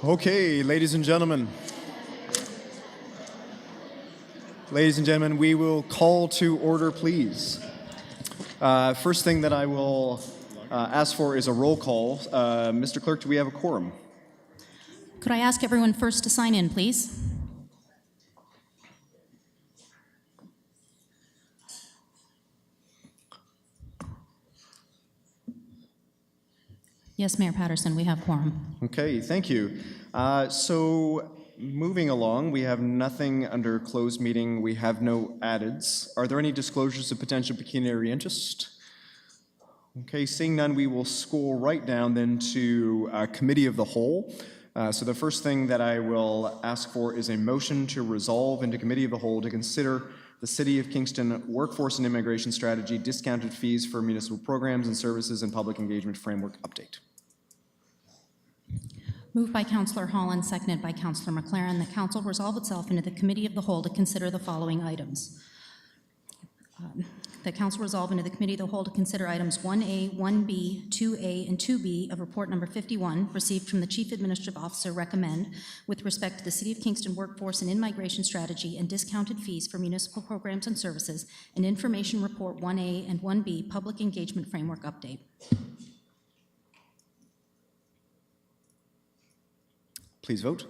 Okay, ladies and gentlemen. Ladies and gentlemen, we will call to order, please. First thing that I will ask for is a roll call. Mr. Clerk, do we have a quorum? Could I ask everyone first to sign in, please? Yes, Mayor Patterson, we have quorum. Okay, thank you. So moving along, we have nothing under closed meeting. We have no addeds. Are there any disclosures of potential pecuniary interest? Okay, seeing none, we will scroll right down then to Committee of the Whole. So the first thing that I will ask for is a motion to resolve into Committee of the Whole to consider the City of Kingston Workforce and Immigration Strategy, discounted fees for municipal programs and services, and public engagement framework update. Moved by Councillor Holland, seconded by Councillor McLaren, that Council resolve itself into the Committee of the Whole to consider the following items. The Council resolve into the Committee of the Whole to consider items 1A, 1B, 2A, and 2B of Report Number 51, received from the Chief Administrative Officer, recommend, with respect to the City of Kingston Workforce and In-Migration Strategy and discounted fees for municipal programs and services, and Information Report 1A and 1B Public Engagement Framework Update. Please vote.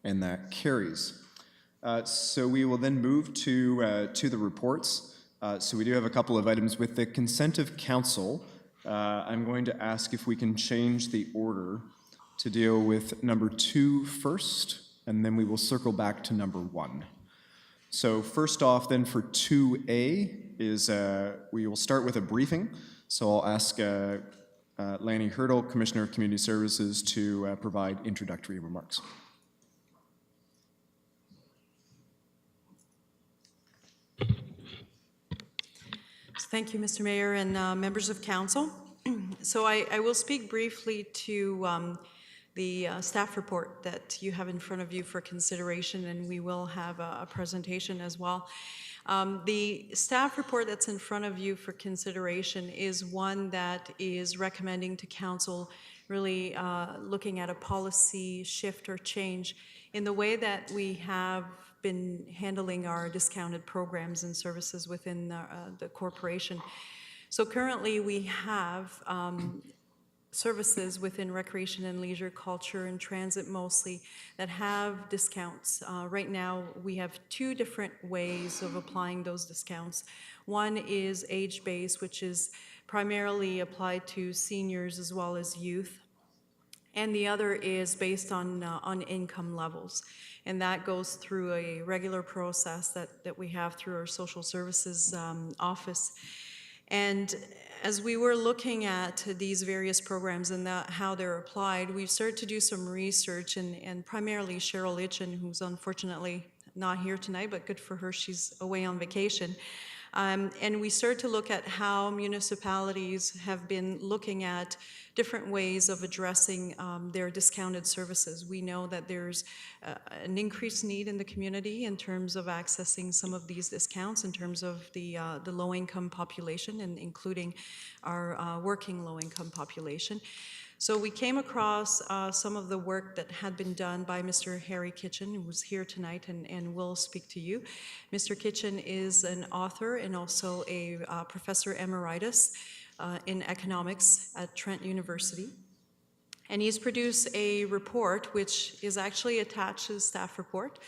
And that carries. So we will then move to the reports. So we do have a couple of items. With the consent of council, I'm going to ask if we can change the order to deal with number 2 first, and then we will circle back to number 1. So first off then for 2A is we will start with a briefing. So I'll ask Lanny Hurdle, Commissioner of Community Services, to provide introductory remarks. Thank you, Mr. Mayor and members of council. So I will speak briefly to the staff report that you have in front of you for consideration, and we will have a presentation as well. The staff report that's in front of you for consideration is one that is recommending to council really looking at a policy shift or change in the way that we have been handling our discounted programs and services within the corporation. So currently we have services within recreation and leisure, culture and transit mostly, that have discounts. Right now we have 2 different ways of applying those discounts. One is age-based, which is primarily applied to seniors as well as youth. And the other is based on income levels. And that goes through a regular process that we have through our social services office. And as we were looking at these various programs and how they're applied, we've started to do some research, and primarily Cheryl Itchen, who's unfortunately not here tonight, but good for her, she's away on vacation. And we started to look at how municipalities have been looking at different ways of addressing their discounted services. We know that there's an increased need in the community in terms of accessing some of these discounts in terms of the low-income population, and including our working low-income population. So we came across some of the work that had been done by Mr. Harry Kitchen, who was here tonight and will speak to you. Mr. Kitchen is an author and also a professor emeritus in economics at Trent University. And he's produced a report which is actually attached to the staff report.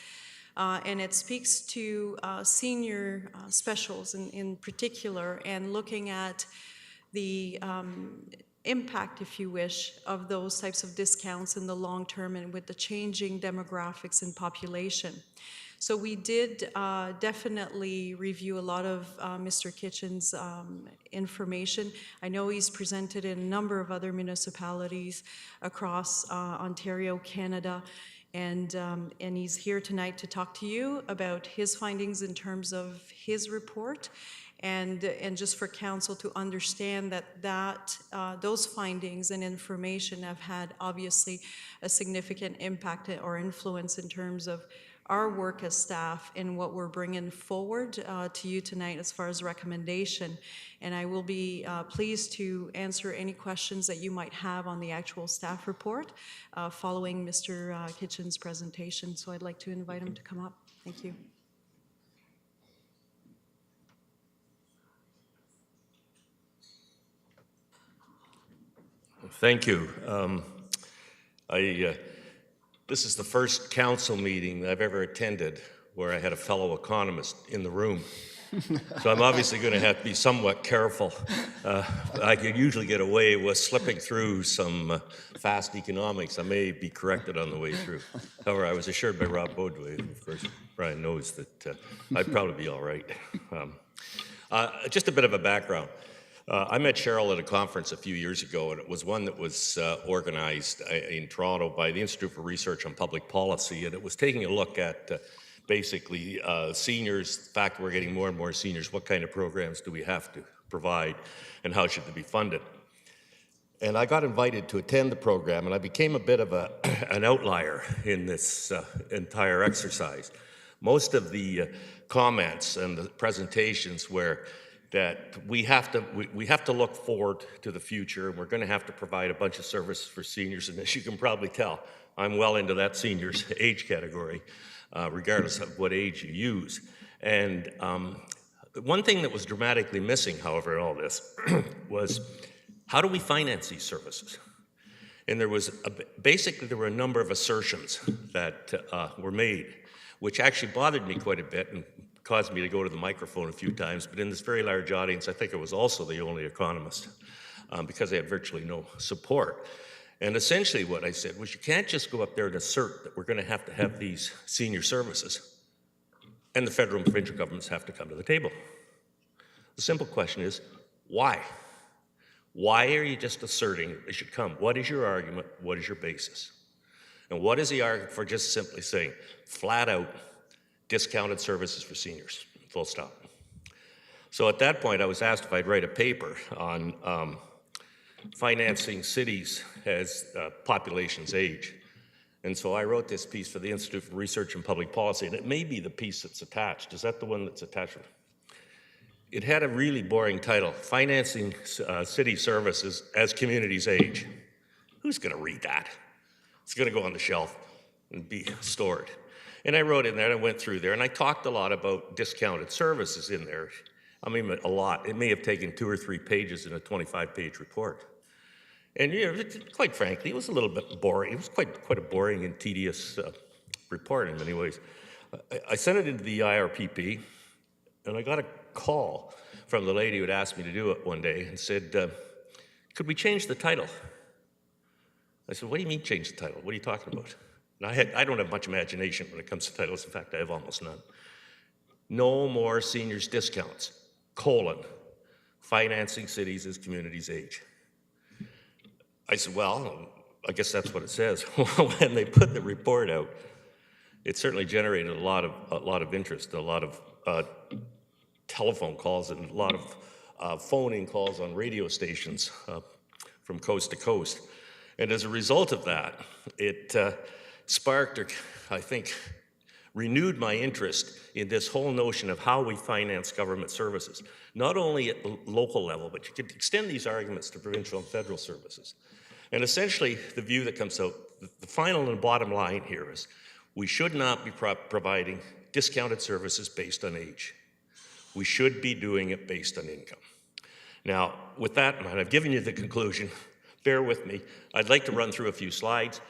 And it speaks to senior specials in particular, and looking at the impact, if you wish, of those types of discounts in the long term and with the changing demographics and population. So we did definitely review a lot of Mr. Kitchen's information. I know he's presented in a number of other municipalities across Ontario, Canada, and he's here tonight to talk to you about his findings in terms of his report, and just for council to understand that those findings and information have had obviously a significant impact or influence in terms of our work as staff and what we're bringing forward to you tonight as far as recommendation. And I will be pleased to answer any questions that you might have on the actual staff report following Mr. Kitchen's presentation. So I'd like to invite him to come up. Thank you. Thank you. This is the first council meeting I've ever attended where I had a fellow economist in the room. So I'm obviously going to have to be somewhat careful. I can usually get away with slipping through some fast economics. I may be corrected on the way through. However, I was assured by Rob Beaudoin, of course, Brian knows that I'd probably be all right. Just a bit of a background. I met Cheryl at a conference a few years ago, and it was one that was organized in Toronto by the Institute for Research on Public Policy, and it was taking a look at basically seniors, the fact that we're getting more and more seniors, what kind of programs do we have to provide, and how should they be funded? And I got invited to attend the program, and I became a bit of an outlier in this entire exercise. Most of the comments and the presentations were that we have to look forward to the future, and we're going to have to provide a bunch of services for seniors. And as you can probably tell, I'm well into that seniors age category, regardless of what age you use. And one thing that was dramatically missing, however, in all this was how do we finance these services? And there was basically there were a number of assertions that were made, which actually bothered me quite a bit and caused me to go to the microphone a few times. But in this very large audience, I think I was also the only economist because I had virtually no support. And essentially what I said was you can't just go up there and assert that we're going to have these senior services and the federal and provincial governments have to come to the table. The simple question is, why? Why are you just asserting they should come? What is your argument? What is your basis? And what is the argument for just simply saying, flat out, discounted services for seniors, full stop? So at that point, I was asked if I'd write a paper on financing cities as populations age. And so I wrote this piece for the Institute for Research and Public Policy, and it may be the piece that's attached. Is that the one that's attached? It had a really boring title, Financing City Services as Communities Age. Who's going to read that? It's going to go on the shelf and be stored. And I wrote in there, and I went through there, and I talked a lot about discounted services in there. I mean, a lot. It may have taken 2 or 3 pages in a 25-page report. And you know, quite frankly, it was a little bit boring. It was quite a boring and tedious report in many ways. I sent it into the IRPP, and I got a call from the lady who had asked me to do it one day and said, could we change the title? I said, what do you mean change the title? What are you talking about? And I don't have much imagination when it comes to titles. In fact, I have almost none. No more seniors discounts, financing cities as communities age. I said, well, I guess that's what it says. When they put the report out, it certainly generated a lot of interest, a lot of telephone calls and a lot of phone-in calls on radio stations from coast to coast. And as a result of that, it sparked, or I think, renewed my interest in this whole notion of how we finance government services, not only at the local level, but you could extend these arguments to provincial and federal services. And essentially, the view that comes out, the final and bottom line here is we should not be providing discounted services based on age. We should be doing it based on income. Now, with that in mind, I've given you the conclusion. Bear with me. I'd like to run through a few slides,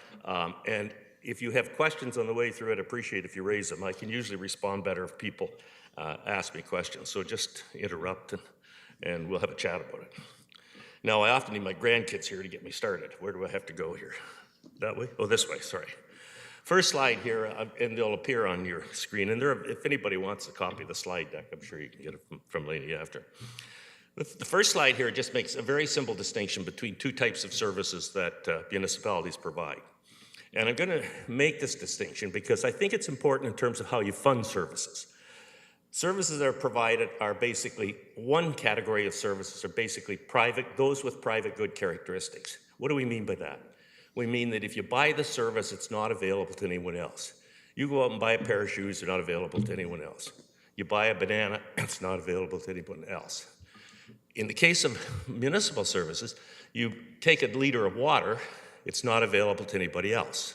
and if you have questions on the way through, I'd appreciate if you raise them. I can usually respond better if people ask me questions. So just interrupt and we'll have a chat about it. Now, I often need my grandkids here to get me started. Where do I have to go here? That way? Oh, this way, sorry. First slide here, and they'll appear on your screen. And if anybody wants a copy of the slide deck, I'm sure you can get it from Laney after. The first slide here just makes a very simple distinction between 2 types of services that municipalities provide. And I'm going to make this distinction because I think it's important in terms of how you fund services. Services that are provided are basically, one category of services are basically private, those with private good characteristics. What do we mean by that? We mean that if you buy the service, it's not available to anyone else. You go out and buy a pair of shoes, they're not available to anyone else. You buy a banana, it's not available to anyone else. In the case of municipal services, you take a liter of water, it's not available to anybody else.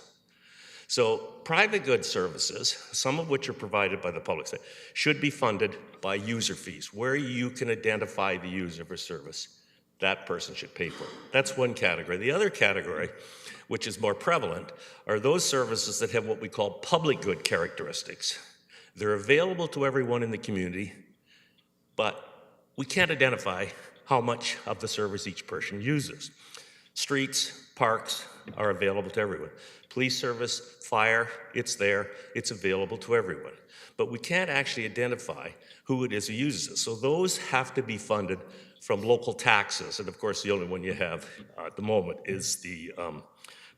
So private goods services, some of which are provided by the public sector, should be funded by user fees, where you can identify the user of a service. That person should pay for it. That's one category. The other category, which is more prevalent, are those services that have what we call public good characteristics. They're available to everyone in the community, but we can't identify how much of the service each person uses. Streets, parks are available to everyone. Police service, fire, it's there, it's available to everyone. But we can't actually identify who it is who uses it. So those have to be funded from local taxes. And of course, the only one you have at the moment is the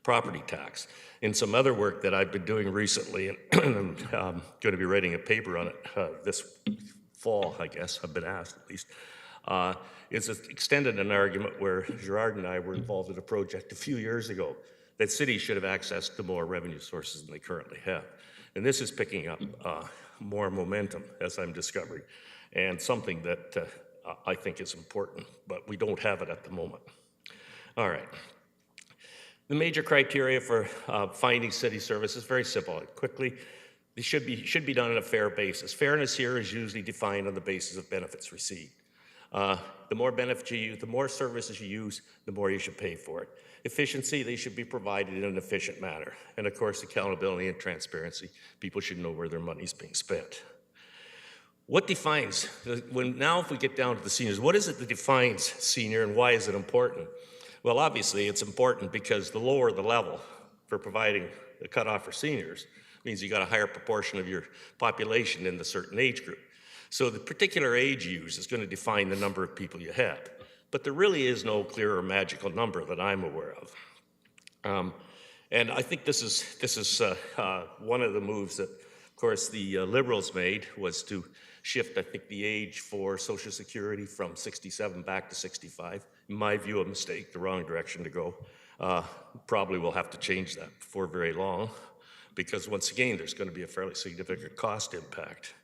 property tax. In some other work that I've been doing recently, and I'm going to be writing a paper on it this fall, I guess, I've been asked at least, is extended an argument where Gerard and I were involved in a project a few years ago that cities should have access to more revenue sources than they currently have. And this is picking up more momentum, as I'm discovering, and something that I think is important, but we don't have it at the moment. All right. The major criteria for finding city service is very simple. Quickly, they should be done on a fair basis. Fairness here is usually defined on the basis of benefits received. The more benefits you use, the more services you use, the more you should pay for it. Efficiency, they should be provided in an efficient manner. And of course, accountability and transparency. People should know where their money is being spent. What defines, now if we get down to the seniors, what is it that defines senior and why is it important? Well, obviously it's important because the lower the level for providing the cutoff for seniors means you got a higher proportion of your population in the certain age group. So the particular age used is going to define the number of people you have. But there really is no clear or magical number that I'm aware of. And I think this is one of the moves that, of course, the Liberals made was to shift, I think, the age for Social Security from 67 back to 65. In my view, a mistake, the wrong direction to go. Probably we'll have to change that before very long, because once again, there's going to be a fairly significant cost impact.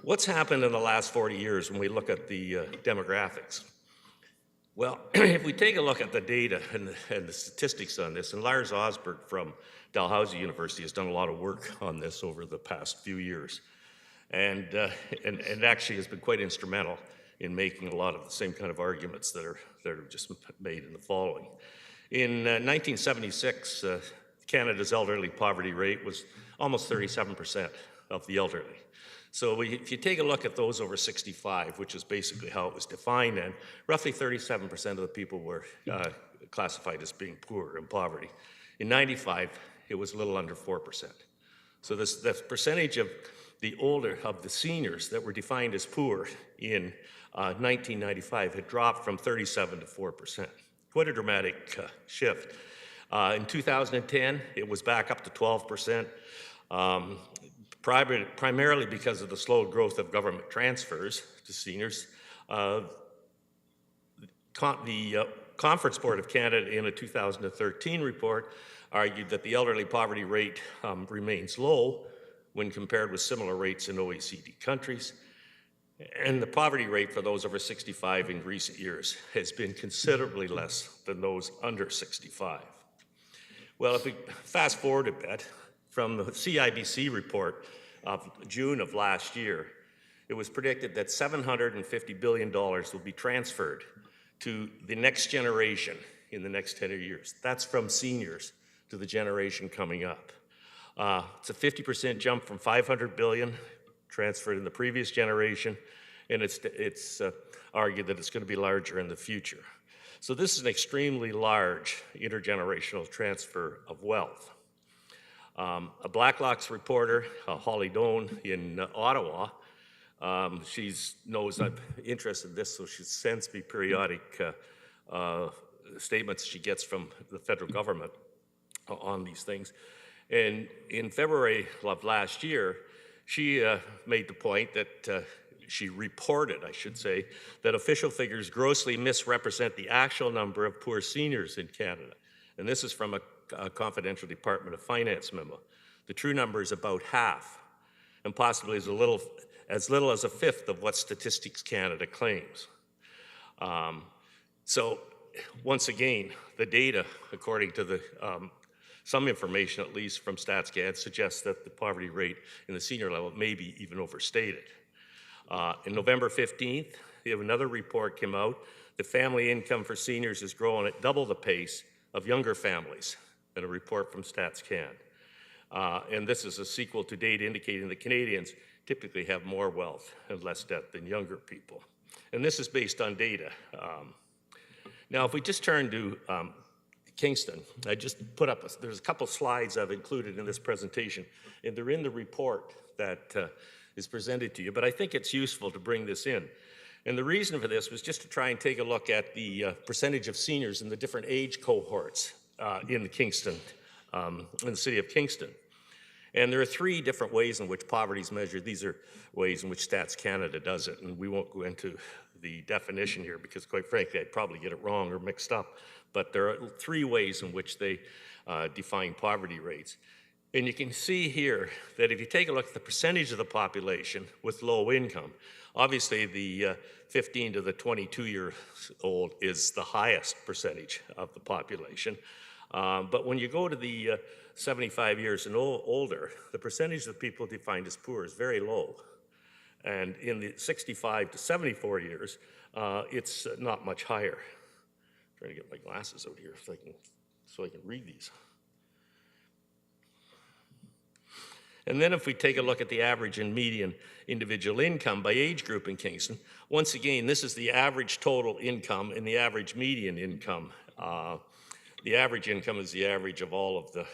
What's happened in the last 40 years when we look at the demographics? Well, if we take a look at the data and the statistics on this, and Lars Osberg from Dalhousie University has done a lot of work on this over the past few years, and actually has been quite instrumental in making a lot of the same kind of arguments that are just made in the following. In 1976, Canada's elderly poverty rate was almost 37% of the elderly. So if you take a look at those over 65, which is basically how it was defined then, roughly 37% of the people were classified as being poor in poverty. In 95, it was a little under 4%. So the percentage of the seniors that were defined as poor in 1995 had dropped from 37 to 4%. Quite a dramatic shift. In 2010, it was back up to 12%. Primarily because of the slow growth of government transfers to seniors. The Conference Board of Canada in a 2013 report argued that the elderly poverty rate remains low when compared with similar rates in OECD countries. And the poverty rate for those over 65 in recent years has been considerably less than those under 65. Well, if we fast forward a bit, from the CIBC report of June of last year, it was predicted that $750 billion will be transferred to the next generation in the next 10 years. That's from seniors to the generation coming up. It's a 50% jump from $500 billion transferred in the previous generation, and it's argued that it's going to be larger in the future. So this is an extremely large intergenerational transfer of wealth. A Blacklock's reporter, Holly Doan in Ottawa, she knows I'm interested in this, so she sends me periodic statements she gets from the federal government on these things. And in February of last year, she made the point that she reported, I should say, that official figures grossly misrepresent the actual number of poor seniors in Canada. And this is from a confidential Department of Finance memo. The true number is about half, and possibly as little as a fifth of what Statistics Canada claims. So once again, the data, according to the some information, at least from StatsCan, suggests that the poverty rate in the senior level may be even overstated. In November 15th, we have another report came out. The family income for seniors is growing at double the pace of younger families, in a report from StatsCan. And this is a sequel to data indicating that Canadians typically have more wealth and less debt than younger people. And this is based on data. Now, if we just turn to Kingston, I just put up, there's a couple slides I've included in this presentation, and they're in the report that is presented to you, but I think it's useful to bring this in. And the reason for this was just to try and take a look at the percentage of seniors in the different age cohorts in Kingston, in the city of Kingston. And there are three different ways in which poverty is measured. These are ways in which Stats Canada does it, and we won't go into the definition here because, quite frankly, I'd probably get it wrong or mixed up. But there are three ways in which they define poverty rates. And you can see here that if you take a look at the percentage of the population with low income, obviously the 15 to the 22-year-old is the highest percentage of the population. But when you go to the 75 years and older, the percentage of people defined as poor is very low. And in the 65 to 74 years, it's not much higher. I'm trying to get my glasses out here so I can read these. And then if we take a look at the average and median individual income by age group in Kingston, once again, this is the average total income and the average median income. The average income is the average of all of the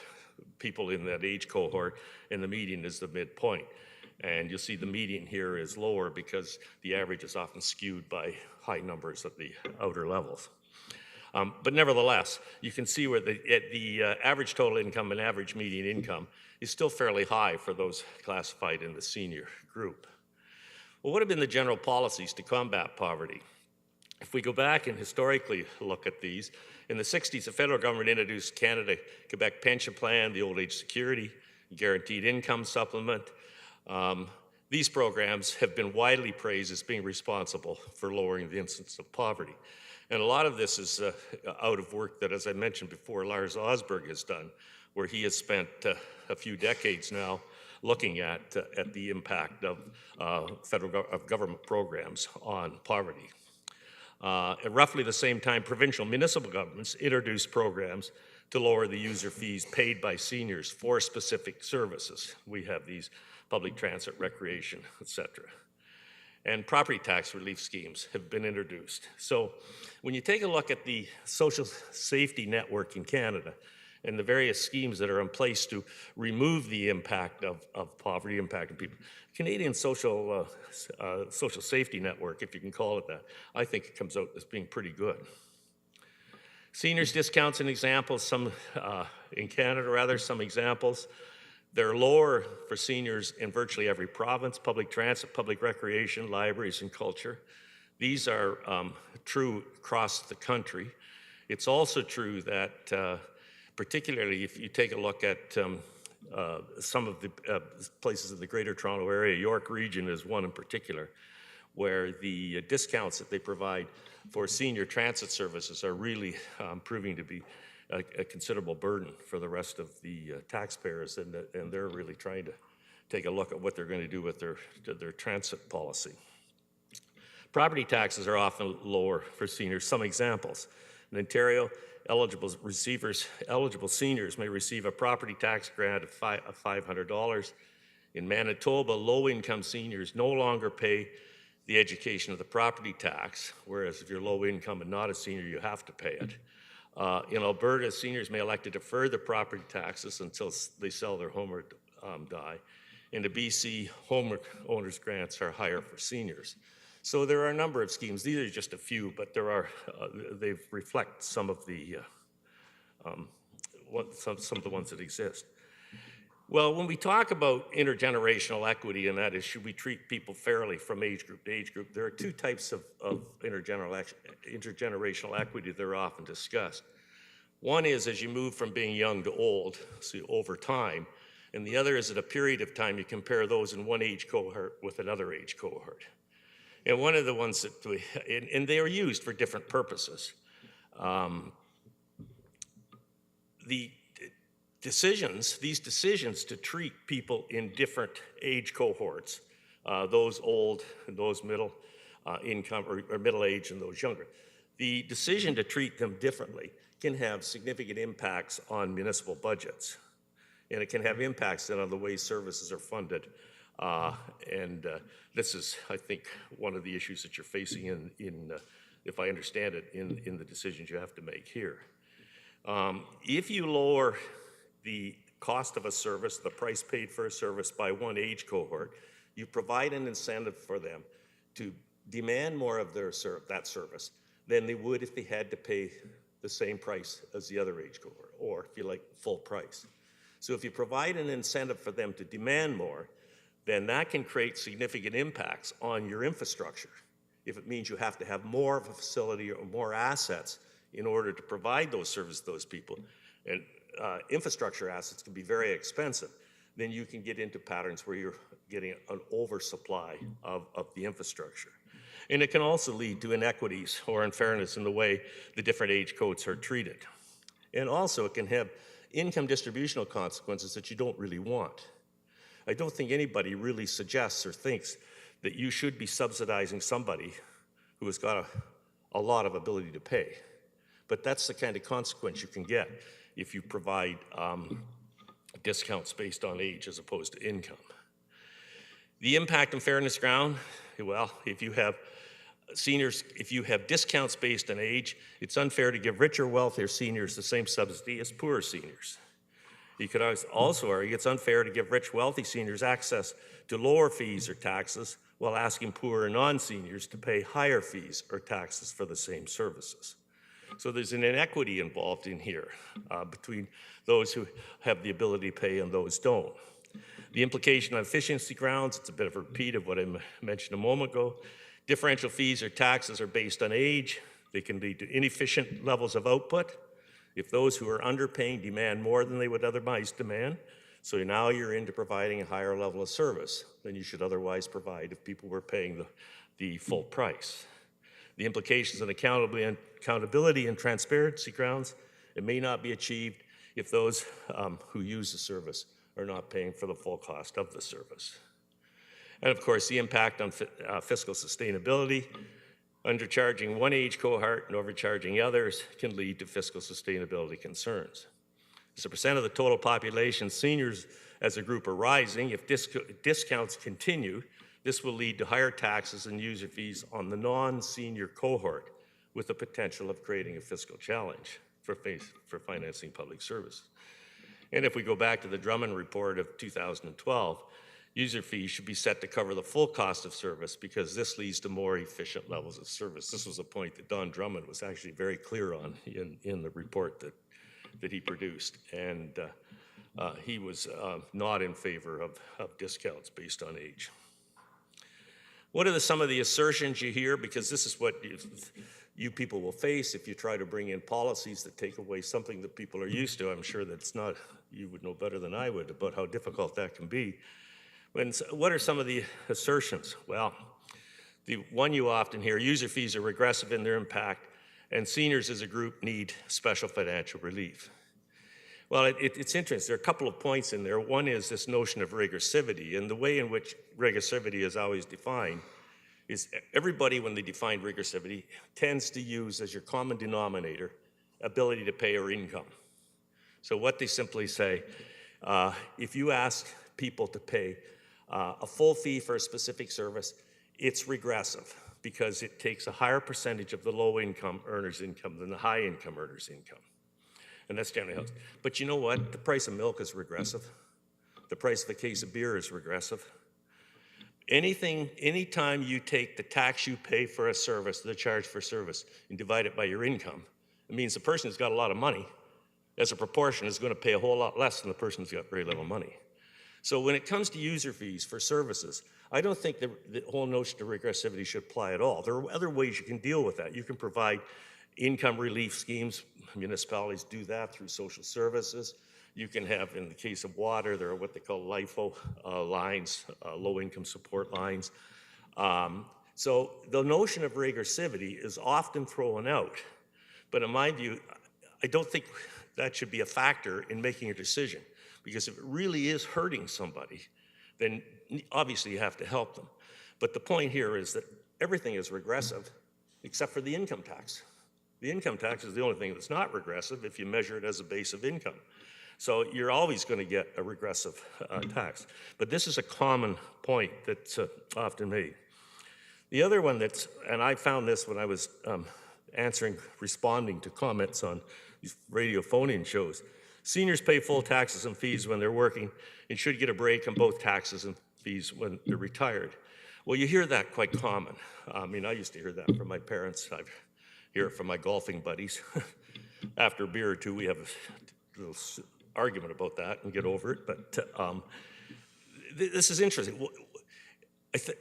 people in that age cohort, and the median is the midpoint. And you'll see the median here is lower because the average is often skewed by high numbers at the outer levels. But nevertheless, you can see where the average total income and average median income is still fairly high for those classified in the senior group. Well, what have been the general policies to combat poverty? If we go back and historically look at these, in the 60s, the federal government introduced Canada-Quebec Pension Plan, the Old Age Security, Guaranteed Income Supplement. These programs have been widely praised as being responsible for lowering the incidence of poverty. And a lot of this is out of work that, as I mentioned before, Lars Osberg has done, where he has spent a few decades now looking at the impact of government programs on poverty. At roughly the same time, provincial municipal governments introduced programs to lower the user fees paid by seniors for specific services. We have these public transit, recreation, etc. And property tax relief schemes have been introduced. So when you take a look at the social safety network in Canada and the various schemes that are in place to remove the impact of poverty impacting people, Canadian social safety network, if you can call it that, I think it comes out as being pretty good. Seniors discounts and examples, some in Canada rather, some examples. They're lower for seniors in virtually every province: public transit, public recreation, libraries, and culture. These are true across the country. It's also true that particularly if you take a look at some of the places in the Greater Toronto Area, York Region is one in particular, where the discounts that they provide for senior transit services are really proving to be a considerable burden for the rest of the taxpayers, and they're really trying to take a look at what they're going to do with their transit policy. Property taxes are often lower for seniors. Some examples: in Ontario, eligible seniors may receive a property tax grant of $500. In Manitoba, low-income seniors no longer pay the education of the property tax, whereas if you're low income and not a senior, you have to pay it. In Alberta, seniors may elect to defer their property taxes until they sell their home or die. In the BC, home owners' grants are higher for seniors. So there are a number of schemes. These are just a few, but there are they reflect some of the some of the ones that exist. Well, when we talk about intergenerational equity, and that is, should we treat people fairly from age group to age group, there are two types of intergenerational equity that are often discussed. One is as you move from being young to old, so over time, and the other is at a period of time you compare those in one age cohort with another age cohort. And one of the ones that and they are used for different purposes. These decisions to treat people in different age cohorts, those old and those middle income or middle age and those younger, the decision to treat them differently can have significant impacts on municipal budgets. And it can have impacts then on the way services are funded. This is, I think, one of the issues that you're facing in if I understand it, in the decisions you have to make here. If you lower the cost of a service, the price paid for a service by one age cohort, you provide an incentive for them to demand more of that service than they would if they had to pay the same price as the other age cohort, or if you like, full price. So if you provide an incentive for them to demand more, then that can create significant impacts on your infrastructure. If it means you have to have more of a facility or more assets in order to provide those services to those people, and infrastructure assets can be very expensive, then you can get into patterns where you're getting an oversupply of the infrastructure. And it can also lead to inequities or unfairness in the way the different age codes are treated. And also it can have income distributional consequences that you don't really want. I don't think anybody really suggests or thinks that you should be subsidizing somebody who has got a lot of ability to pay. But that's the kind of consequence you can get if you provide discounts based on age as opposed to income. The impact on fairness ground, well, if you have seniors, if you have discounts based on age, it's unfair to give richer, wealthier seniors the same subsidy as poorer seniors. You could also argue it's unfair to give rich, wealthy seniors access to lower fees or taxes while asking poorer non-seniors to pay higher fees or taxes for the same services. So there's an inequity involved in here between those who have the ability to pay and those don't. The implication on efficiency grounds, it's a bit of a repeat of what I mentioned a moment ago. Differential fees or taxes are based on age. They can lead to inefficient levels of output. If those who are underpaying demand more than they would otherwise demand, so now you're into providing a higher level of service than you should otherwise provide if people were paying the full price. The implications on accountability and transparency grounds, it may not be achieved if those who use the service are not paying for the full cost of the service. And of course, the impact on fiscal sustainability. Undercharging one age cohort and overcharging others can lead to fiscal sustainability concerns. As a percent of the total population, seniors as a group are rising. If discounts continue, this will lead to higher taxes and user fees on the non-senior cohort, with the potential of creating a fiscal challenge for financing public services. And if we go back to the Drummond report of 2012, user fees should be set to cover the full cost of service because this leads to more efficient levels of service. This was a point that Don Drummond was actually very clear on in the report that he produced. And he was not in favor of discounts based on age. What are some of the assertions you hear? Because this is what you people will face if you try to bring in policies that take away something that people are used to. I'm sure that's not, you would know better than I would about how difficult that can be. What are some of the assertions? Well, the one you often hear, user fees are regressive in their impact, and seniors as a group need special financial relief. Well, it's interesting. There are a couple of points in there. One is this notion of regressivity, and the way in which regressivity is always defined is everybody, when they define regressivity, tends to use as your common denominator ability to pay or income. So what they simply say, if you ask people to pay a full fee for a specific service, it's regressive because it takes a higher percentage of the low income earner's income than the high income earner's income. And that's generally how. But you know what? The price of milk is regressive. The price of a case of beer is regressive. Anytime you take the tax you pay for a service, the charge for service, and divide it by your income, it means the person who's got a lot of money, as a proportion, is going to pay a whole lot less than the person who's got very little money. So when it comes to user fees for services, I don't think the whole notion of regressivity should apply at all. There are other ways you can deal with that. You can provide income relief schemes. Municipalities do that through social services. You can have, in the case of water, there are what they call LIFO lines, low-income support lines. So the notion of regressivity is often thrown out. But in my view, I don't think that should be a factor in making a decision. Because if it really is hurting somebody, then obviously you have to help them. But the point here is that everything is regressive except for the income tax. The income tax is the only thing that's not regressive if you measure it as a base of income. So you're always going to get a regressive tax. But this is a common point that's often made. The other one that's, and I found this when I was responding to comments on these radio phone-in shows, seniors pay full taxes and fees when they're working and should get a break on both taxes and fees when they're retired. Well, you hear that quite common. I mean, I used to hear that from my parents. I hear it from my golfing buddies. After a beer or two, we have a little argument about that and get over it. But this is interesting.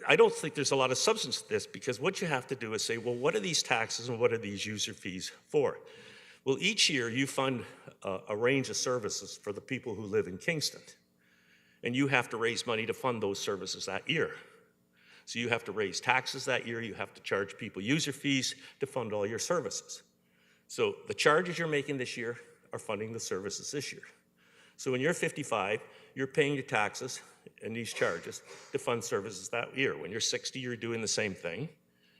I don't think there's a lot of substance to this, because what you have to do is say, well, what are these taxes and what are these user fees for? Well, each year you fund a range of services for the people who live in Kingston. And you have to raise money to fund those services that year. So you have to raise taxes that year, you have to charge people user fees to fund all your services. So the charges you're making this year are funding the services this year. So when you're 55, you're paying your taxes and these charges to fund services that year. When you're 60, you're doing the same thing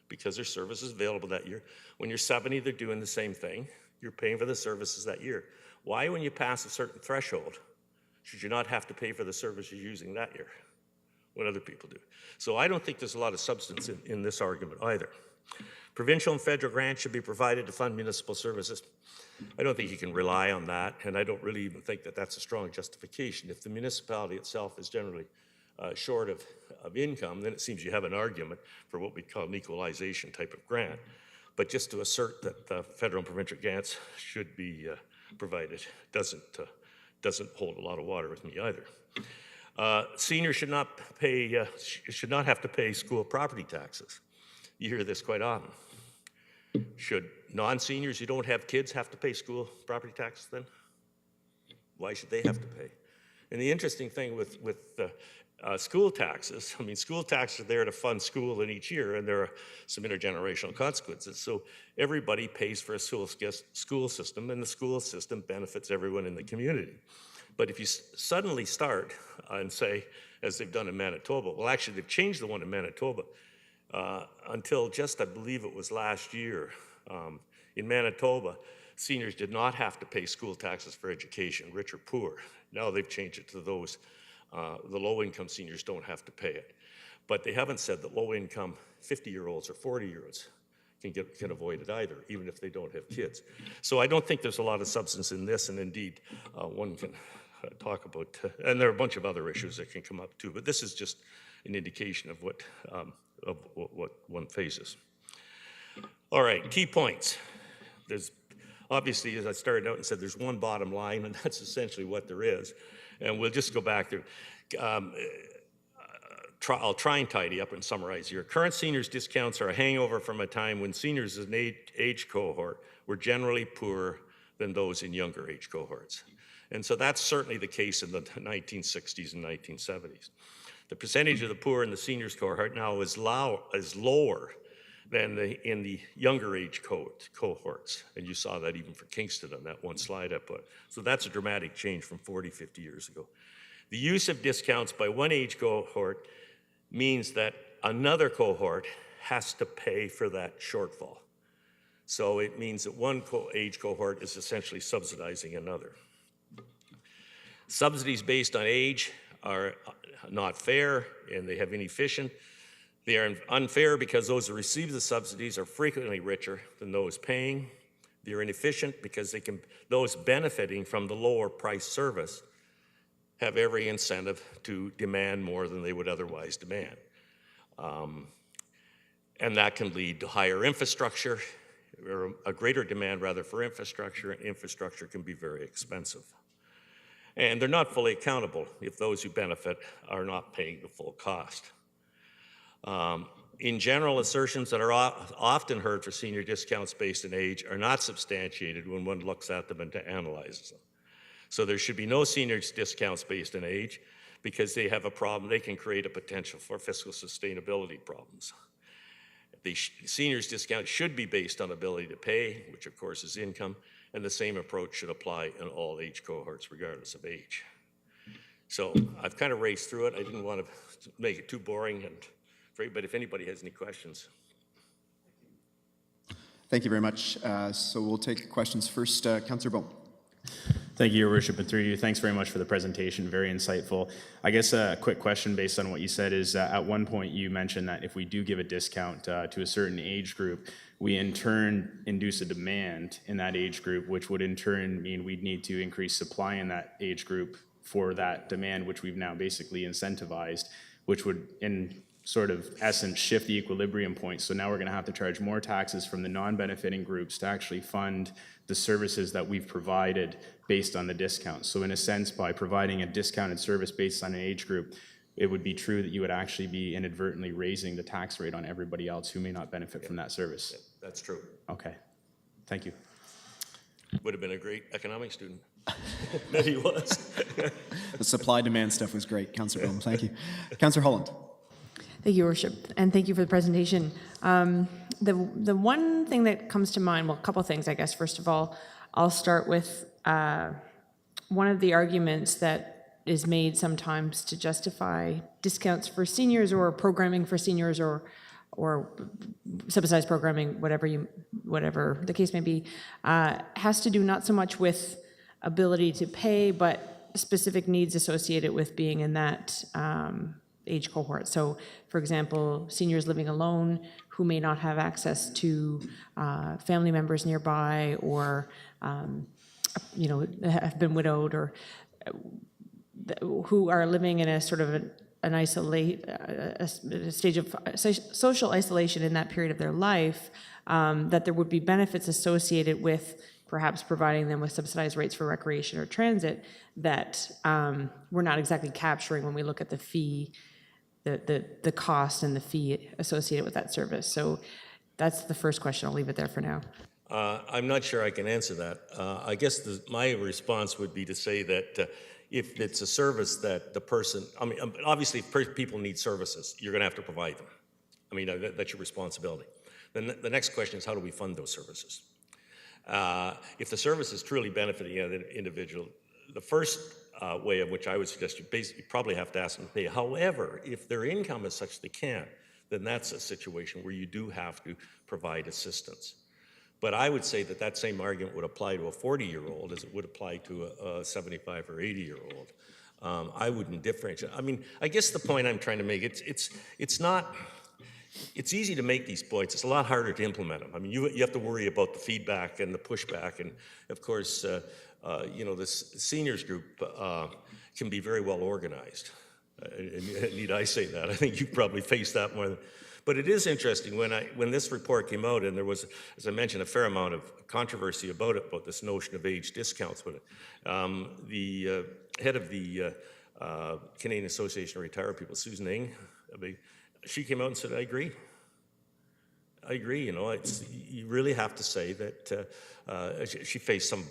because there's services available that year. When you're 70, they're doing the same thing. You're paying for the services that year. Why, when you pass a certain threshold, should you not have to pay for the service you're using that year when other people do? So I don't think there's a lot of substance in this argument either. Provincial and federal grants should be provided to fund municipal services. I don't think you can rely on that, and I don't really even think that that's a strong justification. If the municipality itself is generally short of income, then it seems you have an argument for what we call an equalization type of grant. But just to assert that federal and provincial grants should be provided doesn't hold a lot of water with me either. Seniors should not have to pay school property taxes. You hear this quite often. Should non-seniors who don't have kids have to pay school property taxes then? Why should they have to pay? And the interesting thing with school taxes, I mean, school taxes are there to fund school in each year, and there are some intergenerational consequences. So everybody pays for a school system, and the school system benefits everyone in the community. But if you suddenly start and say, as they've done in Manitoba, well, actually, they've changed the one in Manitoba until just, I believe it was last year. In Manitoba, seniors did not have to pay school taxes for education, rich or poor. Now they've changed it to those, the low-income seniors don't have to pay it. But they haven't said that low-income 50-year-olds or 40-year-olds can avoid it either, even if they don't have kids. So I don't think there's a lot of substance in this, and indeed, one can talk about, and there are a bunch of other issues that can come up too, but this is just an indication of what one faces. All right, key points. There's obviously, as I started out and said, there's one bottom line, and that's essentially what there is. And we'll just go back there. I'll try and tidy up and summarize here. Current seniors discounts are a hangover from a time when seniors in age cohort were generally poorer than those in younger age cohorts. And so that's certainly the case in the 1960s and 1970s. The percentage of the poor in the seniors cohort now is lower than in the younger age cohorts. And you saw that even for Kingston on that one slide I put. So that's a dramatic change from 40, 50 years ago. The age of discounts by one age cohort means that another cohort has to pay for that shortfall. So it means that one age cohort is essentially subsidizing another. Subsidies based on age are not fair, and they have inefficient. They are unfair because those who receive the subsidies are frequently richer than those paying. They are inefficient because those benefiting from the lower price service have every incentive to demand more than they would otherwise demand. And that can lead to higher infrastructure, or a greater demand rather for infrastructure, and infrastructure can be very expensive. And they're not fully accountable if those who benefit are not paying the full cost. In general, assertions that are often heard for senior discounts based on age are not substantiated when one looks at them and analyzes them. So there should be no seniors discounts based on age, because they have a problem. They can create a potential for fiscal sustainability problems. The seniors discount should be based on ability to pay, which of course is income, and the same approach should apply in all age cohorts regardless of age. So I've kind of raced through it. I didn't want to make it too boring, but if anybody has any questions. Thank you very much. So we'll take questions first. Councillor Bone. Thank you, Your Worship, and through you, thanks very much for the presentation, very insightful. I guess a quick question based on what you said is, at one point you mentioned that if we do give a discount to a certain age group, we in turn induce a demand in that age group, which would in turn mean we'd need to increase supply in that age group for that demand, which we've now basically incentivized, which would in sort of essence shift the equilibrium point. So now we're going to have to charge more taxes from the non-benefiting groups to actually fund the services that we've provided based on the discount. So in a sense, by providing a discounted service based on an age group, it would be true that you would actually be inadvertently raising the tax rate on everybody else who may not benefit from that service. That's true. Okay, thank you. Would have been a great economics student. No, he was. The supply-demand stuff was great, Councillor Bone. Thank you. Councillor Holland. Thank you, Your Worship, and thank you for the presentation. The one thing that comes to mind, well, a couple things, I guess. First of all, I'll start with one of the arguments that is made sometimes to justify discounts for seniors or programming for seniors or subsidized programming, whatever the case may be, has to do not so much with ability to pay, but specific needs associated with being in that age cohort. So, for example, seniors living alone who may not have access to family members nearby, or have been widowed, or who are living in a sort of a stage of social isolation in that period of their life, that there would be benefits associated with perhaps providing them with subsidized rates for recreation or transit that we're not exactly capturing when we look at the fee, the cost and the fee associated with that service. So that's the first question. I'll leave it there for now. I'm not sure I can answer that. I guess my response would be to say that if it's a service that the person, obviously if people need services, you're going to have to provide them. That's your responsibility. Then the next question is, how do we fund those services? If the service is truly benefiting an individual, the first way of which I would suggest you basically probably have to ask them to pay. However, if their income is such they can't, then that's a situation where you do have to provide assistance. But I would say that same argument would apply to a 40-year-old as it would apply to a 75 or 80-year-old. I wouldn't differentiate. I guess the point I'm trying to make, it's easy to make these points. It's a lot harder to implement them. You have to worry about the feedback and the pushback. And of course, this seniors group can be very well organized. Need I say that? I think you've probably faced that more than. But it is interesting, when this report came out, and there was, as I mentioned, a fair amount of controversy about this notion of age discounts with it. The head of the Canadian Association of Retired People, Susan Ng, she came out and said, I agree. You really have to say that she faced some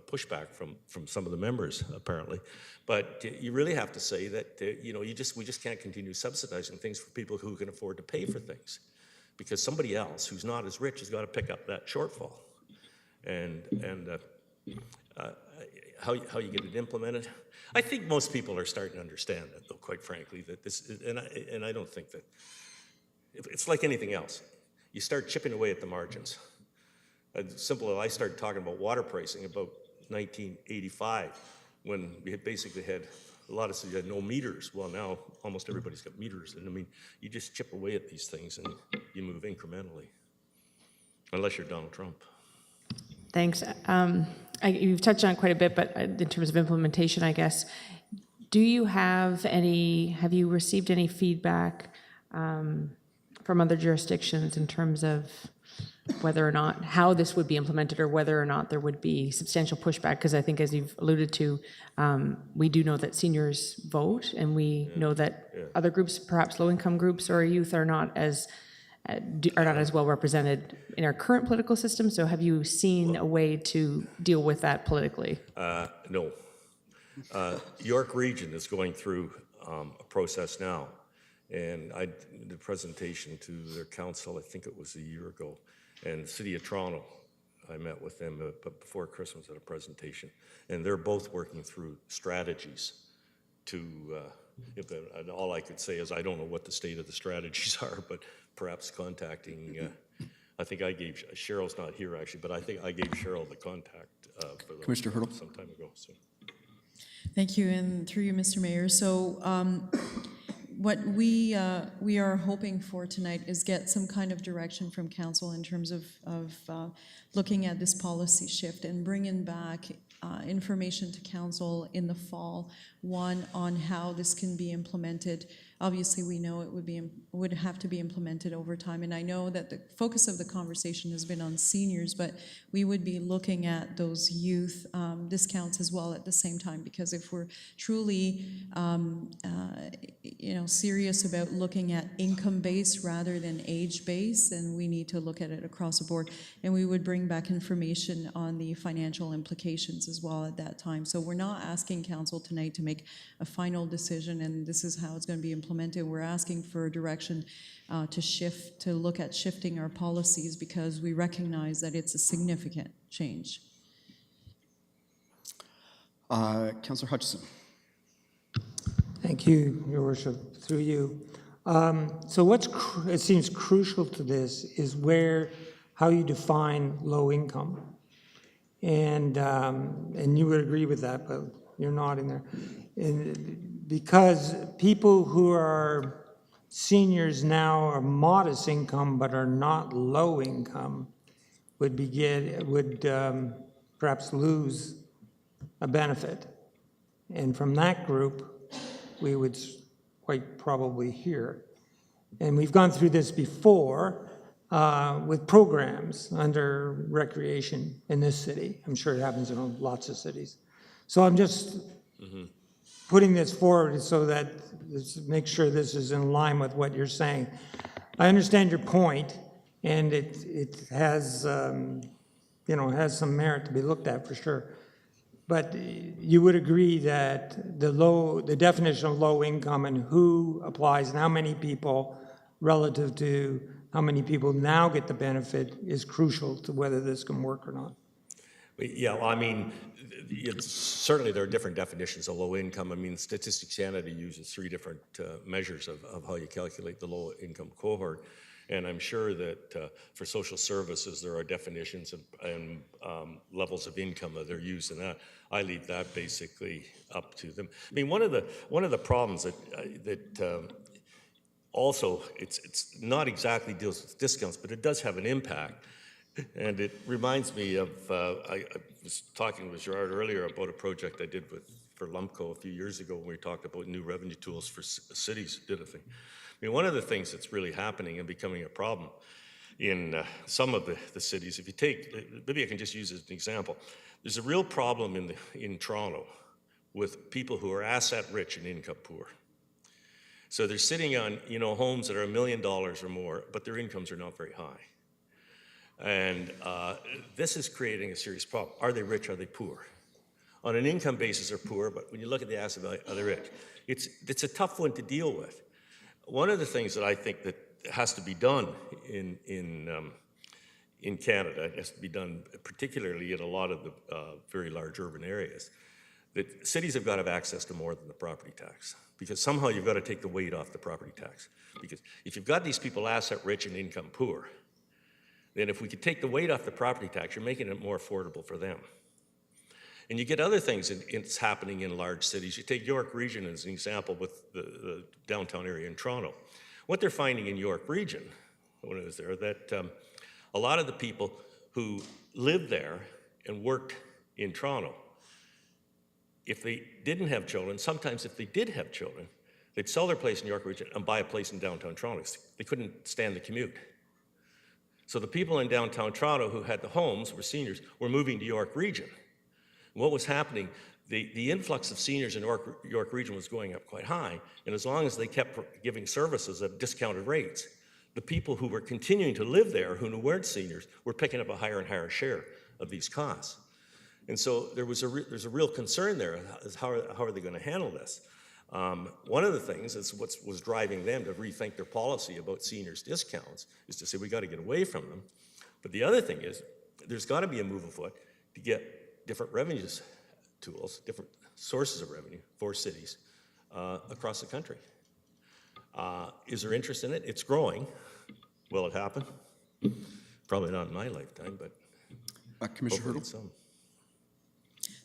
pushback from some of the members, apparently. But you really have to say that we just can't continue subsidizing things for people who can afford to pay for things, because somebody else who's not as rich has got to pick up that shortfall. And how you get it implemented, I think most people are starting to understand that, though. Quite frankly, that this is, and I don't think that. It's like anything else. You start chipping away at the margins. Simple as I started talking about water pricing about 1985, when we had basically had a lot of cities had no meters. Well, now almost everybody's got meters. And you just chip away at these things and you move incrementally. Unless you're Donald Trump. Thanks. You've touched on it quite a bit, but in terms of implementation, I guess, have you received any feedback from other jurisdictions in terms of whether or not, how this would be implemented, or whether or not there would be substantial pushback? Because I think, as you've alluded to, we do know that seniors vote, and we know that other groups, perhaps low-income groups or youth, are not as are not as well represented in our current political system. So have you seen a way to deal with that politically? No. York Region is going through a process now, and I did a presentation to their council, I think it was a year ago, and the City of Toronto, I met with them but before Christmas at a presentation, and they're both working through strategies to, and all I could say is I don't know what the state of the strategies are, but perhaps contacting, I think I gave, Cheryl's not here actually, but I think I gave Cheryl the contact for the, Commissioner Hurdle. some time ago. So. Thank you, and through you, Mr. Mayor. So what we are hoping for tonight is get some kind of direction from council in terms of looking at this policy shift and bringing back information to council in the fall, one on how this can be implemented. Obviously, we know it would have to be implemented over time, and I know that the focus of the conversation has been on seniors, but we would be looking at those youth discounts as well at the same time, because if we're truly serious about looking at income-based rather than age-based, then we need to look at it across the board, and we would bring back information on the financial implications as well at that time. So we're not asking council tonight to make a final decision and this is how it's going to be implemented. We're asking for a direction to look at shifting our policies because we recognize that it's a significant change. Councillor Hutchison. Thank you, Your Worship, through you. So it seems crucial to this is how you define low income. And you would agree with that, but you're not in there. And because people who are seniors now are modest income but are not low income would perhaps lose a benefit. And from that group, we would quite probably hear. And we've gone through this before with programs under recreation in this city. I'm sure it happens in lots of cities. So I'm just putting this forward so that make sure this is in line with what you're saying. I understand your point, and it has has some merit to be looked at for sure. But you would agree that the definition of low income and who applies and how many people relative to how many people now get the benefit is crucial to whether this can work or not. Yeah, well, I mean, certainly there are different definitions of low income. I mean, Statistics Canada uses 3 different measures of how you calculate the low income cohort. And I'm sure that for social services, there are definitions and levels of income that are used in that. I leave that basically up to them. I mean, one of the problems that also it's not exactly deals with discounts, but it does have an impact. And it reminds me of I was talking with Gerard earlier about a project I did for Lumco a few years ago when we talked about new revenue tools for cities. Did a thing. I mean, one of the things that's really happening and becoming a problem in some of the cities, if you take, maybe I can just use as an example, there's a real problem in Toronto with people who are asset rich and income poor. So they're sitting on homes that are $1 million or more, but their incomes are not very high. And this is creating a serious problem. Are they rich? Are they poor? On an income basis, they're poor, but when you look at the asset value, are they rich? It's a tough one to deal with. One of the things that I think that has to be done in Canada, it has to be done particularly in a lot of the very large urban areas, that cities have got to have access to more than the property tax, because somehow you've got to take the weight off the property tax. Because if you've got these people asset rich and income poor, then if we could take the weight off the property tax, you're making it more affordable for them. And you get other things it's happening in large cities. You take York Region as an example with the downtown area in Toronto. What they're finding in York Region, when I was there, that a lot of the people who lived there and worked in Toronto, if they didn't have children, sometimes if they did have children, they'd sell their place in York Region and buy a place in downtown Toronto. They couldn't stand the commute. So the people in downtown Toronto who had the homes, were seniors, were moving to York Region. What was happening, the influx of seniors in York Region was going up quite high, and as long as they kept giving services at discounted rates, The people who were continuing to live there, who weren't seniors, were picking up a higher and higher share of these costs. And so there's a real concern there, is how are they going to handle this? One of the things is what was driving them to rethink their policy about seniors discounts is to say we got to get away from them. But the other thing is there's got to be a move afoot to get different revenue tools, different sources of revenue for cities across the country. Is there interest in it? It's growing. Will it happen? Probably not in my lifetime, but Commissioner hopefully Hurdle? it's some.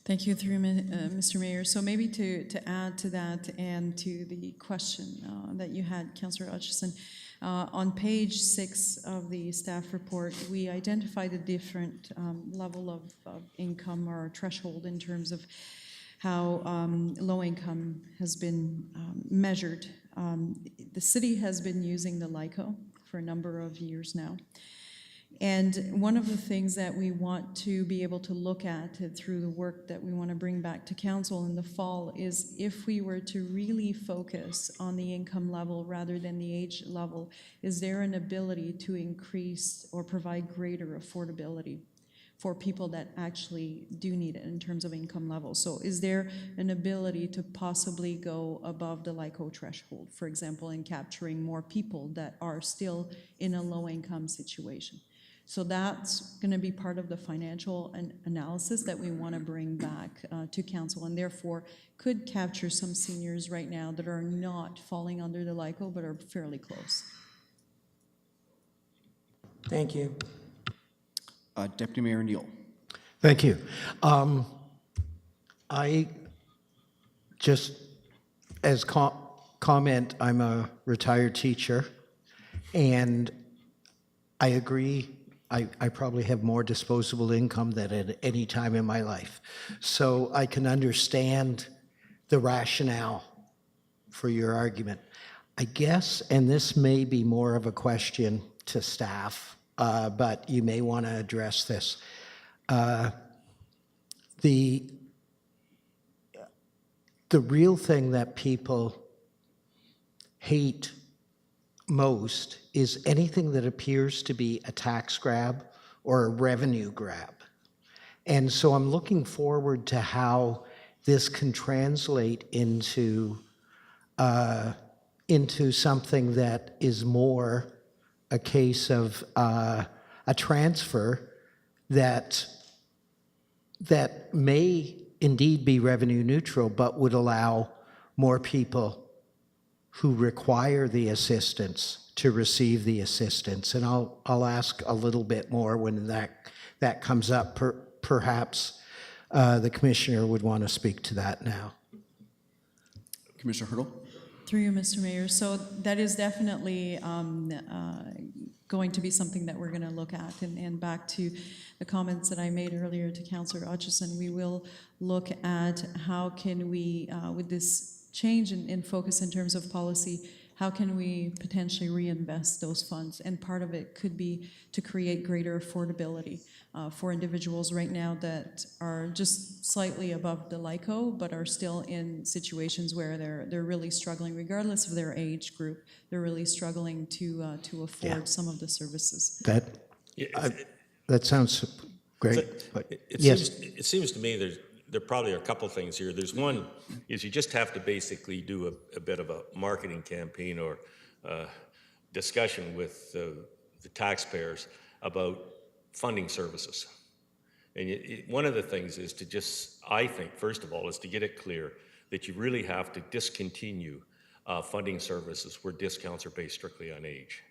Thank you, through Mr. Mayor. So maybe to add to that and to the question that you had, Councillor Hutchison, on page 6 of the staff report, we identified a different level of income or threshold in terms of how low income has been measured. The city has been using the LICO for a number of years now. And one of the things that we want to be able to look at through the work that we want to bring back to council in the fall is if we were to really focus on the income level rather than the age level, is there an ability to increase or provide greater affordability for people that actually do need it in terms of income level? So is there an ability to possibly go above the LICO threshold, for example, in capturing more people that are still in a low income situation? So that's going to be part of the financial analysis that we want to bring back to council, and therefore could capture some seniors right now that are not falling under the LICO but are fairly close. Thank you. Deputy Mayor Neal. Thank you. I just, as comment, I'm a retired teacher, and I agree. I probably have more disposable income than at any time in my life. So I can understand the rationale for your argument. I guess, and this may be more of a question to staff, but you may want to address this. The real thing that people hate most is anything that appears to be a tax grab or a revenue grab. And so I'm looking forward to how this can translate into something that is more a case of a transfer that may indeed be revenue neutral, but would allow more people who require the assistance to receive the assistance. And I'll ask a little bit more when that comes up. Perhaps the commissioner would want to speak to that now. Commissioner Hurdle? Through you, Mr. Mayor. So that is definitely going to be something that we're going to look at. And back to the comments that I made earlier to Councillor Hutchison, we will look at how can we, with this change in focus in terms of policy, how can we potentially reinvest those funds? And part of it could be to create greater affordability for individuals right now that are just slightly above the LICO, but are still in situations where they're really struggling, regardless of their age group. They're really struggling to afford some of the services. That sounds great. But It seems to me there probably are a couple things here. There's one is you just have to basically do a bit of a marketing campaign or discussion with the taxpayers about funding services. And one of the things is to just, I think, first of all, is to get it clear that you really have to discontinue funding services where discounts are based strictly on age,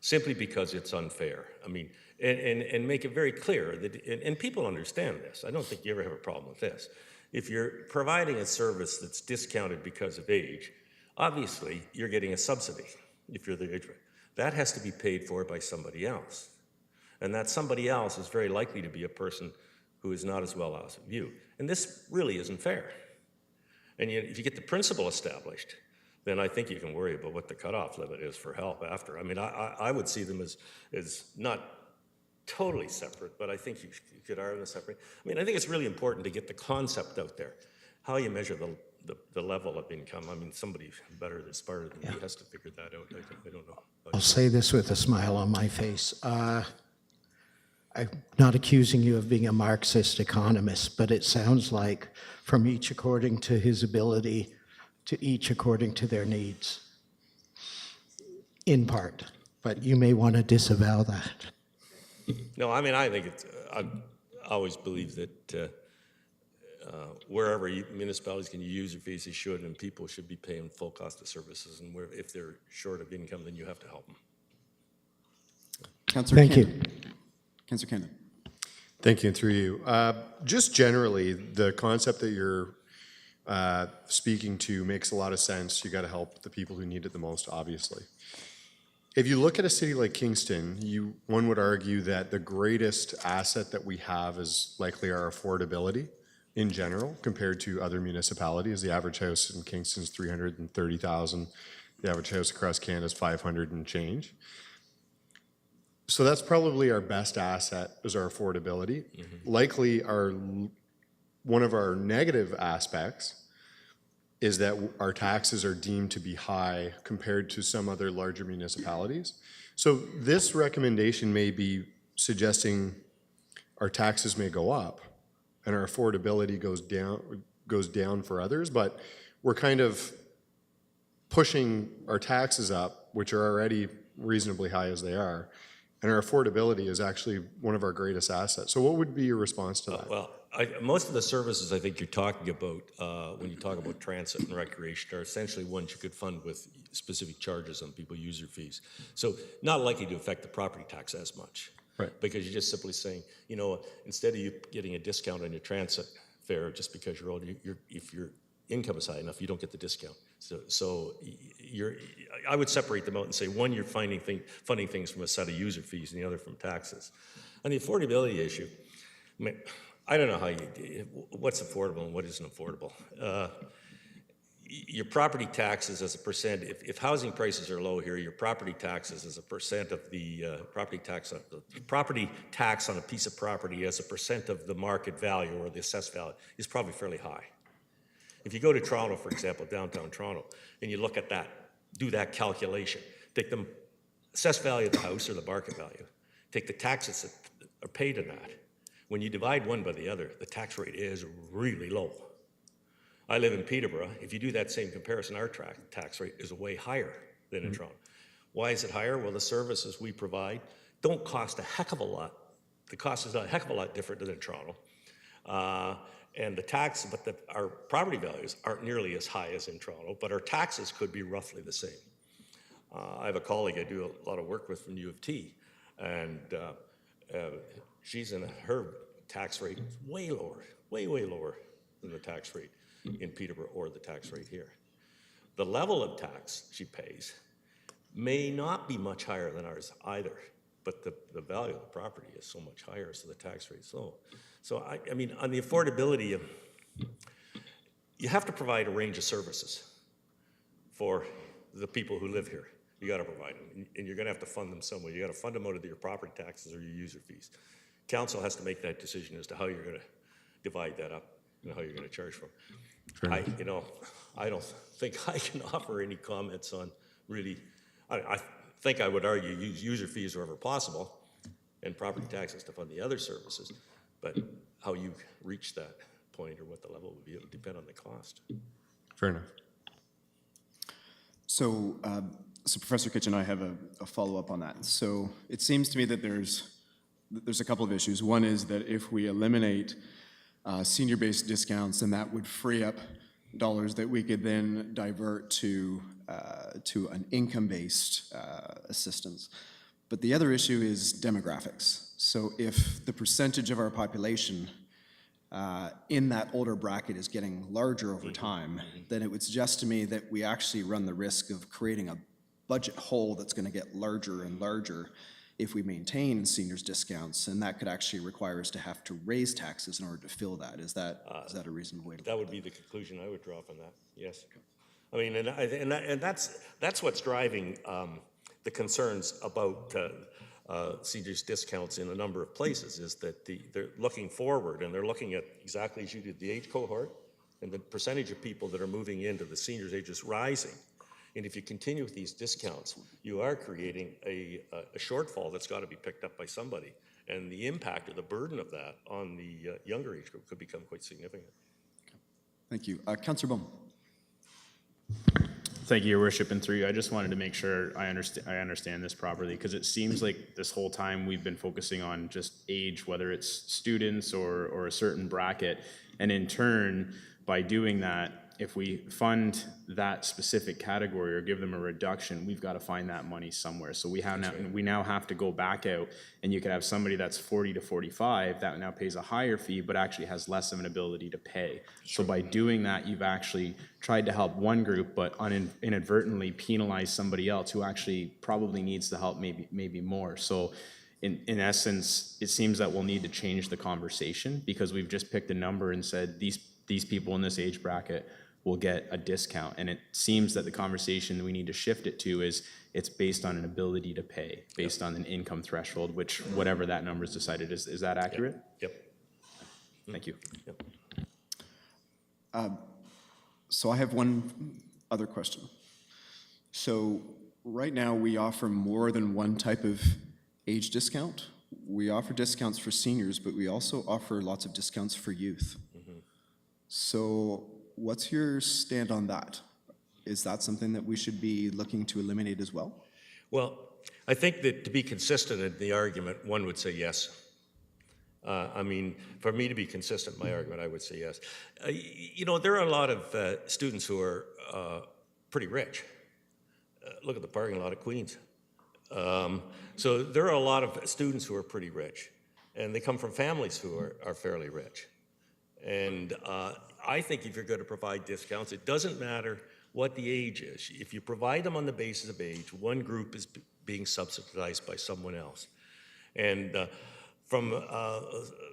simply because it's unfair. I mean, and make it very clear that, and people understand this. I don't think you ever have a problem with this. If you're providing a service that's discounted because of age, obviously you're getting a subsidy if you're the age group. That has to be paid for by somebody else. And that somebody else is very likely to be a person who is not as well off as you. And this really isn't fair. And if you get the principle established, then I think you can worry about what the cutoff limit is for help after. I mean, I would see them as not totally separate, but I think you could argue them separate. I mean, I think it's really important to get the concept out there, how you measure the level of income. I mean, somebody better than smarter than me has to figure that out. I don't know. say this with a smile on my face. I'm not accusing you of being a Marxist economist, but it sounds like from each according to his ability to each according to their needs, in part. But you may want to disavow that. No, I mean, I think it's, I always believe that wherever municipalities can use your fees, they should, and people should be paying full cost of services, and if they're short of income, then you have to help them. Councillor Thank Cannon. you. Councillor Cannon. Thank you, and through you. Just generally, the concept that you're speaking to makes a lot of sense. You got to help the people who need it the most, obviously. If you look at a city like Kingston, one would argue that the greatest asset that we have is likely our affordability in general compared to other municipalities. The average house in Kingston is $330,000. The average house across Canada is $500 and change. So that's probably our best asset is our affordability. Likely one of our negative aspects is that our taxes are deemed to be high compared to some other larger municipalities. So this recommendation may be suggesting our taxes may go up and our affordability goes down for others, but we're kind of pushing our taxes up, which are already reasonably high as they are, and our affordability is actually one of our greatest assets. So what would be your response to that? Well, most of the services I think you're talking about when you talk about transit and recreation are essentially ones you could fund with specific charges on people user fees. So not likely to affect the property tax as much. Right. Because you're just simply saying, you know, instead of you getting a discount on your transit fare just because you're old, if your income is high enough, you don't get the discount. So I would separate them out and say, one, you're funding things from a set of user fees, and the other from taxes. On the affordability issue, I mean, I don't know what's affordable and what isn't affordable. Your property taxes as a percent, if housing prices are low here, your property taxes as a percent of the property tax on a piece of property as a percent of the market value or the assessed value is probably fairly high. If you go to Toronto, for example, downtown Toronto, and you look at that, do that calculation, take the assessed value of the house or the market value, take the taxes that are paid in that. When you divide one by the other, the tax rate is really low. I live in Peterborough. If you do that same comparison, our tax rate is way higher than in Toronto. Why is it higher? Well, the services we provide don't cost a heck of a lot. The cost is a heck of a lot different than in Toronto. And the tax, but our property values aren't nearly as high as in Toronto, but our taxes could be roughly the same. I have a colleague I do a lot of work with from U of T, and her tax rate is way lower, way lower than the tax rate in Peterborough or the tax rate here. The level of tax she pays may not be much higher than ours either, but the value of the property is so much higher, so the tax rate is low. So I mean, on the affordability, you have to provide a range of services for the people who live here. You got to provide them, and you're going to have to fund them some way. You got to fund them out of your property taxes or your user fees. Council has to make that decision as to how you're going to divide that up and how you're going to charge for them. I don't think I can offer any comments on really. I think I would argue use user fees wherever possible, and property taxes to fund the other services. But how you reach that point or what the level would be, it would depend on the cost. Fair enough. So, Professor Kitchen, I have a follow-up on that. So it seems to me that there's a couple of issues. One is that if we eliminate senior-based discounts, then that would free up dollars that we could then divert to an income-based assistance. But the other issue is demographics. So if the percentage of our population in that older bracket is getting larger over time, then it would suggest to me that we actually run the risk of creating a budget hole that's going to get larger and larger if we maintain seniors discounts, and that could actually require us to have to raise taxes in order to fill that. Is that a reasonable way to? That would be the conclusion I would draw from that. Yes, I mean, and that's what's driving the concerns about seniors discounts in a number of places. Is that they're looking forward and they're looking at exactly as you did the age cohort and the percentage of people that are moving into the seniors age is rising, And if you continue with these discounts, you are creating a shortfall that's got to be picked up by somebody. And the impact or the burden of that on the younger age group could become quite significant. Thank you. Councillor Bowman. Thank you, Your Worship, and through you, I just wanted to make sure I understand this properly, because it seems like this whole time we've been focusing on just age, whether it's students or a certain bracket, and in turn, by doing that, if we fund that specific category or give them a reduction, we've got to find that money somewhere. So we now have to go back out, and you could have somebody that's 40 to 45 that now pays a higher fee, but actually has less of an ability to pay. So by doing that, you've actually tried to help one group, but inadvertently penalize somebody else who actually probably needs the help maybe more. So in essence, it seems that we'll need to change the conversation, because we've just picked a number and said these people in this age bracket will get a discount. And it seems that the conversation that we need to shift it to is it's based on an ability to pay, based on an income threshold, which whatever that number is decided. Is that accurate? Yep. Thank you. Yep. So I have one other question. So right now we offer more than one type of age discount. We offer discounts for seniors, but we also offer lots of discounts for youth. So what's your stand on that? Is that something that we should be looking to eliminate as well? Well, I think that to be consistent in the argument, one would say yes. I mean, for me to be consistent in my argument, I would say yes. You know, there are a lot of students who are pretty rich. Look at the parking lot at Queens. So there are a lot of students who are pretty rich, and they come from families who are fairly rich. And I think if you're going to provide discounts, it doesn't matter what the age is. If you provide them on the basis of age, one group is being subsidized by someone else. And from a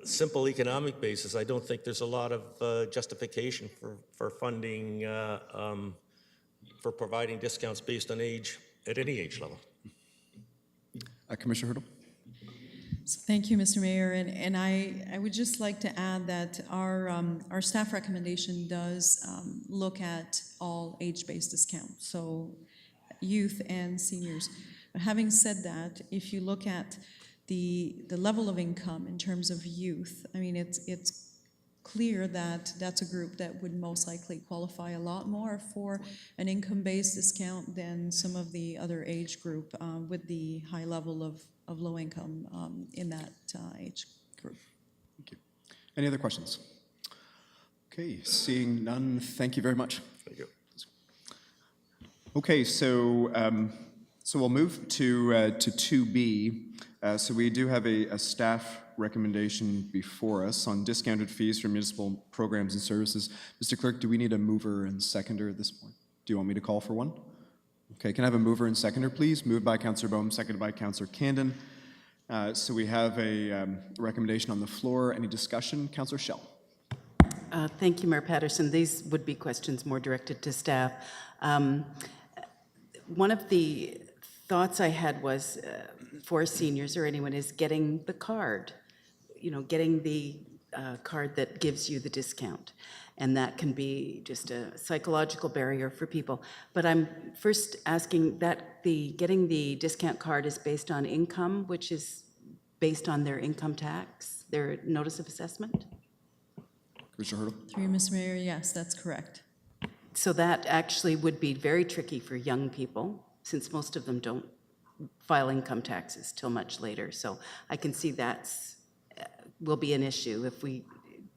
simple economic basis, I don't think there's a lot of justification for funding, for providing discounts based on age at any age level. Commissioner Hurdle? So thank you, Mr. Mayor, and I would just like to add that our staff recommendation does look at all age-based discounts, so youth and seniors. But having said that, if you look at the level of income in terms of youth, I mean, it's clear that that's a group that would most likely qualify a lot more for an income-based discount than some of the other age group with the high level of low income in that age group. Thank you. Any other questions? Okay, seeing none, thank you very much. Thank you. Okay, so we'll move to 2B. So we do have a staff recommendation before us on discounted fees for municipal programs and services. Mr. Clerk, do we need a mover and seconder at this point? Do you want me to call for one? Okay, can I have a mover and seconder, please? Moved by Councillor Boehm, seconded by Councillor Candon. So we have a recommendation on the floor. Any discussion? Councillor Schell. Thank you, Mayor Patterson. These would be questions more directed to staff. One of the thoughts I had was for seniors or anyone is getting the card, you know, getting the card that gives you the discount. And that can be just a psychological barrier for people. But I'm first asking that getting the discount card is based on income, which is based on their income tax, their notice of assessment? Commissioner Hurdle. Through you, Mr. Mayor, yes, that's correct. So that actually would be very tricky for young people, since most of them don't file income taxes till much later. So I can see that's will be an issue if we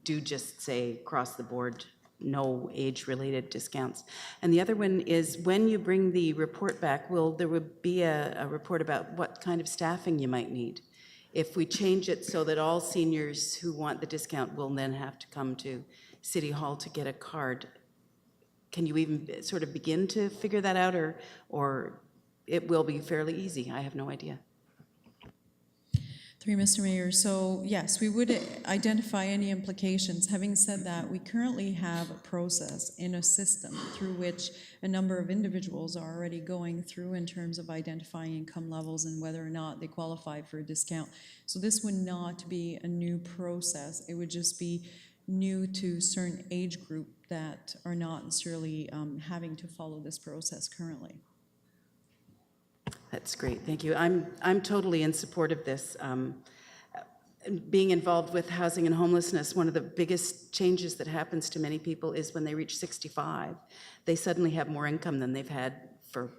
do just say across the board, no age-related discounts. And the other one is when you bring the report back, there would be a report about what kind of staffing you might need. If we change it so that all seniors who want the discount will then have to come to City Hall to get a card, can you even sort of begin to figure that out, or it will be fairly easy? I have no idea. Through you, Mr. Mayor, so yes, we would identify any implications. Having said that, we currently have a process in a system through which a number of individuals are already going through in terms of identifying income levels and whether or not they qualify for a discount. So this would not be a new process. It would just be new to certain age group that are not necessarily having to follow this process currently. That's great, thank you. I'm totally in support of this. Being involved with housing and homelessness, one of the biggest changes that happens to many people is when they reach 65, they suddenly have more income than they've had for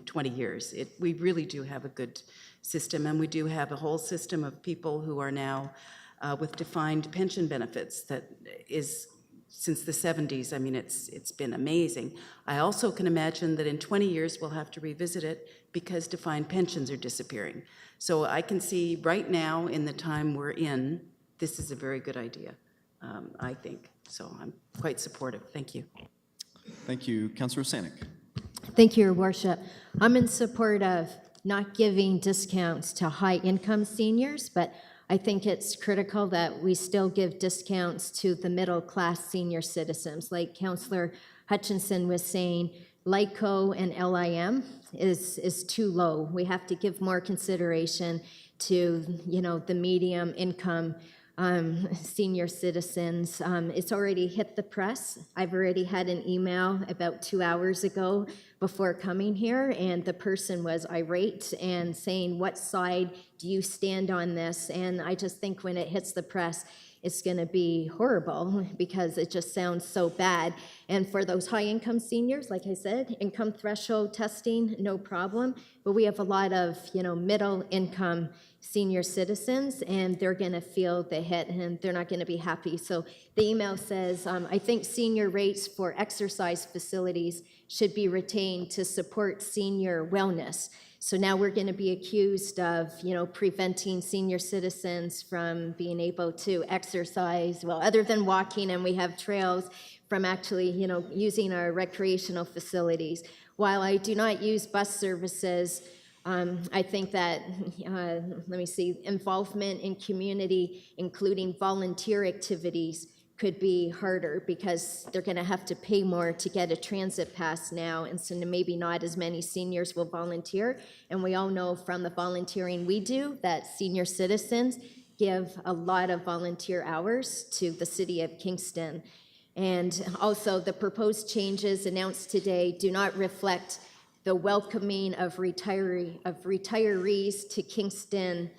20 years. We really do have a good system, and we do have a whole system of people who are now with defined pension benefits that is since the 70s. I mean, it's been amazing. I also can imagine that in 20 years we'll have to revisit it because defined pensions are disappearing. So I can see right now in the time we're in, this is a very good idea, I think. So I'm quite supportive. Thank you. Thank you. Councillor Sanik. Thank you, Your Worship. I'm in support of not giving discounts to high-income seniors, but I think it's critical that we still give discounts to the middle-class senior citizens. Like Councillor Hutchinson was saying, LICO and LIM is too low. We have to give more consideration to, the medium income senior citizens. It's already hit the press. I've already had an email about 2 hours ago before coming here, and the person was irate and saying, what side do you stand on this? And I just think when it hits the press, it's going to be horrible because it just sounds so bad. And for those high-income seniors, like I said, income threshold testing, no problem. But we have a lot of, middle-income senior citizens, and they're going to feel the hit, and they're not going to be happy. So the email says, I think senior rates for exercise facilities should be retained to support senior wellness. So now we're going to be accused of, preventing senior citizens from being able to exercise, well, other than walking, and we have trails, from actually, using our recreational facilities. While I do not use bus services, I think that, involvement in community, including volunteer activities, could be harder because they're going to have to pay more to get a transit pass now, and so maybe not as many seniors will volunteer. And we all know from the volunteering we do that senior citizens give a lot of volunteer hours to the city of Kingston. And also the proposed changes announced today do not reflect the welcoming of retirees to Kingston,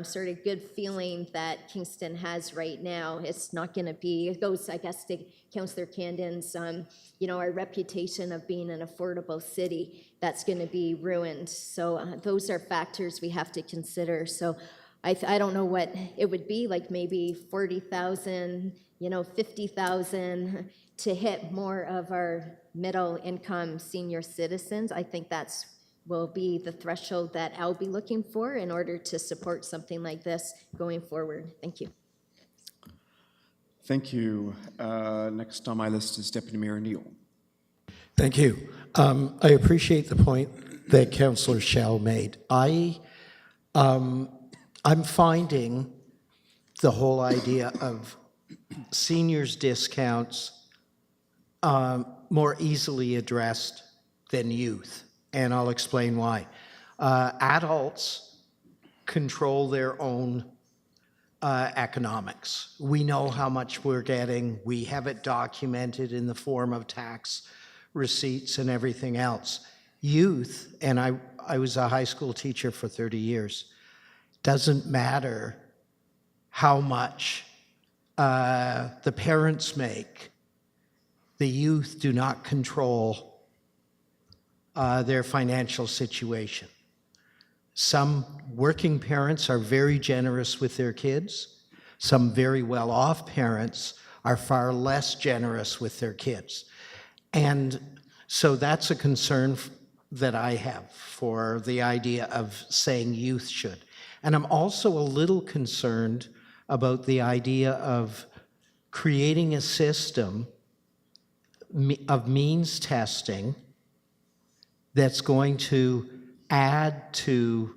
sort of good feeling that Kingston has right now. It's not going to be, it goes, I guess, to Councillor Candon's, our reputation of being an affordable city, that's going to be ruined. So those are factors we have to consider. So I don't know what it would be, like maybe 40,000, 50,000 to hit more of our middle income senior citizens. I think that's will be the threshold that I'll be looking for in order to support something like this going forward. Thank you. Thank you. Next on my list is Deputy Mayor Neal. Thank you. I appreciate the point that Councillor Schell made. I'm finding the whole idea of seniors discounts more easily addressed than youth, and I'll explain why. Adults control their own economics. We know how much we're getting. We have it documented in the form of tax receipts and everything else. Youth, and I was a high school teacher for 30 years, doesn't matter how much the parents make. The youth do not control their financial situation. Some working parents are very generous with their kids. Some very well-off parents are far less generous with their kids. And so that's a concern that I have for the idea of saying youth should. And I'm also a little concerned about the idea of creating a system of means testing that's going to add to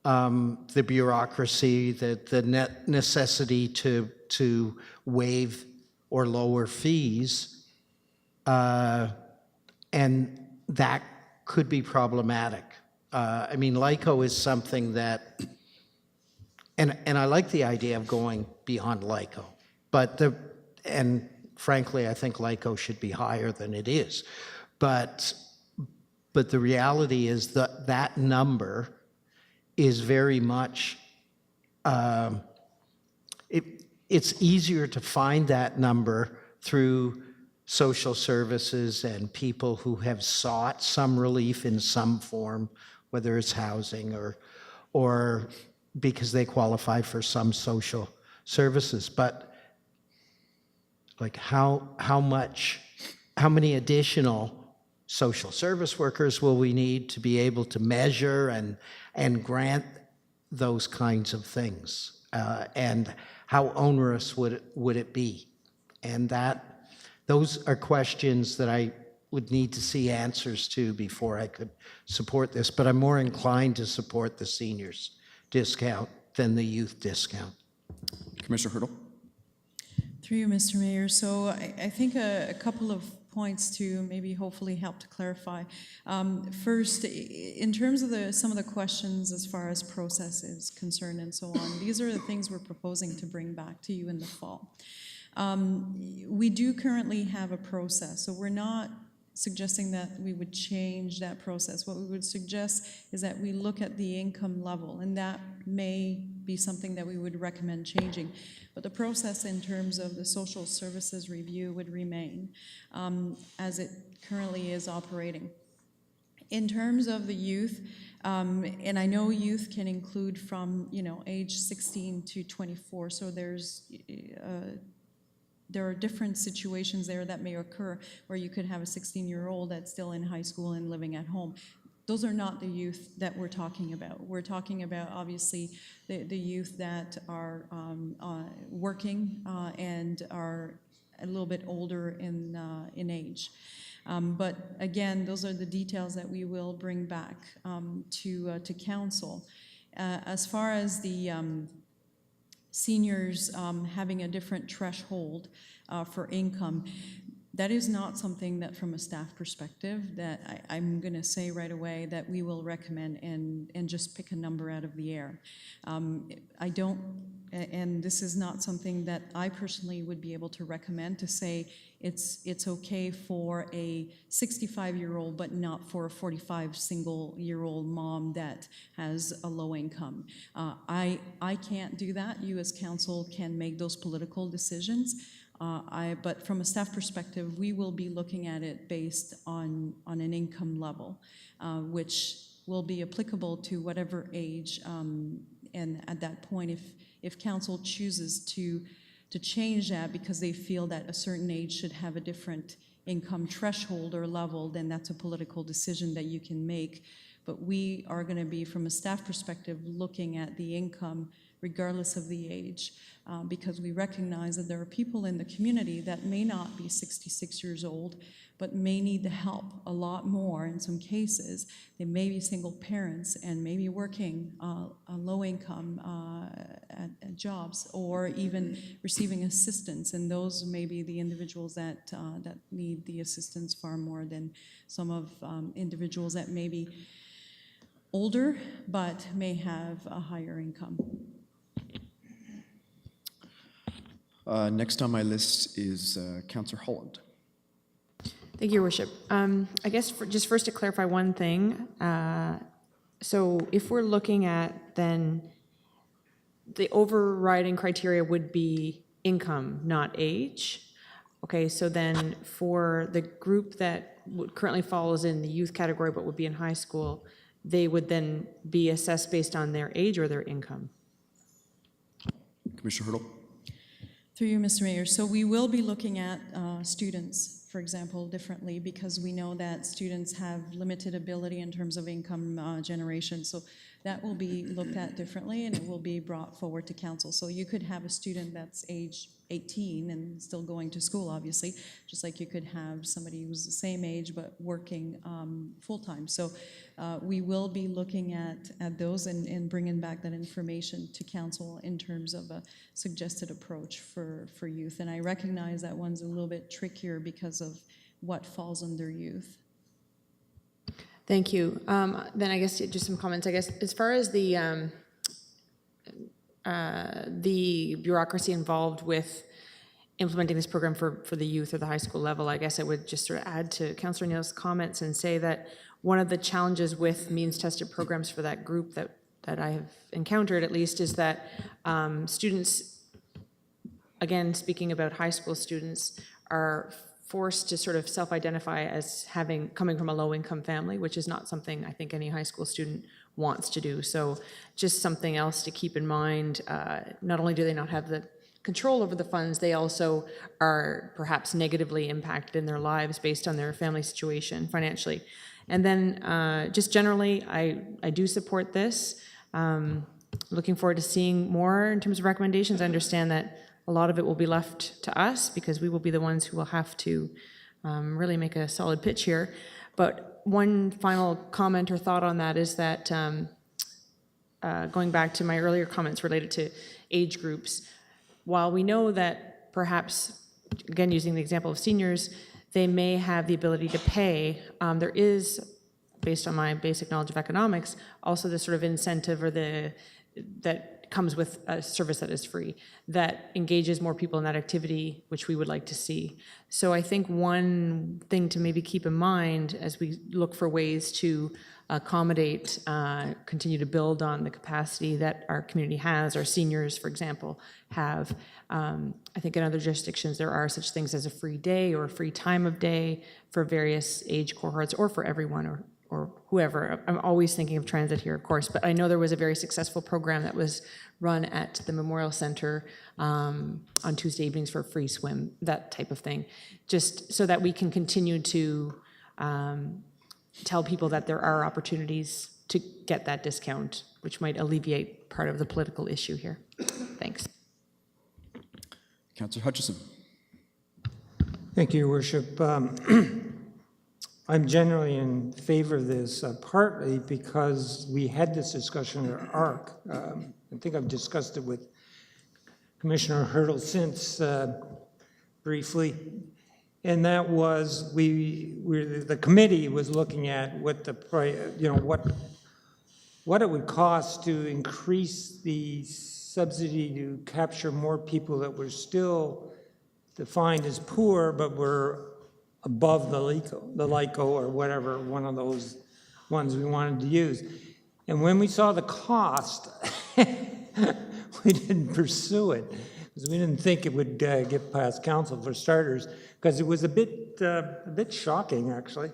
the bureaucracy, the necessity to waive or lower fees, and that could be problematic. I mean, LICO is something that, and I like the idea of going beyond LICO. and frankly, I think LICO should be higher than it is. But the reality is that that number is very much, it's easier to find that number through social services and people who have sought some relief in some form, whether it's housing or because they qualify for some social services. But like how many additional social service workers will we need to be able to measure and grant those kinds of things? And how onerous would it be? And those are questions that I would need to see answers to before I could support this. But I'm more inclined to support the seniors discount than the youth discount. Commissioner Hurdle. Through you, Mr. Mayor. So I think a couple of points to maybe hopefully help to clarify. First, in terms of some of the questions as far as process is concerned and so on, these are the things we're proposing to bring back to you in the fall. We do currently have a process, so we're not suggesting that we would change that process. What we would suggest is that we look at the income level, and that may be something that we would recommend changing. But the process in terms of the social services review would remain as it currently is operating. In terms of the youth, and I know youth can include from age 16 to 24, so there are different situations there that may occur where you could have a 16-year-old that's still in high school and living at home. Those are not the youth that we're talking about. We're talking about, obviously, the youth that are working and are a little bit older in age. But again, those are the details that we will bring back to council. As far as the seniors having a different threshold for income, that is not something that from a staff perspective that I'm going to say right away that we will recommend and just pick a number out of the air. I don't, and this is not something that I personally would be able to recommend to say it's okay for a 65-year-old but not for a 45 single-year-old mom that has a low income. I can't do that. You as council can make those political decisions. But from a staff perspective, we will be looking at it based on an income level, which will be applicable to whatever age. And at that point, if council chooses to change that because they feel that a certain age should have a different income threshold or level, then that's a political decision that you can make. But we are going to be, from a staff perspective, looking at the income regardless of the age, because we recognize that there are people in the community that may not be 66 years old, but may need the help a lot more in some cases. They may be single parents and maybe working low income at jobs, or even receiving assistance, and those may be the individuals that need the assistance far more than some of individuals that may be older but may have a higher income. Next on my list is Councillor Holland. Thank you, Your Worship. I guess just first to clarify one thing. So if we're looking at then the overriding criteria would be income, not age. Okay, so then for the group that currently falls in the youth category but would be in high school, they would then be assessed based on their age or their income. Commissioner Hurdle. Through you, Mr. Mayor. So we will be looking at students, for example, differently, because we know that students have limited ability in terms of income generation. So that will be looked at differently, and it will be brought forward to council. So you could have a student that's age 18 and still going to school, obviously, just like you could have somebody who's the same age but working full-time. So we will be looking at those and bringing back that information to council in terms of a suggested approach for youth. And I recognize that one's a little bit trickier because of what falls under youth. Thank you. Then I guess just some comments. I guess as far as the bureaucracy involved with implementing this program for the youth or the high school level, I guess I would just sort of add to Councillor Neal's comments and say that one of the challenges with means-tested programs for that group that I have encountered, at least, is that students, again, speaking about high school students, are forced to sort of self-identify as coming from a low-income family, which is not something I think any high school student wants to do. So just something else to keep in mind. Not only do they not have the control over the funds, they also are perhaps negatively impacted in their lives based on their family situation financially. And then just generally, I do support this. Looking forward to seeing more in terms of recommendations. I understand that a lot of it will be left to us because we will be the ones who will have to really make a solid pitch here. But one final comment or thought on that is that going back to my earlier comments related to age groups, while we know that perhaps, again, using the example of seniors, they may have the ability to pay, there is, based on my basic knowledge of economics, also the sort of incentive or that comes with a service that is free, that engages more people in that activity, which we would like to see. So I think one thing to maybe keep in mind as we look for ways to accommodate, continue to build on the capacity that our community has, our seniors, for example, have. I think in other jurisdictions there are such things as a free day or a free time of day for various age cohorts or for everyone or whoever. I'm always thinking of transit here, of course, but I know there was a very successful program that was run at the Memorial Center on Tuesday evenings for a free swim, that type of thing, just so that we can continue to tell people that there are opportunities to get that discount, which might alleviate part of the political issue here. Thanks. Councillor Hutchison. Thank you, Your Worship. I'm generally in favor of this, partly because we had this discussion at ARC. I think I've discussed it with Commissioner Hurdle since briefly, and that was the committee was looking at what what it would cost to increase the subsidy to capture more people that were still defined as poor but were above the LICO or whatever, one of those ones we wanted to use. And when we saw the cost, we didn't pursue it because we didn't think it would get past council for starters, because it was a bit shocking, actually.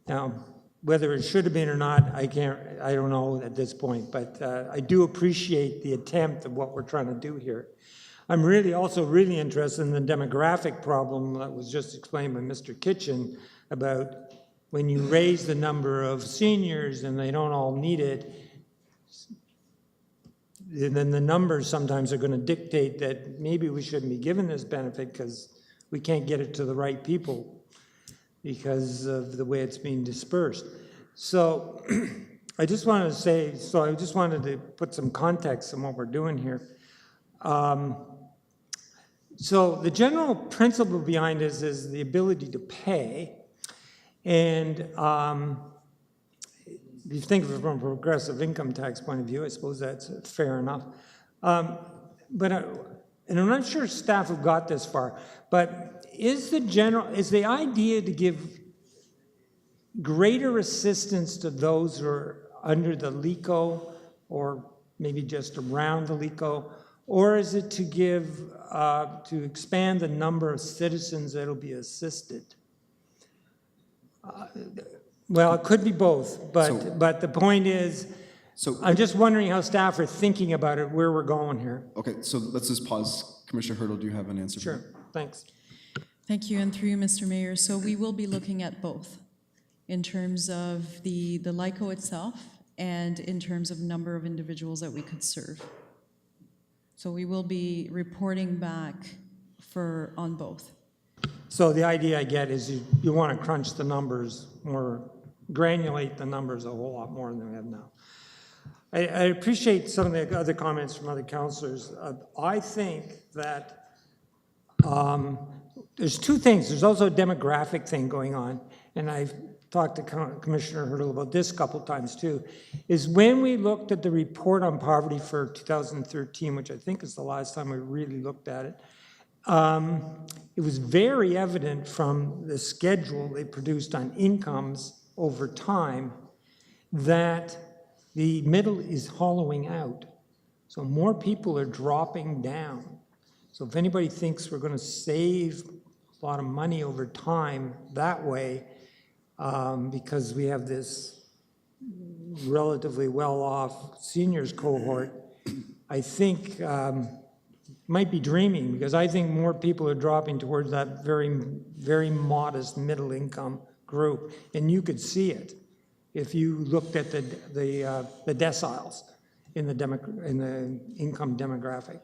Now, whether it should have been or not, I don't know at this point, but I do appreciate the attempt of what we're trying to do here. I'm also really interested in the demographic problem that was just explained by Mr. Kitchen about when you raise the number of seniors and they don't all need it, then the numbers sometimes are going to dictate that maybe we shouldn't be given this benefit because we can't get it to the right people because of the way it's being dispersed. So I just wanted to put some context on what we're doing here. So the general principle behind this is the ability to pay. And if you think of it from a progressive income tax point of view, I suppose that's fair enough. And I'm not sure staff have got this far, but is the idea to give greater assistance to those who are under the LICO or maybe just around the LICO, or is it to to expand the number of citizens that will be assisted? Well, it could be both, but the point is, I'm just wondering how staff are thinking about it, where we're going here. Okay, so let's just pause. Commissioner Hurdle, do you have an answer? Sure, thanks. Thank you, and through you, Mr. Mayor. So we will be looking at both in terms of the LICO itself and in terms of number of individuals that we could serve. So we will be reporting back on both. So the idea I get is you want to crunch the numbers more, granulate the numbers a whole lot more than we have now. I appreciate some of the other comments from other councillors. I think that there's two things. There's also a demographic thing going on, and I've talked to Commissioner Hurdle about this a couple times too, is when we looked at the report on poverty for 2013, which I think is the last time we really looked at it, it was very evident from the schedule they produced on incomes over time that the middle is hollowing out. So more people are dropping down. So if anybody thinks we're going to save a lot of money over time that way, because we have this relatively well-off seniors cohort, I think might be dreaming, because I think more people are dropping towards that very, very modest middle income group. And you could see it if you looked at the deciles in the income demographic.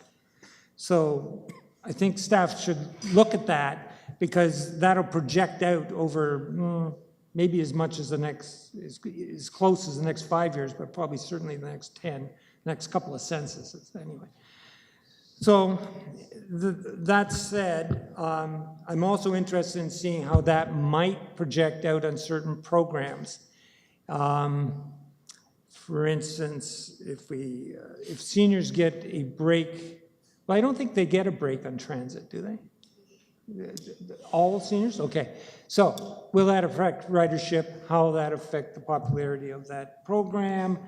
So I think staff should look at that, because that'll project out over maybe as much as as close as the next 5 years, but probably certainly the next 10, next couple of censuses anyway. So that said, I'm also interested in seeing how that might project out on certain programs. For instance, if seniors get a break, well, I don't think they get a break on transit, do they? All seniors? Okay. So will that affect ridership? How will that affect the popularity of that program?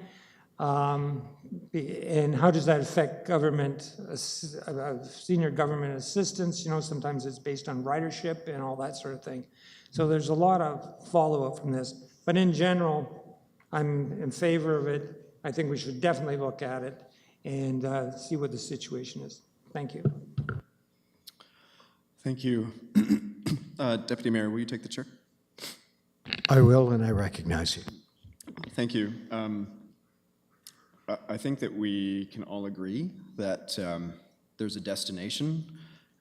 And how does that affect government, senior government assistance? You know, sometimes it's based on ridership and all that sort of thing. So there's a lot of follow-up from this. But in general, I'm in favor of it. I think we should definitely look at it and see what the situation is. Thank you. Thank you. Deputy Mayor, will you take the chair? I will, and I recognize you. Thank you. I think that we can all agree that there's a destination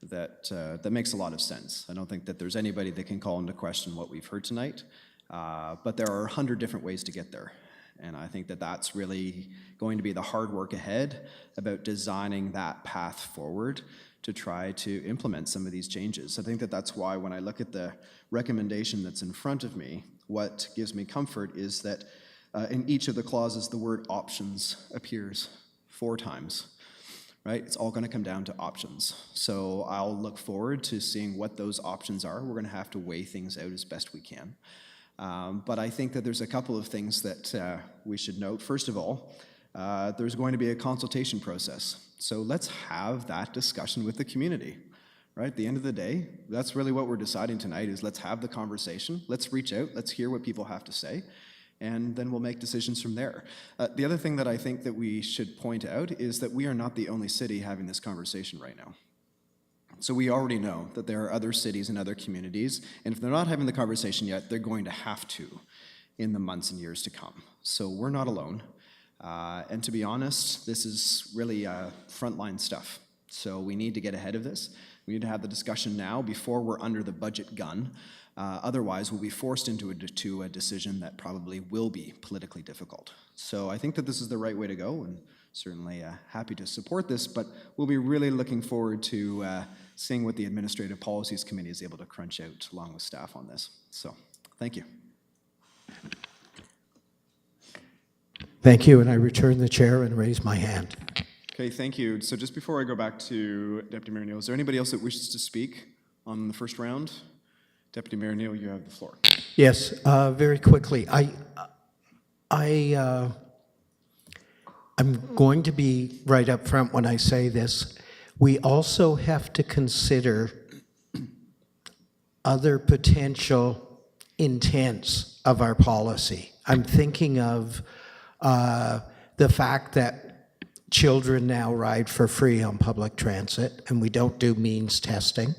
that makes a lot of sense. I don't think that there's anybody that can call into question what we've heard tonight, but there are 100 different ways to get there. And I think that that's really going to be the hard work ahead about designing that path forward to try to implement some of these changes. I think that that's why when I look at the recommendation that's in front of me, what gives me comfort is that in each of the clauses, the word options appears 4 times, right? It's all going to come down to options. So I'll look forward to seeing what those options are. We're going to have to weigh things out as best we can. But I think that there's a couple of things that we should note. First of all, there's going to be a consultation process. So let's have that discussion with the community, right? At the end of the day, that's really what we're deciding tonight is let's have the conversation. Let's reach out. Let's hear what people have to say. And then we'll make decisions from there. The other thing that I think that we should point out is that we are not the only city having this conversation right now. So we already know that there are other cities and other communities, and if they're not having the conversation yet, they're going to have to in the months and years to come. So we're not alone. And to be honest, this is really frontline stuff. So we need to get ahead of this. We need to have the discussion now before we're under the budget gun. Otherwise, we'll be forced into a decision that probably will be politically difficult. So I think that this is the right way to go, and certainly happy to support this, but we'll be really looking forward to seeing what the Administrative Policies Committee is able to crunch out along with staff on this. So thank you. Thank you, and I return the chair and raise my hand. Okay, thank you. So just before I go back to Deputy Mayor Neal, is there anybody else that wishes to speak on the first round? Deputy Mayor Neal, you have the floor. Yes, very quickly. I'm going to be right up front when I say this. We also have to consider other potential intents of our policy. I'm thinking of the fact that children now ride for free on public transit, and we don't do means testing,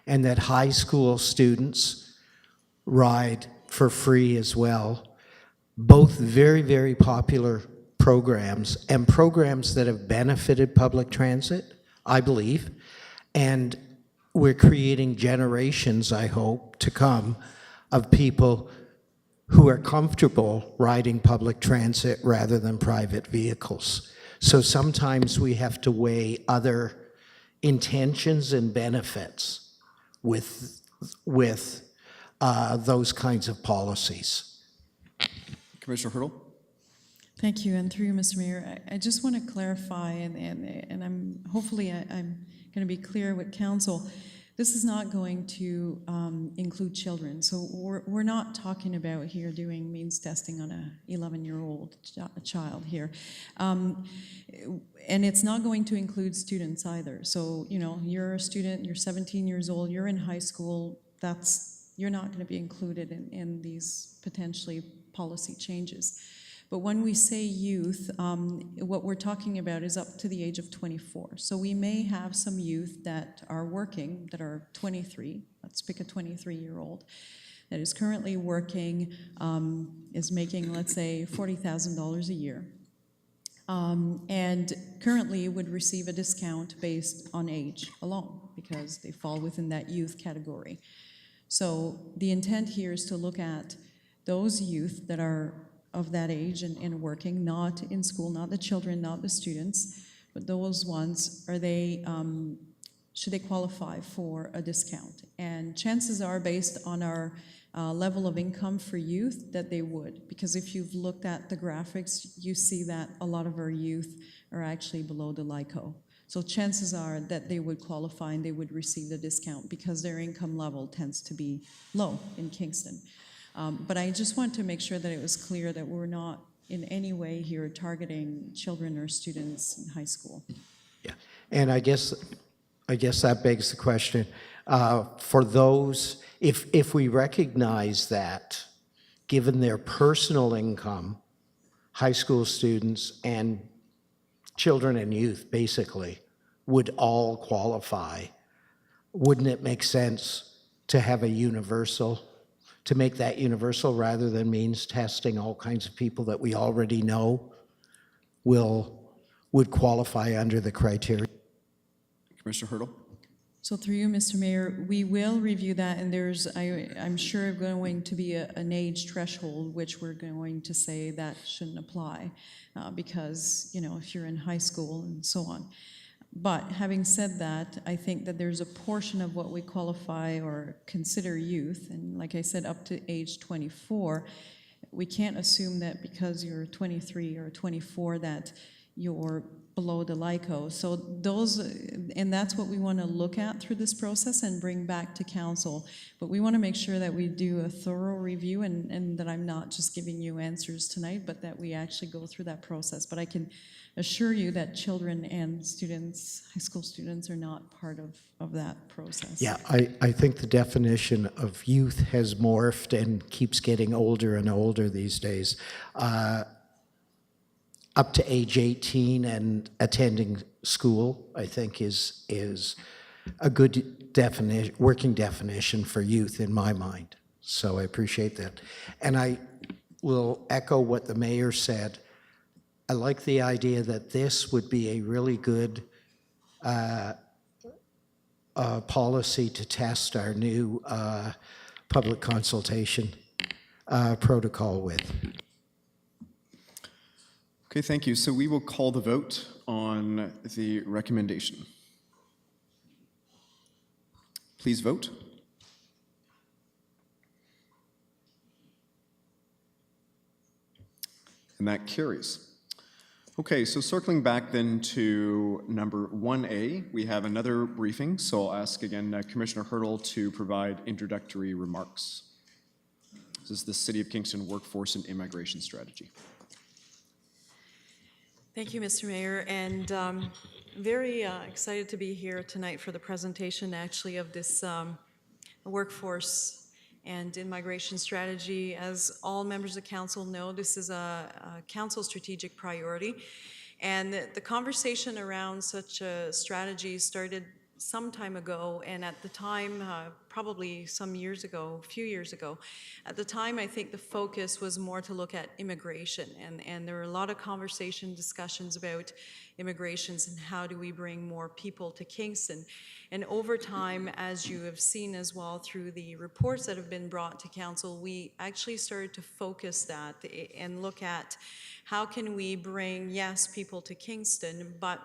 and that high school students ride for free as well. Both very, very popular programs, and programs that have benefited public transit, I believe, and we're creating generations, I hope, to come of people who are comfortable riding public transit rather than private vehicles. So sometimes we have to weigh other intentions and benefits with those kinds of policies. Commissioner Hurdle? Thank you, and through you, Mr. Mayor, I just want to clarify, and hopefully I'm going to be clear with council. This is not going to include children, so we're not talking about here doing means testing on a 11-year-old child here. And it's not going to include students either. So, you know, you're a student, you're 17 years old, you're in high school, you're not going to be included in these potentially policy changes. But when we say youth, what we're talking about is up to the age of 24. So we may have some youth that are working, that are 23. Let's pick a 23-year-old that is currently working, is making, let's say, $40,000 a year, and currently would receive a discount based on age alone because they fall within that youth category. So the intent here is to look at those youth that are of that age and working, not in school, not the children, not the students, but those ones, should they qualify for a discount? And chances are, based on our level of income for youth, that they would. Because if you've looked at the graphics, you see that a lot of our youth are actually below the LICO. So chances are that they would qualify and they would receive the discount because their income level tends to be low in Kingston. But I just want to make sure that it was clear that we're not in any way here targeting children or students in high school. Yeah, and I guess that begs the question, for those, if we recognize that, given their personal income, high school students and children and youth basically would all qualify, wouldn't it make sense to have a universal, to make that universal rather than means testing all kinds of people that we already know would qualify under the criteria? Commissioner Hurdle? So through you, Mr. Mayor, we will review that, and I'm sure going to be an age threshold, which we're going to say that shouldn't apply because, you know, if you're in high school and so on. But having said that, I think that there's a portion of what we qualify or consider youth, and like I said, up to age 24, we can't assume that because you're 23 or 24 that you're below the LICO. So those, and that's what we want to look at through this process and bring back to council. But we want to make sure that we do a thorough review and that I'm not just giving you answers tonight, but that we actually go through that process. But I can assure you that children and students, high school students, are not part of that process. Yeah, I think the definition of youth has morphed and keeps getting older and older these days. Up to age 18 and attending school, I think is a good definition, working definition for youth in my mind. So I appreciate that. And I will echo what the mayor said. I like the idea that this would be a really good policy to test our new public consultation protocol with. Okay, thank you. So we will call the vote on the recommendation. Please vote. And that carries. Okay, so circling back then to number 1A, we have another briefing. So I'll ask again Commissioner Hurdle to provide introductory remarks. This is the City of Kingston Workforce and Immigration Strategy. Thank you, Mr. Mayor, and very excited to be here tonight for the presentation, actually, of this workforce and immigration strategy. As all members of council know, this is a council strategic priority, and the conversation around such a strategy started some time ago, and at the time, probably some years ago, a few years ago, at the time I think the focus was more to look at immigration, and there were a lot of discussions about immigrations and how do we bring more people to Kingston. And over time, as you have seen as well through the reports that have been brought to council, we actually started to focus that and look at how can we bring, yes, people to Kingston, but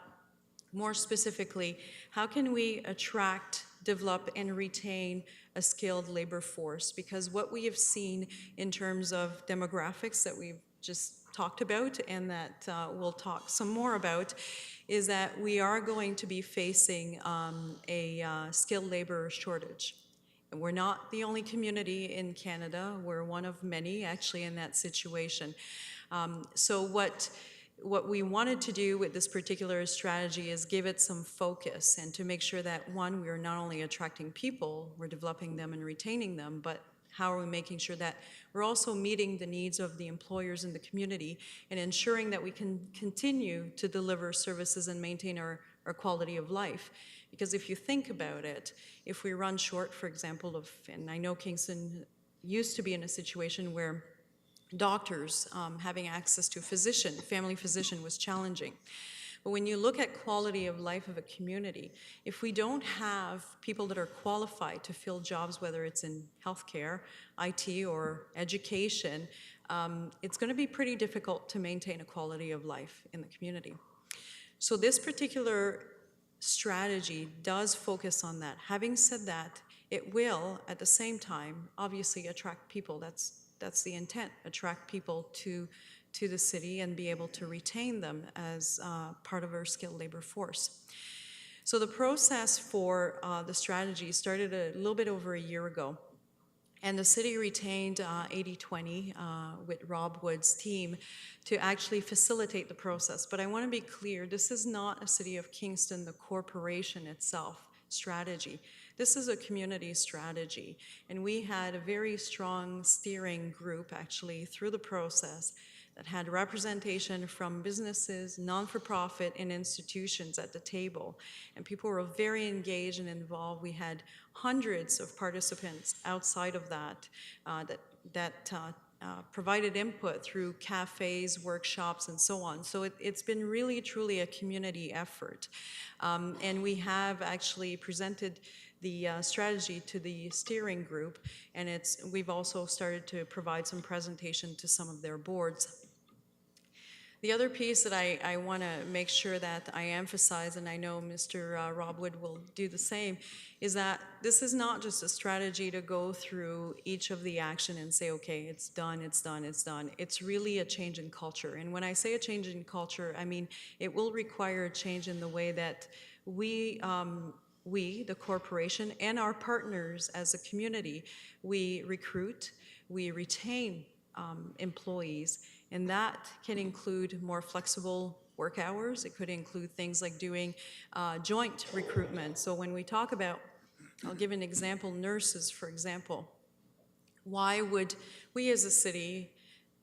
more specifically, how can we attract, develop, and retain a skilled labor force? Because what we have seen in terms of demographics that we've just talked about and that we'll talk some more about is that we are going to be facing a skilled labor shortage. And we're not the only community in Canada. We're one of many actually in that situation. So what we wanted to do with this particular strategy is give it some focus and to make sure that, one, we are not only attracting people, we're developing them and retaining them, but how are we making sure that we're also meeting the needs of the employers in the community and ensuring that we can continue to deliver services and maintain our quality of life. Because if you think about it, if we run short, for example, and I know Kingston used to be in a situation where doctors having access to a physician, family physician, was challenging. But when you look at quality of life of a community, if we don't have people that are qualified to fill jobs, whether it's in healthcare, IT, or education, it's going to be pretty difficult to maintain a quality of life in the community. So this particular strategy does focus on that. Having said that, it will, at the same time, obviously attract people. That's the intent, attract people to the city and be able to retain them as part of our skilled labor force. So the process for the strategy started a little bit over a year ago. And the city retained 80/20 with Rob Wood's team to actually facilitate the process. But I want to be clear, this is not a City of Kingston, the corporation itself, strategy. This is a community strategy. And we had a very strong steering group actually through the process that had representation from businesses, non-for-profit, and institutions at the table. And people were very engaged and involved. We had hundreds of participants outside of that provided input through cafes, workshops, and so on. So it's been really, truly a community effort. And we have actually presented the strategy to the steering group, and we've also started to provide some presentation to some of their boards. The other piece that I want to make sure that I emphasize, and I know Mr. Rob Wood will do the same, is that this is not just a strategy to go through each of the action and say, okay, it's done, it's done, it's done. It's really a change in culture. And when I say a change in culture, I mean it will require a change in the way that we, the corporation, and our partners as a community, we recruit, we retain employees. And that can include more flexible work hours. It could include things like doing joint recruitment. So when we talk about, I'll give an example, nurses, for example. Why would we as a city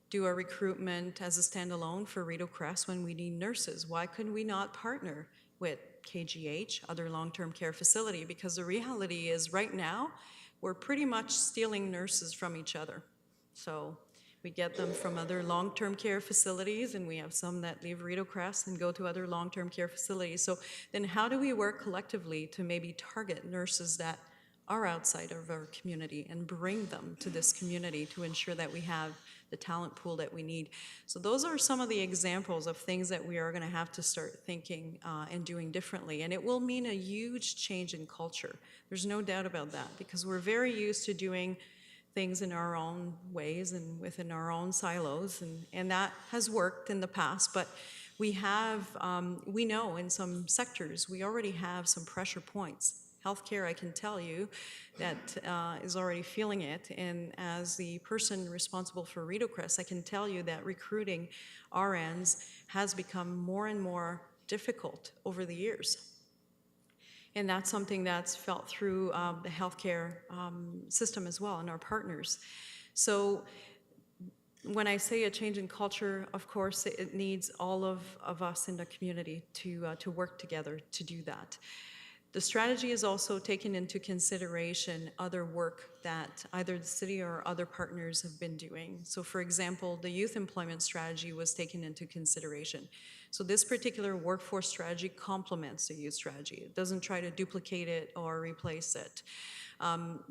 do a recruitment as a standalone for Rideau Crest when we need nurses? Why couldn't we not partner with KGH, other long-term care facility? Because the reality is right now, we're pretty much stealing nurses from each other. So we get them from other long-term care facilities, and we have some that leave Rideau Crest and go to other long-term care facilities. So then how do we work collectively to maybe target nurses that are outside of our community and bring them to this community to ensure that we have the talent pool that we need? So those are some of the examples of things that we are going to have to start thinking and doing differently. And it will mean a huge change in culture. There's no doubt about that, because we're very used to doing things in our own ways and within our own silos, and that has worked in the past, but we know in some sectors we already have some pressure points. Healthcare, I can tell you, that is already feeling it, and as the person responsible for Rideau Crest, I can tell you that recruiting RNs has become more and more difficult over the years. And that's something that's felt through the healthcare system as well and our partners. So when I say a change in culture, of course, it needs all of us in the community to work together to do that. The strategy is also taken into consideration other work that either the city or other partners have been doing. So for example, the youth employment strategy was taken into consideration. So this particular workforce strategy complements the youth strategy. It doesn't try to duplicate it or replace it.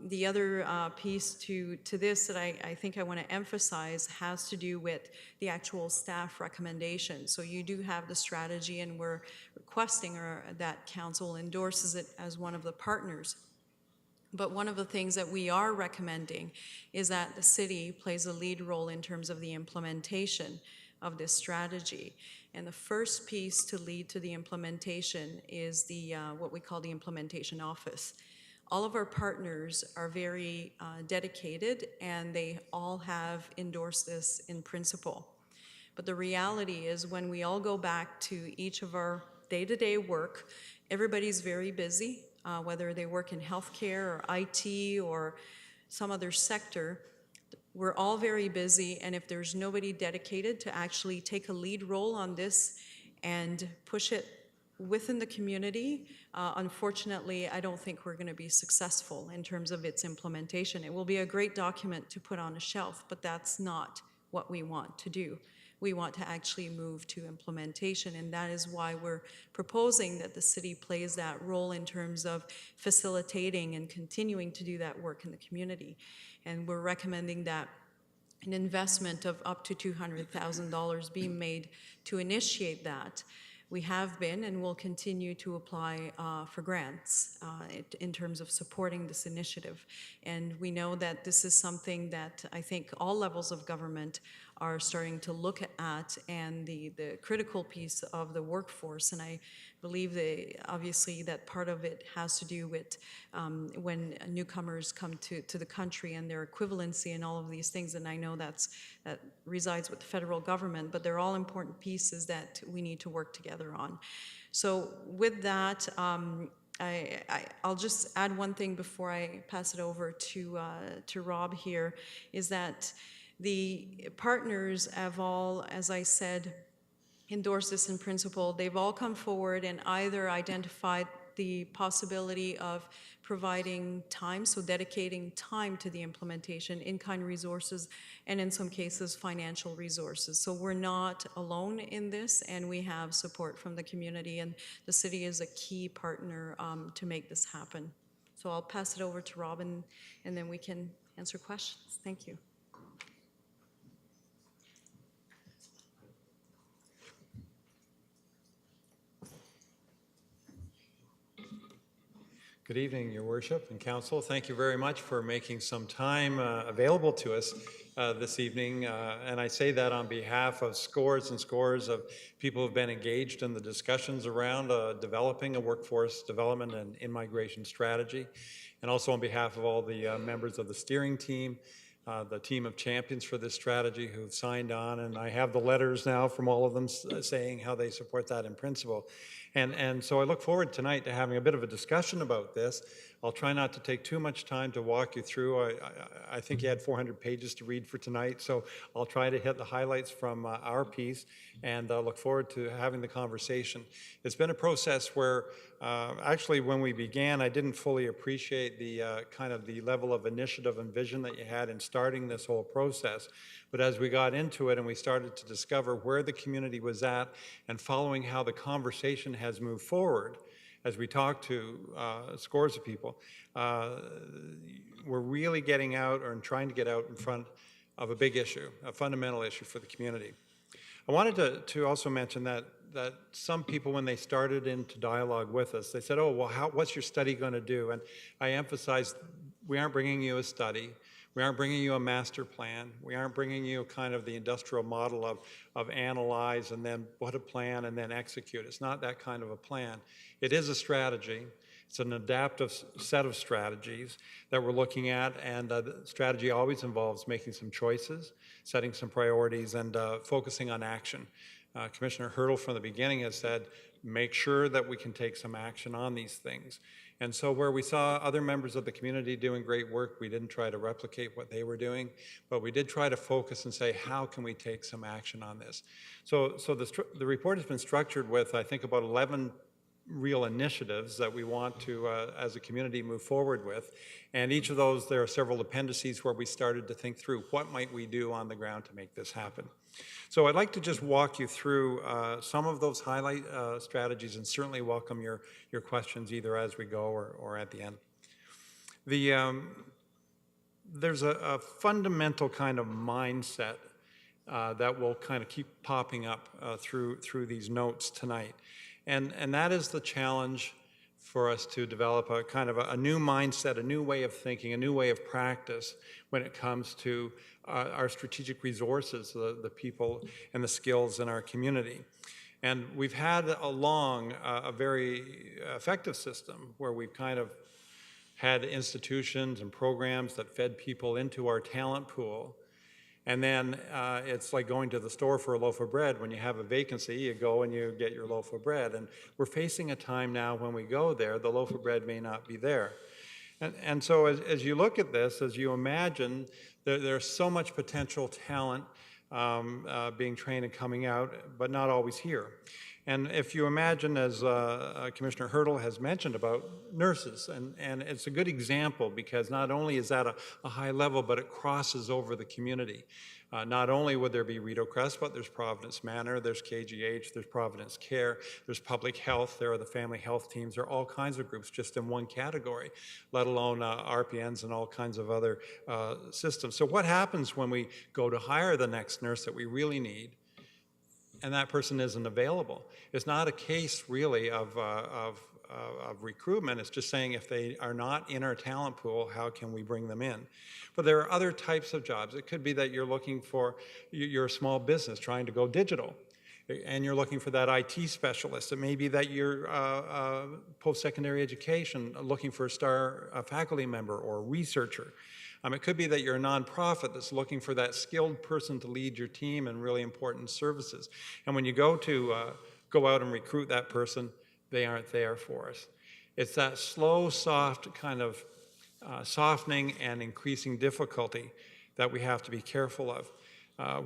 The other piece to this that I think I want to emphasize has to do with the actual staff recommendation. So you do have the strategy, and we're requesting that council endorses it as one of the partners. But one of the things that we are recommending is that the city plays a lead role in terms of the implementation of this strategy. And the first piece to lead to the implementation is the what we call the implementation office. All of our partners are very dedicated, and they all have endorsed this in principle. But the reality is, when we all go back to each of our day-to-day work, everybody's very busy, whether they work in healthcare or IT or some other sector. We're all very busy, and if there's nobody dedicated to actually take a lead role on this and push it within the community, unfortunately, I don't think we're going to be successful in terms of its implementation. It will be a great document to put on a shelf, but that's not what we want to do. We want to actually move to implementation, and that is why we're proposing that the city plays that role in terms of facilitating and continuing to do that work in the community. And we're recommending that an investment of up to $200,000 be made to initiate that. We have been and will continue to apply for grants in terms of supporting this initiative. And we know that this is something that I think all levels of government are starting to look at, and the critical piece of the workforce. And I believe obviously that part of it has to do with when newcomers come to the country and their equivalency and all of these things. And I know that resides with the federal government, but they're all important pieces that we need to work together on. So with that, I'll just add one thing before I pass it over to Rob here, is that the partners have all, as I said, endorsed this in principle. They've all come forward and either identified the possibility of providing time, so dedicating time to the implementation, in-kind resources, and in some cases, financial resources. So we're not alone in this, and we have support from the community, and the city is a key partner to make this happen. So I'll pass it over to Robin, and then we can answer questions. Thank you. Good evening, Your Worship and Council. Thank you very much for making some time available to us this evening. And I say that on behalf of scores and scores of people who have been engaged in the discussions around developing a workforce development and in-migration strategy, and also on behalf of all the members of the steering team, the team of champions for this strategy who've signed on. And I have the letters now from all of them saying how they support that in principle. And so I look forward tonight to having a bit of a discussion about this. I'll try not to take too much time to walk you through. I think you had 400 pages to read for tonight, so I'll try to hit the highlights from our piece, and look forward to having the conversation. It's been a process where actually when we began, I didn't fully appreciate the kind of the level of initiative and vision that you had in starting this whole process. But as we got into it and we started to discover where the community was at and following how the conversation has moved forward, as we talked to scores of people, we're really getting out or trying to get out in front of a big issue, a fundamental issue for the community. I wanted to also mention that some people, when they started into dialogue with us, they said, oh, well, what's your study going to do? And I emphasized, we aren't bringing you a study. We aren't bringing you a master plan. We aren't bringing you kind of the industrial model of analyze and then put a plan and then execute. It's not that kind of a plan. It is a strategy. It's an adaptive set of strategies that we're looking at, and the strategy always involves making some choices, setting some priorities, and focusing on action. Commissioner Hurdle from the beginning has said, make sure that we can take some action on these things. And so where we saw other members of the community doing great work, we didn't try to replicate what they were doing, but we did try to focus and say, how can we take some action on this? So the report has been structured with, I think, about 11 real initiatives that we want to, as a community, move forward with. And each of those, there are several appendices where we started to think through what might we do on the ground to make this happen. So I'd like to just walk you through some of those highlight strategies, and certainly welcome your questions either as we go or at the end. There's a fundamental kind of mindset that will kind of keep popping up through these notes tonight. And that is the challenge for us to develop a kind of a new mindset, a new way of thinking, a new way of practice when it comes to our strategic resources, the people and the skills in our community. And we've had along a very effective system where we've kind of had institutions and programs that fed people into our talent pool. And then it's like going to the store for a loaf of bread. When you have a vacancy, you go and you get your loaf of bread. And we're facing a time now when we go there, the loaf of bread may not be there. And so as you look at this, as you imagine, there's so much potential talent being trained and coming out, but not always here. And if you imagine, as Commissioner Hurdle has mentioned about nurses, and it's a good example because not only is that a high level, but it crosses over the community. Not only would there be Rideau Crest, but there's Providence Manor, there's KGH, there's Providence Care, there's public health, there are the family health teams, there are all kinds of groups just in one category, let alone RPNs and all kinds of other systems. So what happens when we go to hire the next nurse that we really need, and that person isn't available? It's not a case really of recruitment. It's just saying if they are not in our talent pool, how can we bring them in? But there are other types of jobs. It could be that you're looking for, you're a small business trying to go digital, and you're looking for that IT specialist. It may be that you're post-secondary education looking for a star faculty member or researcher. It could be that you're a nonprofit that's looking for that skilled person to lead your team in really important services. And when you go out and recruit that person, they aren't there for us. It's that slow, soft kind of softening and increasing difficulty that we have to be careful of.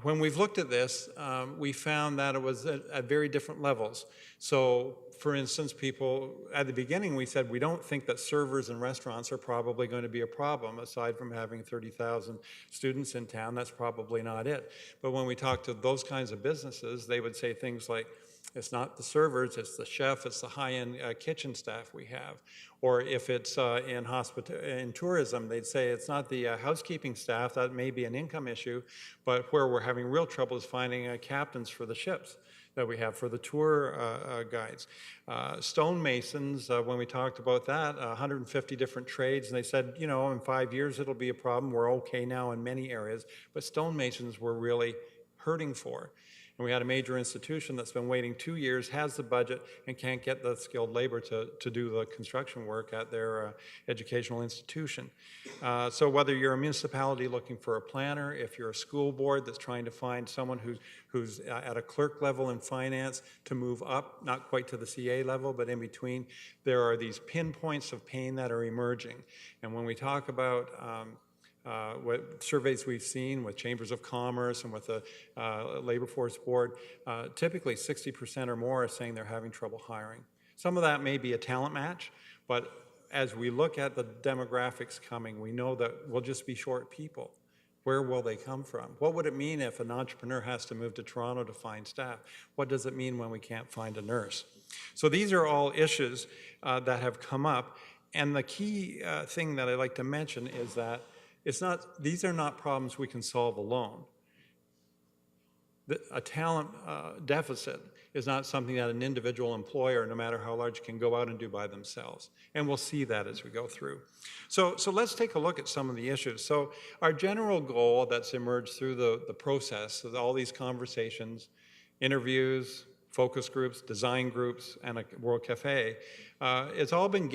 When we've looked at this, we found that it was at very different levels. So, for instance, people, at the beginning we said we don't think that servers in restaurants are probably going to be a problem. Aside from having 30,000 students in town, that's probably not it. But when we talk to those kinds of businesses, they would say things like, it's not the servers, it's the chef, it's the high-end kitchen staff we have. Or if it's in tourism, they'd say it's not the housekeeping staff, that may be an income issue, but where we're having real trouble is finding captains for the ships that we have, for the tour guides. Stonemasons, when we talked about that, 150 different trades, and they said, you know, in 5 years it'll be a problem. We're okay now in many areas, but stonemasons were really hurting for. And we had a major institution that's been waiting 2 years, has the budget, and can't get the skilled labor to do the construction work at their educational institution. So whether you're a municipality looking for a planner, if you're a school board that's trying to find someone who's at a clerk level in finance to move up, not quite to the CA level, but in between, there are these pinpoints of pain that are emerging. And when we talk about what surveys we've seen with chambers of commerce and with the labor force board, typically 60% or more are saying they're having trouble hiring. Some of that may be a talent match, but as we look at the demographics coming, we know that we'll just be short people. Where will they come from? What would it mean if an entrepreneur has to move to Toronto to find staff? What does it mean when we can't find a nurse? So these are all issues that have come up, and the key thing that I'd like to mention is that these are not problems we can solve alone. A talent deficit is not something that an individual employer, no matter how large, can go out and do by themselves. And we'll see that as we go through. So let's take a look at some of the issues. So our general goal that's emerged through the process of all these conversations, interviews, focus groups, design groups, and a World Cafe, it's all been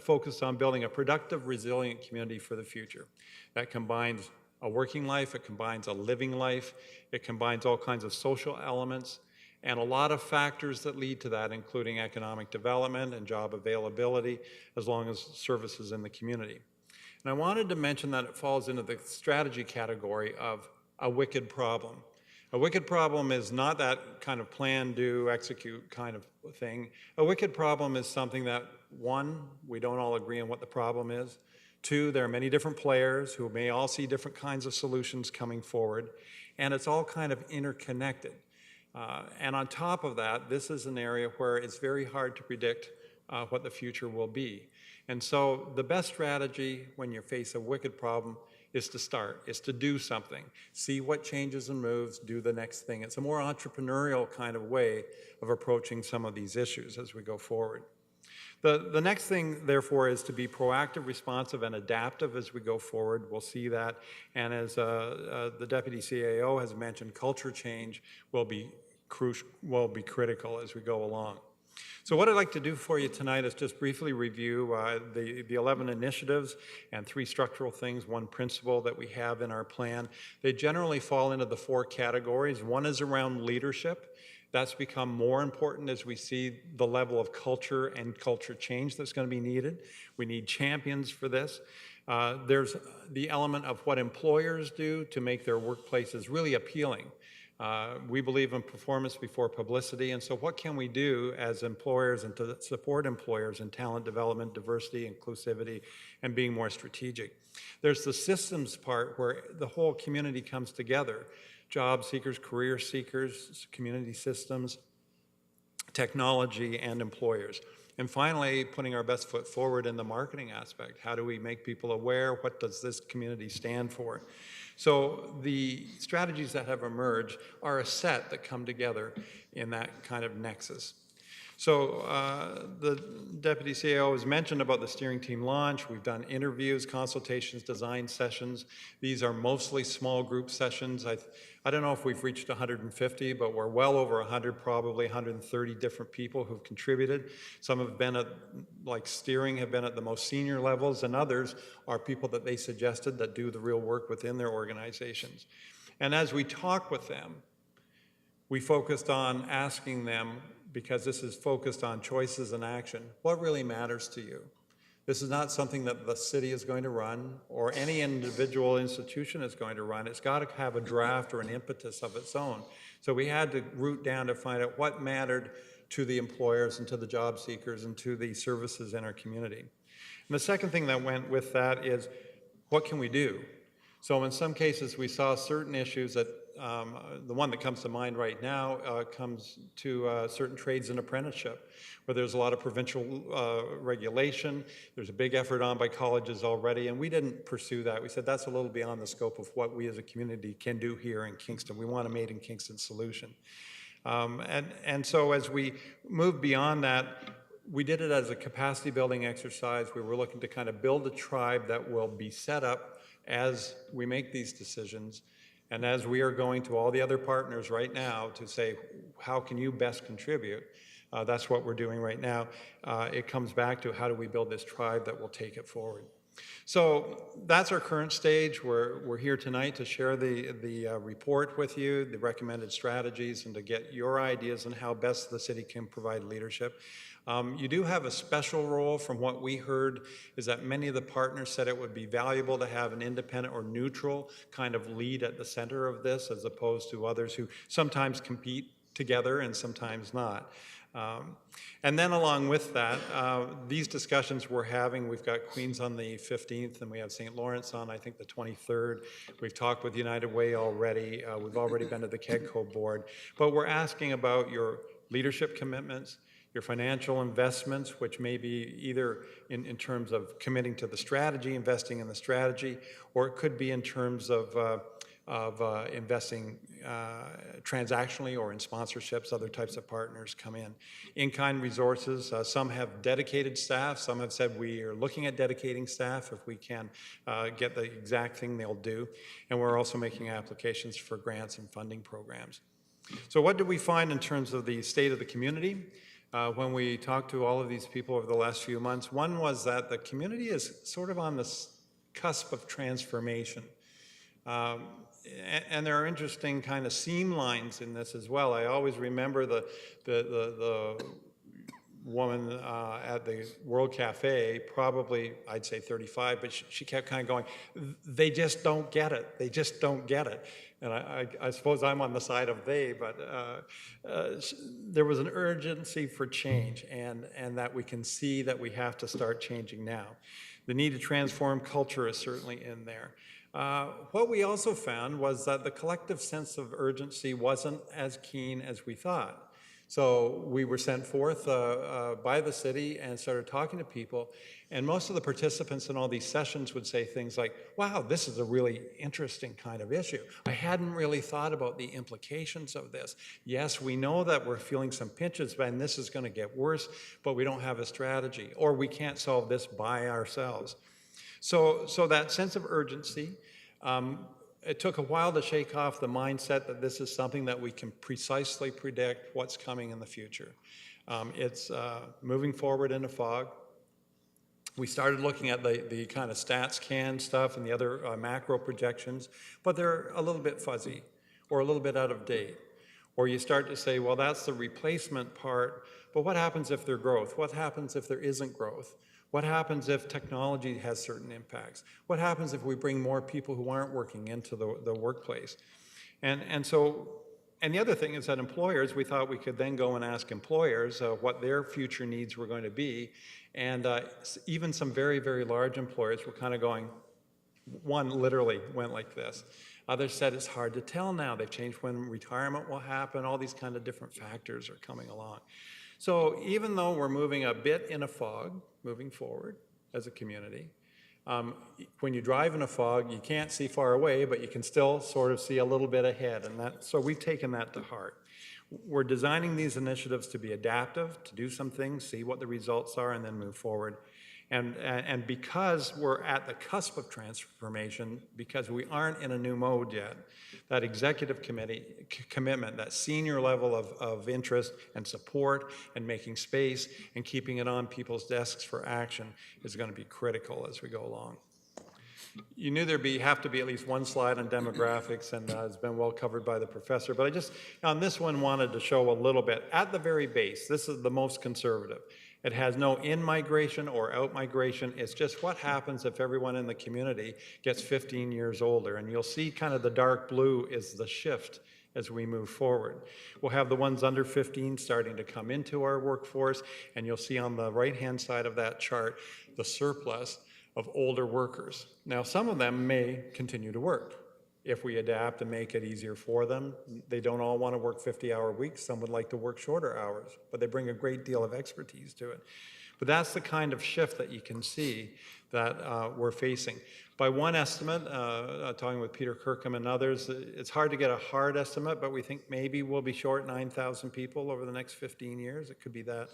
focused on building a productive, resilient community for the future. That combines a working life, it combines a living life, it combines all kinds of social elements, and a lot of factors that lead to that, including economic development and job availability, as long as services in the community. And I wanted to mention that it falls into the strategy category of a wicked problem. A wicked problem is not that kind of plan, do, execute kind of thing. A wicked problem is something that, one, we don't all agree on what the problem is. Two, there are many different players who may all see different kinds of solutions coming forward, and it's all kind of interconnected. And on top of that, this is an area where it's very hard to predict what the future will be. And so the best strategy when you face a wicked problem is to start, is to do something. See what changes and moves, do the next thing. It's a more entrepreneurial kind of way of approaching some of these issues as we go forward. The next thing, therefore, is to be proactive, responsive, and adaptive as we go forward. We'll see that. And as the Deputy CAO has mentioned, culture change will be critical as we go along. So what I'd like to do for you tonight is just briefly review the 11 initiatives and 3 structural things, 1 principle that we have in our plan. They generally fall into the 4 categories. One is around leadership. That's become more important as we see the level of culture and culture change that's going to be needed. We need champions for this. There's the element of what employers do to make their workplaces really appealing. We believe in performance before publicity, and so what can we do as employers and to support employers in talent development, diversity, inclusivity, and being more strategic? There's the systems part where the whole community comes together. Job seekers, career seekers, community systems, technology, and employers. And finally, putting our best foot forward in the marketing aspect. How do we make people aware? What does this community stand for? So the strategies that have emerged are a set that come together in that kind of nexus. So the Deputy CAO has mentioned about the steering team launch. We've done interviews, consultations, design sessions. These are mostly small group sessions. I don't know if we've reached 150, but we're well over 100, probably 130 different people who've contributed. Some have been at, like steering, have been at the most senior levels, and others are people that they suggested that do the real work within their organizations. And as we talk with them, we focused on asking them, because this is focused on choices and action, what really matters to you? This is not something that the city is going to run or any individual institution is going to run. It's got to have a draft or an impetus of its own. So we had to root down to find out what mattered to the employers and to the job seekers and to the services in our community. And the second thing that went with that is, what can we do? So in some cases, we saw certain issues that the one that comes to mind right now comes to certain trades and apprenticeship, where there's a lot of provincial regulation. There's a big effort on by colleges already, and we didn't pursue that. We said that's a little beyond the scope of what we as a community can do here in Kingston. We want a Made in Kingston solution. And so as we moved beyond that, we did it as a capacity building exercise. We were looking to kind of build a tribe that will be set up as we make these decisions. And as we are going to all the other partners right now to say, how can you best contribute? That's what we're doing right now. It comes back to how do we build this tribe that will take it forward. So that's our current stage. We're here tonight to share the report with you, the recommended strategies, and to get your ideas on how best the city can provide leadership. You do have a special role. From what we heard is that many of the partners said it would be valuable to have an independent or neutral kind of lead at the center of this, as opposed to others who sometimes compete together and sometimes not. And then along with that, these discussions we're having, we've got Queens on the 15th and we have St. Lawrence on, I think, the 23rd. We've talked with United Way already. We've already been to the KEDCO board. But we're asking about your leadership commitments, your financial investments, which may be either in terms of committing to the strategy, investing in the strategy, or it could be in terms of investing transactionally or in sponsorships. Other types of partners come in. In-kind resources, some have dedicated staff, some have said we are looking at dedicating staff if we can get the exact thing they'll do. And we're also making applications for grants and funding programs. So what did we find in terms of the state of the community? When we talked to all of these people over the last few months, one was that the community is sort of on the cusp of transformation. And there are interesting kind of seam lines in this as well. I always remember the woman at the World Cafe, probably I'd say 35, but she kept kind of going, they just don't get it. They just don't get it. And I suppose I'm on the side of they, but there was an urgency for change, and that we can see that we have to start changing now. The need to transform culture is certainly in there. What we also found was that the collective sense of urgency wasn't as keen as we thought. So we were sent forth by the city and started talking to people. And most of the participants in all these sessions would say things like, wow, this is a really interesting kind of issue. I hadn't really thought about the implications of this. Yes, we know that we're feeling some pinches and this is going to get worse, but we don't have a strategy, or we can't solve this by ourselves. So that sense of urgency, it took a while to shake off the mindset that this is something that we can precisely predict what's coming in the future. It's moving forward in a fog. We started looking at the kind of stats can stuff and the other macro projections, but they're a little bit fuzzy or a little bit out of date. Or you start to say, well, that's the replacement part, but what happens if there's growth? What happens if there isn't growth? What happens if technology has certain impacts? What happens if we bring more people who aren't working into the workplace? And the other thing is that employers, we thought we could then go and ask employers what their future needs were going to be. And even some very, very large employers were kind of going, one literally went like this. Others said it's hard to tell now. They've changed when retirement will happen. All these kind of different factors are coming along. So even though we're moving a bit in a fog, moving forward as a community, when you drive in a fog, you can't see far away, but you can still sort of see a little bit ahead. So we've taken that to heart. We're designing these initiatives to be adaptive, to do some things, see what the results are, and then move forward. And because we're at the cusp of transformation, because we aren't in a new mode yet, that executive committee commitment, that senior level of interest and support and making space and keeping it on people's desks for action is going to be critical as we go along. You knew there'd have to be at least one slide on demographics, and it's been well covered by the professor, but I just, on this one, wanted to show a little bit. At the very base, this is the most conservative. It has no in-migration or out-migration. It's just what happens if everyone in the community gets 15 years older. And you'll see kind of the dark blue is the shift as we move forward. We'll have the ones under 15 starting to come into our workforce, and you'll see on the right-hand side of that chart the surplus of older workers. Now, some of them may continue to work if we adapt and make it easier for them. They don't all want to work 50-hour weeks. Some would like to work shorter hours, but they bring a great deal of expertise to it. But that's the kind of shift that you can see that we're facing. By one estimate, talking with Peter Kirkham and others, it's hard to get a hard estimate, but we think maybe we'll be short 9,000 people over the next 15 years. It could be that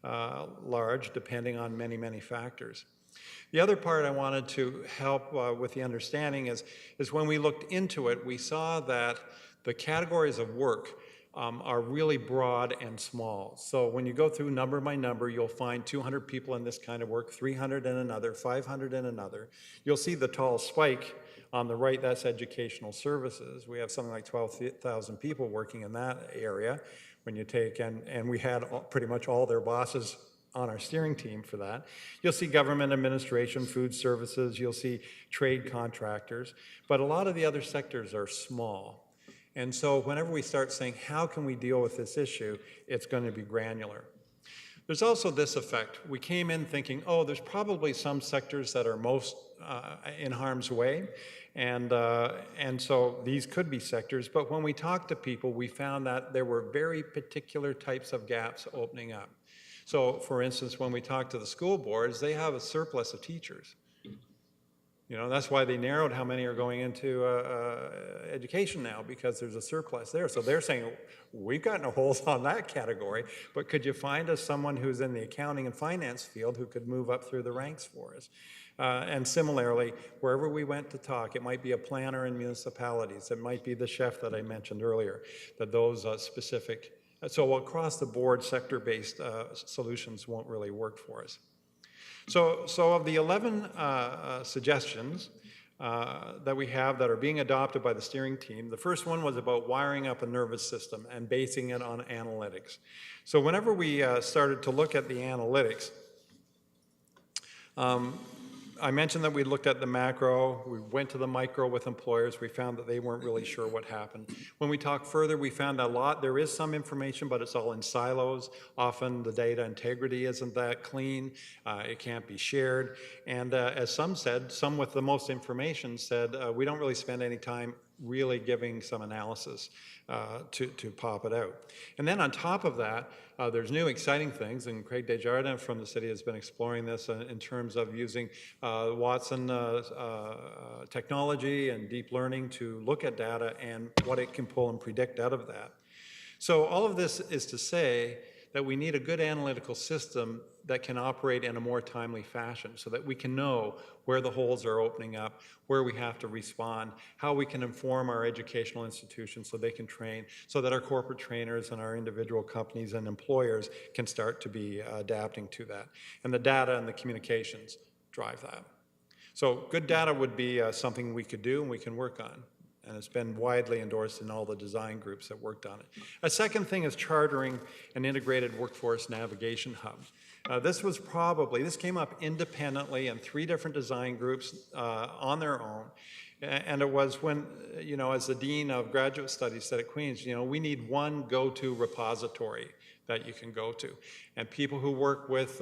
large, depending on many, many factors. The other part I wanted to help with the understanding is when we looked into it, we saw that the categories of work are really broad and small. So when you go through number by number, you'll find 200 people in this kind of work, 300 in another, 500 in another. You'll see the tall spike on the right, that's educational services. We have something like 12,000 people working in that area when you take, and we had pretty much all their bosses on our steering team for that. You'll see government administration, food services, you'll see trade contractors, but a lot of the other sectors are small. And so whenever we start saying, how can we deal with this issue, it's going to be granular. There's also this effect. We came in thinking, oh, there's probably some sectors that are most in harm's way, and so these could be sectors, but when we talked to people, we found that there were very particular types of gaps opening up. So, for instance, when we talk to the school boards, they have a surplus of teachers. You know, that's why they narrowed how many are going into education now, because there's a surplus there. So they're saying, we've got no holes on that category, but could you find us someone who's in the accounting and finance field who could move up through the ranks for us? And similarly, wherever we went to talk, it might be a planner in municipalities, it might be the chef that I mentioned earlier, that those specific. So across the board, sector-based solutions won't really work for us. So of the 11 suggestions that we have that are being adopted by the steering team, the first one was about wiring up a nervous system and basing it on analytics. So whenever we started to look at the analytics, I mentioned that we looked at the macro, we went to the micro with employers, we found that they weren't really sure what happened. When we talked further, we found there is some information, but it's all in silos. Often the data integrity isn't that clean, it can't be shared. And as some said, some with the most information said, we don't really spend any time really giving some analysis to pop it out. And then on top of that, there's new exciting things, and Craig Desjardins from the city has been exploring this in terms of using Watson technology and deep learning to look at data and what it can pull and predict out of that. So all of this is to say that we need a good analytical system that can operate in a more timely fashion so that we can know where the holes are opening up, where we have to respond, how we can inform our educational institutions so they can train, so that our corporate trainers and our individual companies and employers can start to be adapting to that. And the data and the communications drive that. So good data would be something we could do and we can work on. And it's been widely endorsed in all the design groups that worked on it. A second thing is chartering an integrated workforce navigation hub. This came up independently in 3 different design groups on their own. And it was when, as the Dean of Graduate Studies said at Queen's, we need one go-to repository that you can go to. And people who work with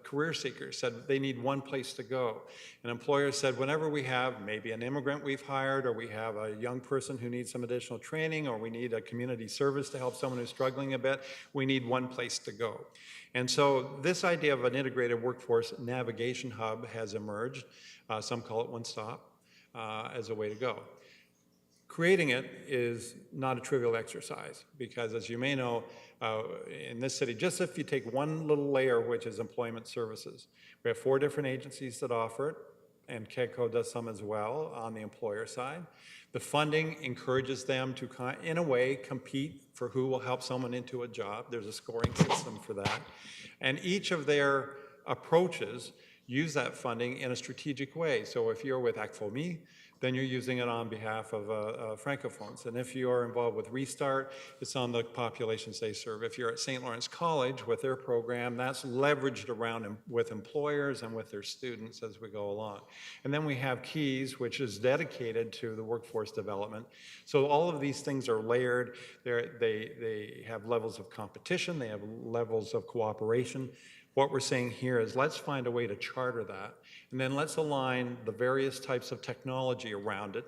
career seekers said they need one place to go. And employers said whenever we have maybe an immigrant we've hired, or we have a young person who needs some additional training, or we need a community service to help someone who's struggling a bit, we need one place to go. And so this idea of an integrated workforce navigation hub has emerged. Some call it One Stop as a way to go. Creating it is not a trivial exercise because, as you may know, in this city, just if you take one little layer, which is employment services, we have 4 different agencies that offer it, and KEDCO does some as well on the employer side. The funding encourages them to, in a way, compete for who will help someone into a job. There's a scoring system for that. And each of their approaches use that funding in a strategic way. So if you're with ACFOME, then you're using it on behalf of Francophones. And if you are involved with Restart, it's on the populations they serve. If you're at St. Lawrence College with their program, that's leveraged around with employers and with their students as we go along. And then we have Keys, which is dedicated to the workforce development. So all of these things are layered. They have levels of competition. They have levels of cooperation. What we're saying here is let's find a way to charter that, and then let's align the various types of technology around it,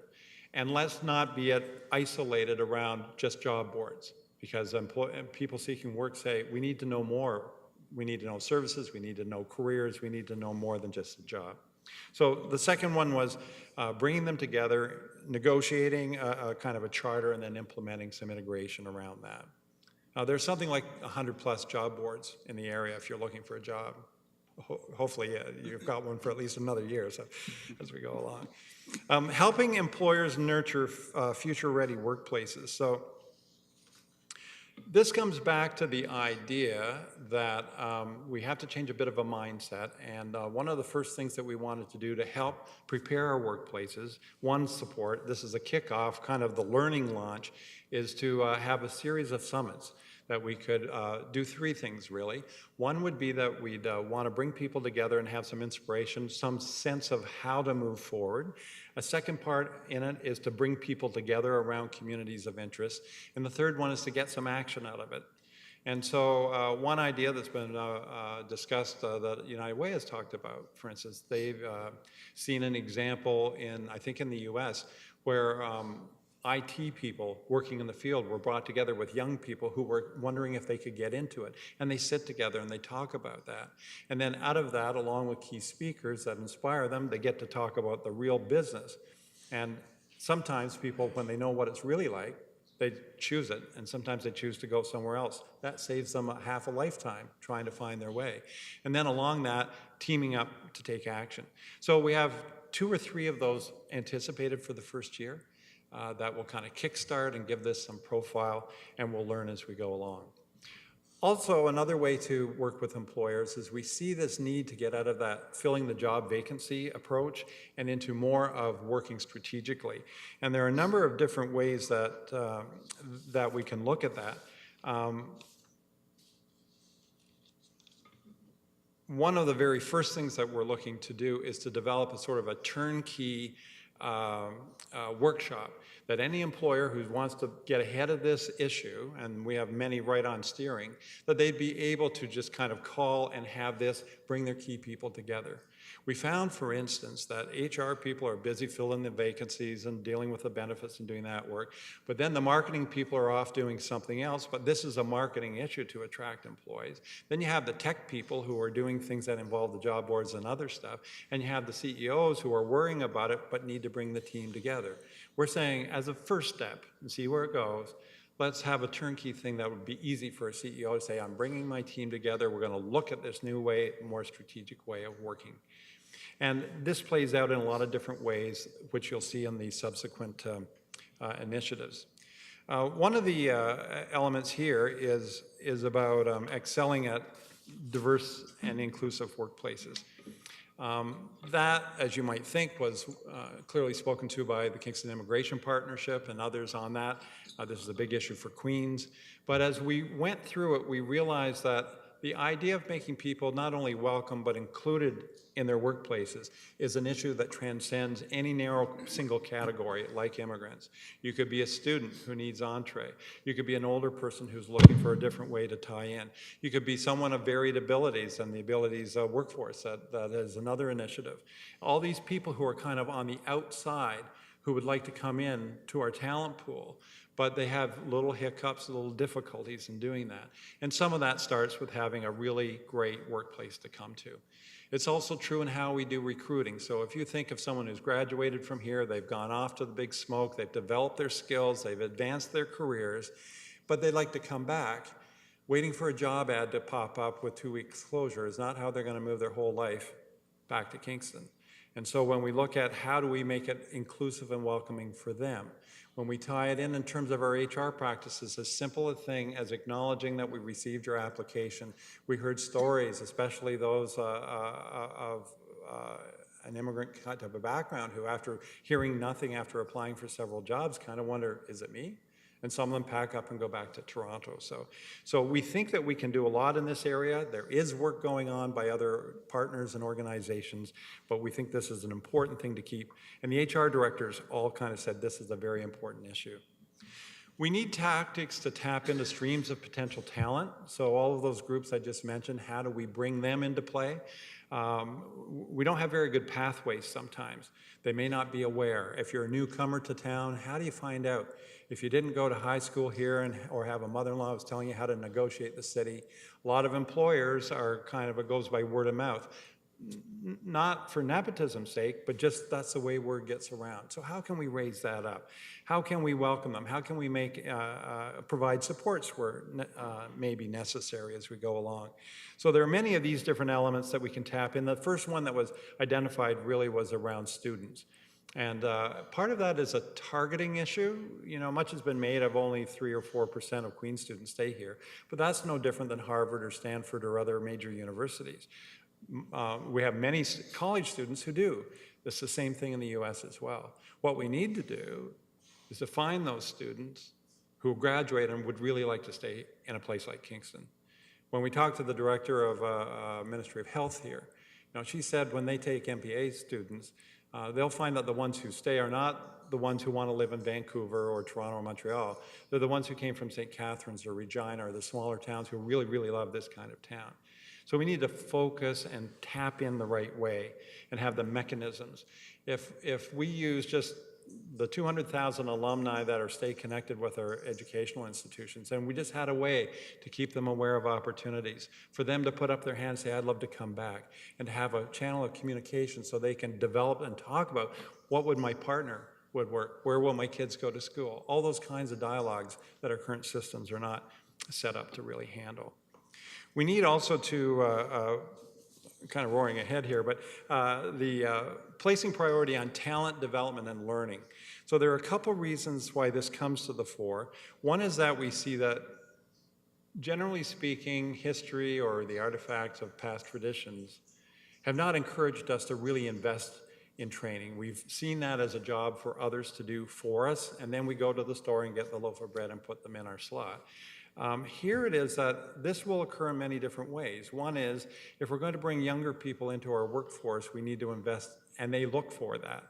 and let's not be isolated around just job boards, because people seeking work say, we need to know more. We need to know services, we need to know careers, we need to know more than just a job. So the second one was bringing them together, negotiating a kind of a charter, and then implementing some integration around that. There's something like 100+ job boards in the area if you're looking for a job. Hopefully you've got one for at least another year so, as we go along. Helping employers nurture future-ready workplaces. So this comes back to the idea that we have to change a bit of a mindset, and one of the first things that we wanted to do to help prepare our workplaces, one support, this is a kickoff, kind of the learning launch, is to have a series of summits that we could do 3 things really. One would be that we'd want to bring people together and have some inspiration, some sense of how to move forward. A second part in it is to bring people together around communities of interest. And the third one is to get some action out of it. And so one idea that's been discussed that United Way has talked about, for instance, they've seen an example I think in the US, where IT people working in the field were brought together with young people who were wondering if they could get into it. And they sit together and they talk about that. And then out of that, along with key speakers that inspire them, they get to talk about the real business. And sometimes people, when they know what it's really like, they choose it, and sometimes they choose to go somewhere else. That saves them half a lifetime trying to find their way. And then along that, teaming up to take action. So we have 2 or 3 of those anticipated for the first year. That will kind of kickstart and give this some profile, and we'll learn as we go along. Also, another way to work with employers is we see this need to get out of that filling the job vacancy approach and into more of working strategically. And there are a number of different ways that, that we can look at that. One of the very first things that we're looking to do is to develop a sort of a turnkey workshop, that any employer who wants to get ahead of this issue, and we have many right on steering, that they'd be able to just kind of call and have this, bring their key people together. We found, for instance, that HR people are busy filling the vacancies and dealing with the benefits and doing that work, but then the marketing people are off doing something else, but this is a marketing issue to attract employees. Then you have the tech people who are doing things that involve the job boards and other stuff, and you have the CEOs who are worrying about it but need to bring the team together. We're saying, as a first step, and see where it goes, let's have a turnkey thing that would be easy for a CEO to say, I'm bringing my team together, we're going to look at this new way, more strategic way of working. And this plays out in a lot of different ways, which you'll see in the subsequent initiatives. One of the elements here is about excelling at diverse and inclusive workplaces. That, as you might think, was clearly spoken to by the Kingston Immigration Partnership and others on that. This is a big issue for Queens. But as we went through it, we realized that the idea of making people not only welcome but included in their workplaces is an issue that transcends any narrow single category like immigrants. You could be a student who needs entree. You could be an older person who's looking for a different way to tie in. You could be someone of varied abilities, and the abilities workforce, that is another initiative. All these people who are kind of on the outside who would like to come in to our talent pool, but they have little hiccups, little difficulties in doing that. And some of that starts with having a really great workplace to come to. It's also true in how we do recruiting. So if you think of someone who's graduated from here, they've gone off to the big smoke, they've developed their skills, they've advanced their careers, but they'd like to come back, waiting for a job ad to pop up with 2 weeks closure is not how they're going to move their whole life back to Kingston. And so when we look at how do we make it inclusive and welcoming for them, when we tie it in terms of our HR practices, as simple a thing as acknowledging that we received your application. We heard stories, especially those of an immigrant type of a background who, after hearing nothing after applying for several jobs, kind of wonder, is it me? And some of them pack up and go back to Toronto. So we think that we can do a lot in this area. There is work going on by other partners and organizations, but we think this is an important thing to keep. And the HR directors all kind of said this is a very important issue. We need tactics to tap into streams of potential talent. So all of those groups I just mentioned, how do we bring them into play? We don't have very good pathways sometimes. They may not be aware. If you're a newcomer to town, how do you find out? If you didn't go to high school here or have a mother-in-law who's telling you how to negotiate the city, a lot of employers are kind of, it goes by word of mouth. Not for nepotism's sake, but just that's the way word gets around. So how can we raise that up? How can we welcome them? How can we provide supports where may be necessary as we go along? So there are many of these different elements that we can tap in. The first one that was identified really was around students. And part of that is a targeting issue. You know, much has been made of only 3 or 4% of Queen's students stay here, but that's no different than Harvard or Stanford or other major universities. We have many college students who do. It's the same thing in the US as well. What we need to do is to find those students who graduate and would really like to stay in a place like Kingston. When we talked to the director of Ministry of Health here, you know, she said when they take MPA students, they'll find that the ones who stay are not the ones who want to live in Vancouver or Toronto or Montreal. They're the ones who came from St. Catharines or Regina or the smaller towns who really, really love this kind of town. So we need to focus and tap in the right way and have the mechanisms. If we use just the 200,000 alumni that are stay connected with our educational institutions, and we just had a way to keep them aware of opportunities, for them to put up their hands and say, I'd love to come back, and to have a channel of communication so they can develop and talk about what would my partner would work, where will my kids go to school, all those kinds of dialogues that our current systems are not set up to really handle. We need also to, kind of roaring ahead here, but placing priority on talent development and learning. So there are a couple reasons why this comes to the fore. One is that we see that, generally speaking, history or the artifacts of past traditions have not encouraged us to really invest in training. We've seen that as a job for others to do for us, and then we go to the store and get the loaf of bread and put them in our slot. Here it is that this will occur in many different ways. One is, if we're going to bring younger people into our workforce, we need to invest, and they look for that.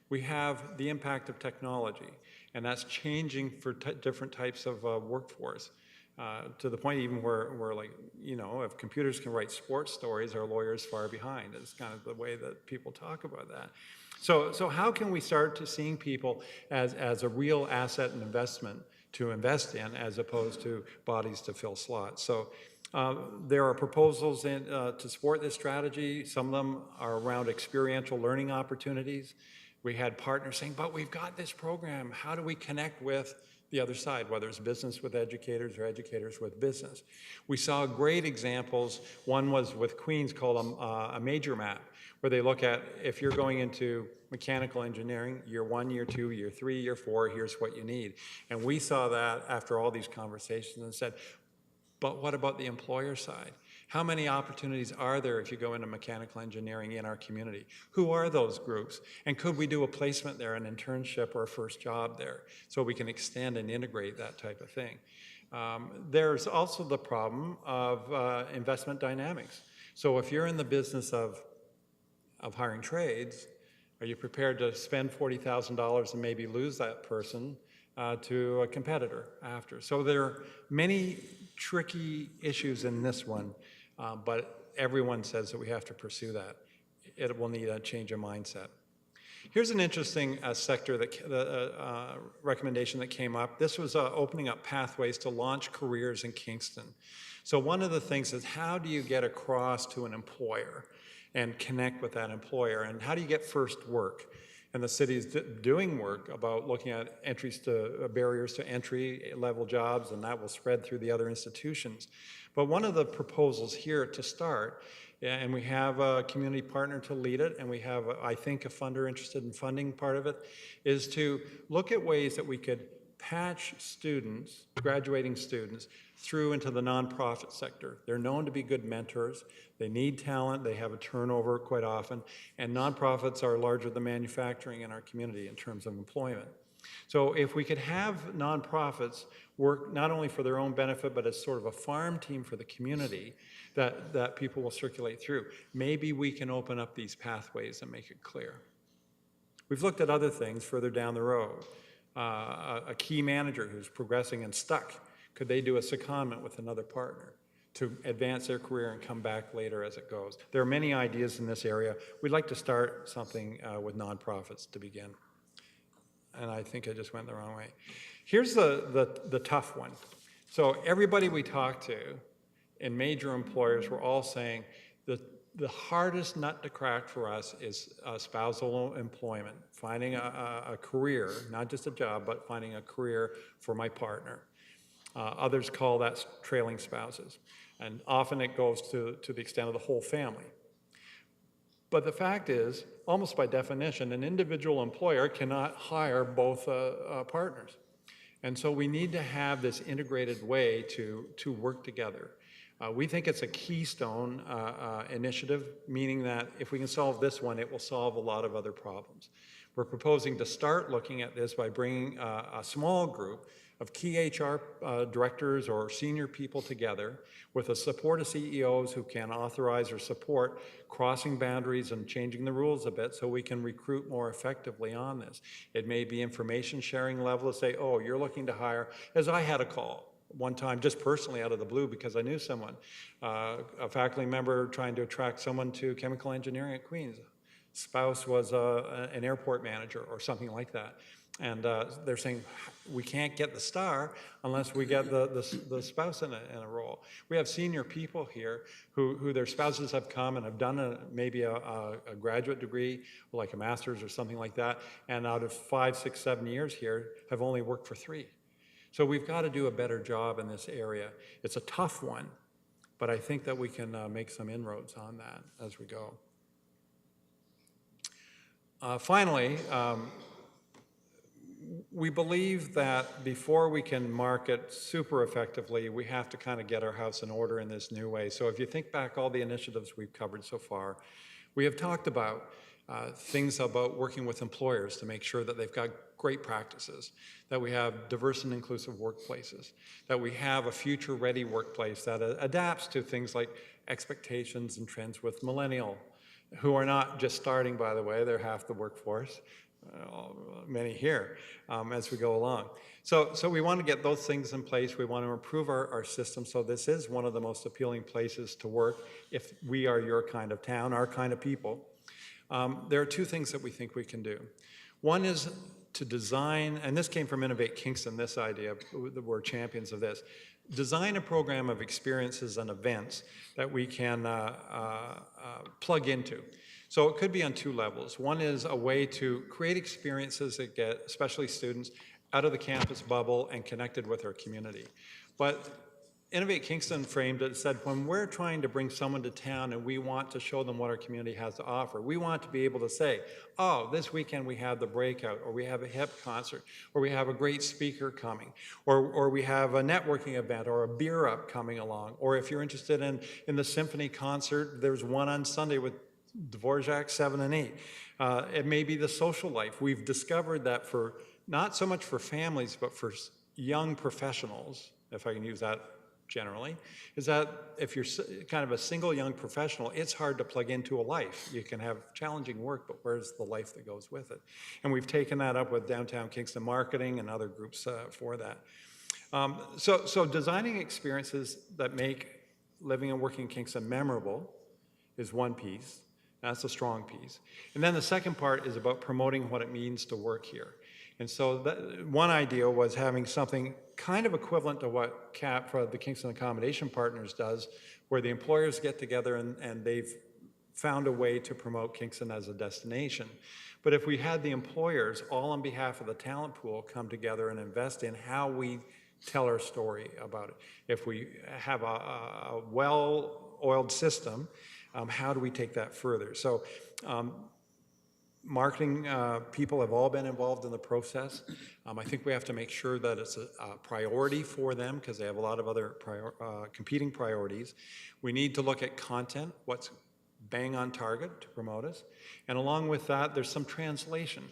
We have the impact of technology, and that's changing for different types of workforce. To the point even where like, you know, if computers can write sports stories, our lawyers far behind. It's kind of the way that people talk about that. So how can we start to seeing people as a real asset and investment to invest in, as opposed to bodies to fill slots? So there are proposals to support this strategy. Some of them are around experiential learning opportunities. We had partners saying, but we've got this program. How do we connect with the other side, whether it's business with educators or educators with business? We saw great examples. One was with Queens called a major map, where they look at, if you're going into mechanical engineering, year 1, year 2, year 3, year 4, here's what you need. And we saw that after all these conversations and said, but what about the employer side? How many opportunities are there if you go into mechanical engineering in our community? Who are those groups? And could we do a placement there, an internship or a first job there, so we can extend and integrate that type of thing? There's also the problem of investment dynamics. So if you're in the business of hiring trades, are you prepared to spend $40,000 and maybe lose that person to a competitor after? So there are many tricky issues in this one, but everyone says that we have to pursue that. It will need a change of mindset. Here's an interesting sector recommendation that came up. This was opening up pathways to launch careers in Kingston. So one of the things is, how do you get across to an employer and connect with that employer? And how do you get first work? And the city is doing work about looking at barriers to entry level jobs, and that will spread through the other institutions. But one of the proposals here to start, and we have a community partner to lead it, and we have, I think, a funder interested in funding part of it, is to look at ways that we could patch students, graduating students, through into the nonprofit sector. They're known to be good mentors. They need talent. They have a turnover quite often. And nonprofits are larger than manufacturing in our community in terms of employment. So if we could have nonprofits work not only for their own benefit, but as sort of a farm team for the community that people will circulate through, maybe we can open up these pathways and make it clear. We've looked at other things further down the road. A key manager who's progressing and stuck, could they do a secondment with another partner to advance their career and come back later as it goes? There are many ideas in this area. We'd like to start something with nonprofits to begin. And I think I just went the wrong way. Here's the tough one. So everybody we talked to in major employers were all saying that the hardest nut to crack for us is spousal employment, finding a career, not just a job, but finding a career for my partner. Others call that trailing spouses. And often it goes to the extent of the whole family. But the fact is, almost by definition, an individual employer cannot hire both partners. And so we need to have this integrated way to work together. We think it's a keystone initiative, meaning that if we can solve this one, it will solve a lot of other problems. We're proposing to start looking at this by bringing a small group of key HR directors or senior people together with the support of CEOs who can authorize or support crossing boundaries and changing the rules a bit so we can recruit more effectively on this. It may be information sharing level to say, oh, you're looking to hire, as I had a call one time just personally out of the blue because I knew someone, a faculty member trying to attract someone to chemical engineering at Queens. Spouse was an airport manager or something like that. And they're saying, we can't get the star unless we get the spouse in a role. We have senior people here who their spouses have come and have done maybe a graduate degree, like a master's or something like that, and out of 5, 6, 7 years here, have only worked for 3. So we've got to do a better job in this area. It's a tough one, but I think that we can make some inroads on that as we go. Finally, we believe that before we can market super effectively, we have to kind of get our house in order in this new way. So if you think back all the initiatives we've covered so far, we have talked about things about working with employers to make sure that they've got great practices, that we have diverse and inclusive workplaces, that we have a future-ready workplace that adapts to things like expectations and trends with millennial, who are not just starting, by the way, they're half the workforce. many here, as we go along. So we want to get those things in place. We want to improve our system. So this is one of the most appealing places to work if we are your kind of town, our kind of people. There are two things that we think we can do. One is to design, and this came from Innovate Kingston, this idea, we're champions of this, design a program of experiences and events that we can plug into. So it could be on two levels. One is a way to create experiences that get especially students out of the campus bubble and connected with our community. But Innovate Kingston framed it, said when we're trying to bring someone to town and we want to show them what our community has to offer, we want to be able to say, oh, this weekend we have the breakout, or we have a hip concert, or we have a great speaker coming, or we have a networking event or a beer up coming along, or if you're interested in the symphony concert, there's one on Sunday with Dvorak 7 and 8. It may be the social life. We've discovered that for, not so much for families, but for young professionals, if I can use that generally, is that if you're kind of a single young professional, it's hard to plug into a life. You can have challenging work, but where's the life that goes with it? And we've taken that up with Downtown Kingston Marketing and other groups for that. So designing experiences that make living and working in Kingston memorable is one piece. That's a strong piece. And then the second part is about promoting what it means to work here. And so one idea was having something kind of equivalent to what CAP, the Kingston Accommodation Partners, does, where the employers get together and they've found a way to promote Kingston as a destination. But if we had the employers, all on behalf of the talent pool, come together and invest in how we tell our story about it. If we have a well-oiled system, how do we take that further? So marketing people have all been involved in the process. I think we have to make sure that it's a priority for them because they have a lot of other competing priorities. We need to look at content, what's bang on target to promote us. And along with that, there's some translation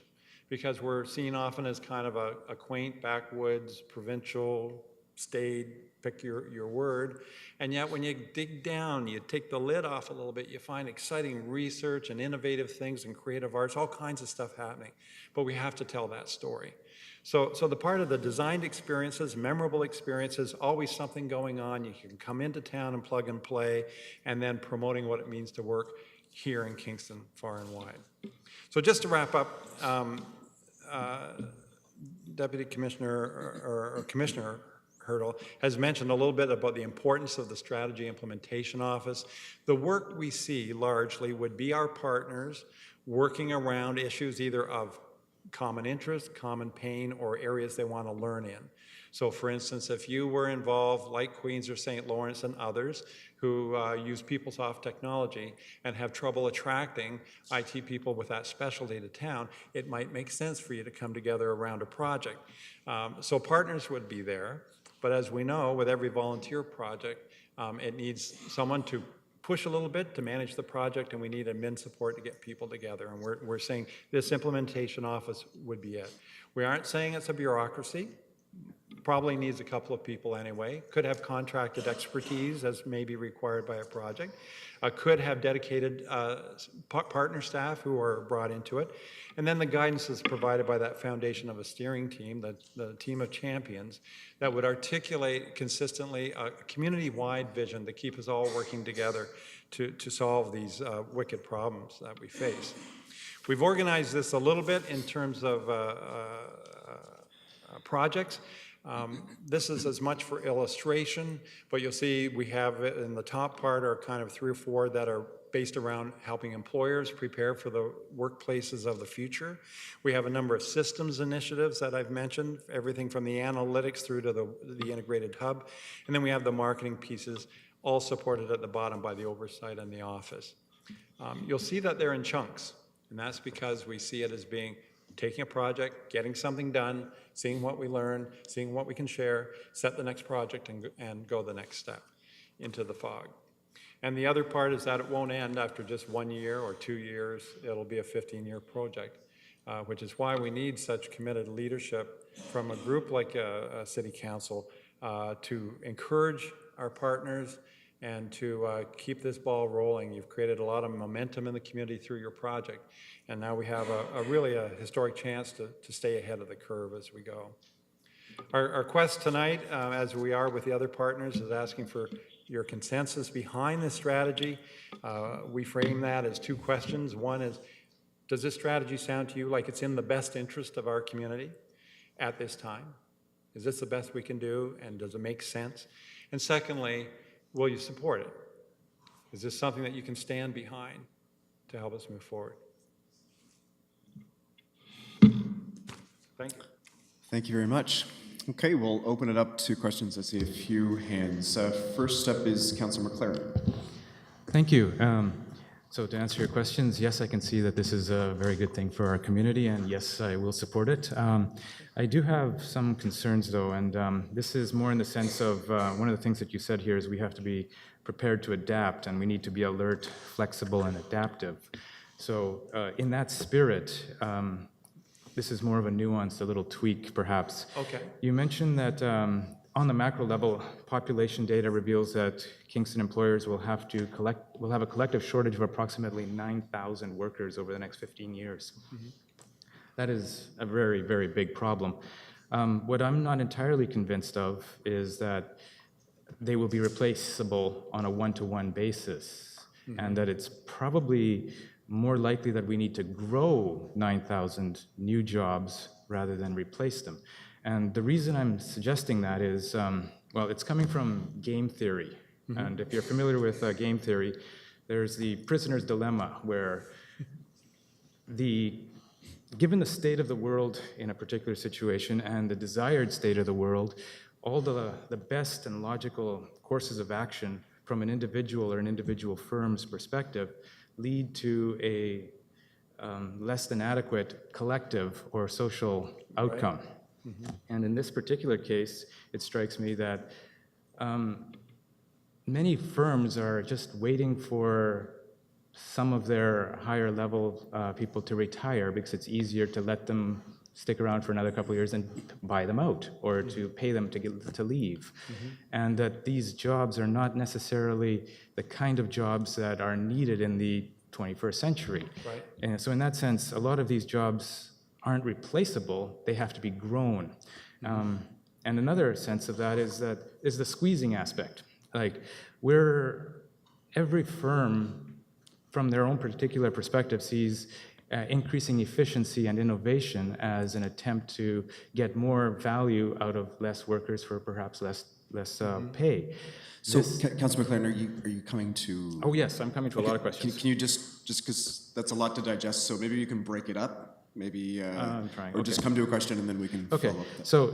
because we're seen often as kind of a quaint, backwoods, provincial, staid, pick your word. And yet when you dig down, you take the lid off a little bit, you find exciting research and innovative things and creative arts, all kinds of stuff happening. But we have to tell that story. So the part of the designed experiences, memorable experiences, always something going on. You can come into town and plug and play, and then promoting what it means to work here in Kingston far and wide. So just to wrap up, Deputy Commissioner or Commissioner Hurdle has mentioned a little bit about the importance of the Strategy Implementation Office. The work we see largely would be our partners working around issues either of common interest, common pain, or areas they want to learn in. So for instance, if you were involved, like Queens or St. Lawrence and others, who use PeopleSoft technology and have trouble attracting IT people with that specialty to town, it might make sense for you to come together around a project. So partners would be there. But as we know, with every volunteer project, it needs someone to push a little bit to manage the project, and we need admin support to get people together. And we're saying this implementation office would be it. We aren't saying it's a bureaucracy. Probably needs a couple of people anyway. Could have contracted expertise as may be required by a project. Could have dedicated partner staff who are brought into it. And then the guidance is provided by that foundation of a steering team, the team of champions, that would articulate consistently a community-wide vision to keep us all working together to solve these wicked problems that we face. We've organized this a little bit in terms of projects. This is as much for illustration, but you'll see we have it in the top part are kind of 3 or 4 that are based around helping employers prepare for the workplaces of the future. We have a number of systems initiatives that I've mentioned, everything from the analytics through to the integrated hub. And then we have the marketing pieces, all supported at the bottom by the oversight and the office. You'll see that they're in chunks, and that's because we see it as being taking a project, getting something done, seeing what we learn, seeing what we can share, set the next project, and go the next step into the fog. And the other part is that it won't end after just 1 year or 2 years. It'll be a 15-year project, which is why we need such committed leadership from a group like a city council to encourage our partners and to keep this ball rolling. You've created a lot of momentum in the community through your project, and now we have really a historic chance to stay ahead of the curve as we go. Our quest tonight, as we are with the other partners, is asking for your consensus behind this strategy. We frame that as two questions. One is, does this strategy sound to you like it's in the best interest of our community at this time? Is this the best we can do, and does it make sense? And secondly, will you support it? Is this something that you can stand behind to help us move forward? Thank you. Thank you very much. Okay, we'll open it up to questions. I see a few hands. First up is Councillor McLaren. Thank you. So to answer your questions, yes, I can see that this is a very good thing for our community, and yes, I will support it. I do have some concerns, though, and this is more in the sense of one of the things that you said here is we have to be prepared to adapt, and we need to be alert, flexible, and adaptive. So in that spirit, this is more of a nuance, a little tweak, perhaps. Okay. You mentioned that on the macro level, population data reveals that Kingston employers will have a collective shortage of approximately 9,000 workers over the next 15 years. Mm-hmm. That is a very, very big problem. What I'm not entirely convinced of is that they will be replaceable on a one-to-one basis, and that it's probably more likely that we need to grow 9,000 new jobs rather than replace them. And the reason I'm suggesting that is, well, it's coming from game theory. Mm-hmm. And if you're familiar with game theory, there's the prisoner's dilemma, where given the state of the world in a particular situation and the desired state of the world, all the best and logical courses of action from an individual or an individual firm's perspective lead to a less than adequate collective or social outcome. Right. Mm-hmm. And in this particular case, it strikes me that many firms are just waiting for some of their higher level people to retire because it's easier to let them stick around for another couple of years and buy them out, or to pay them to leave. Mm-hmm. And that these jobs are not necessarily the kind of jobs that are needed in the 21st century. Right. And so in that sense, a lot of these jobs aren't replaceable, they have to be grown. Mm-hmm. And another sense of that is the squeezing aspect. Like, every firm from their own particular perspective sees increasing efficiency and innovation as an attempt to get more value out of less workers for perhaps less pay. So, Councillor McLaren, are you coming to? Oh yes, I'm coming to a lot of questions. Can you just because that's a lot to digest, so maybe you can break it up, maybe, I'm trying. or just come to a question and then we can follow up. So,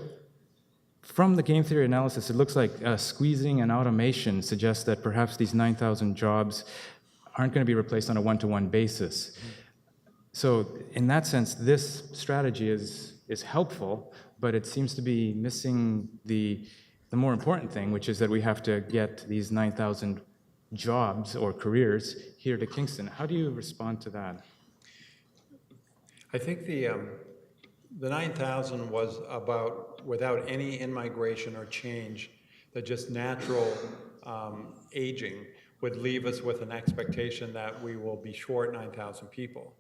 from the game theory analysis, it looks like squeezing and automation suggests that perhaps these 9,000 jobs aren't going to be replaced on a one-to-one basis. Mm-hmm. So in that sense, this strategy is helpful, but it seems to be missing the more important thing, which is that we have to get these 9,000 jobs or careers here to Kingston. How do you respond to that? I think the 9,000 was about without any in-migration or change, that just natural aging would leave us with an expectation that we will be short 9,000 people.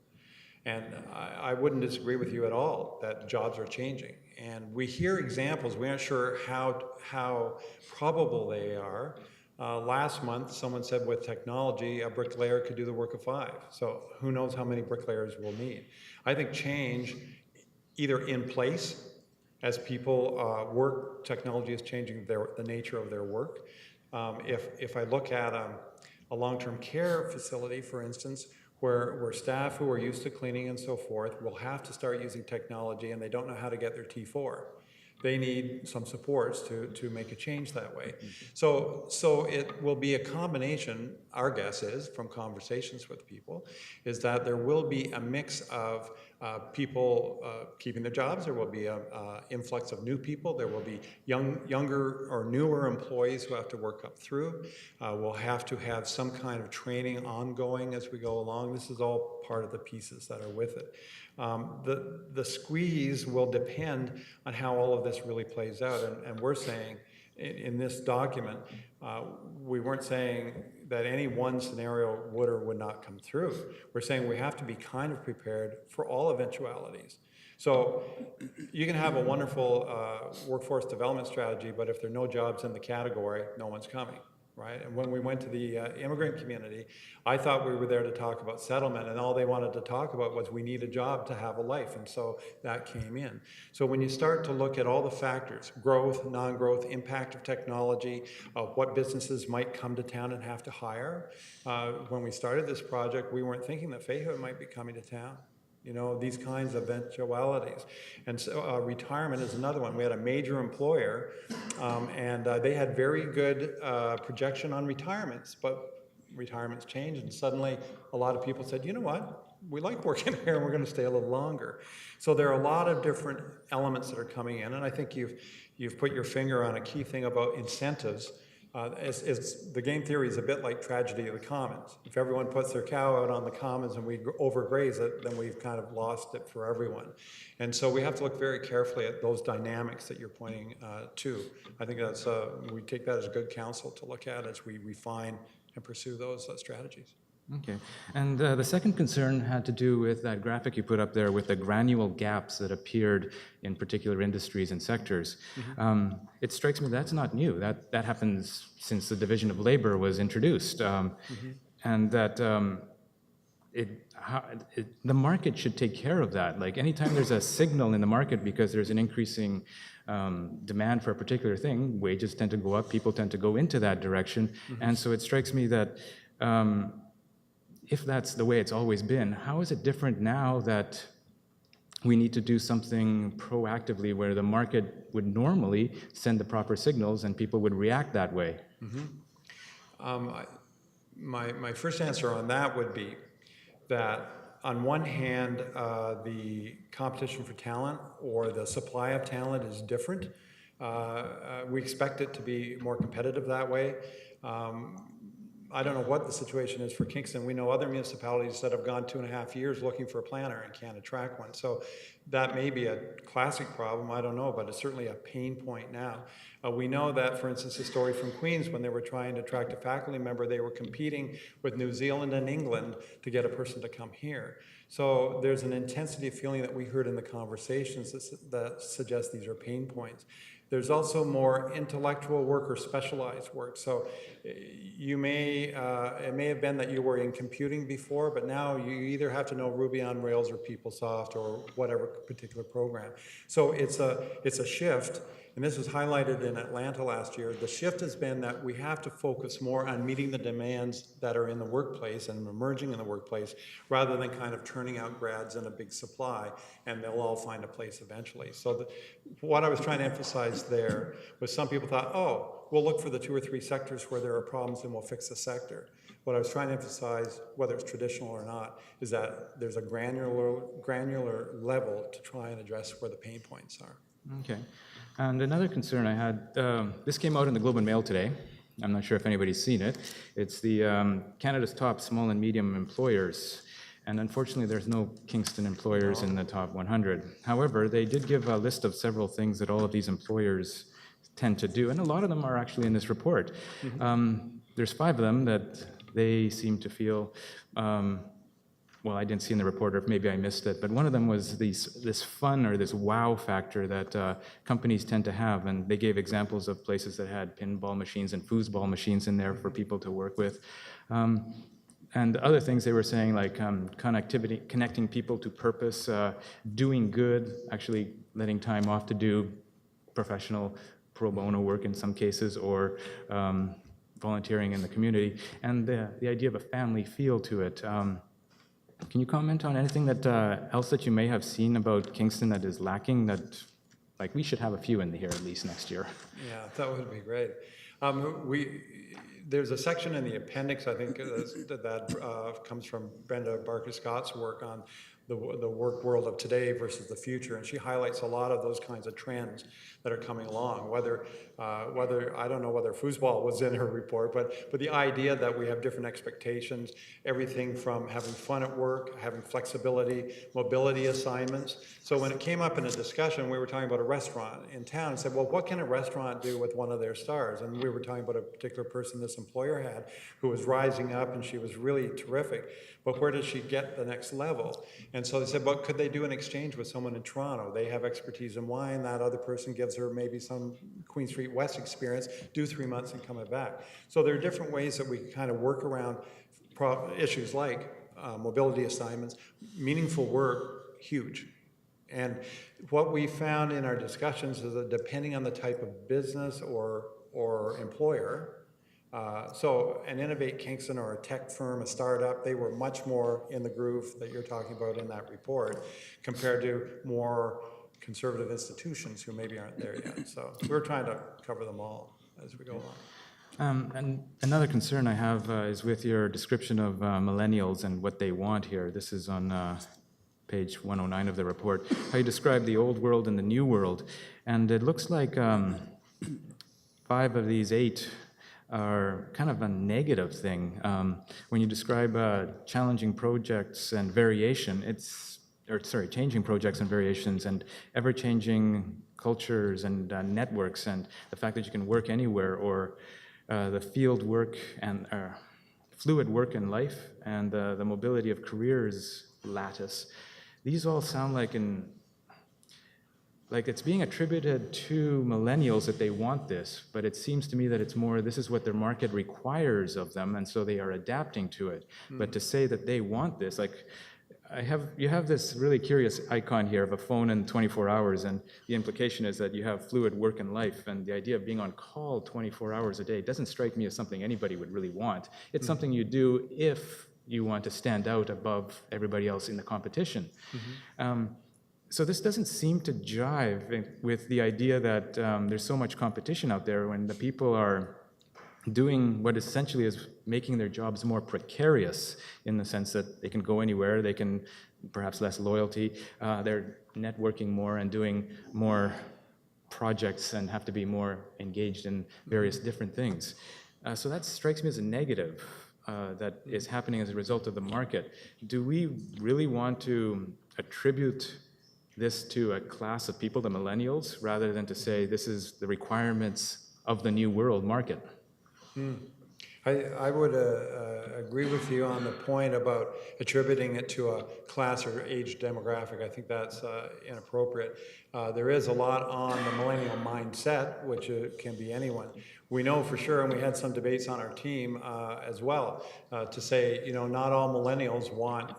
And I wouldn't disagree with you at all that jobs are changing. And we hear examples, we aren't sure how probable they are. Last month, someone said with technology, a bricklayer could do the work of 5. So who knows how many bricklayers we'll need. I think change, either in place, as people work, technology is changing the nature of their work. If I look at a long-term care facility, for instance, where staff who are used to cleaning and so forth will have to start using technology and they don't know how to get their T4. They need some supports to make a change that way. So it will be a combination, our guess is, from conversations with people, is that there will be a mix of people keeping their jobs, there will be an influx of new people, there will be younger or newer employees who have to work up through. We'll have to have some kind of training ongoing as we go along. This is all part of the pieces that are with it. The squeeze will depend on how all of this really plays out, and we're saying in this document, we weren't saying that any one scenario would or would not come through. We're saying we have to be kind of prepared for all eventualities. So you can have a wonderful workforce development strategy, but if there are no jobs in the category, no one's coming, right? And when we went to the immigrant community, I thought we were there to talk about settlement, and all they wanted to talk about was we need a job to have a life, and so that came in. So when you start to look at all the factors, growth, non-growth, impact of technology, what businesses might come to town and have to hire, when we started this project, we weren't thinking that Fayhead might be coming to town. You know, these kinds of eventualities. And so retirement is another one. We had a major employer, and they had very good projection on retirements, but retirements changed, and suddenly a lot of people said, you know what, we like working here and we're going to stay a little longer. So there are a lot of different elements that are coming in, and I think you've put your finger on a key thing about incentives. The game theory is a bit like tragedy of the commons. If everyone puts their cow out on the commons and we overgraze it, then we've kind of lost it for everyone. And so we have to look very carefully at those dynamics that you're pointing to. I think that's we take that as good counsel to look at as we refine and pursue those strategies. Okay. And the second concern had to do with that graphic you put up there with the granule gaps that appeared in particular industries and sectors. Mm-hmm. It strikes me that's not new. That happens since the division of labor was introduced. And that the market should take care of that. Like anytime there's a signal in the market because there's an increasing demand for a particular thing, wages tend to go up, people tend to go into that direction. And so it strikes me that if that's the way it's always been, how is it different now that we need to do something proactively where the market would normally send the proper signals and people would react that way? My first answer on that would be that on one hand, the competition for talent or the supply of talent is different. We expect it to be more competitive that way. I don't know what the situation is for Kingston. We know other municipalities that have gone 2.5 years looking for a planner and can't attract one. So that may be a classic problem, I don't know, but it's certainly a pain point now. We know that, for instance, a story from Queens, when they were trying to attract a faculty member, they were competing with New Zealand and England to get a person to come here. So there's an intensity of feeling that we heard in the conversations that suggest these are pain points. There's also more intellectual work or specialized work. So you may, it may have been that you were in computing before, but now you either have to know Ruby on Rails or PeopleSoft or whatever particular program. So it's a shift, and this was highlighted in Atlanta last year. The shift has been that we have to focus more on meeting the demands that are in the workplace and emerging in the workplace, rather than kind of turning out grads in a big supply, and they'll all find a place eventually. So what I was trying to emphasize there was some people thought, oh, we'll look for the 2 or 3 sectors where there are problems and we'll fix the sector. What I was trying to emphasize, whether it's traditional or not, is that there's a granular level to try and address where the pain points are. Okay. And another concern I had, this came out in the Globe and Mail today. I'm not sure if anybody's seen it. It's the Canada's top small and medium employers. And unfortunately, there's no Kingston employers in the top 100. However, they did give a list of several things that all of these employers tend to do, and a lot of them are actually in this report. There's 5 of them that they seem to feel, well, I didn't see in the report, or maybe I missed it, but one of them was this fun or this wow factor that companies tend to have, and they gave examples of places that had pinball machines and foosball machines in there for people to work with. And other things they were saying, like connectivity, connecting people to purpose, doing good, actually letting time off to do professional pro bono work in some cases, or volunteering in the community, and the idea of a family feel to it. Can you comment on anything that else that you may have seen about Kingston that is lacking, that, like, we should have a few in here at least next year? Yeah, that would be great. There's a section in the appendix, I think, that comes from Brenda Barker-Scott's work on the work world of today versus the future. And she highlights a lot of those kinds of trends that are coming along. Whether I don't know whether foosball was in her report, but the idea that we have different expectations, everything from having fun at work, having flexibility, mobility assignments. So when it came up in a discussion, we were talking about a restaurant in town and said, well, what can a restaurant do with one of their stars? And we were talking about a particular person this employer had who was rising up, and she was really terrific. But where does she get the next level? And so they said, well, could they do an exchange with someone in Toronto? They have expertise in wine. That other person gives her maybe some Queen Street West experience, do 3 months and come back. So there are different ways that we can kind of work around issues like mobility assignments, meaningful work, huge. And what we found in our discussions is that depending on the type of business or employer, so an Innovate Kingston or a tech firm, a startup, they were much more in the groove that you're talking about in that report compared to more conservative institutions who maybe aren't there yet. So we're trying to cover them all as we go along. And another concern I have is with your description of millennials and what they want here. This is on page 109 of the report, how you describe the old world and the new world. And it looks like 5 of these 8 are kind of a negative thing. When you describe challenging projects and variation, changing projects and variations and ever-changing cultures and networks, and the fact that you can work anywhere, or the field work and fluid work in life, and the mobility of careers lattice. These all sound like it's being attributed to millennials that they want this, but it seems to me that it's more, this is what their market requires of them, and so they are adapting to it. But to say that they want this, like, you have this really curious icon here of a phone in 24 hours, and the implication is that you have fluid work in life, and the idea of being on call 24 hours a day doesn't strike me as something anybody would really want. It's something you do if you want to stand out above everybody else in the competition. So this doesn't seem to jive with the idea that there's so much competition out there when the people are doing what essentially is making their jobs more precarious, in the sense that they can go anywhere, they can perhaps less loyalty, they're networking more and doing more projects and have to be more engaged in various different things. So that strikes me as a negative that is happening as a result of the market. Do we really want to attribute this to a class of people, the millennials, rather than to say this is the requirements of the new world market? I would agree with you on the point about attributing it to a class or age demographic. I think that's inappropriate. There is a lot on the millennial mindset, which can be anyone. We know for sure, and we had some debates on our team as well, to say, not all millennials want,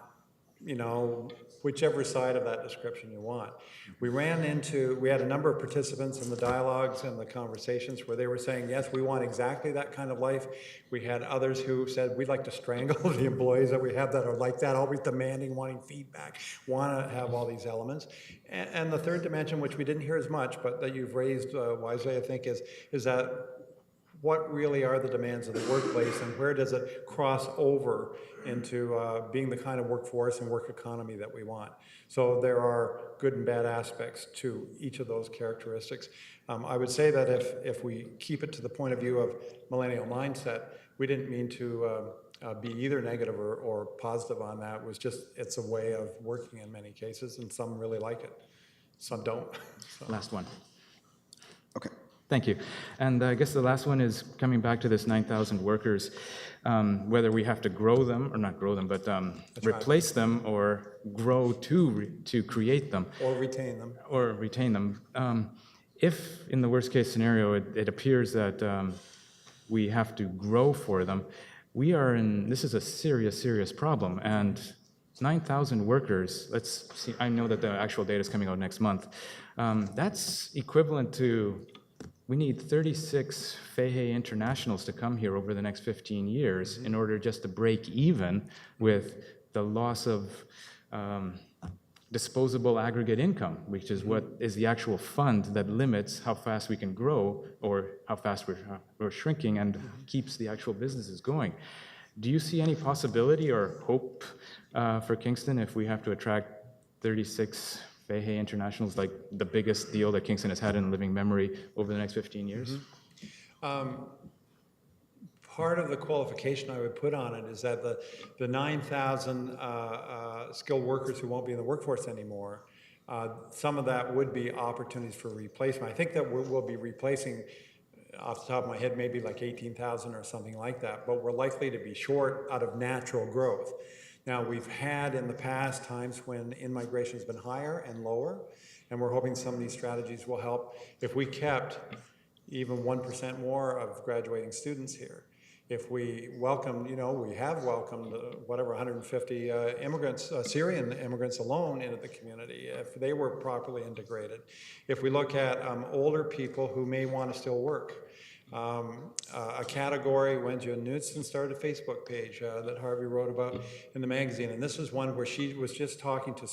whichever side of that description you want. We had a number of participants in the dialogues and the conversations where they were saying, yes, we want exactly that kind of life. We had others who said, we'd like to strangle the employees that we have that are like that, always demanding, wanting feedback, want to have all these elements. And the third dimension, which we didn't hear as much, but that you've raised wisely, I think, is that what really are the demands of the workplace, and where does it cross over into being the kind of workforce and work economy that we want? So there are good and bad aspects to each of those characteristics. I would say that if we keep it to the point of view of millennial mindset, we didn't mean to be either negative or positive on that. It was just, it's a way of working in many cases, and some really like it, some don't. So. Last one. Okay. Thank you. And I guess the last one is coming back to this 9,000 workers, whether we have to grow them, or not grow them, but replace them, or grow to create them. Or retain them. Or retain them. If, in the worst case scenario, it appears that we have to grow for them, this is a serious, serious problem. And 9,000 workers, let's see, I know that the actual data is coming out next month. That's equivalent to, we need 36 Fahey internationals to come here over the next 15 years in order just to break even with the loss of disposable aggregate income, which is what is the actual fund that limits how fast we can grow, or how fast we're shrinking, and keeps the actual businesses going. Do you see any possibility or hope for Kingston if we have to attract 36 Fahey Internationals like the biggest deal that Kingston has had in living memory over the next 15 years? Part of the qualification I would put on it is that the 9,000 skilled workers who won't be in the workforce anymore, some of that would be opportunities for replacement. I think that we'll be replacing, off the top of my head, maybe like 18,000 or something like that, but we're likely to be short out of natural growth. Now, we've had in the past times when in-migration has been higher and lower, and we're hoping some of these strategies will help. If we kept even 1% more of graduating students here, if we welcomed, we have welcomed, 150 immigrants, Syrian immigrants alone into the community, if they were properly integrated. If we look at older people who may want to still work, a category, Wenjia Knudsen started a Facebook page that Harvey wrote about in the magazine, and this was one where she was just talking to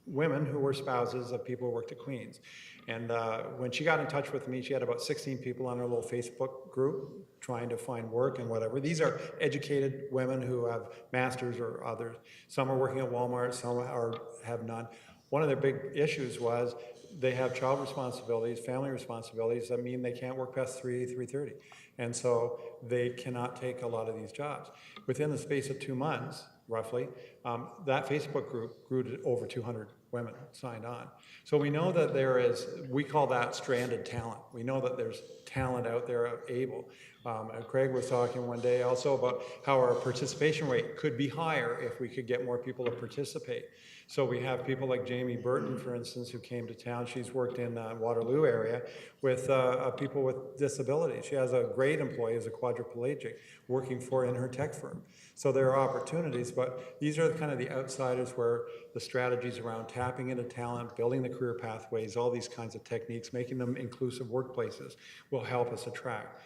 women who were spouses of people who worked at Queen's. And when she got in touch with me, she had about 16 people on her little Facebook group trying to find work and whatever. These are educated women who have masters or others. Some are working at Walmart, some have none. One of their big issues was they have child responsibilities, family responsibilities that mean they can't work past 3:30. And so they cannot take a lot of these jobs. Within the space of 2 months, roughly, that Facebook group grew to over 200 women signed on. So we know that there is, we call that stranded talent. We know that there's talent out there able. And Craig was talking one day also about how our participation rate could be higher if we could get more people to participate. So we have people like Jamie Burton, for instance, who came to town. She's worked in Waterloo area with people with disabilities. She has a great employee as a quadriplegic working in her tech firm. So there are opportunities, but these are kind of the outsiders where the strategies around tapping into talent, building the career pathways, all these kinds of techniques, making them inclusive workplaces will help us attract.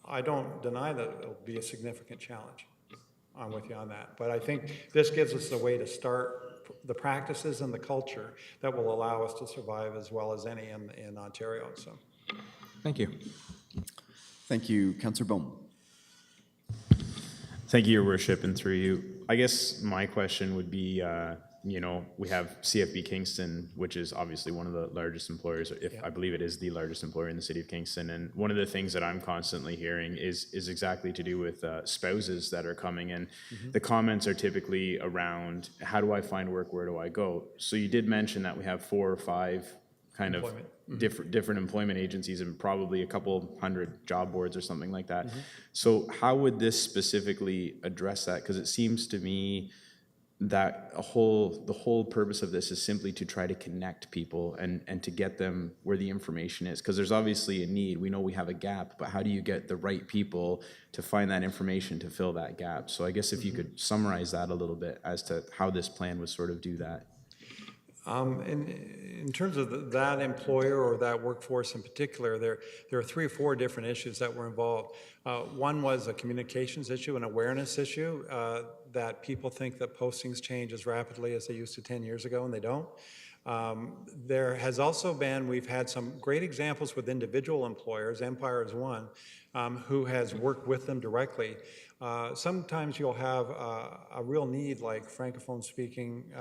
I don't deny that it'll be a significant challenge. I'm with you on that. But I think this gives us a way to start the practices and the culture that will allow us to survive as well as any in Ontario. So, Thank you. Thank you, Councillor Bowman. Thank you, Your Worship, and through you. I guess my question would be, we have CFB Kingston, which is obviously one of the largest employers, I believe it is the largest employer in the city of Kingston. And one of the things that I'm constantly hearing is exactly to do with spouses that are coming in. The comments are typically around, how do I find work, where do I go? So you did mention that we have 4 or 5 kind of different employment agencies and probably a couple hundred job boards or something like that. So how would this specifically address that? Because it seems to me that the whole purpose of this is simply to try to connect people and to get them where the information is. Because there's obviously a need. We know we have a gap, but how do you get the right people to find that information to fill that gap? So I guess if you could summarize that a little bit as to how this plan would sort of do that. In terms of that employer or that workforce in particular, there are 3 or 4 different issues that were involved. One was a communications issue, an awareness issue, that people think that postings change as rapidly as they used to 10 years ago, and they don't. There has also been, we've had some great examples with individual employers, Empire is one, who has worked with them directly. Sometimes you'll have a real need like Francophone speaking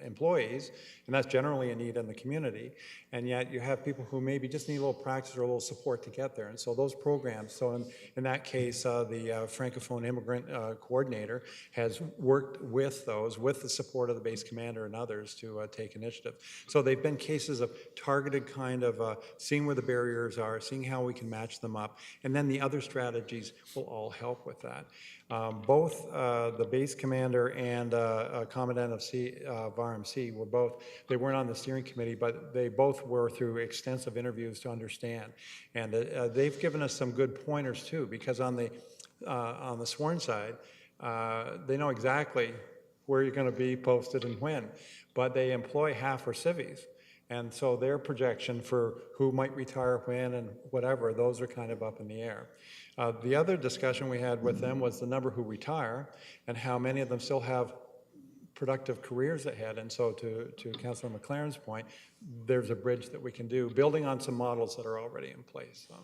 employees, and that's generally a need in the community, and yet you have people who maybe just need a little practice or a little support to get there, and so those programs, so in that case, the Francophone Immigrant Coordinator has worked with those, with the support of the base commander and others to take initiative. So they've been cases of targeted kind of seeing where the barriers are, seeing how we can match them up, and then the other strategies will all help with that. Both the base commander and commandant of RMC were both, they weren't on the steering committee, but they both were through extensive interviews to understand. And they've given us some good pointers too, because on the sworn side, they know exactly where you're going to be posted and when, but they employ half for civies. And so their projection for who might retire when and whatever, those are kind of up in the air. The other discussion we had with them was the number who retire and how many of them still have productive careers ahead. And so to Councillor McLaren's point, there's a bridge that we can do, building on some models that are already in place. So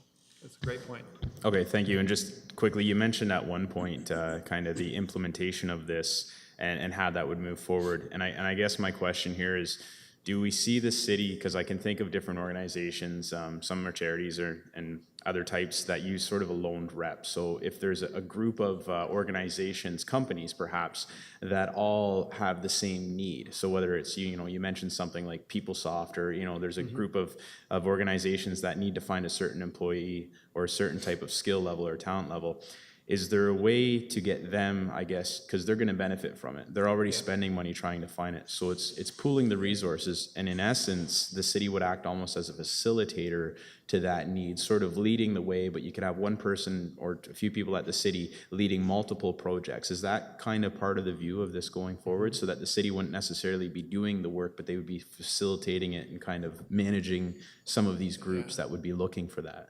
it's a great point. Okay, thank you. And just quickly, you mentioned at one point kind of the implementation of this and how that would move forward. And I guess my question here is, do we see the city, because I can think of different organizations, some are charities and other types that use sort of a loaned rep. So if there's a group of organizations, companies perhaps, that all have the same need. So whether it's, you mentioned something like PeopleSoft, or, there's a group of organizations that need to find a certain employee or a certain type of skill level or talent level. Is there a way to get them, I guess, because they're going to benefit from it. They're already spending money trying to find it. So it's pooling the resources. And in essence, the city would act almost as a facilitator to that need, sort of leading the way, but you could have one person or a few people at the city leading multiple projects. Is that kind of part of the view of this going forward, so that the city wouldn't necessarily be doing the work, but they would be facilitating it and kind of managing some of these groups that would be looking for that?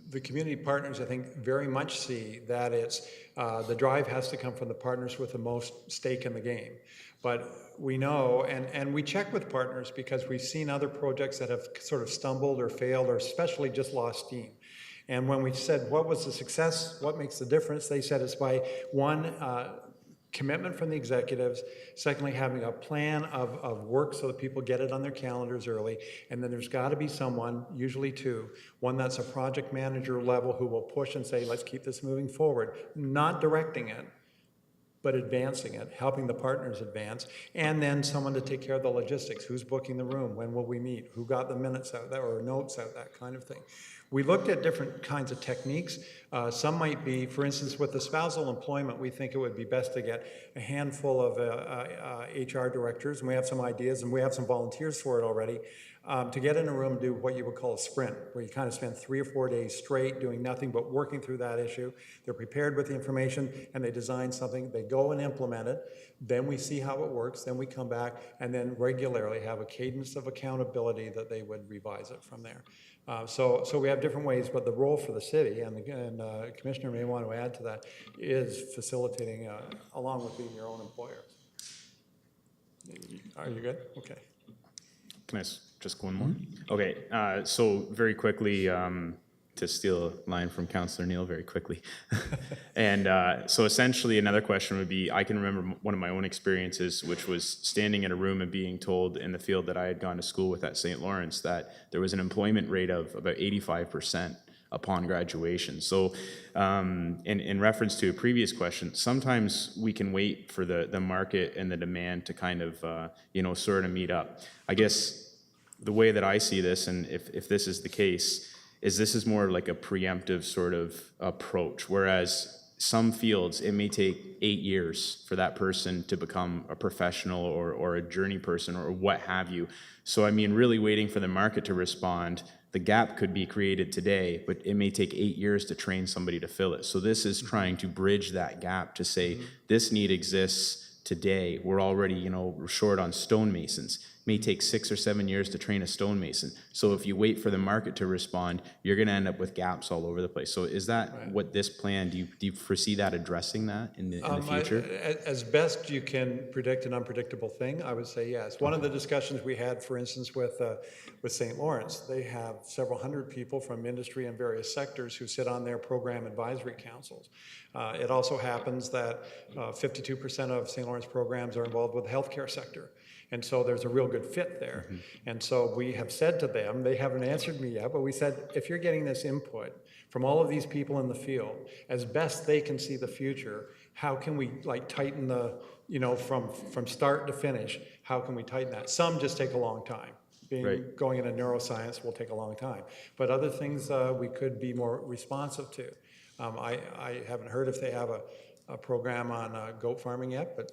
The community partners, I think, very much see that it's the drive has to come from the partners with the most stake in the game. But we know, and we check with partners because we've seen other projects that have sort of stumbled or failed or especially just lost steam. And when we said, what was the success, what makes the difference, they said it's by one, commitment from the executives, secondly, having a plan of work so that people get it on their calendars early, and then there's got to be someone, usually two, one that's a project manager level who will push and say, let's keep this moving forward, not directing it, but advancing it, helping the partners advance, and then someone to take care of the logistics. Who's booking the room? When will we meet? Who got the minutes out there or notes out, that kind of thing. We looked at different kinds of techniques. Some might be, for instance, with the spousal employment, we think it would be best to get a handful of HR directors, and we have some ideas, and we have some volunteers for it already, to get in a room and do what you would call a sprint, where you kind of spend 3 or 4 days straight doing nothing but working through that issue. They're prepared with the information, and they design something. They go and implement it. Then we see how it works. Then we come back and then regularly have a cadence of accountability that they would revise it from there. So we have different ways, but the role for the city, and the commissioner may want to add to that, is facilitating along with being your own employer. Are you good? Okay. Can I just go one more? Okay, so very quickly, to steal a line from Councillor Neal very quickly. And so essentially another question would be, I can remember one of my own experiences, which was standing in a room and being told in the field that I had gone to school with at St. Lawrence that there was an employment rate of about 85% upon graduation. So in reference to a previous question, sometimes we can wait for the market and the demand to kind of, sort of meet up. I guess the way that I see this, and if this is the case, is this is more like a preemptive sort of approach, whereas some fields, it may take 8 years for that person to become a professional or a journey person or what have you. So, I mean, really waiting for the market to respond, the gap could be created today, but it may take 8 years to train somebody to fill it. So this is trying to bridge that gap to say, this need exists today. We're already, short on stonemasons. May take 6 or 7 years to train a stonemason. So if you wait for the market to respond, you're going to end up with gaps all over the place. So is that what this plan, do you foresee that addressing that in the future? As best you can predict an unpredictable thing, I would say yes. One of the discussions we had, for instance, with St. Lawrence, they have several hundred people from industry and various sectors who sit on their program advisory councils. It also happens that 52% of St. Lawrence programs are involved with the healthcare sector. And so there's a real good fit there. And so we have said to them, they haven't answered me yet, but we said, if you're getting this input from all of these people in the field, as best they can see the future, how can we tighten the, from start to finish, how can we tighten that? Some just take a long time. Going into neuroscience will take a long time. But other things we could be more responsive to. I haven't heard if they have a program on goat farming yet, but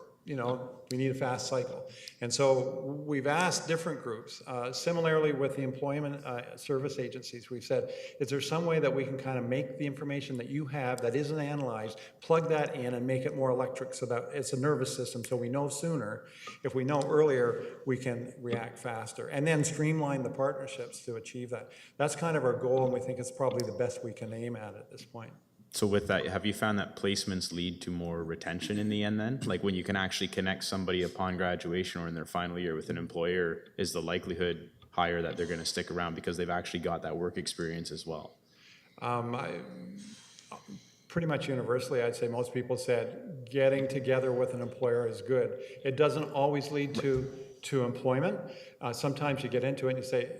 we need a fast cycle. And so we've asked different groups, similarly with the employment service agencies, we've said, is there some way that we can kind of make the information that you have that isn't analyzed, plug that in and make it more electric so that it's a nervous system so we know sooner. If we know earlier, we can react faster. And then streamline the partnerships to achieve that. That's kind of our goal, and we think it's probably the best we can aim at this point. So with that, have you found that placements lead to more retention in the end then? Like when you can actually connect somebody upon graduation or in their final year with an employer, is the likelihood higher that they're going to stick around because they've actually got that work experience as well? pretty much universally, I'd say most people said getting together with an employer is good. It doesn't always lead to employment. Sometimes you get into it and you say,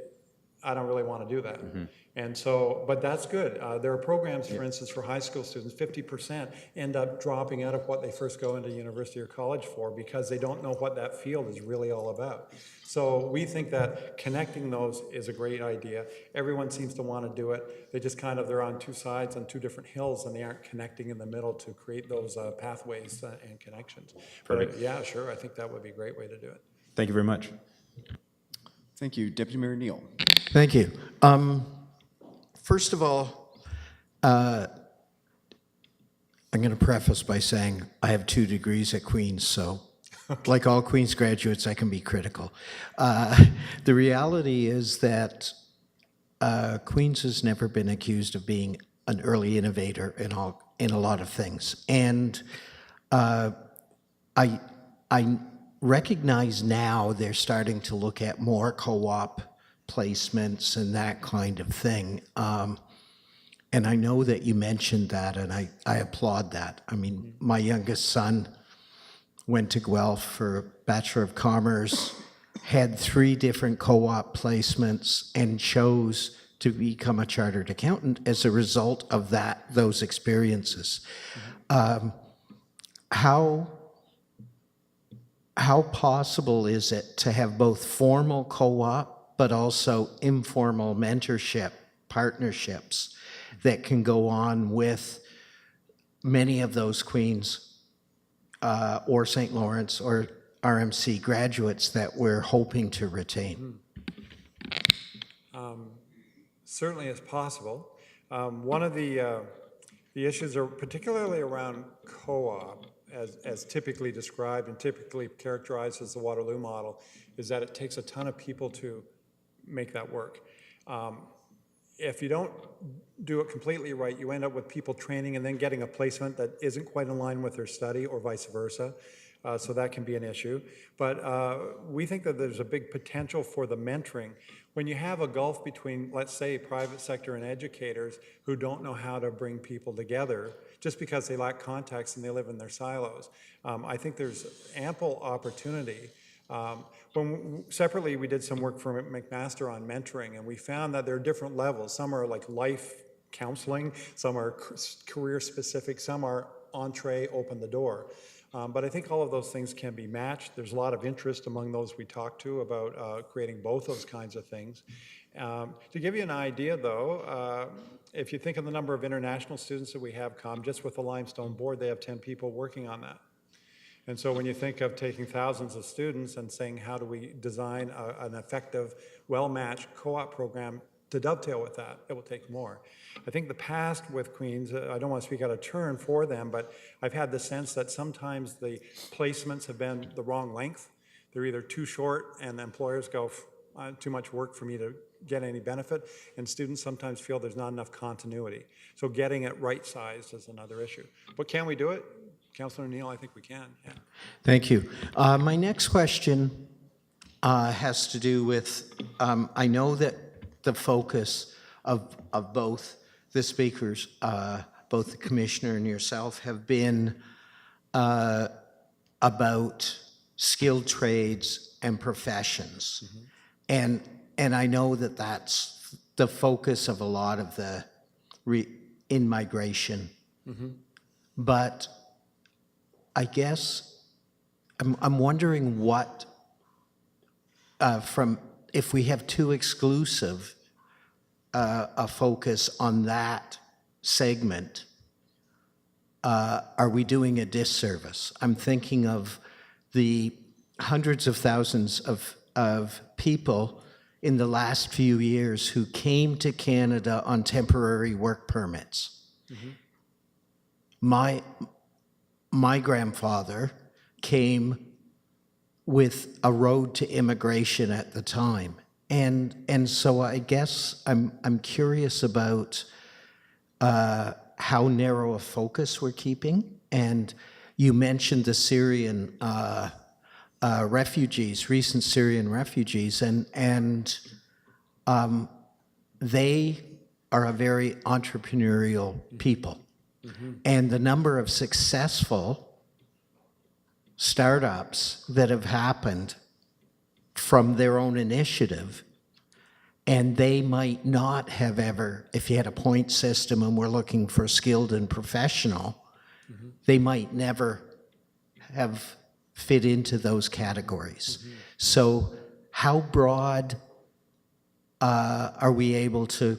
I don't really want to do that. And so, but that's good. There are programs, for instance, for high school students, 50% end up dropping out of what they first go into university or college for because they don't know what that field is really all about. So we think that connecting those is a great idea. Everyone seems to want to do it. They just they're on two sides, on two different hills, and they aren't connecting in the middle to create those pathways and connections. Perfect. But yeah, sure, I think that would be a great way to do it. Thank you very much. Thank you. Deputy Mayor Neal. Thank you. First of all, I'm going to preface by saying I have 2 degrees at Queen's, so like all Queen's graduates, I can be critical. The reality is that Queen's has never been accused of being an early innovator in a lot of things, and I recognize now they're starting to look at more co-op placements and that kind of thing. And I know that you mentioned that, and I applaud that. I mean, my youngest son went to Guelph for Bachelor of Commerce, had 3 different co-op placements, and chose to become a chartered accountant as a result of those experiences. How possible is it to have both formal co-op but also informal mentorship partnerships that can go on with many of those Queen's or St. Lawrence or RMC graduates that we're hoping to retain? Certainly is possible. One of the issues are particularly around co-op, as typically described and typically characterized as the Waterloo model, is that it takes a ton of people to make that work. If you don't do it completely right, you end up with people training and then getting a placement that isn't quite in line with their study or vice versa. So that can be an issue. But we think that there's a big potential for the mentoring. When you have a gulf between, let's say, private sector and educators who don't know how to bring people together just because they lack context and they live in their silos, I think there's ample opportunity. Separately, we did some work for McMaster on mentoring, and we found that there are different levels. Some are like life counseling, some are career specific, some are entree, open the door. But I think all of those things can be matched. There's a lot of interest among those we talked to about creating both those kinds of things. To give you an idea, though, if you think of the number of international students that we have come, just with the Limestone Board, they have 10 people working on that. And so when you think of taking thousands of students and saying, how do we design an effective, well-matched co-op program to dovetail with that, it will take more. I think the past with Queen's, I don't want to speak out of turn for them, but I've had the sense that sometimes the placements have been the wrong length. They're either too short and the employers go, too much work for me to get any benefit, and students sometimes feel there's not enough continuity. So getting it right-sized is another issue. But can we do it? Councillor Neal, I think we can. Yeah. Thank you. My next question has to do with, I know that the focus of both the speakers, both the commissioner and yourself, have been about skilled trades and professions. Mm-hmm. And I know that that's the focus of a lot of the in-migration. Mm-hmm. But I guess I'm wondering what, if we have too exclusive a focus on that segment, are we doing a disservice? I'm thinking of the hundreds of thousands of people in the last few years who came to Canada on temporary work permits. Mm-hmm. My grandfather came with a road to immigration at the time. And so I guess I'm curious about how narrow a focus we're keeping. And you mentioned the Syrian refugees, recent Syrian refugees, and they are a very entrepreneurial people. And the number of successful startups that have happened from their own initiative, and they might not have ever, if you had a point system and we're looking for skilled and professional, they might never have fit into those categories. So how broad are we able to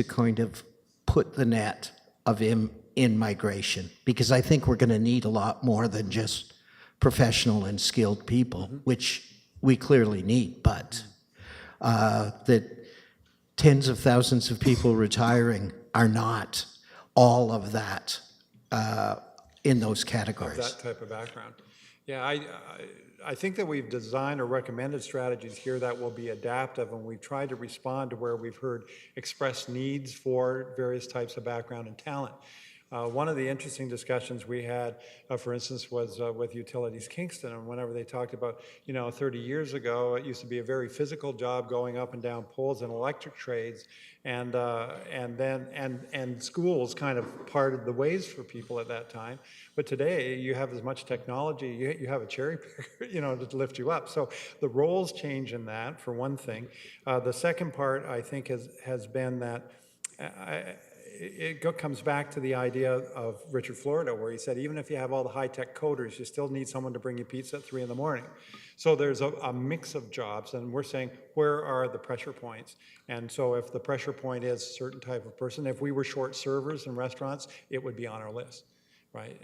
kind of put the net of in migration? Because I think we're going to need a lot more than just professional and skilled people, which we clearly need, but that tens of thousands of people retiring are not all of that in those categories. That type of background. Yeah, I think that we've designed or recommended strategies here that will be adaptive, and we've tried to respond to where we've heard expressed needs for various types of background and talent. One of the interesting discussions we had, for instance, was with Utilities Kingston, and whenever they talked about, 30 years ago, it used to be a very physical job going up and down poles and electric trades, and schools kind of parted the ways for people at that time. But today, you have as much technology, you have a cherry picker, to lift you up. So the roles change in that, for one thing. The second part, I think, has been that it comes back to the idea of Richard Florida, where he said, even if you have all the high-tech coders, you still need someone to bring you pizza at 3 in the morning. So there's a mix of jobs, and we're saying, where are the pressure points? And so if the pressure point is a certain type of person, if we were short servers in restaurants, it would be on our list, right?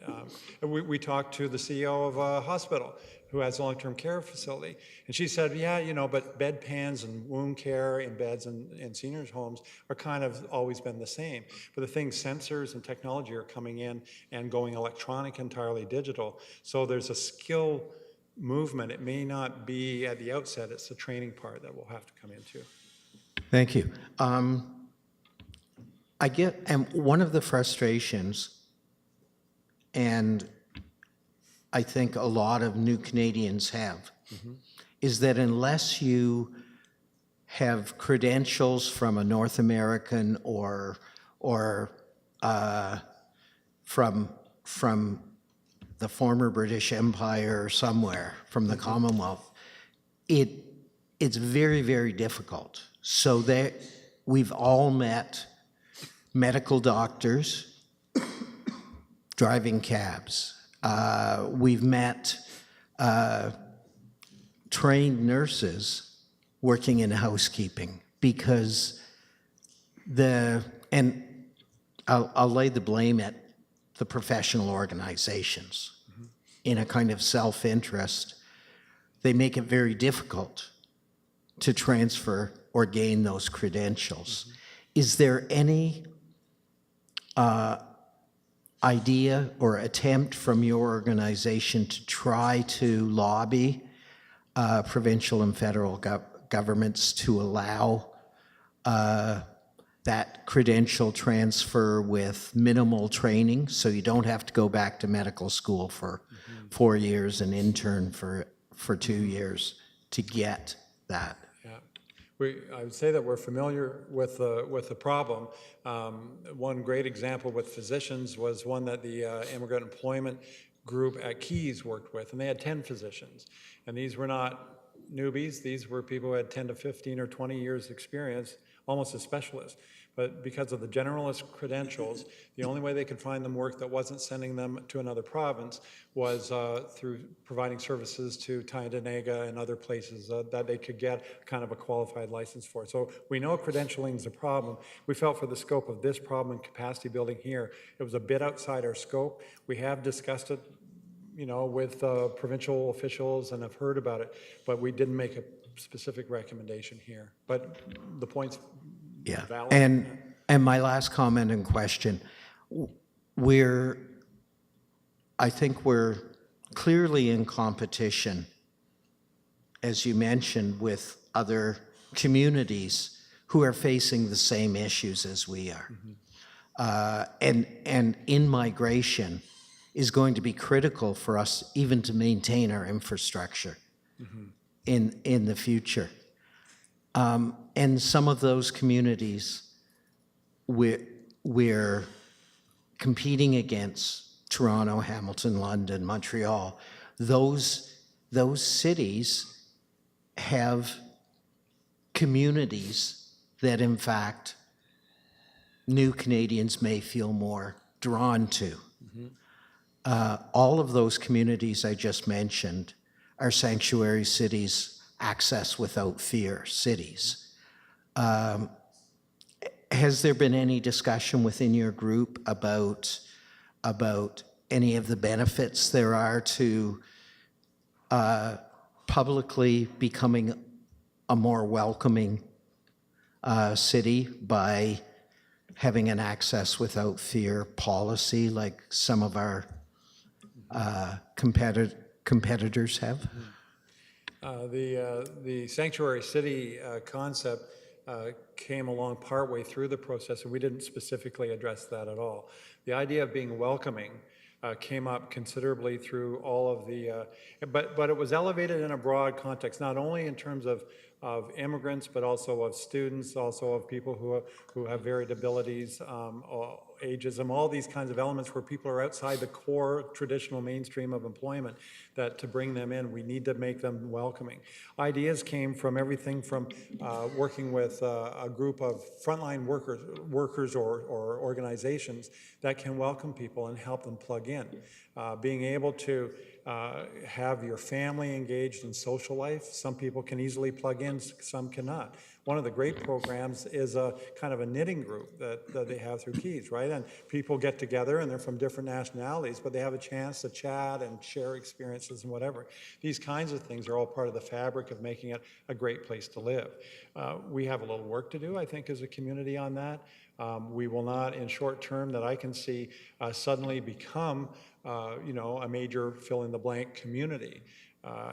We talked to the CEO of a hospital who has a long-term care facility, and she said, yeah, but bedpans and wound care in beds in seniors' homes are kind of always been the same. But the things, sensors and technology are coming in and going electronic, entirely digital. So there's a skill movement. It may not be at the outset, it's the training part that we'll have to come into. Thank you. And one of the frustrations, and I think a lot of new Canadians have, is that unless you have credentials from a North American or from the former British Empire or somewhere, from the Commonwealth, it's very, very difficult. So we've all met medical doctors driving cabs. We've met trained nurses working in housekeeping because and I'll lay the blame at the professional organizations. In a kind of self-interest, they make it very difficult to transfer or gain those credentials. Is there any idea or attempt from your organization to try to lobby provincial and federal governments to allow that credential transfer with minimal training, so you don't have to go back to medical school for 4 years and intern for 2 years to get that? I would say that we're familiar with the problem. One great example with physicians was one that the Immigrant Employment Group at Keys worked with, and they had 10 physicians. And these were not newbies. These were people who had 10 to 15 or 20 years experience, almost as specialists. But because of the generalist credentials, the only way they could find them work that wasn't sending them to another province was through providing services to Tyendinaga and other places that they could get kind of a qualified license for. So we know credentialing is a problem. We felt for the scope of this problem and capacity building here, it was a bit outside our scope. We have discussed it, with provincial officials and have heard about it, but we didn't make a specific recommendation here. But the point's valid. And my last comment and question, I think we're clearly in competition, as you mentioned, with other communities who are facing the same issues as we are. And in migration is going to be critical for us even to maintain our infrastructure in the future. And some of those communities we're competing against Toronto, Hamilton, London, Montreal, those cities have communities that, in fact, new Canadians may feel more drawn to. All of those communities I just mentioned are sanctuary cities, access without fear cities. Has there been any discussion within your group about any of the benefits there are to publicly becoming a more welcoming city by having an access without fear policy like some of our competitors have? The sanctuary city concept came along partway through the process, and we didn't specifically address that at all. The idea of being welcoming came up considerably through all of the, but it was elevated in a broad context, not only in terms of immigrants, but also of students, also of people who have varied abilities, ageism, all these kinds of elements where people are outside the core traditional mainstream of employment, that to bring them in, we need to make them welcoming. Ideas came from everything from working with a group of frontline workers or organizations that can welcome people and help them plug in. Being able to have your family engaged in social life. Some people can easily plug in, some cannot. One of the great programs is a kind of a knitting group that they have through Keys, right? And people get together and they're from different nationalities, but they have a chance to chat and share experiences and whatever. These kinds of things are all part of the fabric of making it a great place to live. We have a little work to do, I think, as a community on that. We will not, in short term, that I can see, suddenly become a major fill-in-the-blank community.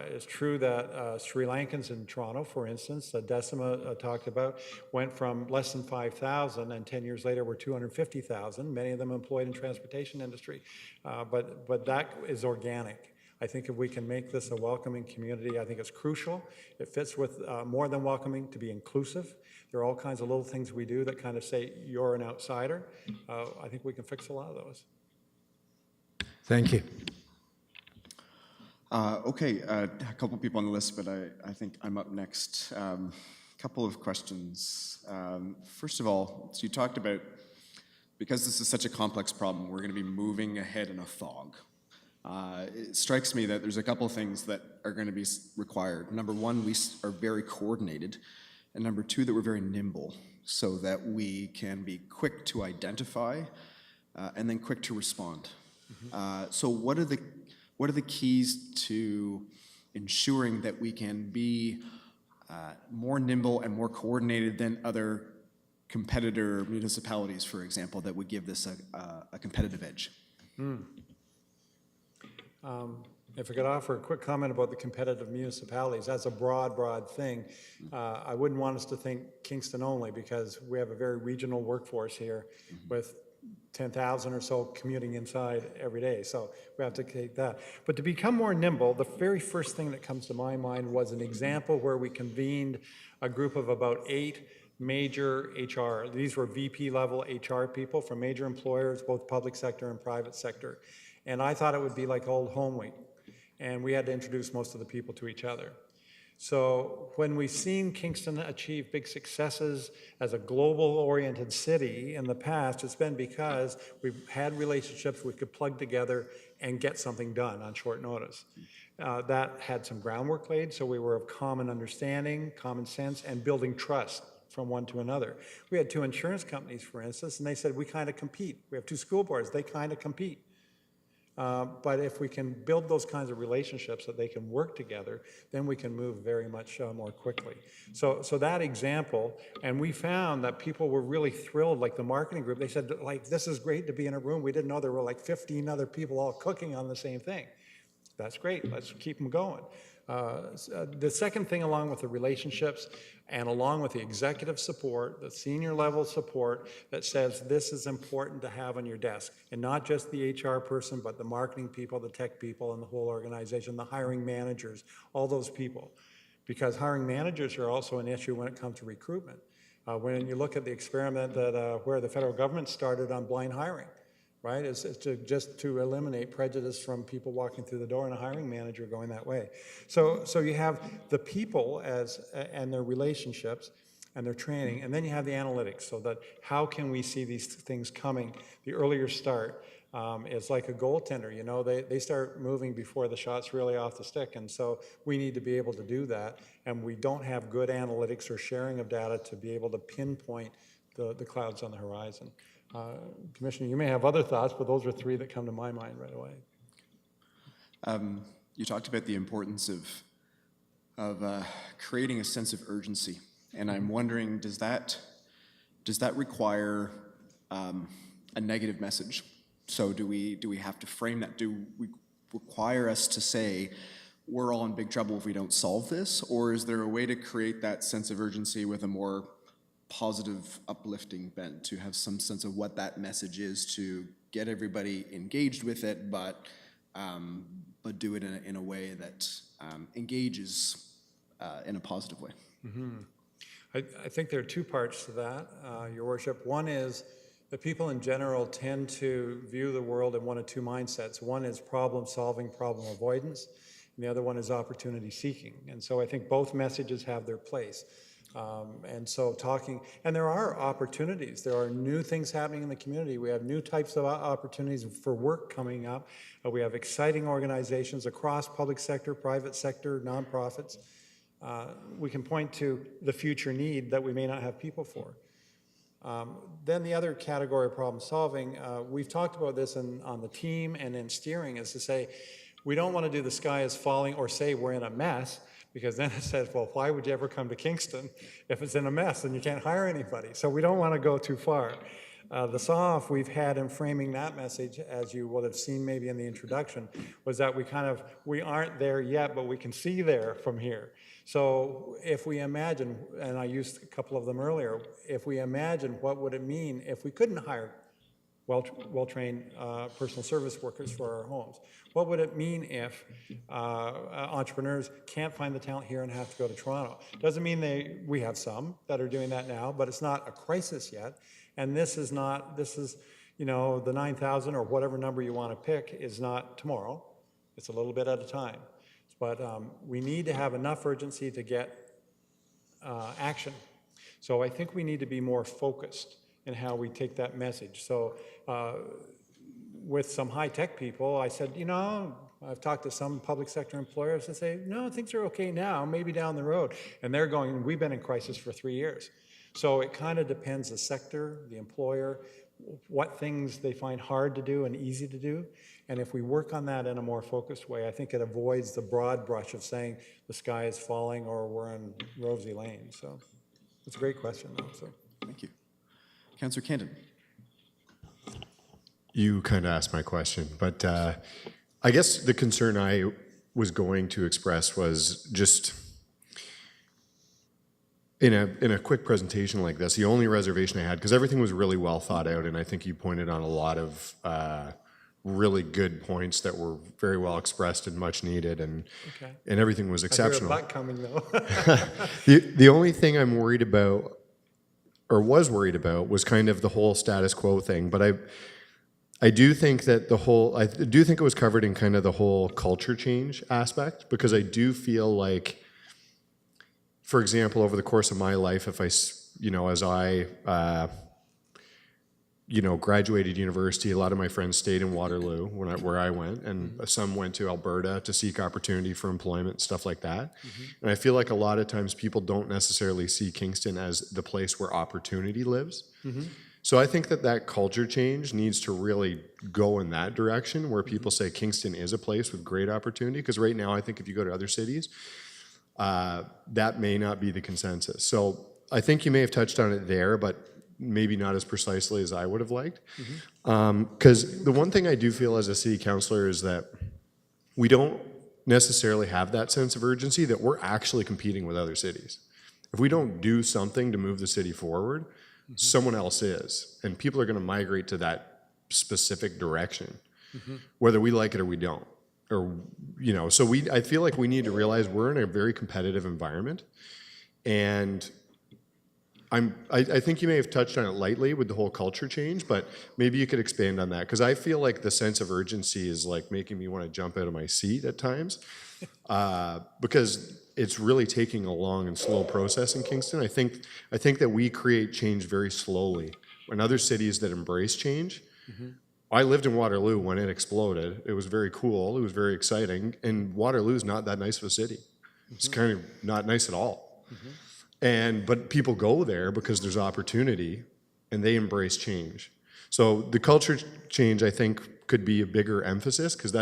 It's true that Sri Lankans in Toronto, for instance, Decima talked about, went from less than 5,000, and 10 years later were 250,000, many of them employed in transportation industry. But that is organic. I think if we can make this a welcoming community, I think it's crucial. It fits with more than welcoming, to be inclusive. There are all kinds of little things we do that kind of say, you're an outsider. I think we can fix a lot of those. Thank you. Okay, a couple people on the list, but I think I'm up next. Couple of questions. First of all, so you talked about, because this is such a complex problem, we're going to be moving ahead in a fog. It strikes me that there's a couple of things that are going to be required. Number one, we are very coordinated, and number two, that we're very nimble, so that we can be quick to identify and then quick to respond. So what are the keys to ensuring that we can be more nimble and more coordinated than other competitor municipalities, for example, that would give this a competitive edge? If I could offer a quick comment about the competitive municipalities, that's a broad thing. I wouldn't want us to think Kingston only, because we have a very regional workforce here with 10,000 or so commuting inside every day, so we have to take that. But to become more nimble, the very first thing that comes to my mind was an example where we convened a group of about 8 major HR, these were VP level HR people from major employers, both public sector and private sector. And I thought it would be like old home week, and we had to introduce most of the people to each other. So when we've seen Kingston achieve big successes as a global-oriented city in the past, it's been because we've had relationships we could plug together and get something done on short notice. That had some groundwork laid, so we were of common understanding, common sense, and building trust from one to another. We had 2 insurance companies, for instance, and they said, we kind of compete. We have 2 school boards, they kind of compete. But if we can build those kinds of relationships that they can work together, then we can move very much more quickly. So that example, and we found that people were really thrilled, like the marketing group, they said, like, this is great to be in a room. We didn't know there were like 15 other people all cooking on the same thing. That's great, let's keep them going. The second thing, along with the relationships and along with the executive support, the senior level support that says this is important to have on your desk, and not just the HR person, but the marketing people, the tech people, and the whole organization, the hiring managers, all those people. Because hiring managers are also an issue when it comes to recruitment. When you look at the experiment that where the federal government started on blind hiring, right? It's just to eliminate prejudice from people walking through the door and a hiring manager going that way. So you have the people and their relationships and their training, and then you have the analytics, so that how can we see these things coming? The earlier start is like a goaltender, you know, they start moving before the shot's really off the stick, and so we need to be able to do that, and we don't have good analytics or sharing of data to be able to pinpoint the clouds on the horizon. Commissioner, you may have other thoughts, but those are three that come to my mind right away. You talked about the importance of creating a sense of urgency, and I'm wondering, does that require a negative message? So do we have to frame that? Do we require us to say we're all in big trouble if we don't solve this, or is there a way to create that sense of urgency with a more positive, uplifting bent, to have some sense of what that message is, to get everybody engaged with it, but do it in a way that engages in a positive way? Mm-hmm. I think there are two parts to that, Your Worship. One is that people in general tend to view the world in one of two mindsets. One is problem solving, problem avoidance, and the other one is opportunity seeking. And so I think both messages have their place. And so and there are opportunities. There are new things happening in the community. We have new types of opportunities for work coming up. We have exciting organizations across public sector, private sector, nonprofits. We can point to the future need that we may not have people for. Then the other category of problem solving, we've talked about this on the team and in steering, is to say, we don't want to do the sky is falling or say we're in a mess, because then it says, well, why would you ever come to Kingston if it's in a mess and you can't hire anybody? So we don't want to go too far. The saw-off we've had in framing that message, as you would have seen maybe in the introduction, was that we aren't there yet, but we can see there from here. So if we imagine, and I used a couple of them earlier, if we imagine what would it mean if we couldn't hire well-trained personal service workers for our homes? What would it mean if entrepreneurs can't find the talent here and have to go to Toronto? Doesn't mean we have some that are doing that now, but it's not a crisis yet. And this is, you know, the 9,000 or whatever number you want to pick is not tomorrow. It's a little bit at a time. But we need to have enough urgency to get action. So I think we need to be more focused in how we take that message. So with some high-tech people, I said, you know, I've talked to some public sector employers and say, no, things are okay now, maybe down the road. And they're going, we've been in crisis for 3 years. So it kind of depends the sector, the employer, what things they find hard to do and easy to do. And if we work on that in a more focused way, I think it avoids the broad brush of saying the sky is falling or we're in rosy lane. So it's a great question, though. So thank you. Councillor Canton. You kind of asked my question, but I guess the concern I was going to express was just in a quick presentation like this, the only reservation I had, because everything was really well thought out, and I think you pointed on a lot of really good points that were very well expressed and much needed, and everything was exceptional. I hear a butt coming, though. The only thing I'm worried about, or was worried about, was kind of the whole status quo thing, but I do think that I do think it was covered in kind of the whole culture change aspect, because I do feel like, for example, over the course of my life, if as I graduated university, a lot of my friends stayed in Waterloo where I went, and some went to Alberta to seek opportunity for employment, stuff like that. And I feel like a lot of times people don't necessarily see Kingston as the place where opportunity lives. So I think that culture change needs to really go in that direction, where people say Kingston is a place with great opportunity, because right now I think if you go to other cities, that may not be the consensus. So I think you may have touched on it there, but maybe not as precisely as I would have liked. Because the one thing I do feel as a city councillor is that we don't necessarily have that sense of urgency that we're actually competing with other cities. If we don't do something to move the city forward, someone else is, and people are going to migrate to that specific direction, whether we like it or we don't. Or, so I feel like we need to realize we're in a very competitive environment, and I think you may have touched on it lightly with the whole culture change, but maybe you could expand on that, because I feel like the sense of urgency is like making me want to jump out of my seat at times, because it's really taking a long and slow process in Kingston. I think that we create change very slowly. In other cities that embrace change, I lived in Waterloo when it exploded. It was very cool. It was very exciting. And Waterloo is not that nice of a city. It's kind of not nice at all. But people go there because there's opportunity and they embrace change. So the culture change, I think, could be a bigger emphasis, because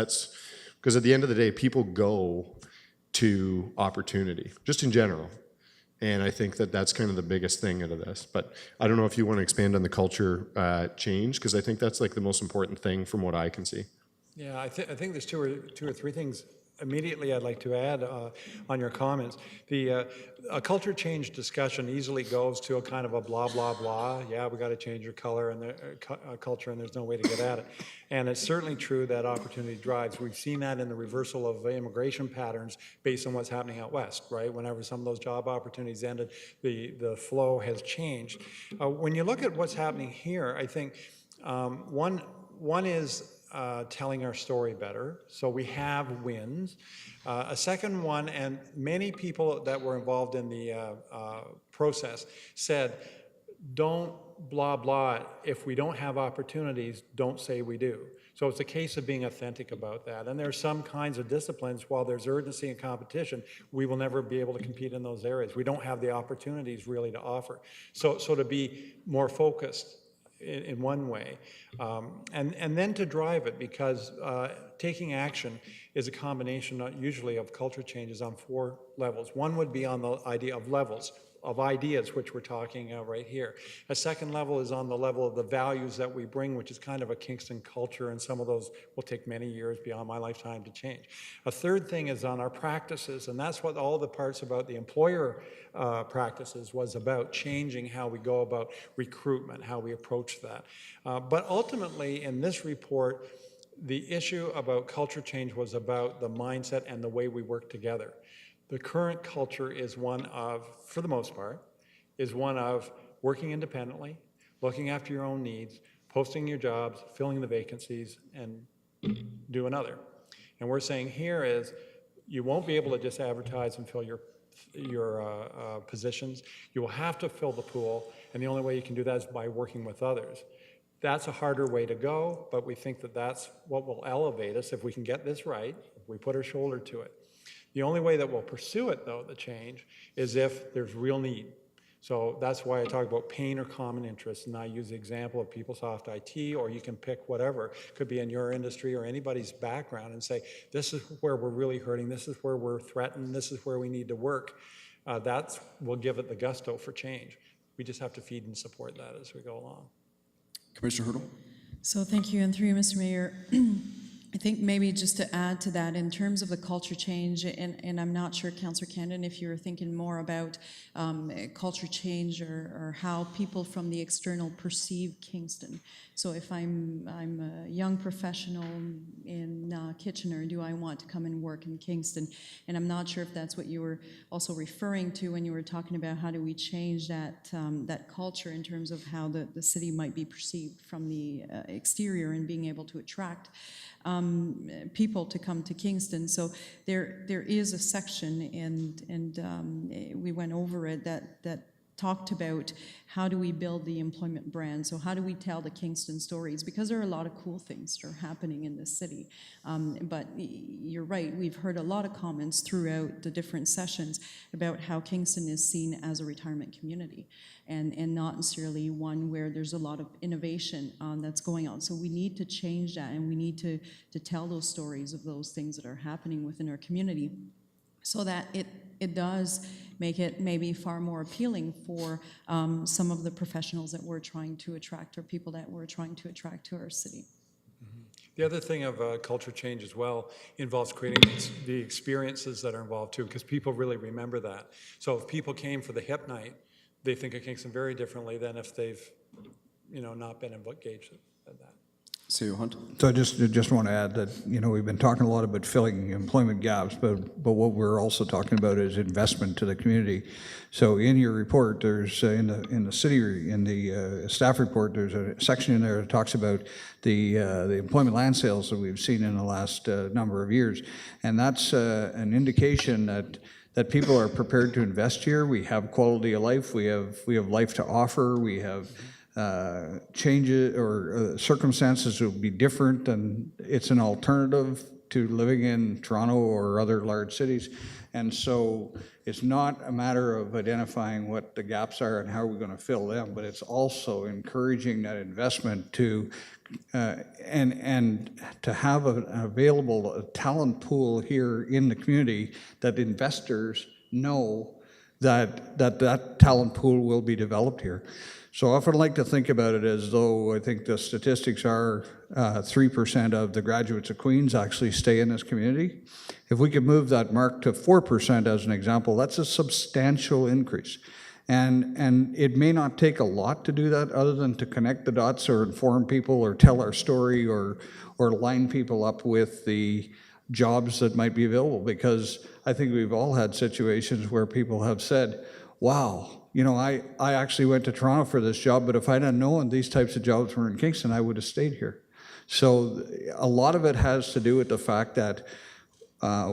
at the end of the day, people go to opportunity, just in general. And I think that that's kind of the biggest thing out of this. But I don't know if you want to expand on the culture change, because I think that's like the most important thing from what I can see. Yeah, I think there's two or three things immediately I'd like to add on your comments. A culture change discussion easily goes to a kind of a blah, blah, blah. Yeah, we got to change your color and culture, and there's no way to get at it. And it's certainly true that opportunity drives. We've seen that in the reversal of immigration patterns based on what's happening out west, right? Whenever some of those job opportunities ended, the flow has changed. When you look at what's happening here, I think one is telling our story better. So we have wins. A second one, and many people that were involved in the process said, don't blah, blah. If we don't have opportunities, don't say we do. So it's a case of being authentic about that. And there are some kinds of disciplines, while there's urgency and competition, we will never be able to compete in those areas. We don't have the opportunities really to offer. So to be more focused in one way, and then to drive it, because taking action is a combination usually of culture changes on 4 levels. One would be on the idea of levels of ideas, which we're talking right here. A second level is on the level of the values that we bring, which is kind of a Kingston culture, and some of those will take many years beyond my lifetime to change. A third thing is on our practices, and that's what all the parts about the employer practices was about, changing how we go about recruitment, how we approach that. But ultimately, in this report, the issue about culture change was about the mindset and the way we work together. The current culture is one of, for the most part, is one of working independently, looking after your own needs, posting your jobs, filling the vacancies, and do another. And we're saying here is, you won't be able to just advertise and fill your positions. You will have to fill the pool, and the only way you can do that is by working with others. That's a harder way to go, but we think that that's what will elevate us if we can get this right, if we put our shoulder to it. The only way that we'll pursue it, though, the change, is if there's real need. So that's why I talk about pain or common interest, and I use the example of PeopleSoft IT, or you can pick whatever. Could be in your industry or anybody's background, and say, this is where we're really hurting, this is where we're threatened, this is where we need to work. That will give it the gusto for change. We just have to feed and support that as we go along. Commissioner Hurdle? So thank you, and through you, Mr. Mayor. I think maybe just to add to that, in terms of the culture change, and I'm not sure, Councillor Camden, if you were thinking more about culture change or how people from the external perceive Kingston. So if I'm a young professional in Kitchener, do I want to come and work in Kingston? And I'm not sure if that's what you were also referring to when you were talking about how do we change that that culture in terms of how the city might be perceived from the exterior, and being able to attract people to come to Kingston. So there is a section, and we went over it, that talked about how do we build the employment brand. So how do we tell the Kingston stories? Because there are a lot of cool things that are happening in this city. But you're right, we've heard a lot of comments throughout the different sessions about how Kingston is seen as a retirement community, and not necessarily one where there's a lot of innovation that's going on. So we need to change that, and we need to tell those stories of those things that are happening within our community, so that it does make it maybe far more appealing for some of the professionals that we're trying to attract, or people that we're trying to attract to our city. The other thing of culture change as well involves creating the experiences that are involved too, because people really remember that. So if people came for the hip night, they think of Kingston very differently than if they've, not been engaged at that. CEO Hunt. So I just want to add that, we've been talking a lot about filling employment gaps, but what we're also talking about is investment to the community. So in your report, there's in the staff report, there's a section in there that talks about the employment land sales that we've seen in the last number of years, and that's an indication that people are prepared to invest here. We have quality of life. We have life to offer. We have changes or circumstances will be different, and it's an alternative to living in Toronto or other large cities. And so it's not a matter of identifying what the gaps are and how we're going to fill them, but it's also encouraging that investment to and to have an available talent pool here in the community that investors know that talent pool will be developed here. So I often like to think about it as though I think the statistics are 3% of the graduates of Queen's actually stay in this community. If we could move that mark to 4% as an example, that's a substantial increase. And it may not take a lot to do that other than to connect the dots or inform people or tell our story or line people up with the jobs that might be available, because I think we've all had situations where people have said, wow, I actually went to Toronto for this job, but if I'd have known these types of jobs were in Kingston, I would have stayed here. So a lot of it has to do with the fact that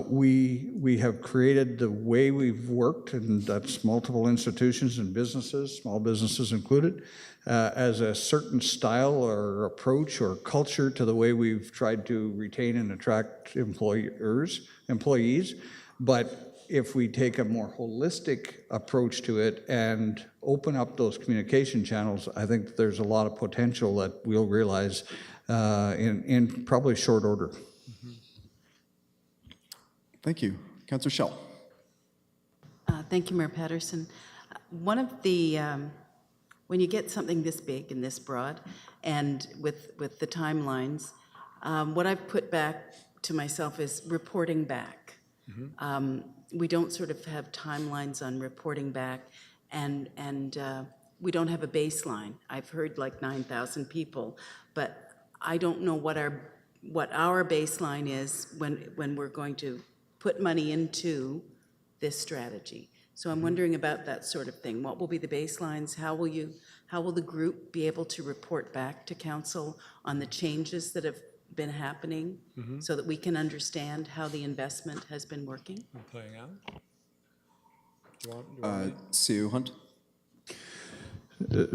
we have created the way we've worked, and that's multiple institutions and businesses, small businesses included, as a certain style or approach or culture to the way we've tried to retain and attract employees. But if we take a more holistic approach to it and open up those communication channels, I think there's a lot of potential that we'll realize in probably short order. Thank you. Councillor Schell. Thank you, Mayor Patterson. One of the, when you get something this big and this broad, and with the timelines, what I've put back to myself is reporting back. We don't sort of have timelines on reporting back, and we don't have a baseline. I've heard like 9,000 people, but I don't know what our baseline is when we're going to put money into this strategy. So I'm wondering about that sort of thing. What will be the baselines? How will the group be able to report back to council on the changes that have been happening, so that we can understand how the investment has been working? Playing out. Do you want CEO Hunt.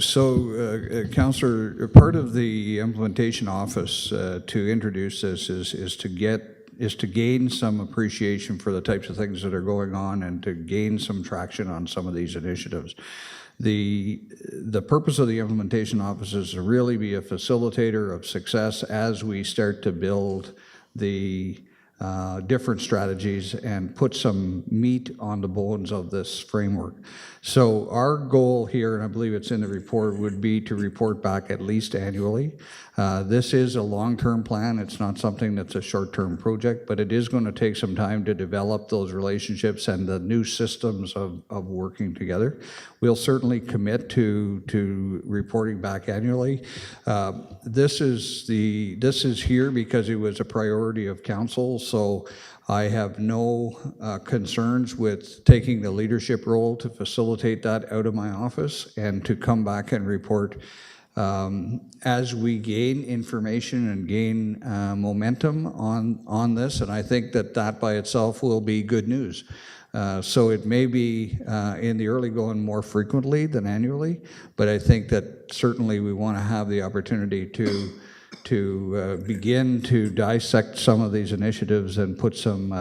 So, Councillor, part of the implementation office to introduce this is to gain some appreciation for the types of things that are going on and to gain some traction on some of these initiatives. The purpose of the implementation office is to really be a facilitator of success as we start to build the different strategies and put some meat on the bones of this framework. So our goal here, and I believe it's in the report, would be to report back at least annually. This is a long-term plan. It's not something that's a short-term project, but it is going to take some time to develop those relationships and the new systems of working together. We'll certainly commit to reporting back annually. This is here because it was a priority of council, so I have no concerns with taking the leadership role to facilitate that out of my office and to come back and report as we gain information and gain momentum on this, and I think that by itself will be good news. So it may be in the early going more frequently than annually, but I think that certainly we want to have the opportunity to begin to dissect some of these initiatives and put some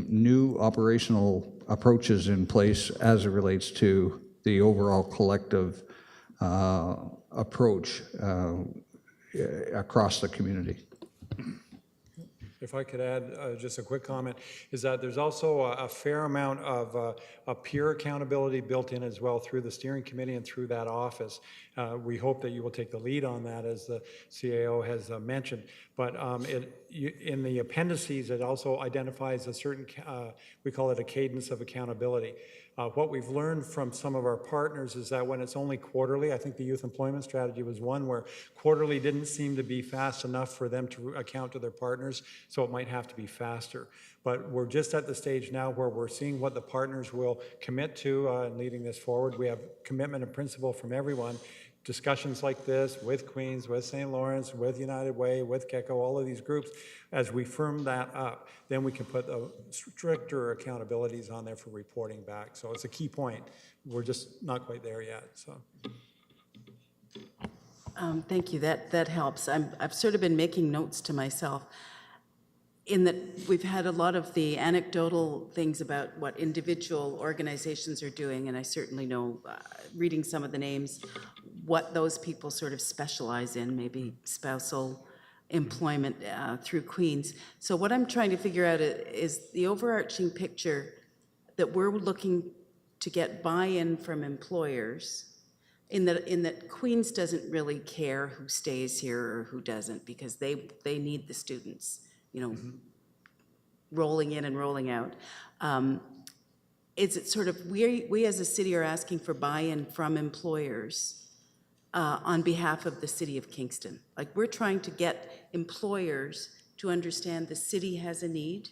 new operational approaches in place as it relates to the overall collective approach across the community. if I could add just a quick comment, is that there's also a fair amount of peer accountability built in as well through the steering committee and through that office. We hope that you will take the lead on that, as the CAO has mentioned. But in the appendices, it also identifies a certain, we call it a cadence of accountability. What we've learned from some of our partners is that when it's only quarterly, I think the youth employment strategy was one where quarterly didn't seem to be fast enough for them to account to their partners, so it might have to be faster. But we're just at the stage now where we're seeing what the partners will commit to in leading this forward. We have commitment and principle from everyone. Discussions like this with Queens, with St. Lawrence, with United Way, with KECO, all of these groups, as we firm that up, then we can put stricter accountabilities on there for reporting back. So it's a key point. We're just not quite there yet. So. Thank you. That helps. I've sort of been making notes to myself in that we've had a lot of the anecdotal things about what individual organizations are doing, and I certainly know, reading some of the names, what those people sort of specialize in, maybe spousal employment through Queens. So what I'm trying to figure out is the overarching picture that we're looking to get buy-in from employers, in that Queens doesn't really care who stays here or who doesn't, because they need the students, you know, rolling in and rolling out. Is it sort of, we as a city are asking for buy-in from employers on behalf of the city of Kingston? Like, we're trying to get employers to understand the city has a need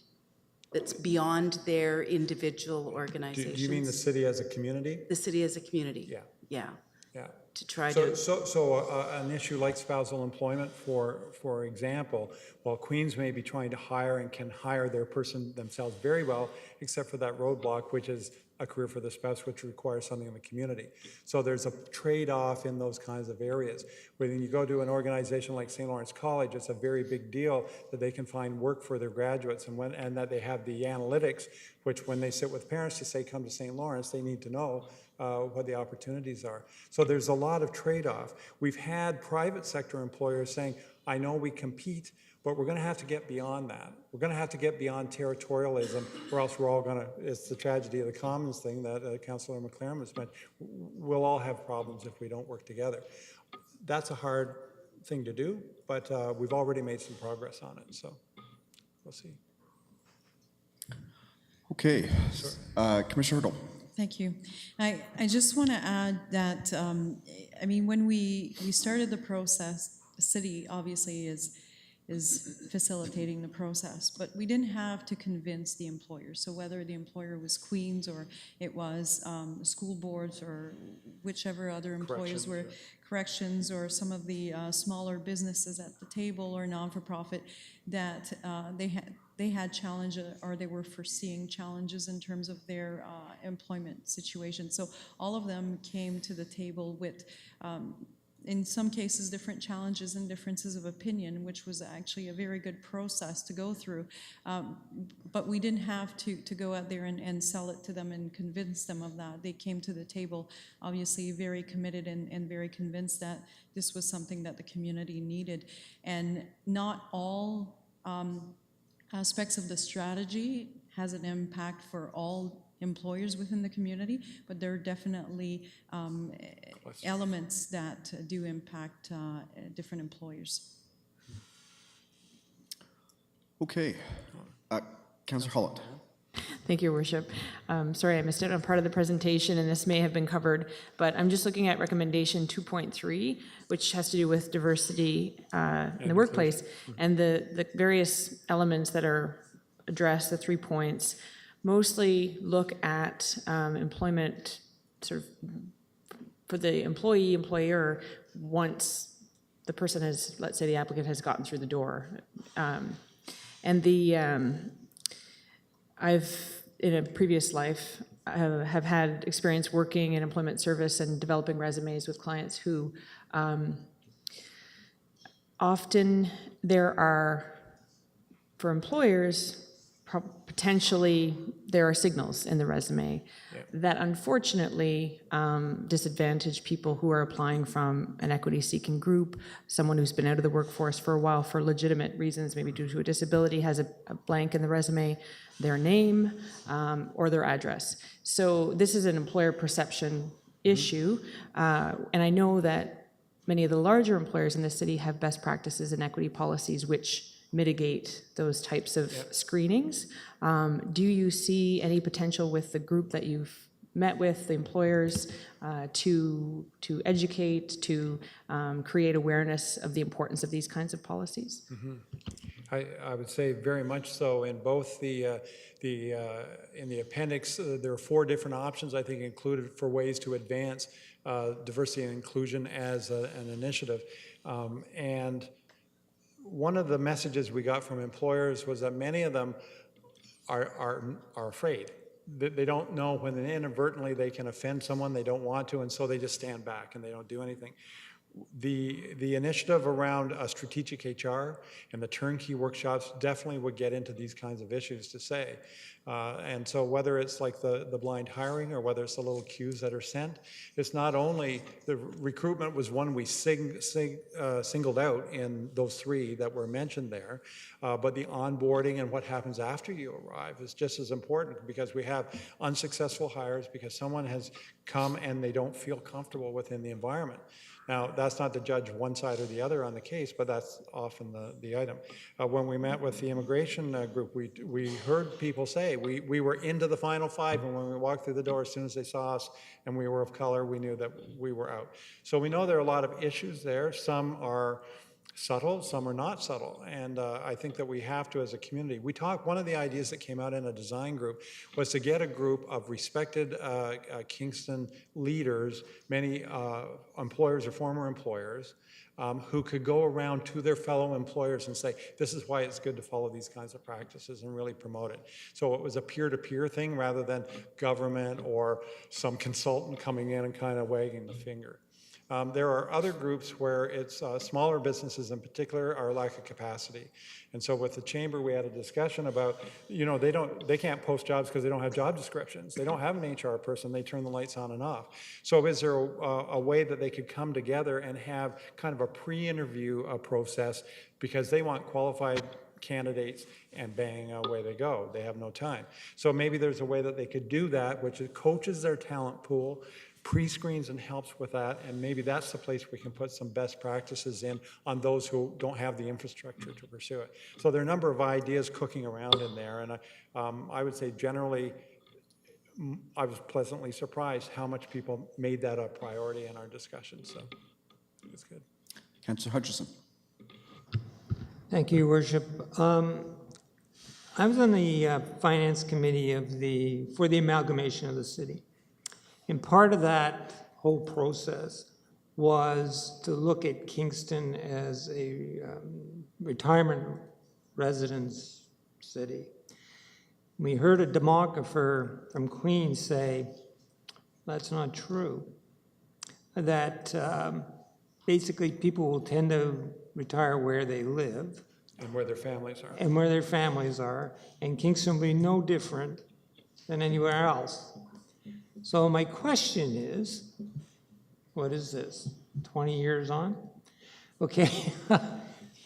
that's beyond their individual organizations. Do you mean the city as a community? The city as a community. Yeah. Yeah. Yeah. To try So, to. so an issue like spousal employment, for example, while Queens may be trying to hire and can hire their person themselves very well, except for that roadblock, which is a career for the spouse, which requires something in the community. So there's a trade-off in those kinds of areas. When you go to an organization like St. Lawrence College, it's a very big deal that they can find work for their graduates, and that they have the analytics, which when they sit with parents to say, come to St. Lawrence, they need to know what the opportunities are. So there's a lot of trade-off. We've had private sector employers saying, I know we compete, but we're going to have to get beyond that. We're going to have to get beyond territorialism, or else we're all going to, it's the tragedy of the commons thing that Councillor McLaren has mentioned, we'll all have problems if we don't work together. That's a hard thing to do, but we've already made some progress on it, so we'll see. Okay, Commissioner Hurdle. Thank you. I just want to add that, I mean, when we started the process, the city obviously is facilitating the process, but we didn't have to convince the employer. So whether the employer was Queens or it was school boards or whichever other employers were, corrections, or some of the smaller businesses at the table or non-for-profit, that they had challenge, or they were foreseeing challenges in terms of their employment situation. So all of them came to the table with, in some cases, different challenges and differences of opinion, which was actually a very good process to go through. But we didn't have to go out there and sell it to them and convince them of that. They came to the table, obviously very committed and very convinced that this was something that the community needed. And not all aspects of the strategy has an impact for all employers within the community, but there are definitely elements that do impact different employers. Okay, Councillor Holland. Thank you, Your Worship. Sorry, I missed it on part of the presentation, and this may have been covered, but I'm just looking at recommendation 2.3, which has to do with diversity in the workplace, and the various elements that are addressed, the 3 points, mostly look at employment sort of for the employee, employer, once the person has, let's say the applicant has gotten through the door. And I've, in a previous life, have had experience working in employment service and developing resumes with clients who often there are, for employers, potentially there are signals in the resume that unfortunately disadvantage people who are applying from an equity-seeking group, someone who's been out of the workforce for a while for legitimate reasons, maybe due to a disability, has a blank in the resume, their name or their address. So this is an employer perception issue, and I know that many of the larger employers in the city have best practices and equity policies which mitigate those types of screenings. Do you see any potential with the group that you've met with, the employers, to educate, to create awareness of the importance of these kinds of policies? I would say very much so. In both in the appendix, there are 4 different options, I think, included for ways to advance diversity and inclusion as an initiative. And one of the messages we got from employers was that many of them are afraid. They don't know when inadvertently they can offend someone they don't want to, and so they just stand back and they don't do anything. The initiative around strategic HR and the turnkey workshops definitely would get into these kinds of issues to say. And so whether it's like the blind hiring or whether it's the little cues that are sent, it's not only the recruitment was one we singled out in those 3 that were mentioned there, but the onboarding and what happens after you arrive is just as important, because we have unsuccessful hires because someone has come and they don't feel comfortable within the environment. Now, that's not to judge one side or the other on the case, but that's often the item. When we met with the immigration group, we heard people say, we were into the final 5, and when we walked through the door, as soon as they saw us and we were of color, we knew that we were out. So we know there are a lot of issues there. Some are subtle, some are not subtle. And I think that we have to, as a community, one of the ideas that came out in a design group was to get a group of respected Kingston leaders, many employers or former employers, who could go around to their fellow employers and say, this is why it's good to follow these kinds of practices, and really promote it. So it was a peer-to-peer thing rather than government or some consultant coming in and kind of wagging the finger. There are other groups where it's smaller businesses in particular are lack of capacity. And so with the chamber, we had a discussion about, they can't post jobs because they don't have job descriptions. They don't have an HR person. They turn the lights on and off. So is there a way that they could come together and have kind of a pre-interview process, because they want qualified candidates, and bang, away they go. They have no time. So maybe there's a way that they could do that, which coaches their talent pool, pre-screens and helps with that, and maybe that's the place we can put some best practices in on those who don't have the infrastructure to pursue it. So there are a number of ideas cooking around in there, and I would say generally I was pleasantly surprised how much people made that a priority in our discussion, so it's good. Councillor Hutchison. Thank you, Your Worship. I was on the Finance Committee for the amalgamation of the city. And part of that whole process was to look at Kingston as a retirement residence city. We heard a demographer from Queens say, that's not true, that basically people will tend to retire where they live. And where their families are. And where their families are. And Kingston will be no different than anywhere else. So my question is, what is this, 20 years on? Okay,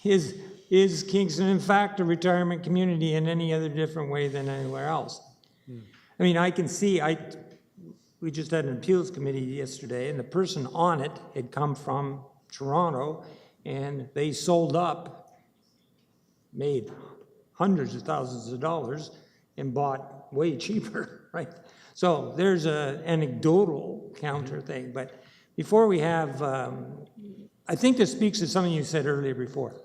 is Kingston in fact a retirement community in any other different way than anywhere else? I mean, I can see, we just had an appeals committee yesterday, and the person on it had come from Toronto, and they sold up, made hundreds of thousands of dollars, and bought way cheaper, right? So there's an anecdotal counter thing, but before we have, I think this speaks to something you said earlier before.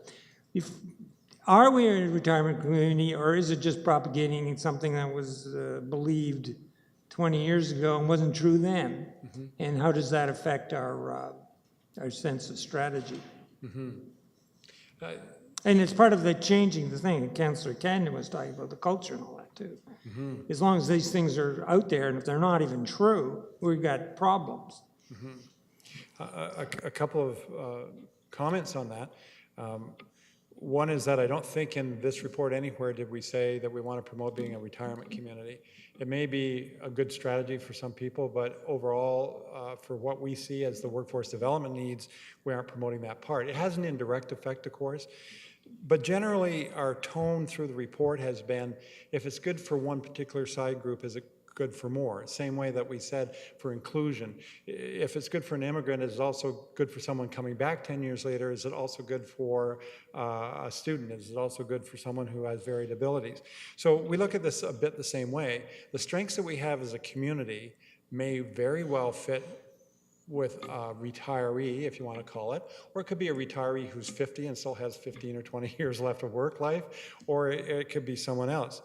Are we a retirement community, or is it just propagating something that was believed 20 years ago and wasn't true then? And how does that affect our sense of strategy? And it's part of the changing the thing. Councillor Cannon was talking about the culture and all that too. As long as these things are out there, and if they're not even true, we've got problems. A couple of comments on that. One is that I don't think in this report anywhere did we say that we want to promote being a retirement community. It may be a good strategy for some people, but overall, for what we see as the workforce development needs, we aren't promoting that part. It has an indirect effect, of course, but generally our tone through the report has been, if it's good for one particular side group, is it good for more? Same way that we said for inclusion. If it's good for an immigrant, is it also good for someone coming back 10 years later? Is it also good for a student? Is it also good for someone who has varied abilities? So we look at this a bit the same way. The strengths that we have as a community may very well fit with a retiree, if you want to call it, or it could be a retiree who's 50 and still has 15 or 20 years left of work life, or it could be someone else.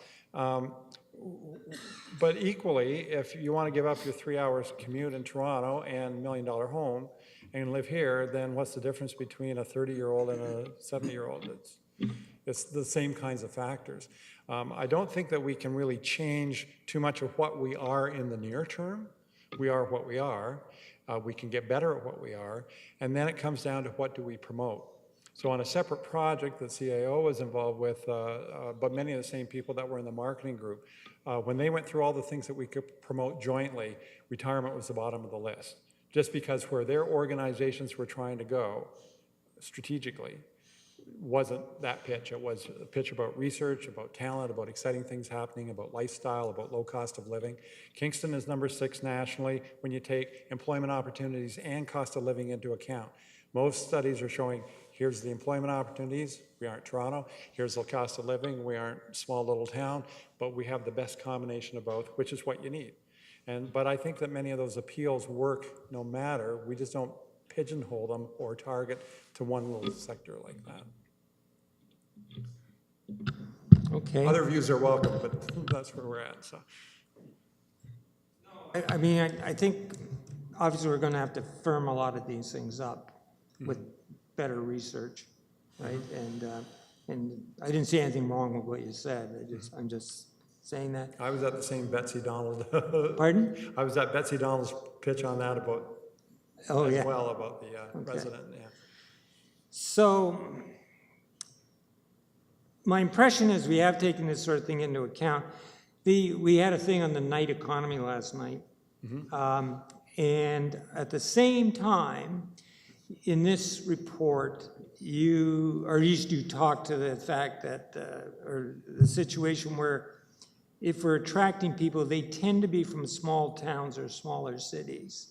But equally, if you want to give up your 3 hours commute in Toronto and $1 million home and live here, then what's the difference between a 30-year-old and a 70-year-old? It's the same kinds of factors. I don't think that we can really change too much of what we are in the near term. We are what we are. We can get better at what we are. And then it comes down to what do we promote. So on a separate project that CAO was involved with, but many of the same people that were in the marketing group, when they went through all the things that we could promote jointly, retirement was the bottom of the list. Just because where their organizations were trying to go strategically wasn't that pitch. It was a pitch about research, about talent, about exciting things happening, about lifestyle, about low cost of living. Kingston is number 6 nationally when you take employment opportunities and cost of living into account. Most studies are showing here's the employment opportunities, we aren't Toronto. Here's the cost of living, we aren't small little town, but we have the best combination of both, which is what you need. But I think that many of those appeals work no matter. We just don't pigeonhole them or target to one little sector like that. Okay. Other views are welcome, but that's where we're at. So. I mean, I think obviously we're going to have to firm a lot of these things up with better research, right? And I didn't see anything wrong with what you said. I'm just saying that. I was at the same Betsy Donald. Pardon? I was at Betsy Donald's pitch on that about well about the resident. Yeah. So my impression is we have taken this sort of thing into account. We had a thing on the night economy last night, and at the same time, in this report, you talk to the fact that, or the situation where if we're attracting people, they tend to be from small towns or smaller cities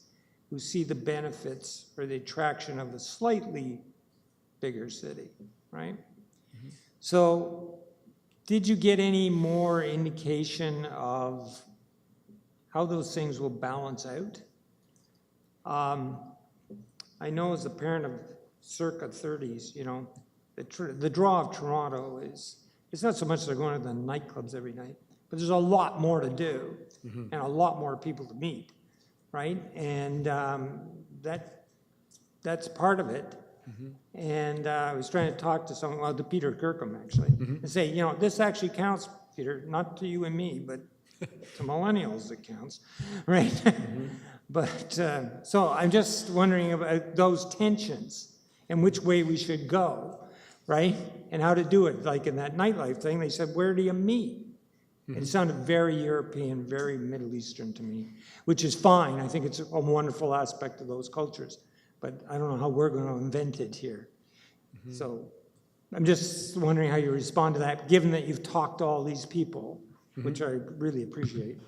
who see the benefits or the attraction of a slightly bigger city, right? So did you get any more indication of how those things will balance out? I know as a parent of circa 30s, you know, the draw of Toronto is, it's not so much they're going to the nightclubs every night, but there's a lot more to do and a lot more people to meet, right? And that's part of it. And I was trying to talk to someone, well, to Peter Kirkham actually, and say, you know, this actually counts, Peter, not to you and me, but to millennials it counts, right? But so I'm just wondering about those tensions and which way we should go, right? And how to do it. Like in that nightlife thing, they said, where do you meet? It sounded very European, very Middle Eastern to me, which is fine. I think it's a wonderful aspect of those cultures. But I don't know how we're going to invent it here. So I'm just wondering how you respond to that, given that you've talked to all these people, which I really appreciate.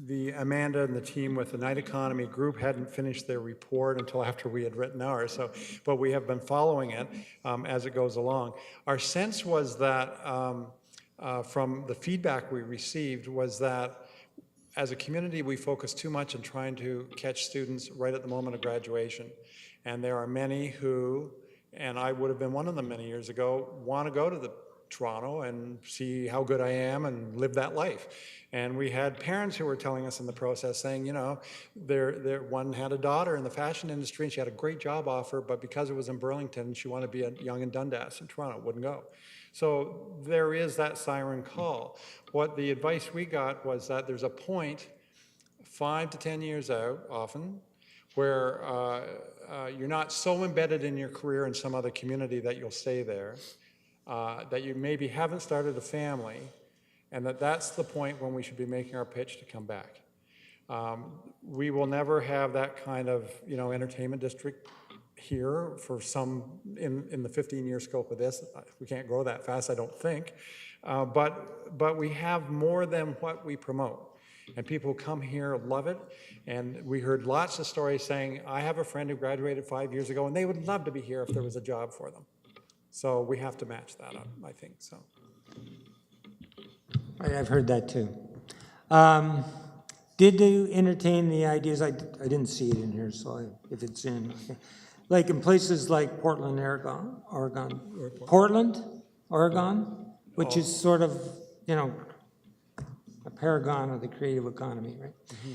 The Amanda and the team with the Night Economy group hadn't finished their report until after we had written ours. So, but we have been following it as it goes along. Our sense was that from the feedback we received was that as a community, we focus too much on trying to catch students right at the moment of graduation. And there are many who, and I would have been one of them many years ago, want to go to the Toronto and see how good I am and live that life. And we had parents who were telling us in the process saying, you know, one had a daughter in the fashion industry and she had a great job offer, but because it was in Burlington, she wanted to be at Yonge and Dundas in Toronto, wouldn't go. So there is that siren call. What the advice we got was that there's a point 5 to 10 years out, often, where you're not so embedded in your career in some other community that you'll stay there, that you maybe haven't started a family, and that's the point when we should be making our pitch to come back. We will never have that kind of, entertainment district here for some, in the 15-year scope of this. We can't grow that fast, I don't think. But we have more than what we promote. And people who come here love it. And we heard lots of stories saying, I have a friend who graduated 5 years ago, and they would love to be here if there was a job for them. So we have to match that up, I think, so. I've heard that too. Did you entertain the ideas? I didn't see it in here, so if it's in, okay. Like in places like Portland, Oregon, which is sort of, a paragon of the creative economy, right? Mm-hmm.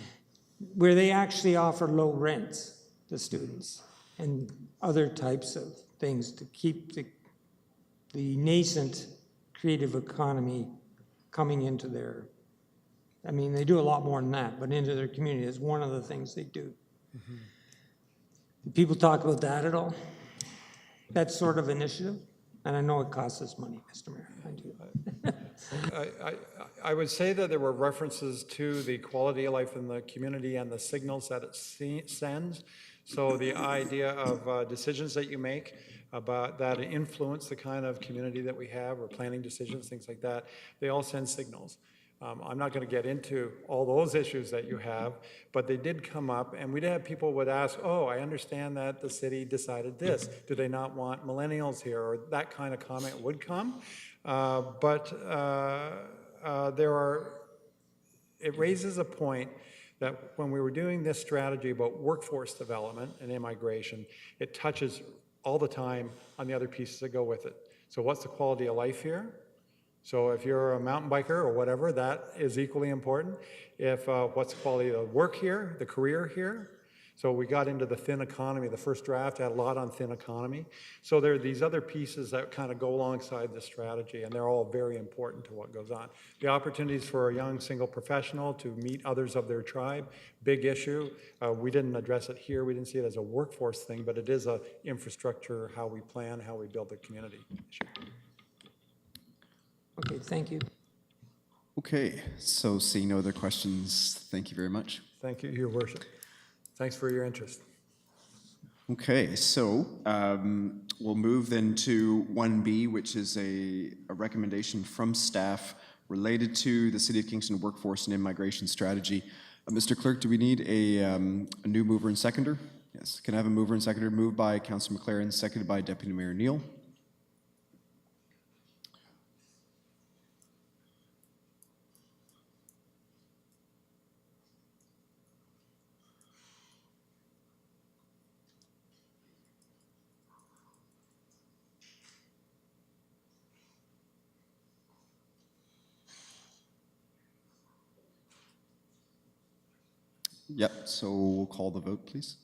Where they actually offer low rents to students and other types of things to keep the nascent creative economy coming into their, they do a lot more than that, but into their community is one of the things they do. Mm-hmm. Do people talk about that at all? That sort of initiative? And I know it costs us money, Mr. Mayor, I do. I would say that there were references to the quality of life in the community and the signals that it sends. So the idea of decisions that you make about that influence the kind of community that we have, or planning decisions, things like that, they all send signals. I'm not going to get into all those issues that you have, but they did come up, and we'd have people would ask, oh, I understand that the city decided this. Do they not want millennials here? Or that kind of comment would come. It raises a point that when we were doing this strategy about workforce development and immigration, it touches all the time on the other pieces that go with it. So what's the quality of life here? So if you're a mountain biker or whatever, that is equally important. If what's the quality of the work here, the career here? So we got into the thin economy. The first draft had a lot on thin economy. So there are these other pieces that kind of go alongside the strategy, and they're all very important to what goes on. The opportunities for a young single professional to meet others of their tribe, big issue. We didn't address it here. We didn't see it as a workforce thing, but it is an infrastructure, how we plan, how we build the community issue. Okay, thank you. Okay, so seeing no other questions, thank you very much. Thank you, Your Worship. Thanks for your interest. Okay, so we'll move then to 1B, which is a recommendation from staff related to the City of Kingston Workforce and Immigration Strategy. Mr. Clerk, do we need a new mover and seconder? Yes, can I have a mover and seconder? Moved by Councilor McLaren, seconded by Deputy Mayor Neal. Yep, so we'll call the vote, please.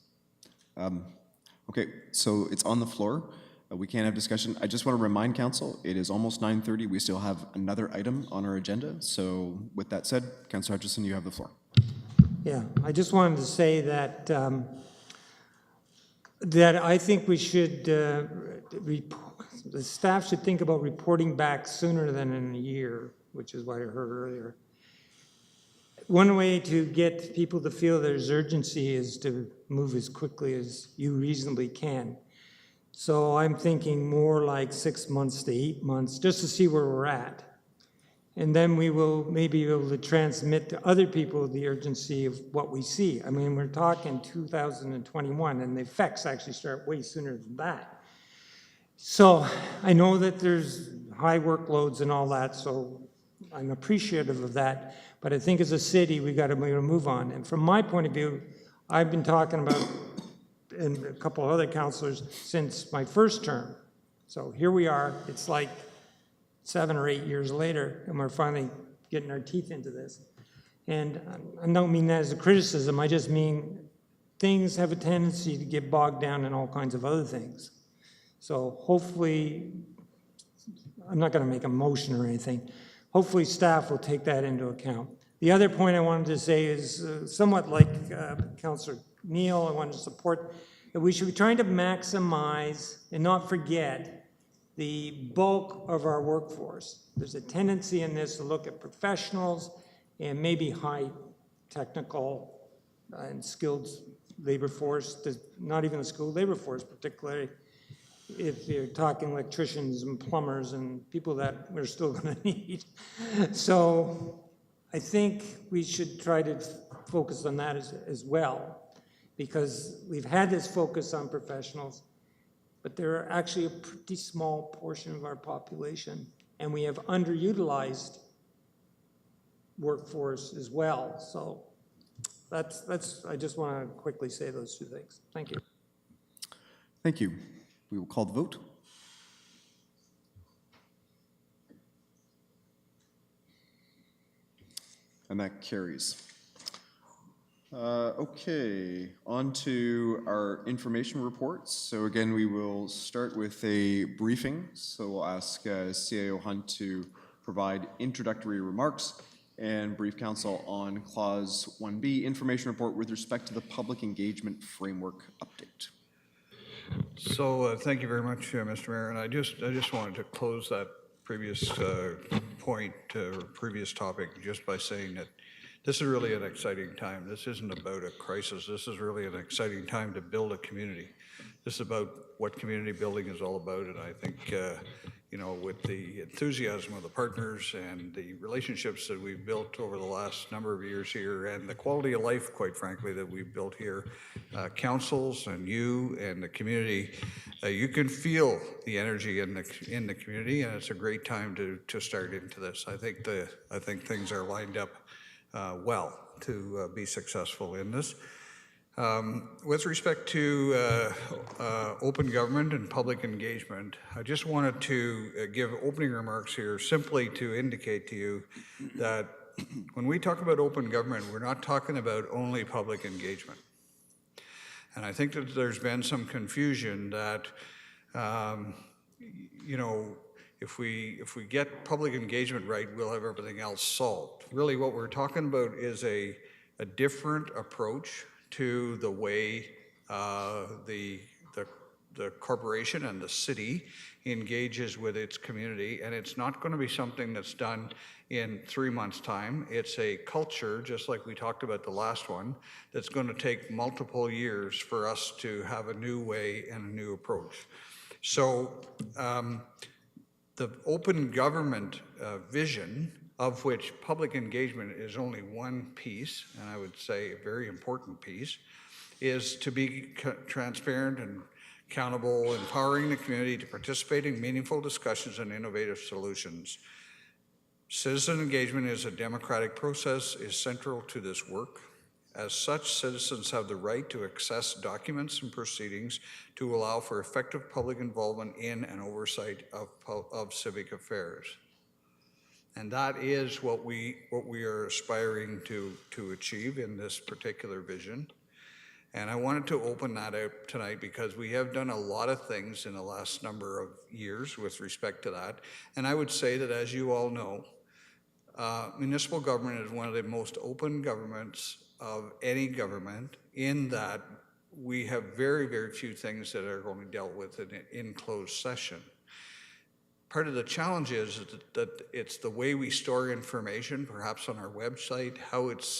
Okay, so it's on the floor. We can't have discussion. I just want to remind council, it is almost 9:30. We still have another item on our agenda. So with that said, Councilor Hutchison, you have the floor. Yeah, I just wanted to say that that I think we should, the staff should think about reporting back sooner than in a year, which is what I heard earlier. One way to get people to feel there's urgency is to move as quickly as you reasonably can. So I'm thinking more like 6 months to 8 months, just to see where we're at. And then we will maybe be able to transmit to other people the urgency of what we see. I mean, we're talking 2021, and the effects actually start way sooner than that. So I know that there's high workloads and all that, so I'm appreciative of that. But I think as a city, we got to move on. And from my point of view, I've been talking about, and a couple of other councilors, since my first term. So here we are. It's like 7 or 8 years later, and we're finally getting our teeth into this. And I don't mean that as a criticism. I just mean things have a tendency to get bogged down in all kinds of other things. So hopefully, I'm not going to make a motion or anything. Hopefully staff will take that into account. The other point I wanted to say is somewhat like Councillor Neal, I wanted to support that we should be trying to maximize and not forget the bulk of our workforce. There's a tendency in this to look at professionals and maybe high technical and skilled labor force, not even the skilled labor force, particularly if you're talking electricians and plumbers and people that we're still going to need. So I think we should try to focus on that as well, because we've had this focus on professionals, but they're actually a pretty small portion of our population, and we have underutilized workforce as well. So that's I just want to quickly say those two things. Thank you. Thank you. We will call the vote. And that carries. Okay, on to our information reports. So again, we will start with a briefing. So we'll ask CIO Hunt to provide introductory remarks and brief council on Clause 1B, information report with respect to the public engagement framework update. So thank you very much, Mr. Mayor. And I just wanted to close that previous point, previous topic, just by saying that this is really an exciting time. This isn't about a crisis. This is really an exciting time to build a community. This is about what community building is all about. And I think, you know, with the enthusiasm of the partners and the relationships that we've built over the last number of years here, and the quality of life, quite frankly, that we've built here, councils and you and the community, you can feel the energy in the community, and it's a great time to start into this. I think things are lined up well to be successful in this. With respect to open government and public engagement, I just wanted to give opening remarks here simply to indicate to you that when we talk about open government, we're not talking about only public engagement. And I think that there's been some confusion that, you know, if we get public engagement right, we'll have everything else solved. Really, what we're talking about is a different approach to the way the corporation and the city engages with its community, and it's not going to be something that's done in 3 months' time. It's a culture, just like we talked about the last one, that's going to take multiple years for us to have a new way and a new approach. So the open government vision, of which public engagement is only one piece, and I would say a very important piece, is to be transparent and accountable, empowering the community to participate in meaningful discussions and innovative solutions. Citizen engagement is a democratic process, is central to this work. As such, citizens have the right to access documents and proceedings to allow for effective public involvement in and oversight of civic affairs. And that is what we are aspiring to achieve in this particular vision. And I wanted to open that out tonight because we have done a lot of things in the last number of years with respect to that. And I would say that, as you all know, municipal government is one of the most open governments of any government, in that we have very, very few things that are going to be dealt with in closed session. Part of the challenge is that it's the way we store information, perhaps on our website, how it's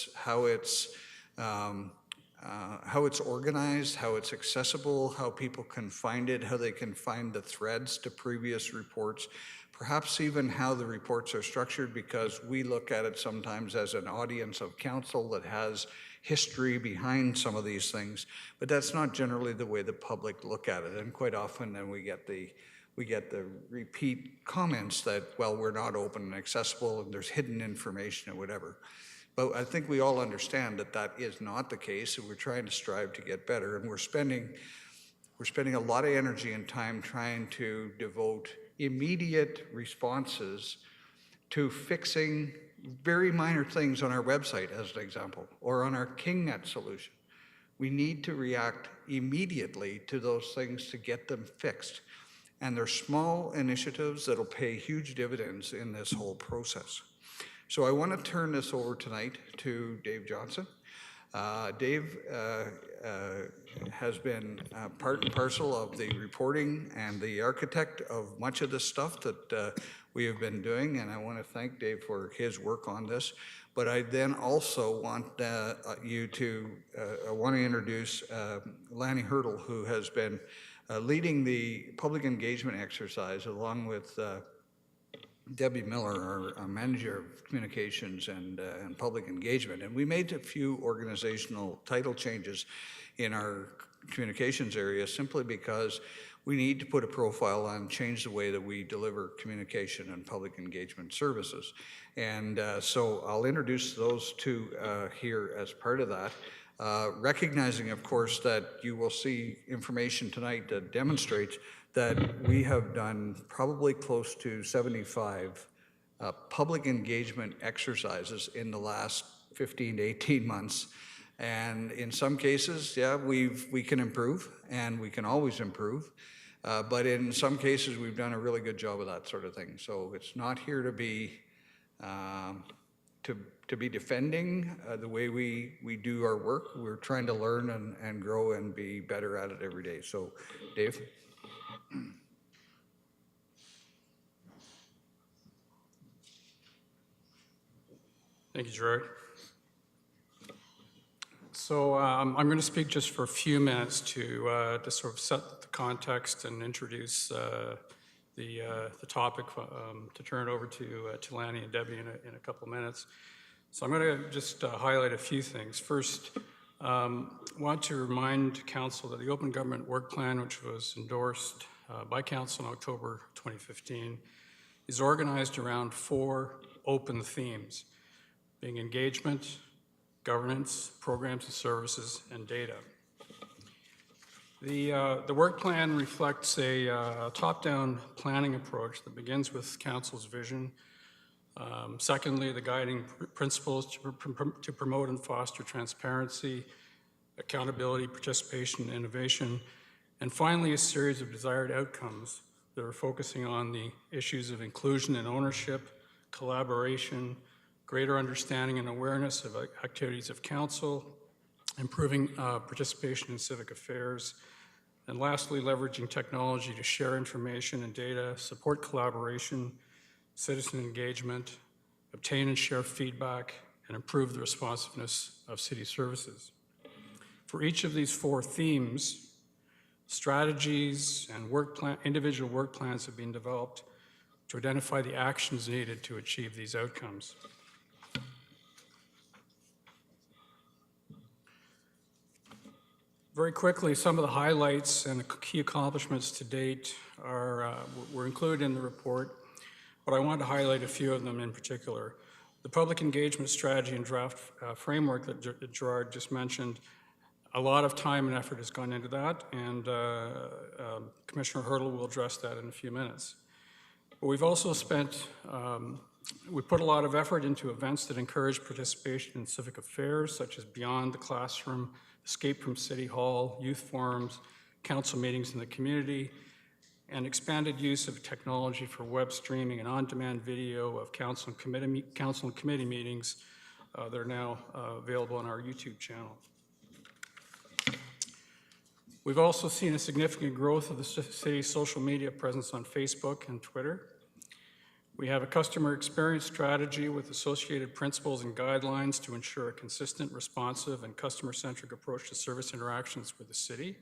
organized, how it's accessible, how people can find it, how they can find the threads to previous reports, perhaps even how the reports are structured, because we look at it sometimes as an audience of council that has history behind some of these things, but that's not generally the way the public look at it. And quite often then we get the repeat comments that, well, we're not open and accessible and there's hidden information or whatever. But I think we all understand that that is not the case, and we're trying to strive to get better. And we're spending a lot of energy and time trying to devote immediate responses to fixing very minor things on our website, as an example, or on our KingNet solution. We need to react immediately to those things to get them fixed. And they're small initiatives that'll pay huge dividends in this whole process. So I want to turn this over tonight to Dave Johnson. Dave has been part and parcel of the reporting and the architect of much of the stuff that we have been doing, and I want to thank Dave for his work on this. But I then also want I want to introduce Lanny Hurdle, who has been leading the public engagement exercise along with Debbie Miller, our manager of communications and public engagement. And we made a few organizational title changes in our communications area simply because we need to put a profile on, change the way that we deliver communication and public engagement services. And so I'll introduce those two here as part of that. Recognizing, of course, that you will see information tonight that demonstrates that we have done probably close to 75 public engagement exercises in the last 15 to 18 months. And in some cases, yeah, we can improve, and we can always improve. But in some cases, we've done a really good job of that sort of thing. So it's not here to be to be defending the way we do our work. We're trying to learn and grow and be better at it every day. So, Dave. Thank you, Gerard. So I'm going to speak just for a few minutes to sort of set the context and introduce the topic, to turn it over to Lanny and Debbie in a couple of minutes. So I'm going to just highlight a few things. First, want to remind Council that the Open Government Work Plan, which was endorsed by Council in October 2015, is organized around 4 open themes, being engagement, governance, programs and services, and data. The work plan reflects a top-down planning approach that begins with Council's vision. Secondly, the guiding principles to promote and foster transparency, accountability, participation, and innovation. And finally, a series of desired outcomes that are focusing on the issues of inclusion and ownership, collaboration, greater understanding and awareness of activities of council, improving participation in civic affairs, and lastly, leveraging technology to share information and data, support collaboration, citizen engagement, obtain and share feedback, and improve the responsiveness of city services. For each of these 4 themes, strategies and individual work plans have been developed to identify the actions needed to achieve these outcomes. Very quickly, some of the highlights and the key accomplishments to date were included in the report, but I want to highlight a few of them in particular. The public engagement strategy and draft framework that Gerard just mentioned, a lot of time and effort has gone into that, and Commissioner Hurdle will address that in a few minutes. But we've also we put a lot of effort into events that encourage participation in civic affairs, such as Beyond the Classroom, Escape from City Hall, youth forums, council meetings in the community, and expanded use of technology for web streaming and on-demand video of council and committee meetings that are now available on our YouTube channel. We've also seen a significant growth of the city's social media presence on Facebook and Twitter. We have a customer experience strategy with associated principles and guidelines to ensure a consistent, responsive, and customer-centric approach to service interactions with the city.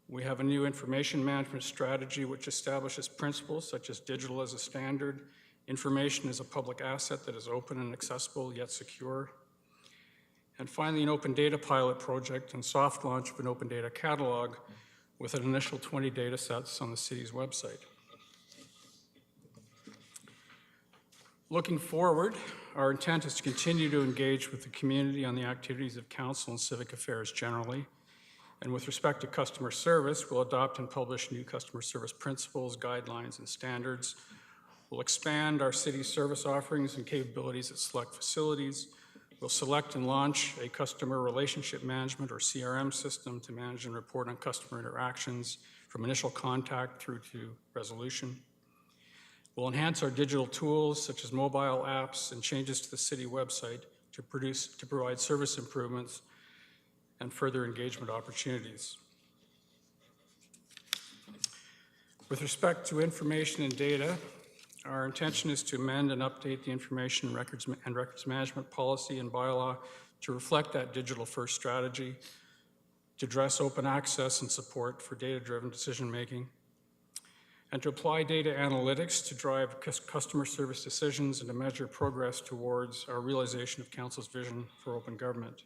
We have a new information management strategy which establishes principles such as digital as a standard, information as a public asset that is open and accessible yet secure. And finally, an open data pilot project and soft launch of an open data catalog with an initial 20 data sets on the city's website. Looking forward, our intent is to continue to engage with the community on the activities of council and civic affairs generally. And with respect to customer service, we'll adopt and publish new customer service principles, guidelines, and standards. We'll expand our city service offerings and capabilities at select facilities. We'll select and launch a customer relationship management or CRM system to manage and report on customer interactions from initial contact through to resolution. We'll enhance our digital tools, such as mobile apps and changes to the city website to provide service improvements and further engagement opportunities. With respect to information and data, our intention is to amend and update the information records management policy and bylaw to reflect that digital-first strategy, to address open access and support for data-driven decision-making, and to apply data analytics to drive customer service decisions and to measure progress towards our realization of Council's vision for open government.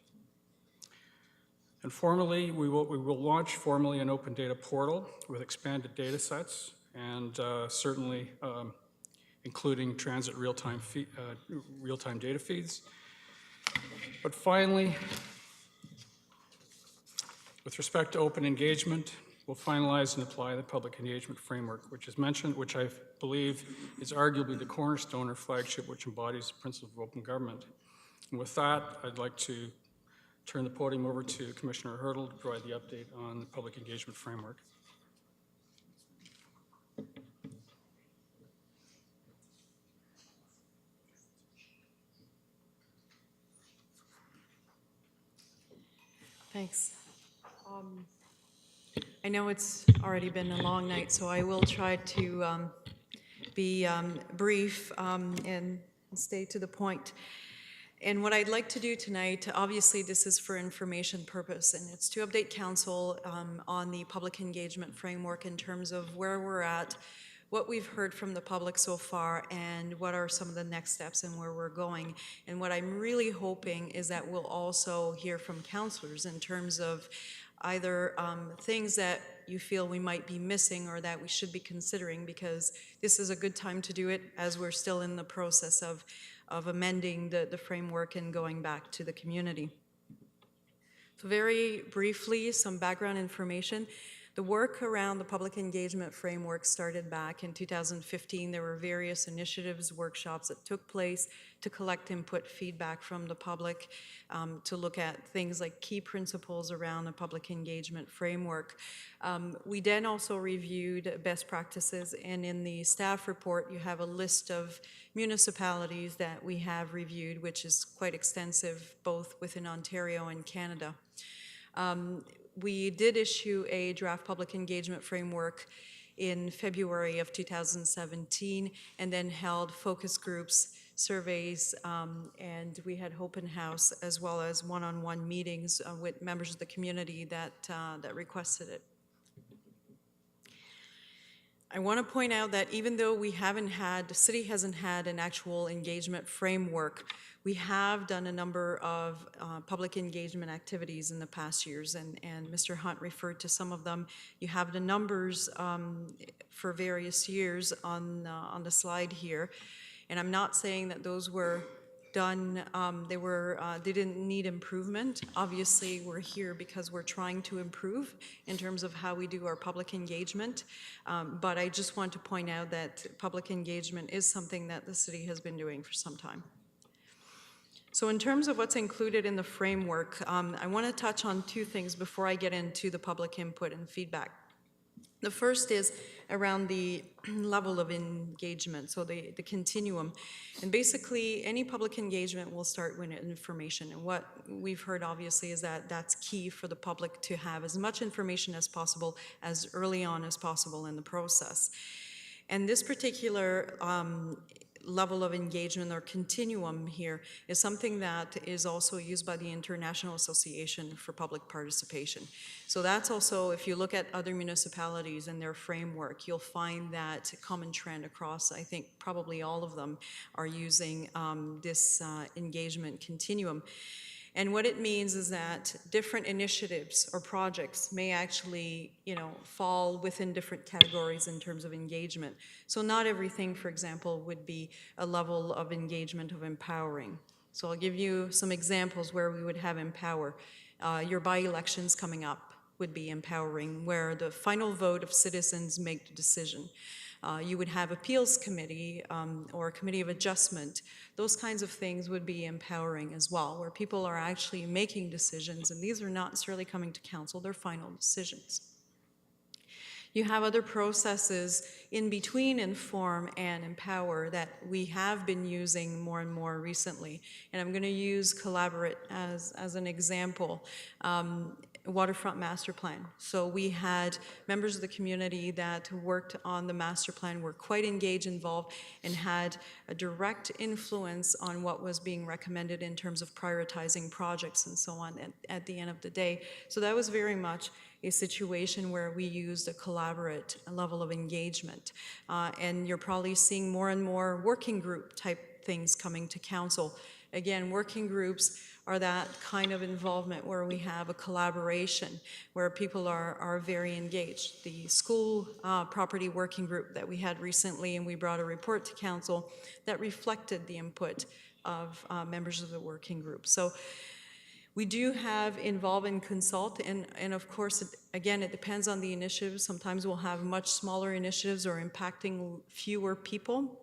And formally, we will launch formally an open data portal with expanded data sets and certainly including transit real-time data feeds. But finally, with respect to open engagement, we'll finalize and apply the public engagement framework, which is mentioned, which I believe is arguably the cornerstone or flagship which embodies the principle of open government. And with that, I'd like to turn the podium over to Commissioner Hurdle to provide the update on the public engagement framework. Thanks. I know it's already been a long night, so I will try to be brief and stay to the point. And what I'd like to do tonight, obviously this is for information purpose, and it's to update Council on the public engagement framework in terms of where we're at, what we've heard from the public so far, and what are some of the next steps and where we're going. And what I'm really hoping is that we'll also hear from councillors in terms of either things that you feel we might be missing or that we should be considering, because this is a good time to do it as we're still in the process of amending the framework and going back to the community. So very briefly, some background information. The work around the public engagement framework started back in 2015. There were various initiatives, workshops that took place to collect input, feedback from the public, to look at things like key principles around the public engagement framework. We then also reviewed best practices, and in the staff report, you have a list of municipalities that we have reviewed, which is quite extensive, both within Ontario and Canada. We did issue a draft public engagement framework in February of 2017, and then held focus groups, surveys, and we had open house as well as one-on-one meetings with members of the community that requested it. I want to point out that even though the city hasn't had an actual engagement framework, we have done a number of public engagement activities in the past years, and Mr. Hunt referred to some of them. You have the numbers for various years on the slide here, and I'm not saying that those were done, they didn't need improvement. Obviously, we're here because we're trying to improve in terms of how we do our public engagement, but I just want to point out that public engagement is something that the city has been doing for some time. So in terms of what's included in the framework, I want to touch on two things before I get into the public input and feedback. The first is around the level of engagement, so the continuum. And basically, any public engagement will start with information. And what we've heard, obviously, is that that's key for the public to have as much information as possible, as early on as possible in the process. And this particular level of engagement or continuum here is something that is also used by the International Association for Public Participation. So that's also, if you look at other municipalities and their framework, you'll find that common trend across, I think probably all of them are using this engagement continuum. And what it means is that different initiatives or projects may actually, fall within different categories in terms of engagement. So not everything, for example, would be a level of engagement of empowering. So I'll give you some examples where we would have empower. Your by-elections coming up would be empowering, where the final vote of citizens make the decision. You would have appeals committee or a committee of adjustment. Those kinds of things would be empowering as well, where people are actually making decisions, and these are not necessarily coming to council, they're final decisions. You have other processes in between inform and empower that we have been using more and more recently. And I'm going to use collaborate as an example. Waterfront master plan. So we had members of the community that worked on the master plan, were quite engaged, involved, and had a direct influence on what was being recommended in terms of prioritizing projects and so on at the end of the day. So that was very much a situation where we used a collaborate level of engagement. And you're probably seeing more and more working group type things coming to council. Again, working groups are that kind of involvement where we have a collaboration, where people are very engaged. The school property working group that we had recently, and we brought a report to council that reflected the input of members of the working group. So we do have involve and consult, and of course, again, it depends on the initiative. Sometimes we'll have much smaller initiatives or impacting fewer people.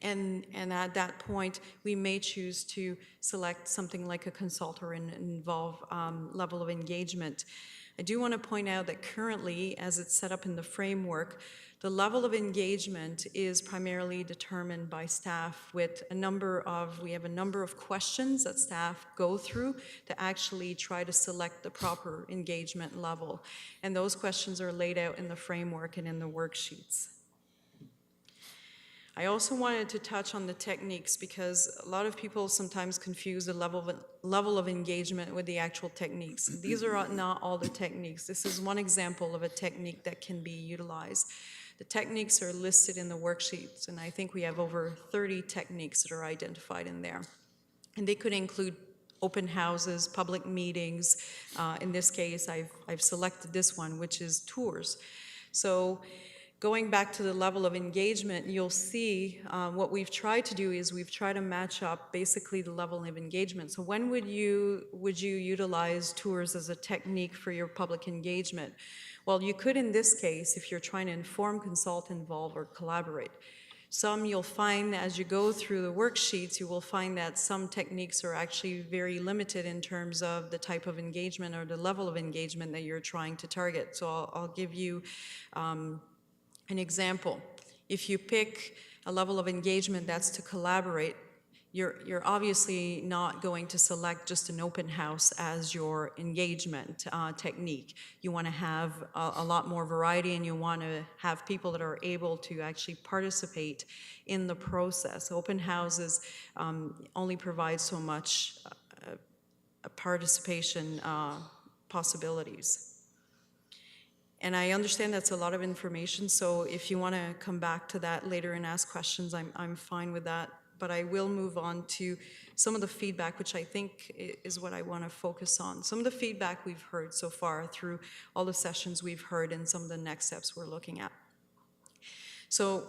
And at that point, we may choose to select something like a consult or an involve level of engagement. I do want to point out that currently, as it's set up in the framework, the level of engagement is primarily determined by staff with we have a number of questions that staff go through to actually try to select the proper engagement level. And those questions are laid out in the framework and in the worksheets. I also wanted to touch on the techniques because a lot of people sometimes confuse the level of engagement with the actual techniques. These are not all the techniques. This is one example of a technique that can be utilized. The techniques are listed in the worksheets, and I think we have over 30 techniques that are identified in there. And they could include open houses, public meetings. In this case, I've selected this one, which is tours. So going back to the level of engagement, you'll see what we've tried to do is we've tried to match up basically the level of engagement. So when would you utilize tours as a technique for your public engagement? Well, you could in this case if you're trying to inform, consult, involve, or collaborate. Some you'll find as you go through the worksheets, you will find that some techniques are actually very limited in terms of the type of engagement or the level of engagement that you're trying to target. So I'll give you an example. If you pick a level of engagement that's to collaborate, you're obviously not going to select just an open house as your engagement technique. You want to have a lot more variety, and you want to have people that are able to actually participate in the process. Open houses only provide so much participation possibilities. And I understand that's a lot of information, so if you want to come back to that later and ask questions, I'm fine with that. But I will move on to some of the feedback, which I think is what I want to focus on. Some of the feedback we've heard so far through all the sessions we've heard and some of the next steps we're looking at. So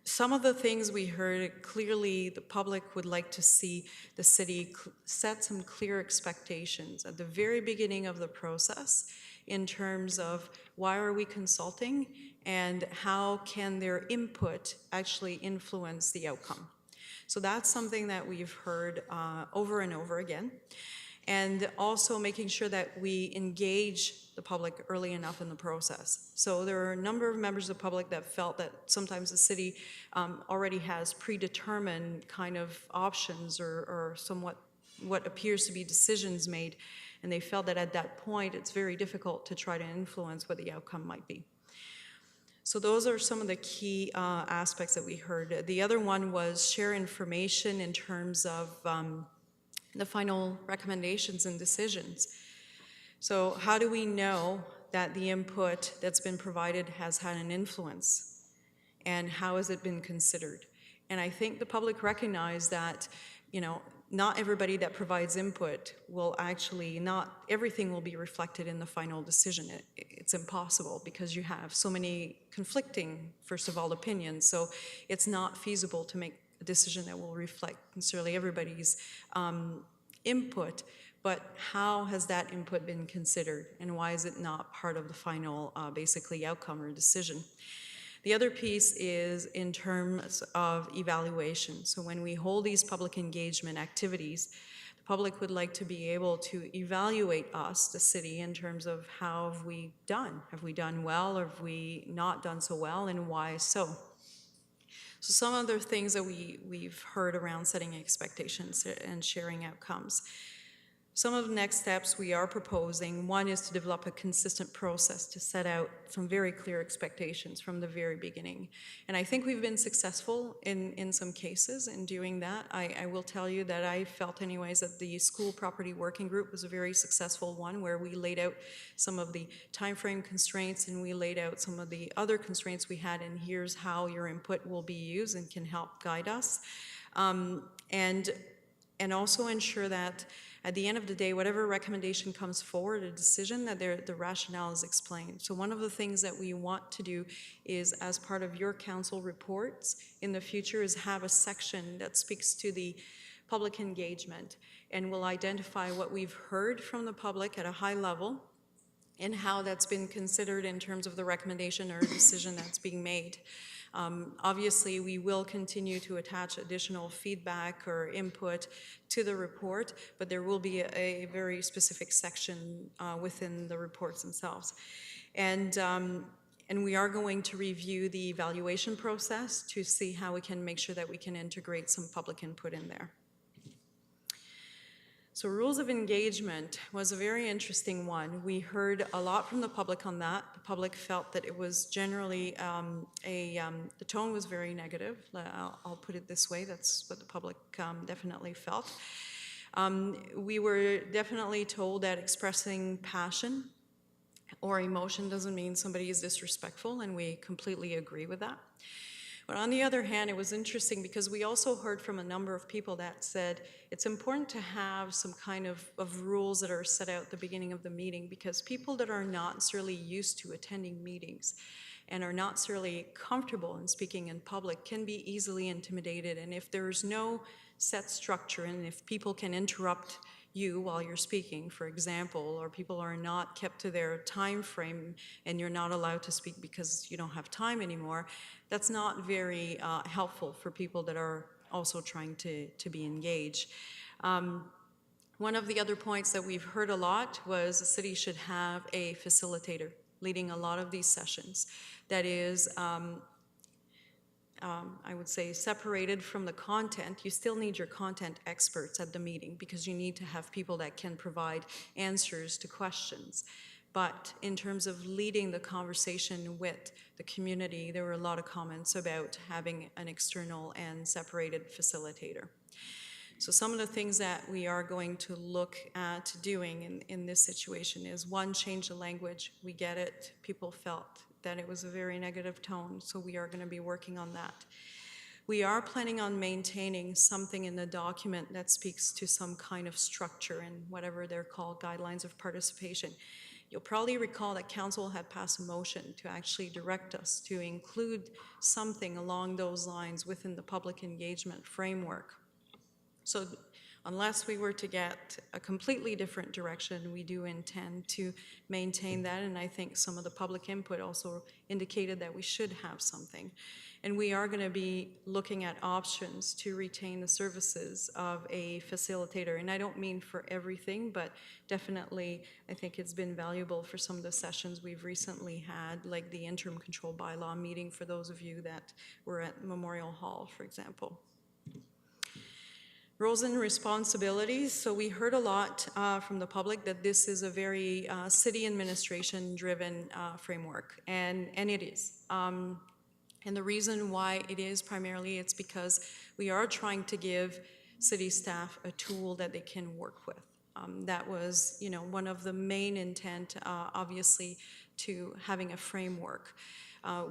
some of the things we heard, clearly the public would like to see the city set some clear expectations at the very beginning of the process in terms of why are we consulting and how can their input actually influence the outcome. So that's something that we've heard over and over again. And also making sure that we engage the public early enough in the process. So there are a number of members of the public that felt that sometimes the city already has predetermined kind of options or somewhat what appears to be decisions made. And they felt that at that point, it's very difficult to try to influence what the outcome might be. So those are some of the key aspects that we heard. The other one was share information in terms of the final recommendations and decisions. So how do we know that the input that's been provided has had an influence? And how has it been considered? And I think the public recognize that, not everybody that provides input will actually, not everything will be reflected in the final decision. It's impossible because you have so many conflicting, first of all, opinions. So it's not feasible to make a decision that will reflect necessarily everybody's input. But how has that input been considered, and why is it not part of the final, basically, outcome or decision? The other piece is in terms of evaluation. So when we hold these public engagement activities, the public would like to be able to evaluate us, the city, in terms of how have we done? Have we done well, or have we not done so well, and why so? So some other things that we've heard around setting expectations and sharing outcomes. Some of the next steps we are proposing, one is to develop a consistent process to set out some very clear expectations from the very beginning. And I think we've been successful in some cases in doing that. I will tell you that I felt anyways that the school property working group was a very successful one, where we laid out some of the timeframe constraints and we laid out some of the other constraints we had, and here's how your input will be used and can help guide us. And also ensure that at the end of the day, whatever recommendation comes forward, a decision, that the rationale is explained. So one of the things that we want to do is, as part of your council reports in the future, is have a section that speaks to the public engagement and will identify what we've heard from the public at a high level and how that's been considered in terms of the recommendation or decision that's being made. Obviously, we will continue to attach additional feedback or input to the report, but there will be a very specific section within the reports themselves. And we are going to review the evaluation process to see how we can make sure that we can integrate some public input in there. So rules of engagement was a very interesting one. We heard a lot from the public on that. The public felt that it was generally the tone was very negative. I'll put it this way, that's what the public definitely felt. We were definitely told that expressing passion or emotion doesn't mean somebody is disrespectful, and we completely agree with that. But on the other hand, it was interesting because we also heard from a number of people that said it's important to have some kind of rules that are set out at the beginning of the meeting, because people that are not necessarily used to attending meetings and are not necessarily comfortable in speaking in public can be easily intimidated. And if there's no set structure, and if people can interrupt you while you're speaking, for example, or people are not kept to their time frame and you're not allowed to speak because you don't have time anymore, that's not very helpful for people that are also trying to be engaged. One of the other points that we've heard a lot was the city should have a facilitator leading a lot of these sessions that is I would say separated from the content. You still need your content experts at the meeting because you need to have people that can provide answers to questions. But in terms of leading the conversation with the community, there were a lot of comments about having an external and separated facilitator. So some of the things that we are going to look at doing in this situation is, one, change the language. We get it. People felt that it was a very negative tone, so we are going to be working on that. We are planning on maintaining something in the document that speaks to some kind of structure and whatever they're called guidelines of participation. You'll probably recall that council had passed a motion to actually direct us to include something along those lines within the public engagement framework. So unless we were to get a completely different direction, we do intend to maintain that, and I think some of the public input also indicated that we should have something. And we are going to be looking at options to retain the services of a facilitator. And I don't mean for everything, but definitely I think it's been valuable for some of the sessions we've recently had, like the interim control bylaw meeting for those of you that were at Memorial Hall, for example. Roles and responsibilities. So we heard a lot from the public that this is a very city administration-driven framework, and it is. And the reason why it is primarily, it's because we are trying to give city staff a tool that they can work with. That was, one of the main intent, obviously, to having a framework.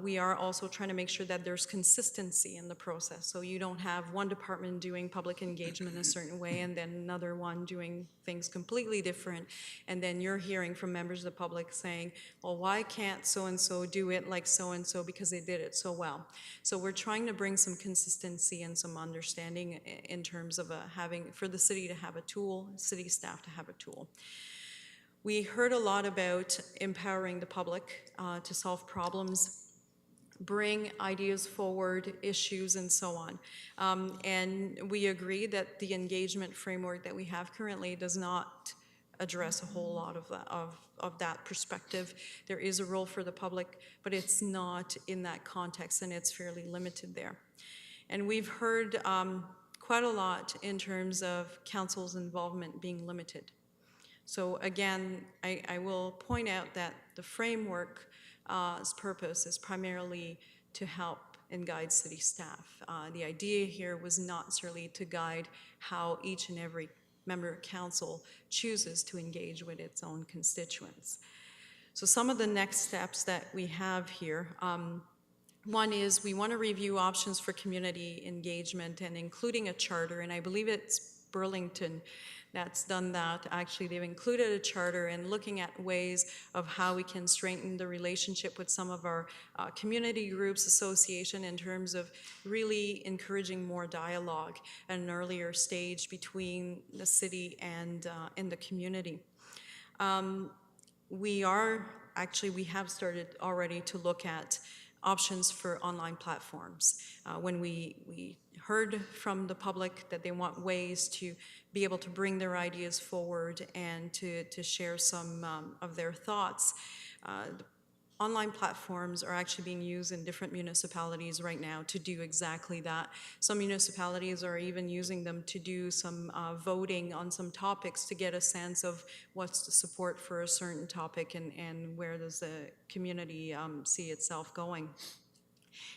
We are also trying to make sure that there's consistency in the process. So you don't have one department doing public engagement a certain way and then another one doing things completely different. And then you're hearing from members of the public saying, well, why can't so-and-so do it like so-and-so because they did it so well? So we're trying to bring some consistency and some understanding in terms of for the city to have a tool, city staff to have a tool. We heard a lot about empowering the public to solve problems bring ideas forward, issues, and so on. And we agree that the engagement framework that we have currently does not address a whole lot of that perspective. There is a role for the public, but it's not in that context, and it's fairly limited there. And we've heard quite a lot in terms of council's involvement being limited. So again, I will point out that the framework's purpose is primarily to help and guide city staff. The idea here was not necessarily to guide how each and every member of council chooses to engage with its own constituents. So some of the next steps that we have here, one is we want to review options for community engagement and including a charter, and I believe it's Burlington that's done that. Actually, they've included a charter and looking at ways of how we can strengthen the relationship with some of our community groups, association, in terms of really encouraging more dialogue at an earlier stage between the city and the community. We have started already to look at options for online platforms. When we heard from the public that they want ways to be able to bring their ideas forward and to share some of their thoughts, online platforms are actually being used in different municipalities right now to do exactly that. Some municipalities are even using them to do some voting on some topics to get a sense of what's the support for a certain topic and where does the community see itself going.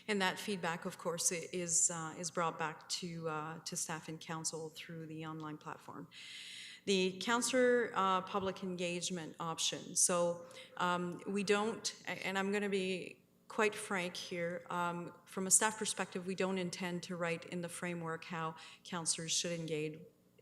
And that feedback, of course, is brought back to staff and council through the online platform. The councillor public engagement option. So we don't, and I'm going to be quite frank here, from a staff perspective, we don't intend to write in the framework how councillors should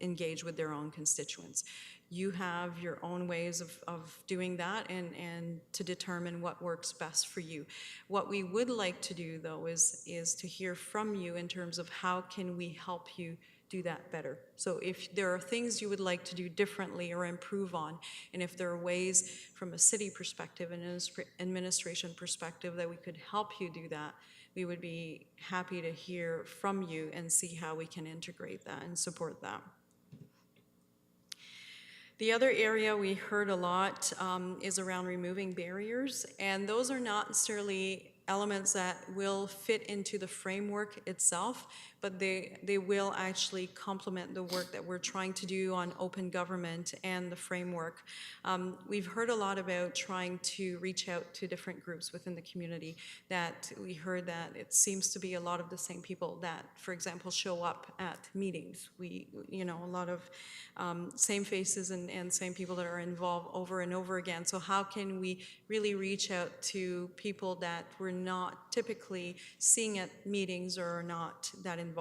engage with their own constituents. You have your own ways of doing that and to determine what works best for you. What we would like to do, though, is to hear from you in terms of how can we help you do that better. So if there are things you would like to do differently or improve on, and if there are ways from a city perspective and administration perspective that we could help you do that, we would be happy to hear from you and see how we can integrate that and support that. The other area we heard a lot is around removing barriers, and those are not necessarily elements that will fit into the framework itself, but they will actually complement the work that we're trying to do on open government and the framework. We've heard a lot about trying to reach out to different groups within the community. That we heard that it seems to be a lot of the same people that, for example, show up at meetings. A lot of same faces and same people that are involved over and over again. So how can we really reach out to people that we're not typically seeing at meetings or are not that involved?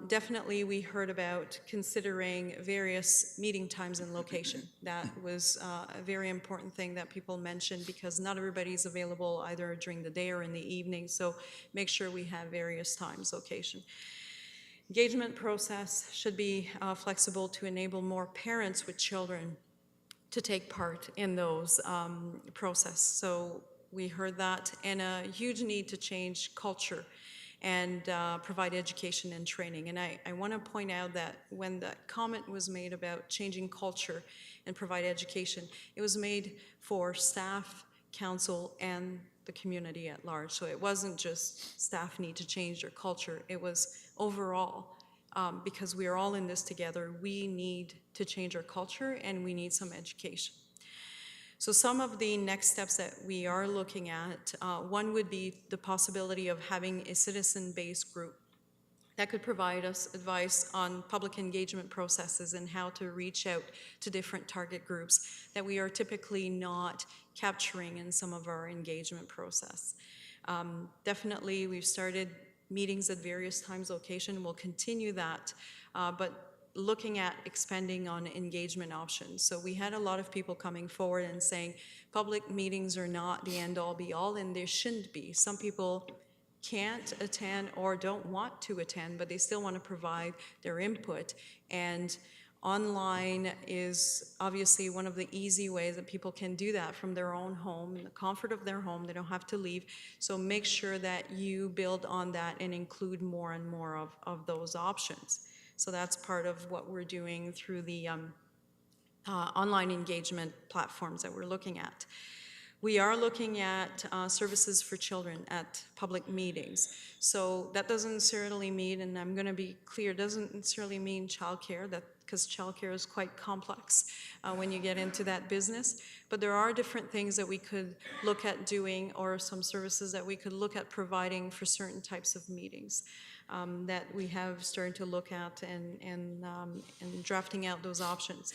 Definitely we heard about considering various meeting times and location. That was a very important thing that people mentioned because not everybody's available either during the day or in the evening, so make sure we have various times, location. Engagement process should be flexible to enable more parents with children to take part in those process. So we heard that, and a huge need to change culture and provide education and training. And I want to point out that when the comment was made about changing culture and provide education, it was made for staff, council, and the community at large. So it wasn't just staff need to change their culture, it was overall. Because we are all in this together, we need to change our culture and we need some education. So some of the next steps that we are looking at, one would be the possibility of having a citizen-based group that could provide us advice on public engagement processes and how to reach out to different target groups that we are typically not capturing in some of our engagement process. Definitely, we've started meetings at various times, location, we'll continue that, but looking at expanding on engagement options. So we had a lot of people coming forward and saying public meetings are not the end-all be-all, and there shouldn't be. Some people can't attend or don't want to attend, but they still want to provide their input. And Online is obviously one of the easy ways that people can do that from their own home, in the comfort of their home. They don't have to leave. So make sure that you build on that and include more and more of those options. So that's part of what we're doing through the online engagement platforms that we're looking at. We are looking at services for children at public meetings. So that doesn't necessarily mean, and I'm going to be clear, doesn't necessarily mean childcare, because childcare is quite complex when you get into that business. But there are different things that we could look at doing, or some services that we could look at providing for certain types of meetings that we have started to look at and drafting out those options.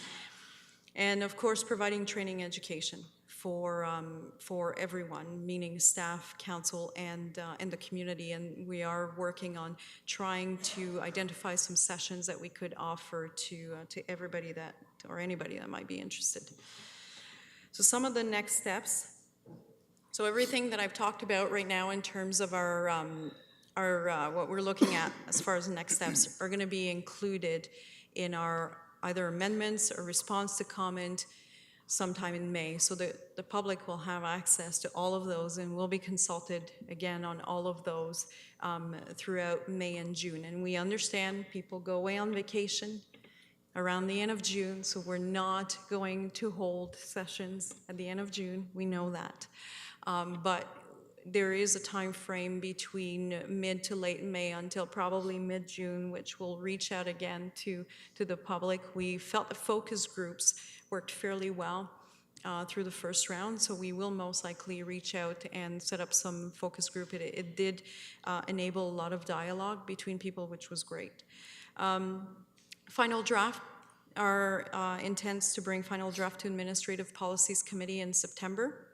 And of course, providing training education for everyone, meaning staff, council, and the community. And we are working on trying to identify some sessions that we could offer to everybody that, or anybody that might be interested. So some of the next steps. So everything that I've talked about right now in terms of our what we're looking at as far as the next steps are going to be included in our either amendments or response to comment sometime in May, so that the public will have access to all of those, and we'll be consulted again on all of those throughout May and June. And we understand people go away on vacation around the end of June, so we're not going to hold sessions at the end of June. We know that. But there is a time frame between mid to late May until probably mid-June, which will reach out again to the public. We felt the focus groups worked fairly well through the first round, so we will most likely reach out and set up some focus group. It did enable a lot of dialogue between people, which was great. Final draft, our intents to bring final draft to Administrative Policies Committee in September.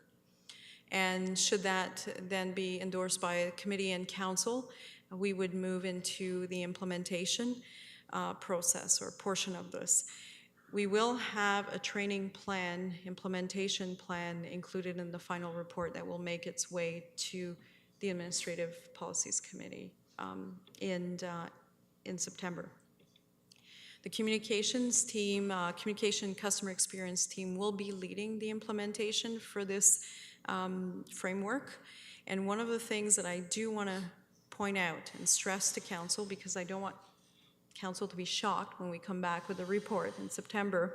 And should that then be endorsed by a committee and council, we would move into the implementation process or portion of this. We will have a training plan, implementation plan included in the final report that will make its way to the Administrative Policies Committee in September. The communications team, communication customer experience team will be leading the implementation for this framework. And one of the things that I do want to point out and stress to council, because I don't want council to be shocked when we come back with a report in September,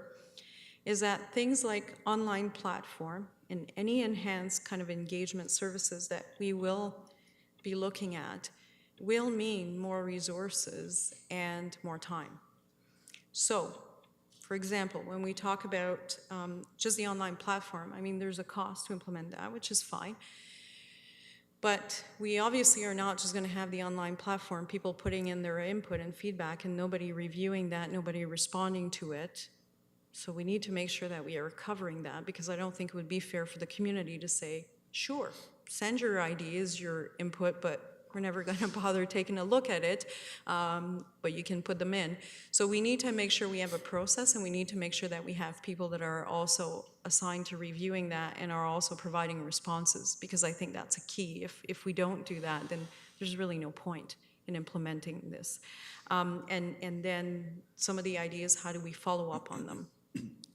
is that things like online platform and any enhanced kind of engagement services that we will be looking at will mean more resources and more time. So, for example, when we talk about just the online platform, I mean, there's a cost to implement that, which is fine. But we obviously are not just going to have the online platform, people putting in their input and feedback and nobody reviewing that, nobody responding to it. So we need to make sure that we are covering that, because I don't think it would be fair for the community to say, sure, send your ideas, your input, but we're never going to bother taking a look at it, but you can put them in. So we need to make sure we have a process, and we need to make sure that we have people that are also assigned to reviewing that and are also providing responses, because I think that's a key. If we don't do that, then there's really no point in implementing this. And then some of the ideas, how do we follow up on them?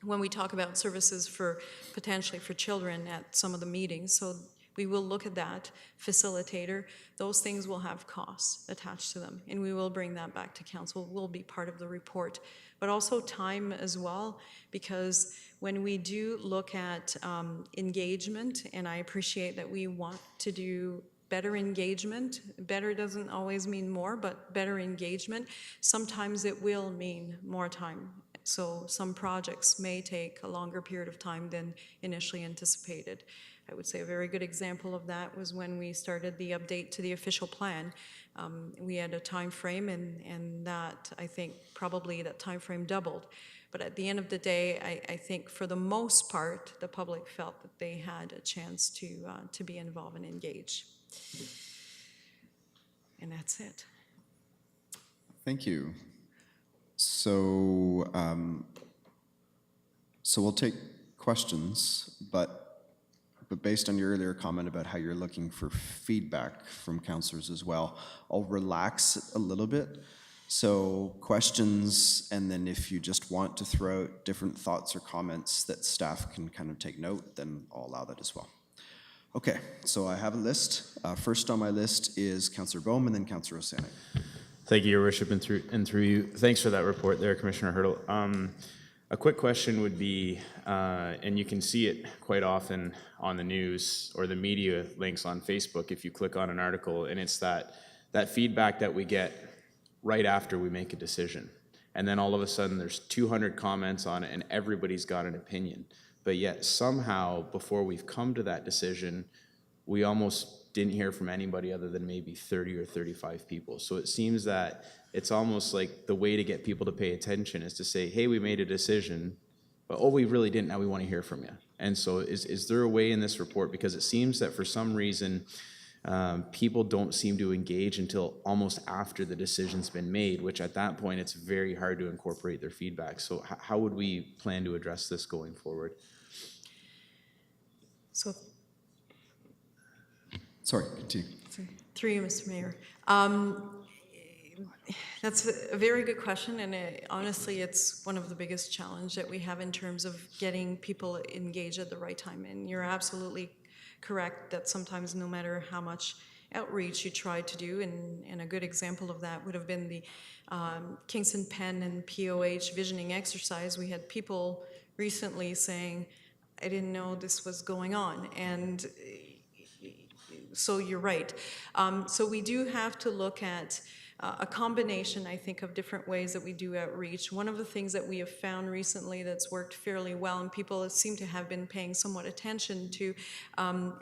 When we talk about services for potentially for children at some of the meetings, so we will look at that, facilitator, those things will have costs attached to them, and we will bring that back to council, will be part of the report. But also time as well, because when we do look at engagement, and I appreciate that we want to do better engagement, better doesn't always mean more, but better engagement, sometimes it will mean more time. So some projects may take a longer period of time than initially anticipated. I would say a very good example of that was when we started the update to the official plan. We had a time frame, and that, I think, probably that time frame doubled. But at the end of the day, I think for the most part, the public felt that they had a chance to be involved and engage. And that's it. Thank you. So, so we'll take questions, but based on your earlier comment about how you're looking for feedback from councillors as well, I'll relax a little bit So questions, and then if you just want to throw out different thoughts or comments that staff can kind of take note, then I'll allow that as well. Okay, so I have a list. First on my list is Councillor Bohm and then Councillor Osanek. Thank you, Your Worship, and through you. Thanks for that report there, Commissioner Hurdle. A quick question would be, and you can see it quite often on the news or the media links on Facebook if you click on an article, and it's that feedback that we get right after we make a decision. And then all of a sudden there's 200 comments on it and everybody's got an opinion. But yet somehow before we've come to that decision, we almost didn't hear from anybody other than maybe 30 or 35 people. So it seems that it's almost like the way to get people to pay attention is to say, hey, we made a decision, but oh, we really didn't, now we want to hear from you. And so is there a way in this report, because it seems that for some reason, people don't seem to engage until almost after the decision's been made, which at that point, it's very hard to incorporate their feedback. So how would we plan to address this going forward? So, Sorry, continue. through you, Mr. Mayor. That's a very good question, and honestly, it's one of the biggest challenges that we have in terms of getting people engaged at the right time. And you're absolutely correct that sometimes no matter how much outreach you try to do, and a good example of that would have been the Kingston Pen and POH visioning exercise. We had people recently saying, I didn't know this was going on, and so you're right. So we do have to look at a combination, I think, of different ways that we do outreach. One of the things that we have found recently that's worked fairly well and people seem to have been paying somewhat attention to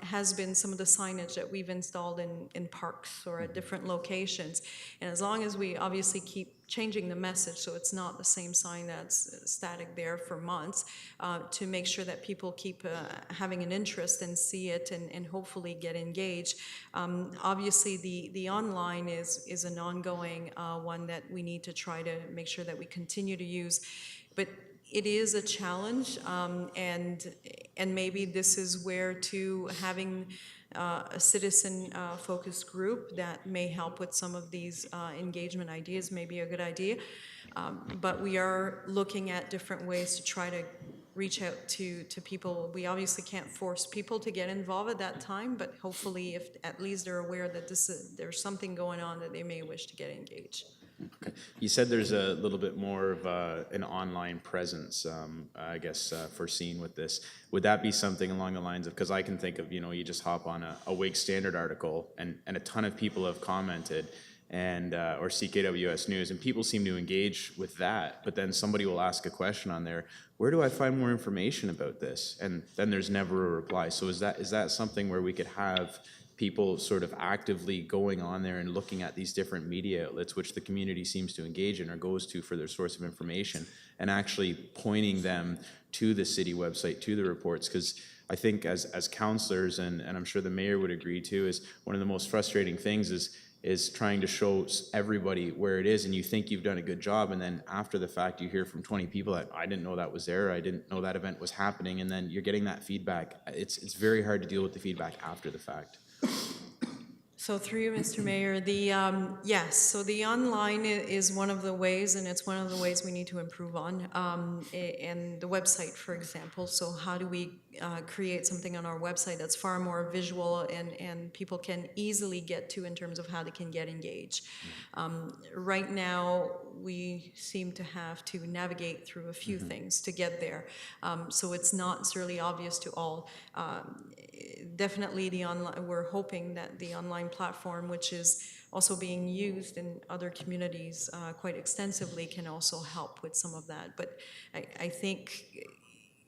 has been some of the signage that we've installed in parks or at different locations. And as long as we obviously keep changing the message so it's not the same sign that's static there for months, to make sure that people keep having an interest and see it and hopefully get engaged. Obviously the online is an ongoing one that we need to try to make sure that we continue to use, but it is a challenge, and maybe this is where to having a citizen focused group that may help with some of these engagement ideas may be a good idea. But we are looking at different ways to try to reach out to people. We obviously can't force people to get involved at that time, but hopefully if at least they're aware that there's something going on that they may wish to get engaged. Okay. You said there's a little bit more of an online presence, I guess, foreseen with this. Would that be something along the lines of, because I can think of, you just hop on a Wake Standard article and a ton of people have commented, and or CKWS News, and people seem to engage with that, but then somebody will ask a question on there, where do I find more information about this? And then there's never a reply. So is that something where we could have people sort of actively going on there and looking at these different media outlets, which the community seems to engage in or goes to for their source of information, and actually pointing them to the city website, to the reports? Because I think as councillors, and I'm sure the mayor would agree too, is one of the most frustrating things is trying to show everybody where it is, and you think you've done a good job, and then after the fact you hear from 20 people that I didn't know that was there, I didn't know that event was happening, and then you're getting that feedback. It's very hard to deal with the feedback after the fact. So through you, Mr. Mayor, yes, so the online is one of the ways, and it's one of the ways we need to improve on, and the website, for example. So how do we create something on our website that's far more visual and people can easily get to in terms of how they can get engaged? Right now, we seem to have to navigate through a few things to get there. So it's not necessarily obvious to all. Definitely the online, we're hoping that the online platform, which is also being used in other communities quite extensively, can also help with some of that. But I think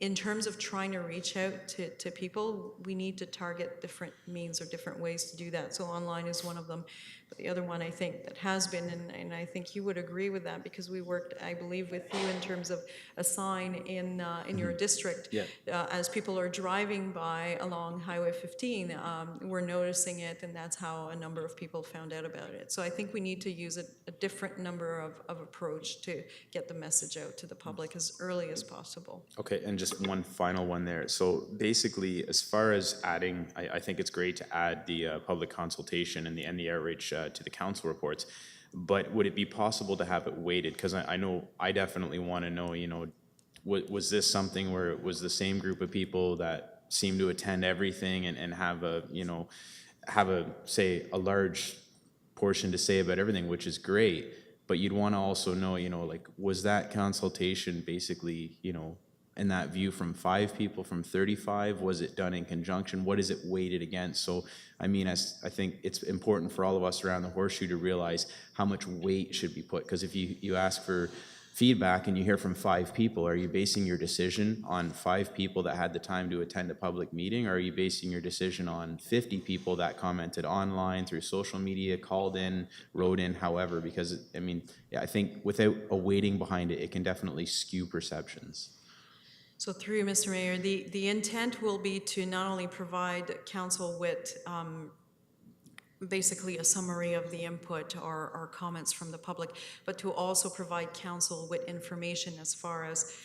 in terms of trying to reach out to people, we need to target different means or different ways to do that. So online is one of them. But the other one I think that has been, and I think you would agree with that because we worked, I believe, with you in terms of a sign in your district. Yeah. As people are driving by along Highway 15, we're noticing it, and that's how a number of people found out about it. So I think we need to use a different number of approach to get the message out to the public as early as possible. Okay, and just one final one there. So basically, as far as adding, I think it's great to add the public consultation and the outreach to the council reports. but would it be possible to have it weighted? Because I know I definitely want to know, was this something where it was the same group of people that seem to attend everything and have say a large portion to say about everything, which is great, but you'd want to also know, like, was that consultation basically, in that view from 5 people, from 35? Was it done in conjunction? What is it weighted against? So, I think it's important for all of us around the horseshoe to realize how much weight should be put. Because if you ask for feedback and you hear from 5 people, are you basing your decision on 5 people that had the time to attend a public meeting? Or are you basing your decision on 50 people that commented online, through social media, called in, wrote in, however? Because, I think without a weighting behind it, it can definitely skew perceptions. So through you, Mr. Mayor, the intent will be to not only provide council with basically a summary of the input or comments from the public, but to also provide council with information as far as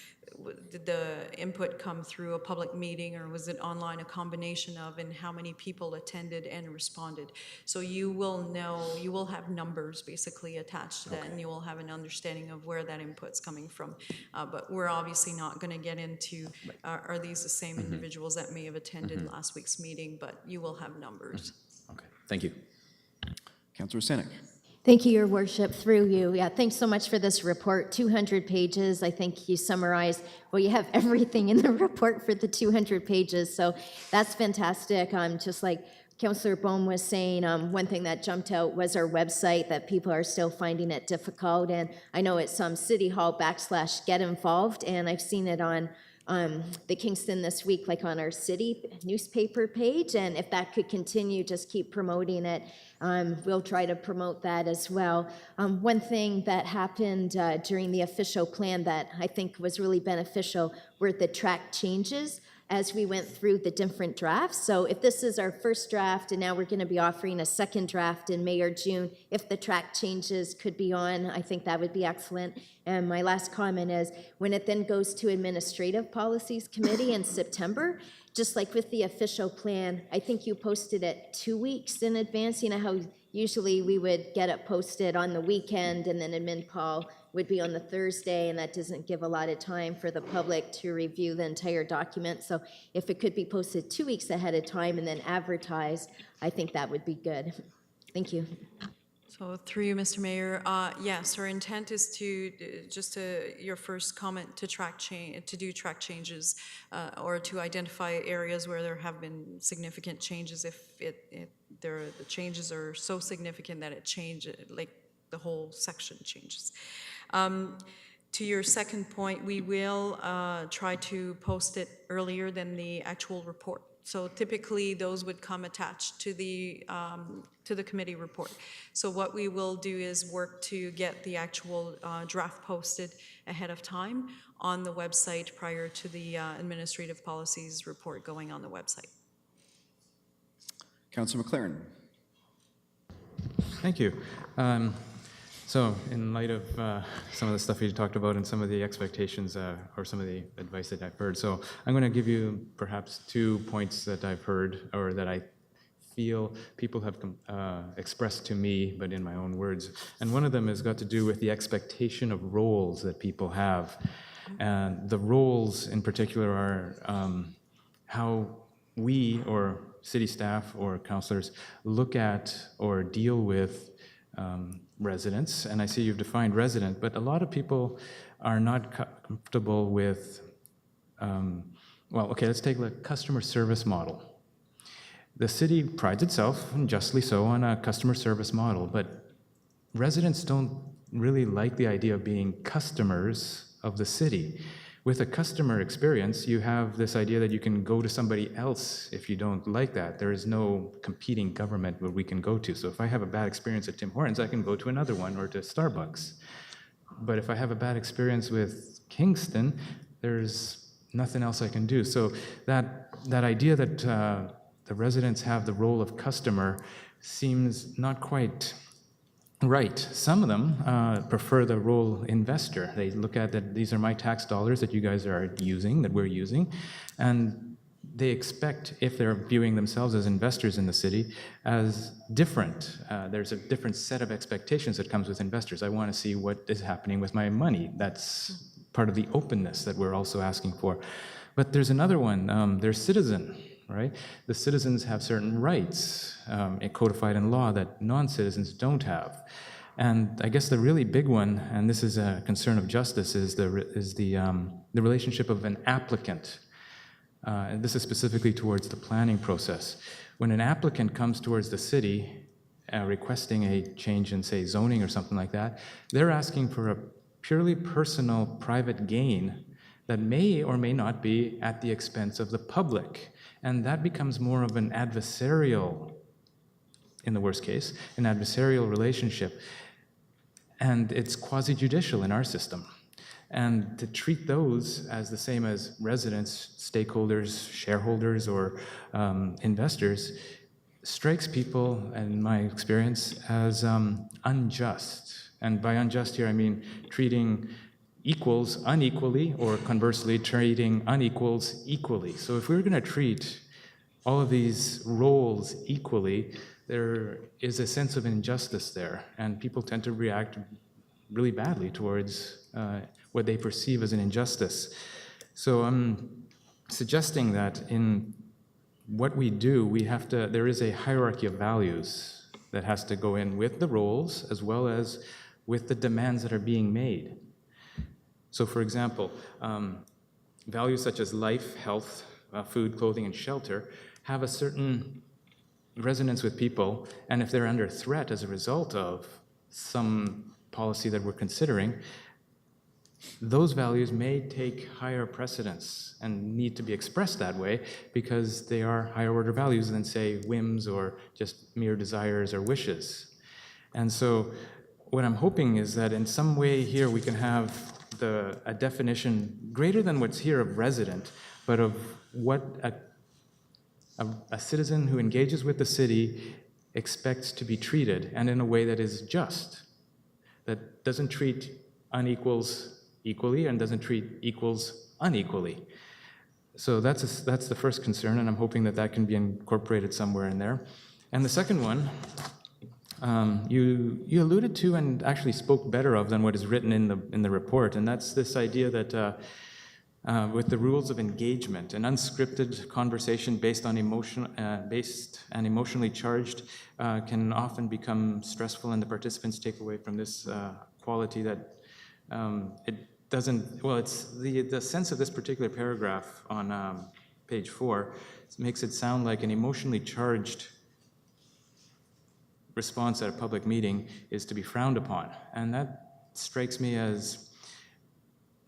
did the input come through a public meeting or was it online, a combination of, and how many people attended and responded. So you will know, you will have numbers basically attached to that, and you will have an understanding of where that input's coming from. But we're obviously not going to get into are these the same individuals that may have attended last week's meeting, but you will have numbers. Okay, thank you. Councillor Senek. Thank you, Your Worship, through you. Yeah, thanks so much for this report. 200 pages. I think you summarized, well, you have everything in the report for the 200 pages, so that's fantastic. Just like Councillor Bohm was saying, one thing that jumped out was our website, that people are still finding it difficult, and I know it's City Hall /get involved, and I've seen it on the Kingston this week, like on our city newspaper page, and if that could continue, just keep promoting it. We'll try to promote that as well. One thing that happened during the official plan that I think was really beneficial were the track changes as we went through the different drafts. So if this is our first draft and now we're going to be offering a second draft in May or June, if the track changes could be on, I think that would be excellent. And my last comment is, when it then goes to Administrative Policies Committee in September, just like with the official plan, I think you posted it 2 weeks in advance. You know how usually we would get it posted on the weekend and then admin call would be on the Thursday, and that doesn't give a lot of time for the public to review the entire document. So if it could be posted 2 weeks ahead of time and then advertised, I think that would be good. Thank you. So through you, Mr. Mayor, yes, our intent is to, your first comment, to do track changes or to identify areas where there have been significant changes if the changes are so significant that it changes, like the whole section changes. To your second point, we will try to post it earlier than the actual report. So typically, those would come attached to the committee report. So what we will do is work to get the actual draft posted ahead of time on the website prior to the administrative policies report going on the website. Councillor McLaren. Thank you. So in light of some of the stuff you talked about and some of the expectations or some of the advice that I've heard, so I'm going to give you perhaps 2 points that I've heard or that I feel people have expressed to me, but in my own words. And one of them has got to do with the expectation of roles that people have. And the roles in particular are how we or city staff or councillors look at or deal with residents. And I see you've defined resident, but a lot of people are not comfortable with, well, okay, let's take the customer service model. The city prides itself, and justly so, on a customer service model, but residents don't really like the idea of being customers of the city. With a customer experience, you have this idea that you can go to somebody else if you don't like that. There is no competing government where we can go to. So if I have a bad experience at Tim Hortons, I can go to another one or to Starbucks. But if I have a bad experience with Kingston, there's nothing else I can do. So that idea that the residents have the role of customer seems not quite right. Some of them prefer the role investor. They look at that these are my tax dollars that you guys are using, that we're using, and they expect, if they're viewing themselves as investors in the city, as different. There's a different set of expectations that comes with investors. I want to see what is happening with my money. That's part of the openness that we're also asking for. But there's another one. There's citizen, right? The citizens have certain rights codified in law that non-citizens don't have. And I guess the really big one, and this is a concern of justice, is the relationship of an applicant. And this is specifically towards the planning process. When an applicant comes towards the city requesting a change in, say, zoning or something like that, they're asking for a purely personal, private gain that may or may not be at the expense of the public. And that becomes more of an adversarial, in the worst case, an adversarial relationship. And it's quasi-judicial in our system. And to treat those as the same as residents, stakeholders, shareholders, or investors strikes people, in my experience, as unjust. And by unjust here, I mean treating equals unequally, or conversely, treating unequals equally. So if we're going to treat all of these roles equally, there is a sense of injustice there, and people tend to react really badly towards what they perceive as an injustice. So I'm suggesting that in what we do, there is a hierarchy of values that has to go in with the roles as well as with the demands that are being made. So for example, values such as life, health, food, clothing, and shelter have a certain resonance with people, and if they're under threat as a result of some policy that we're considering, those values may take higher precedence and need to be expressed that way because they are higher order values than, say, whims or just mere desires or wishes. And so what I'm hoping is that in some way here we can have a definition greater than what's here of resident, but of what a citizen who engages with the city expects to be treated, and in a way that is just, that doesn't treat unequals equally and doesn't treat equals unequally. So that's the first concern, and I'm hoping that can be incorporated somewhere in there. And the second one, you alluded to and actually spoke better of than what is written in the report, and that's this idea that with the rules of engagement, an unscripted conversation based and emotionally charged can often become stressful, and the participants take away from this quality that it doesn't. Well, it's the sense of this particular paragraph on page 4 makes it sound like an emotionally charged response at a public meeting is to be frowned upon, and that strikes me as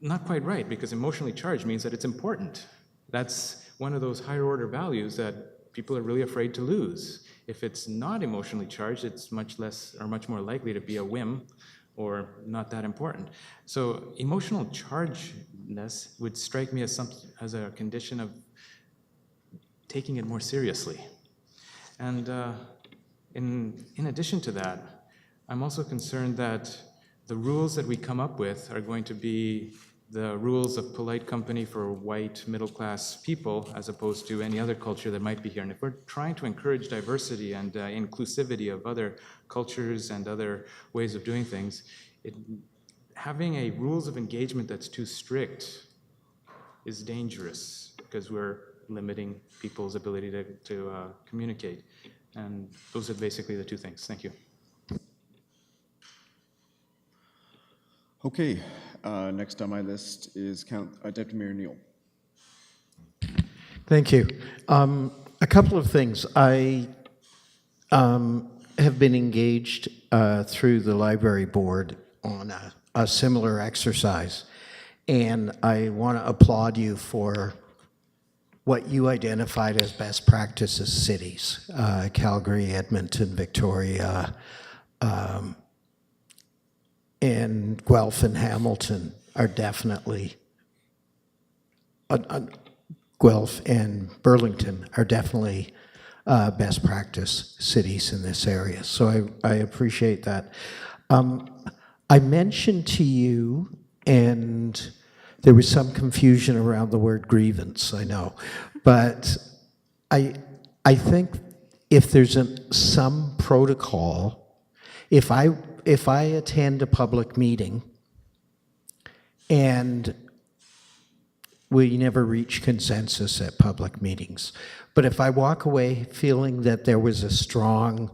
not quite right, because emotionally charged means that it's important. That's one of those higher order values that people are really afraid to lose. If it's not emotionally charged, it's much less or much more likely to be a whim or not that important. So emotional chargedness would strike me as a condition of taking it more seriously. And in addition to that, I'm also concerned that the rules that we come up with are going to be the rules of polite company for white middle-class people as opposed to any other culture that might be here. And if we're trying to encourage diversity and inclusivity of other cultures and other ways of doing things, having a rules of engagement that's too strict is dangerous because we're limiting people's ability to communicate. And those are basically the two things. Thank you. Okay, next on my list is Deputy Mayor Neal. Thank you. A couple of things. I have been engaged through the library board on a similar exercise, and I want to applaud you for what you identified as best practices cities. Calgary, Edmonton, Victoria, and Guelph and Hamilton are definitely, Guelph and Burlington are definitely best practice cities in this area. So I appreciate that. I mentioned to you and there was some confusion around the word grievance, I know. But I think if there's some protocol, if I attend a public meeting and we never reach consensus at public meetings, but if I walk away feeling that there was a strong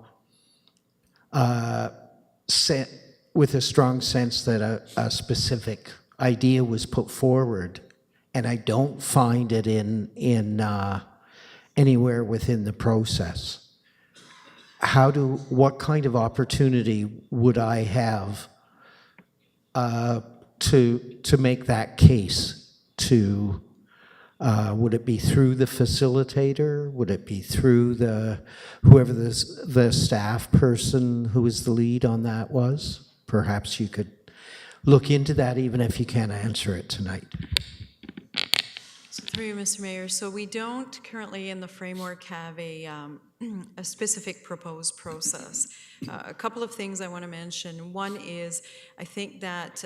with a strong sense that a specific idea was put forward, and I don't find it in anywhere within the process, what kind of opportunity would I have to make that case to? Would it be through the facilitator? Would it be through whoever the staff person who was the lead on that was? Perhaps you could look into that, even if you can't answer it tonight. So through you, Mr. Mayor, so we don't currently in the framework have a specific proposed process. A couple of things I want to mention. One is, I think that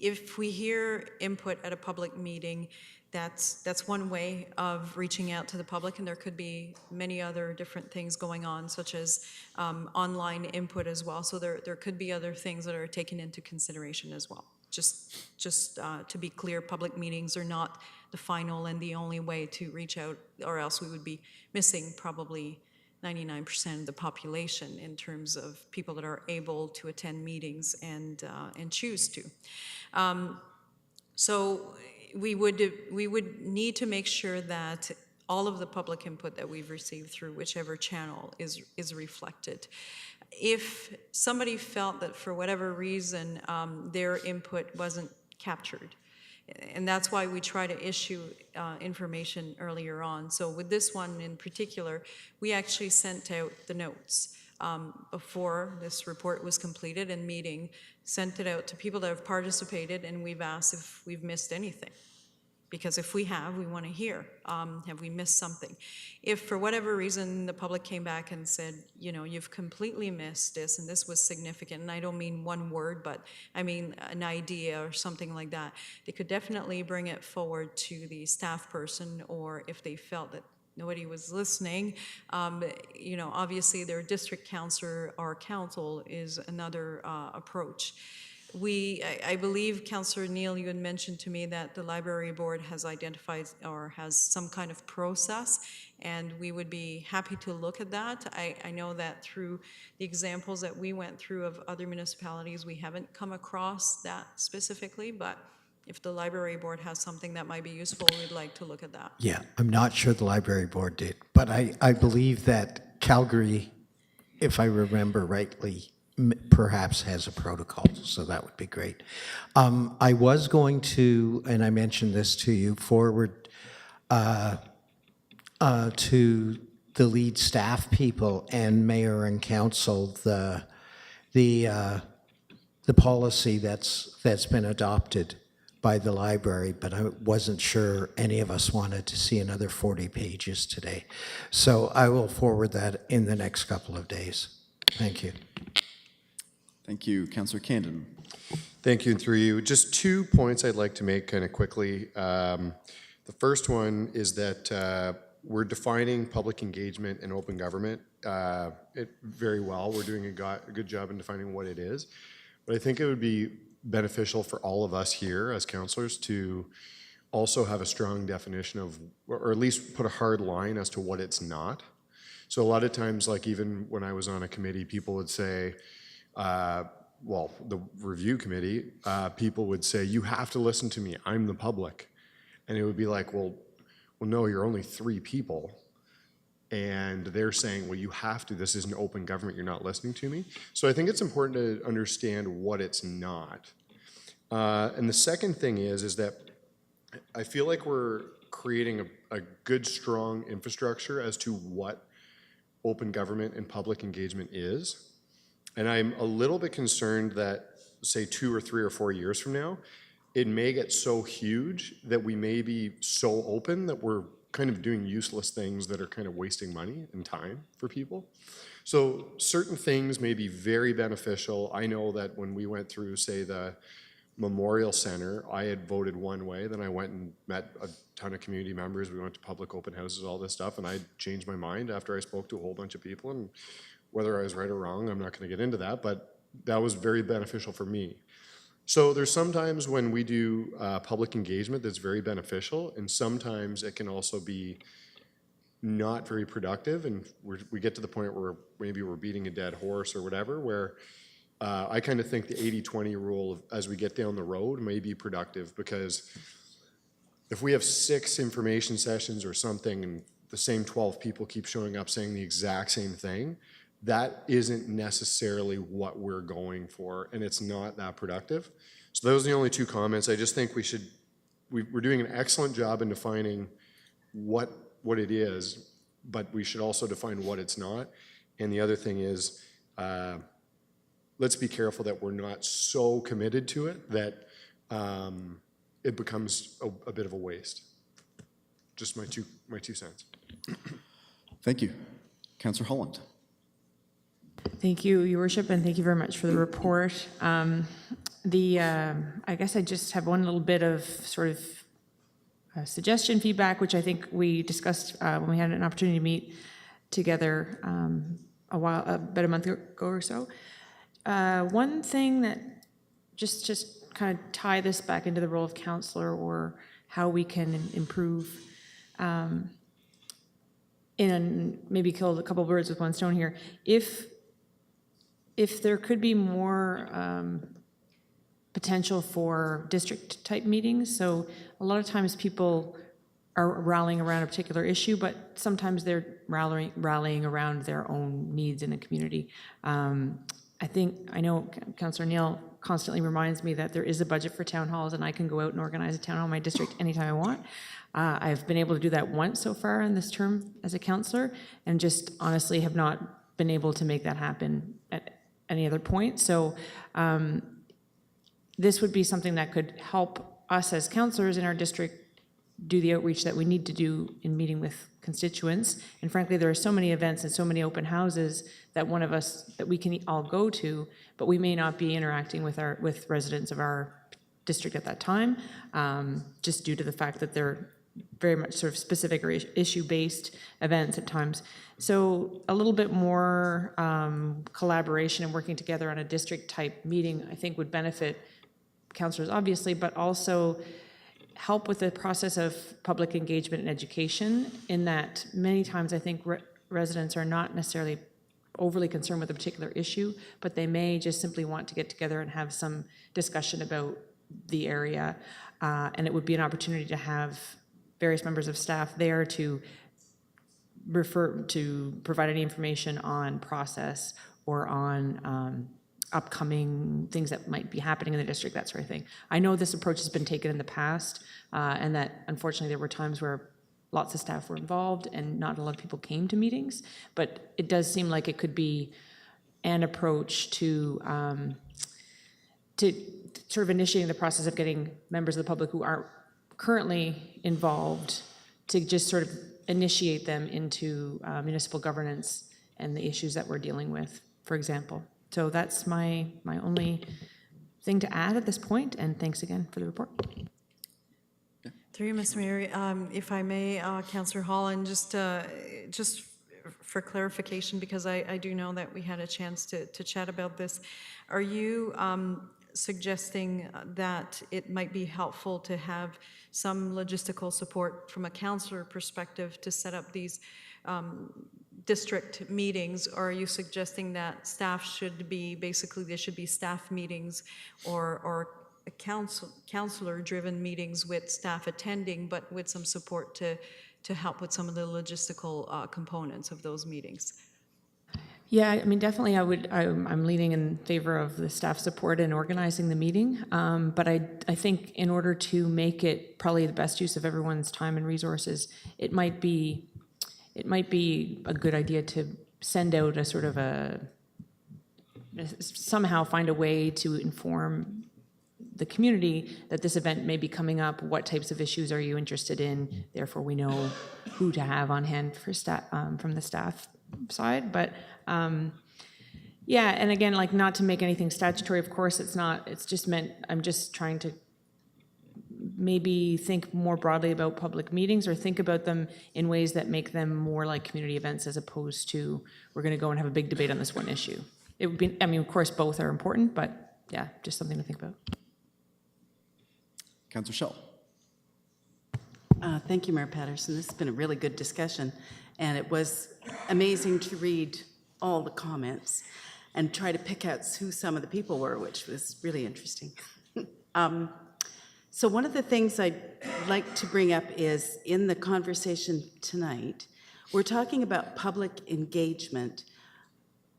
if we hear input at a public meeting, that's one way of reaching out to the public, and there could be many other different things going on, such as online input as well. So there could be other things that are taken into consideration as well. Just to be clear, public meetings are not the final and the only way to reach out, or else we would be missing probably 99% of the population in terms of people that are able to attend meetings and choose to. So we would need to make sure that all of the public input that we've received through whichever channel is reflected. If somebody felt that for whatever reason their input wasn't captured, and that's why we try to issue information earlier on. So with this one in particular, we actually sent out the notes before this report was completed and meeting, sent it out to people that have participated, and we've asked if we've missed anything. Because if we have, we want to hear, have we missed something? If for whatever reason the public came back and said, you know, you've completely missed this and this was significant, and I don't mean one word, but I mean an idea or something like that, they could definitely bring it forward to the staff person, or if they felt that nobody was listening, you know, obviously their district councillor or council is another approach. I believe, Councillor Neal, you had mentioned to me that the library board has identified or has some kind of process, and we would be happy to look at that. I know that through the examples that we went through of other municipalities, we haven't come across that specifically, but if the library board has something that might be useful, we'd like to look at that. Yeah, I'm not sure the library board did, but I believe that Calgary, if I remember rightly, perhaps has a protocol, so that would be great. I was going to, and I mentioned this to you, forward to the lead staff people and mayor and council the policy that's been adopted by the library, but I wasn't sure any of us wanted to see another 40 pages today. So I will forward that in the next couple of days. Thank you. Thank you. Councillor Candon. Thank you, and through you. Just 2 points I'd like to make kind of quickly. The first one is that we're defining public engagement and open government very well. We're doing a good job in defining what it is. But I think it would be beneficial for all of us here as councillors to also have a strong definition of, or at least put a hard line as to what it's not. So a lot of times, like even when I was on a committee, people would say, well, the review committee, people would say, you have to listen to me, I'm the public. And it would be like, well, no, you're only 3 people. And they're saying, well, you have to, this isn't open government, you're not listening to me. So I think it's important to understand what it's not. And the second thing is that I feel like we're creating a good, strong infrastructure as to what open government and public engagement is. And I'm a little bit concerned that, say, 2 or 3 or 4 years from now, it may get so huge that we may be so open that we're kind of doing useless things that are kind of wasting money and time for people. So certain things may be very beneficial. I know that when we went through, say, the Memorial Center, I had voted one way, then I went and met a ton of community members, we went to public open houses, all this stuff, and I changed my mind after I spoke to a whole bunch of people, and whether I was right or wrong, I'm not gonna get into that, but that was very beneficial for me. So there's sometimes when we do public engagement that's very beneficial, and sometimes it can also be not very productive, and we get to the point where maybe we're beating a dead horse or whatever, where I kind of think the 80-20 rule as we get down the road may be productive, because if we have 6 information sessions or something and the same 12 people keep showing up saying the exact same thing, that isn't necessarily what we're going for, and it's not that productive. So those are the only 2 comments. I just think we're doing an excellent job in defining what it is, but we should also define what it's not. And the other thing is, let's be careful that we're not so committed to it that it becomes a bit of a waste. Just my two cents. Thank you. Councillor Holland. Thank you, Your Worship, and thank you very much for the report. I guess I just have one little bit of sort of suggestion feedback, which I think we discussed when we had an opportunity to meet together about a month ago or so. One thing that just kind of tie this back into the role of counselor, or how we can improve maybe kill a couple of birds with one stone here. If there could be more potential for district type meetings. So a lot of times people are rallying around a particular issue, but sometimes they're rallying around their own needs in a community. I know Councillor Neal constantly reminds me that there is a budget for town halls, and I can go out and organize a town hall in my district anytime I want. I've been able to do that once so far in this term as a councillor, and just honestly have not been able to make that happen at any other point. So this would be something that could help us as councillors in our district do the outreach that we need to do in meeting with constituents. And frankly, there are so many events and so many open houses that we can all go to, but we may not be interacting with residents of our district at that time, just due to the fact that they're very much sort of specific or issue-based events at times. So a little bit more collaboration and working together on a district-type meeting, I think, would benefit councillors, obviously, but also help with the process of public engagement and education, in that many times I think residents are not necessarily overly concerned with a particular issue, but they may just simply want to get together and have some discussion about the area. And it would be an opportunity to have various members of staff there to provide any information on process or on upcoming things that might be happening in the district, that sort of thing. I know this approach has been taken in the past, and that unfortunately there were times where lots of staff were involved and not a lot of people came to meetings, but it does seem like it could be an approach to sort of initiating the process of getting members of the public who aren't currently involved to just sort of initiate them into municipal governance and the issues that we're dealing with, for example. So that's my only thing to add at this point, and thanks again for the report. Through you, Mr. Mayor, if I may, Councillor Holland, just for clarification, because I do know that we had a chance to chat about this, are you suggesting that it might be helpful to have some logistical support from a councillor perspective to set up these district meetings, or are you suggesting that staff should be, basically there should be staff meetings or councillor-driven meetings with staff attending, but with some support to help with some of the logistical components of those meetings? Yeah, I mean, definitely I'm leaning in favor of the staff support in organizing the meeting, but I think in order to make it probably the best use of everyone's time and resources, it might be a good idea to send out a sort of somehow find a way to inform the community that this event may be coming up, what types of issues are you interested in, therefore we know who to have on hand for staff, from the staff side. But Yeah, and again, like, not to make anything statutory, of course, it's not, it's just meant, I'm just trying to maybe think more broadly about public meetings, or think about them in ways that make them more like community events, as opposed to, we're gonna go and have a big debate on this one issue. It would be, I mean, of course, both are important, but yeah, just something to think about. Councillor Schell. Thank you, Mayor Patterson. This has been a really good discussion, and it was amazing to read all the comments and try to pick out who some of the people were, which was really interesting. So one of the things I'd like to bring up is, in the conversation tonight, we're talking about public engagement,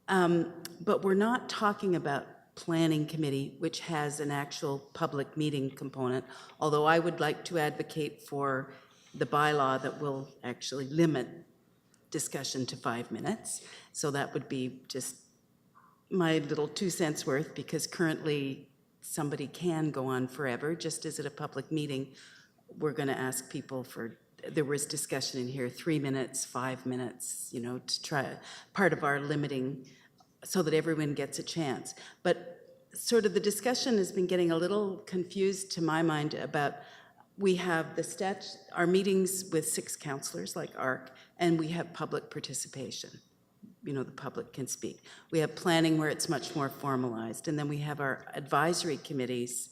but we're not talking about planning committee, which has an actual public meeting component, although I would like to advocate for the bylaw that will actually limit discussion to 5 minutes. So that would be just my little 2 cents worth, because currently somebody can go on forever. Just as at a public meeting, we're going to ask people for, there was discussion in here, 3 minutes, 5 minutes, you know, to try, part of our limiting, so that everyone gets a chance. But sort of the discussion has been getting a little confused to my mind about, we have our meetings with 6 councillors like ARC, and we have public participation. You know, the public can speak. We have planning where it's much more formalized, and then we have our advisory committees,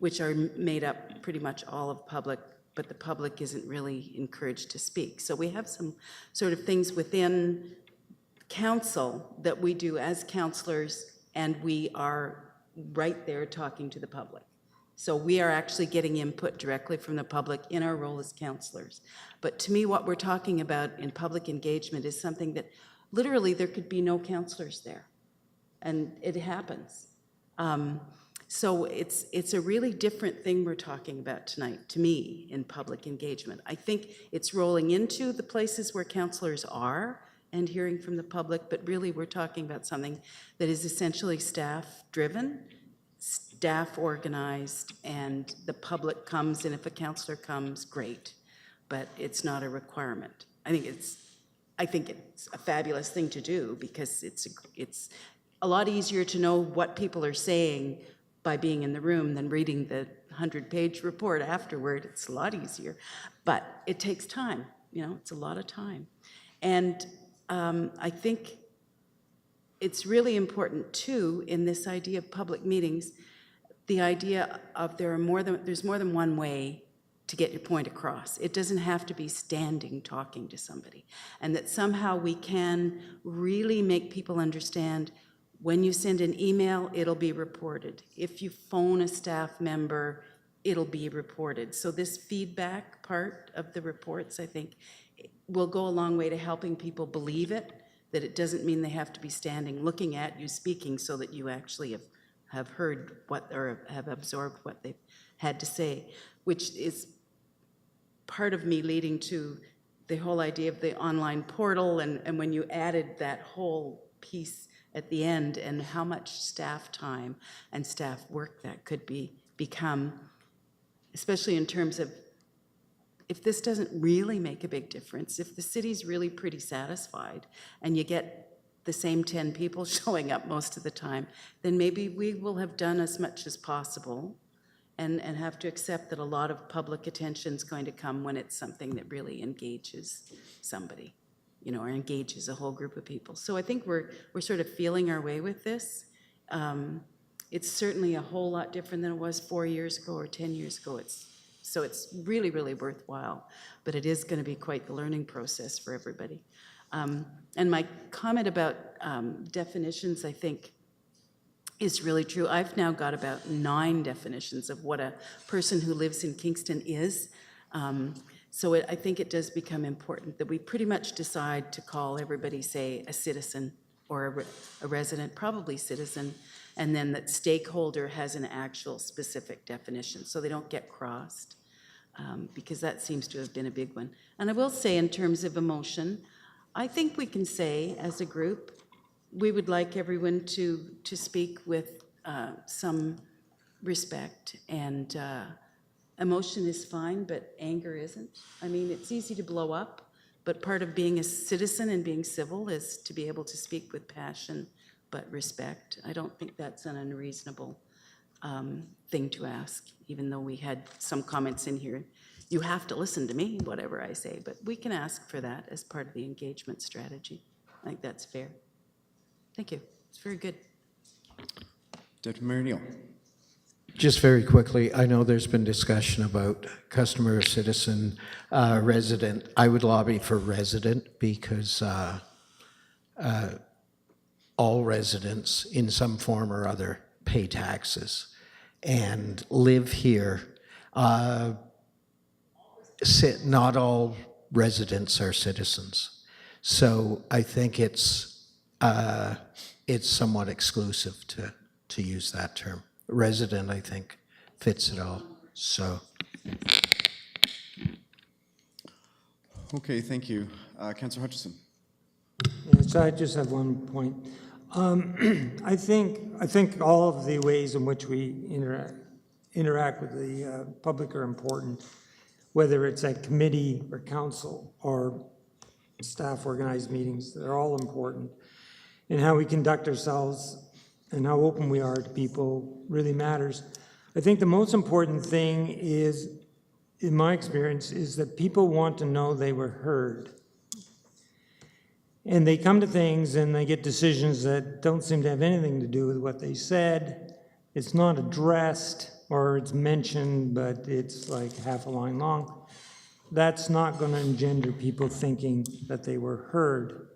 which are made up pretty much all of public, but the public isn't really encouraged to speak. So we have some sort of things within council that we do as councillors, and we are right there talking to the public. So we are actually getting input directly from the public in our role as councillors. But to me, what we're talking about in public engagement is something that literally there could be no councillors there, and it happens. So it's a really different thing we're talking about tonight, to me, in public engagement. I think it's rolling into the places where councillors are and hearing from the public, but really we're talking about something that is essentially staff-driven, staff-organized, and the public comes, and if a councillor comes, great, but it's not a requirement. I think it's a fabulous thing to do, because it's a lot easier to know what people are saying by being in the room than reading the 100-page report afterward. It's a lot easier, but it takes time. You know, it's a lot of time. And I think it's really important too, in this idea of public meetings, the idea of there's more than one way to get your point across. It doesn't have to be standing talking to somebody, and that somehow we can really make people understand, when you send an email, it'll be reported. If you phone a staff member, it'll be reported. So this feedback part of the reports, I think, will go a long way to helping people believe it, that it doesn't mean they have to be standing looking at you speaking, so that you actually have heard what, or have absorbed what they've had to say, which is part of me leading to the whole idea of the online portal, and when you added that whole piece at the end, and how much staff time and staff work that could become, especially in terms of, if this doesn't really make a big difference, if the city's really pretty satisfied and you get the same 10 people showing up most of the time, then maybe we will have done as much as possible, and have to accept that a lot of public attention is going to come when it's something that really engages somebody, you know, or engages a whole group of people. So I think we're sort of feeling our way with this. It's certainly a whole lot different than it was 4 years ago or 10 years ago. So it's really, really worthwhile, but it is going to be quite the learning process for everybody. And my comment about definitions, I think, is really true. I've now got about 9 definitions of what a person who lives in Kingston is. So I think it does become important that we pretty much decide to call everybody, say, a citizen or a resident, probably citizen, and then that stakeholder has an actual specific definition, so they don't get crossed, because that seems to have been a big one. And I will say, in terms of emotion, I think we can say, as a group, we would like everyone to speak with some respect, and emotion is fine, but anger isn't. I mean, it's easy to blow up, but part of being a citizen and being civil is to be able to speak with passion but respect. I don't think that's an unreasonable thing to ask, even though we had some comments in here. You have to listen to me, whatever I say, but we can ask for that as part of the engagement strategy. I think that's fair. Thank you. It's very good. Deputy Mayor Neal. Just very quickly, I know there's been discussion about customer, citizen, resident. I would lobby for resident because all residents in some form or other pay taxes and live here. Not all residents are citizens. So I think it's somewhat exclusive to use that term. Resident, I think, fits it all. So. Okay, thank you. Councillor Hutchison. Yes, I just have one point. I think all of the ways in which we interact with the public are important, whether it's at committee or council or staff organized meetings. They're all important. And how we conduct ourselves and how open we are to people really matters. I think the most important thing is, in my experience, is that people want to know they were heard. And they come to things and they get decisions that don't seem to have anything to do with what they said. It's not addressed, or it's mentioned, but it's like half a line long. That's not going to engender people thinking that they were heard.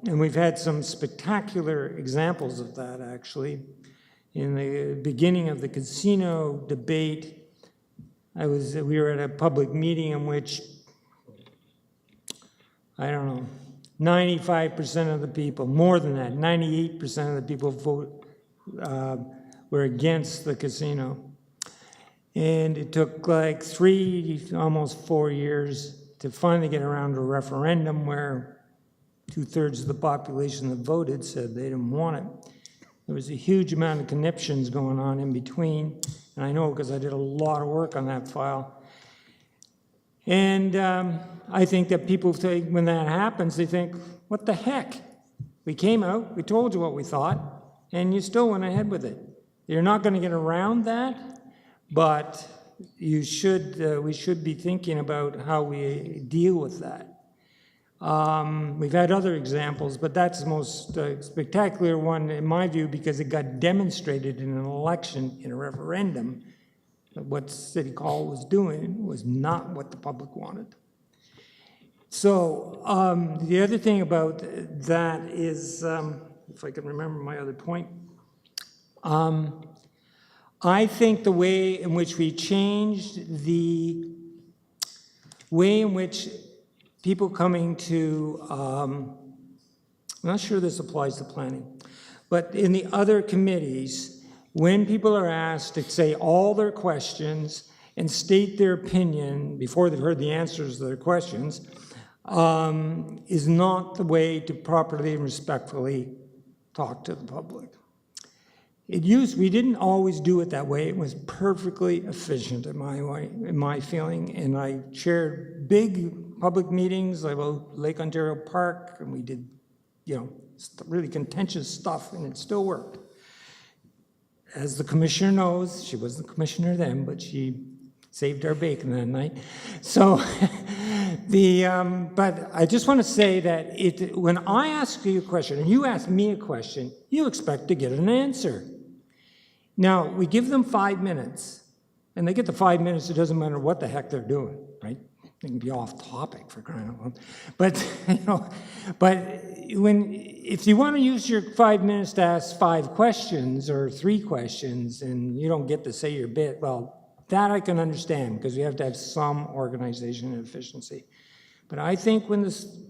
And we've had some spectacular examples of that, actually. In the beginning of the casino debate, we were at a public meeting in which, I don't know, 95% of the people, more than that, 98% of the people were against the casino. And it took like 3, almost 4 years to finally get around to a referendum where 2/3 of the population that voted said they didn't want it. There was a huge amount of conniptions going on in between, and I know because I did a lot of work on that file. And I think that people think when that happens, they think, what the heck? We came out, we told you what we thought, and you still went ahead with it. You're not going to get around that, but we should be thinking about how we deal with that. We've had other examples, but that's the most spectacular one in my view because it got demonstrated in an election, in a referendum, that what City Hall was doing was not what the public wanted. So the other thing about that is, if I can remember my other point, I think the way in which we changed the way in which people coming to, I'm not sure this applies to planning, but in the other committees, when people are asked to say all their questions and state their opinion before they've heard the answers to their questions, is not the way to properly and respectfully talk to the public. We didn't always do it that way. It was perfectly efficient in my feeling, and I chaired big public meetings about Lake Ontario Park, and we did, really contentious stuff, and it still worked. As the commissioner knows, she wasn't the commissioner then, but she saved our bacon that night. So, but I just want to say that when I ask you a question and you ask me a question, you expect to get an answer. Now, we give them 5 minutes, and they get the 5 minutes, it doesn't matter what the heck they're doing, right? They can be off topic for crying out loud. But if you want to use your 5 minutes to ask 5 questions or 3 questions and you don't get to say your bit, well, that I can understand because you have to have some organization and efficiency. But I think when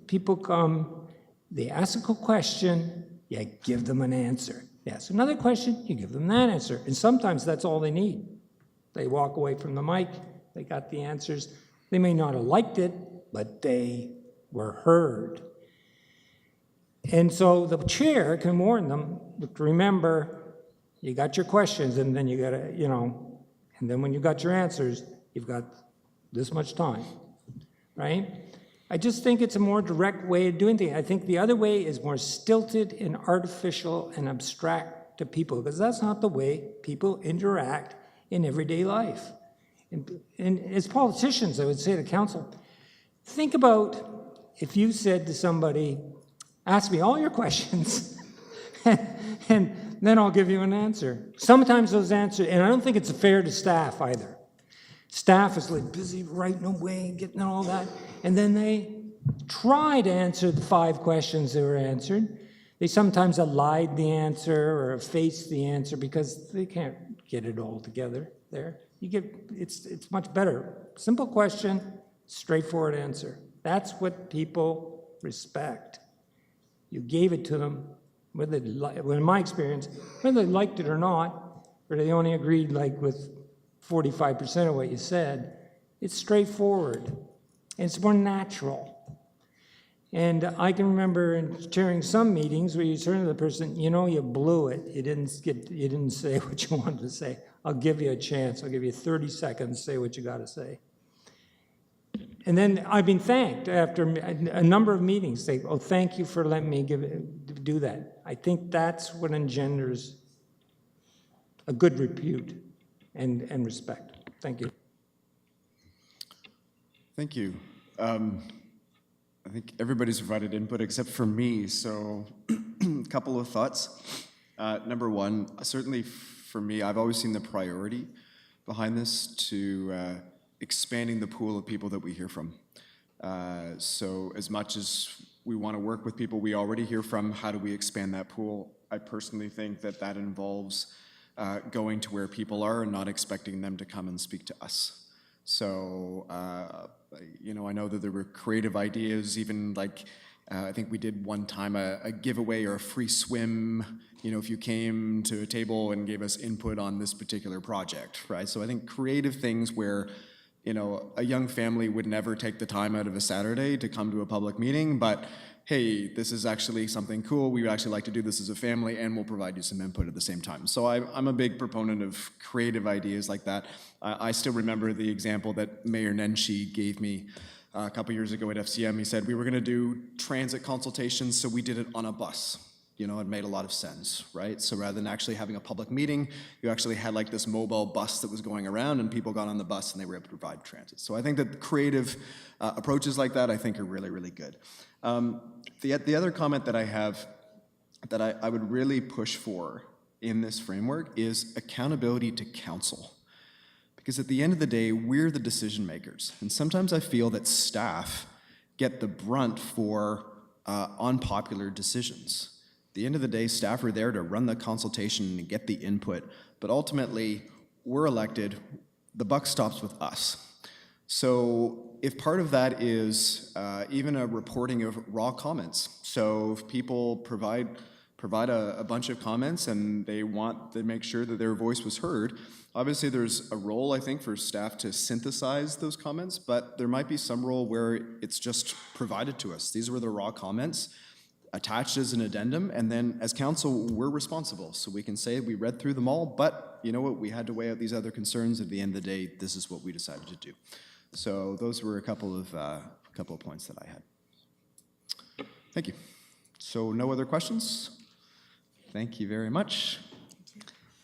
people come, they ask a question, you give them an answer. They ask another question, you give them that answer. And sometimes that's all they need. They walk away from the mic, they got the answers. They may not have liked it, but they were heard. And so the chair can warn them, remember, you got your questions, and then you got to, and then when you got your answers, you've got this much time, right? I just think it's a more direct way of doing things. I think the other way is more stilted and artificial and abstract to people, because that's not the way people interact in everyday life. And as politicians, I would say to council, think about if you said to somebody, ask me all your questions, and then I'll give you an answer. Sometimes those answers, and I don't think it's fair to staff either. Staff is like busy writing away, getting all that, and then they try to answer the 5 questions that were answered. They sometimes have lied the answer or effaced the answer because they can't get it all together there. It's much better. Simple question, straightforward answer. That's what people respect. You gave it to them, whether in my experience, whether they liked it or not, or they only agreed like with 45% of what you said, it's straightforward. And it's more natural. And I can remember in chairing some meetings where you turn to the person, you know, you blew it. You didn't say what you wanted to say. I'll give you a chance. I'll give you 30 seconds to say what you got to say. And then I've been thanked after a number of meetings. Say, oh, thank you for letting me do that. I think that's what engenders a good repute and respect. Thank you. Thank you. I think everybody's provided input except for me, so a couple of thoughts. Number one, certainly for me, I've always seen the priority behind this to expanding the pool of people that we hear from. So as much as we want to work with people we already hear from, how do we expand that pool? I personally think that that involves going to where people are and not expecting them to come and speak to us. So, you know, I know that there were creative ideas, even like, I think we did one time a giveaway or a free swim, you know, if you came to a table and gave us input on this particular project, right? So I think creative things where, you know, a young family would never take the time out of a Saturday to come to a public meeting, but hey, this is actually something cool. We would actually like to do this as a family, and we'll provide you some input at the same time. So I'm a big proponent of creative ideas like that. I still remember the example that Mayor Nenshi gave me a couple years ago at FCM. He said we were going to do transit consultations, so we did it on a bus. You know, it made a lot of sense, right? So rather than actually having a public meeting, you actually had like this mobile bus that was going around, and people got on the bus and they were able to provide transit. So I think that creative approaches like that, I think, are really, really good. The other comment that I have that I would really push for in this framework is accountability to council. Because at the end of the day, we're the decision makers. And sometimes I feel that staff get the brunt for unpopular decisions. At the end of the day, staff are there to run the consultation and get the input, but ultimately, we're elected, the buck stops with us. So if part of that is even a reporting of raw comments, so if people provide a bunch of comments and they want to make sure that their voice was heard, obviously there's a role, I think, for staff to synthesize those comments, but there might be some role where it's just provided to us. These were the raw comments, attached as an addendum, and then as council, we're responsible. So we can say we read through them all, but you know what, we had to weigh out these other concerns. At the end of the day, this is what we decided to do. So those were a couple of points that I had. Thank you. So no other questions? Thank you very much.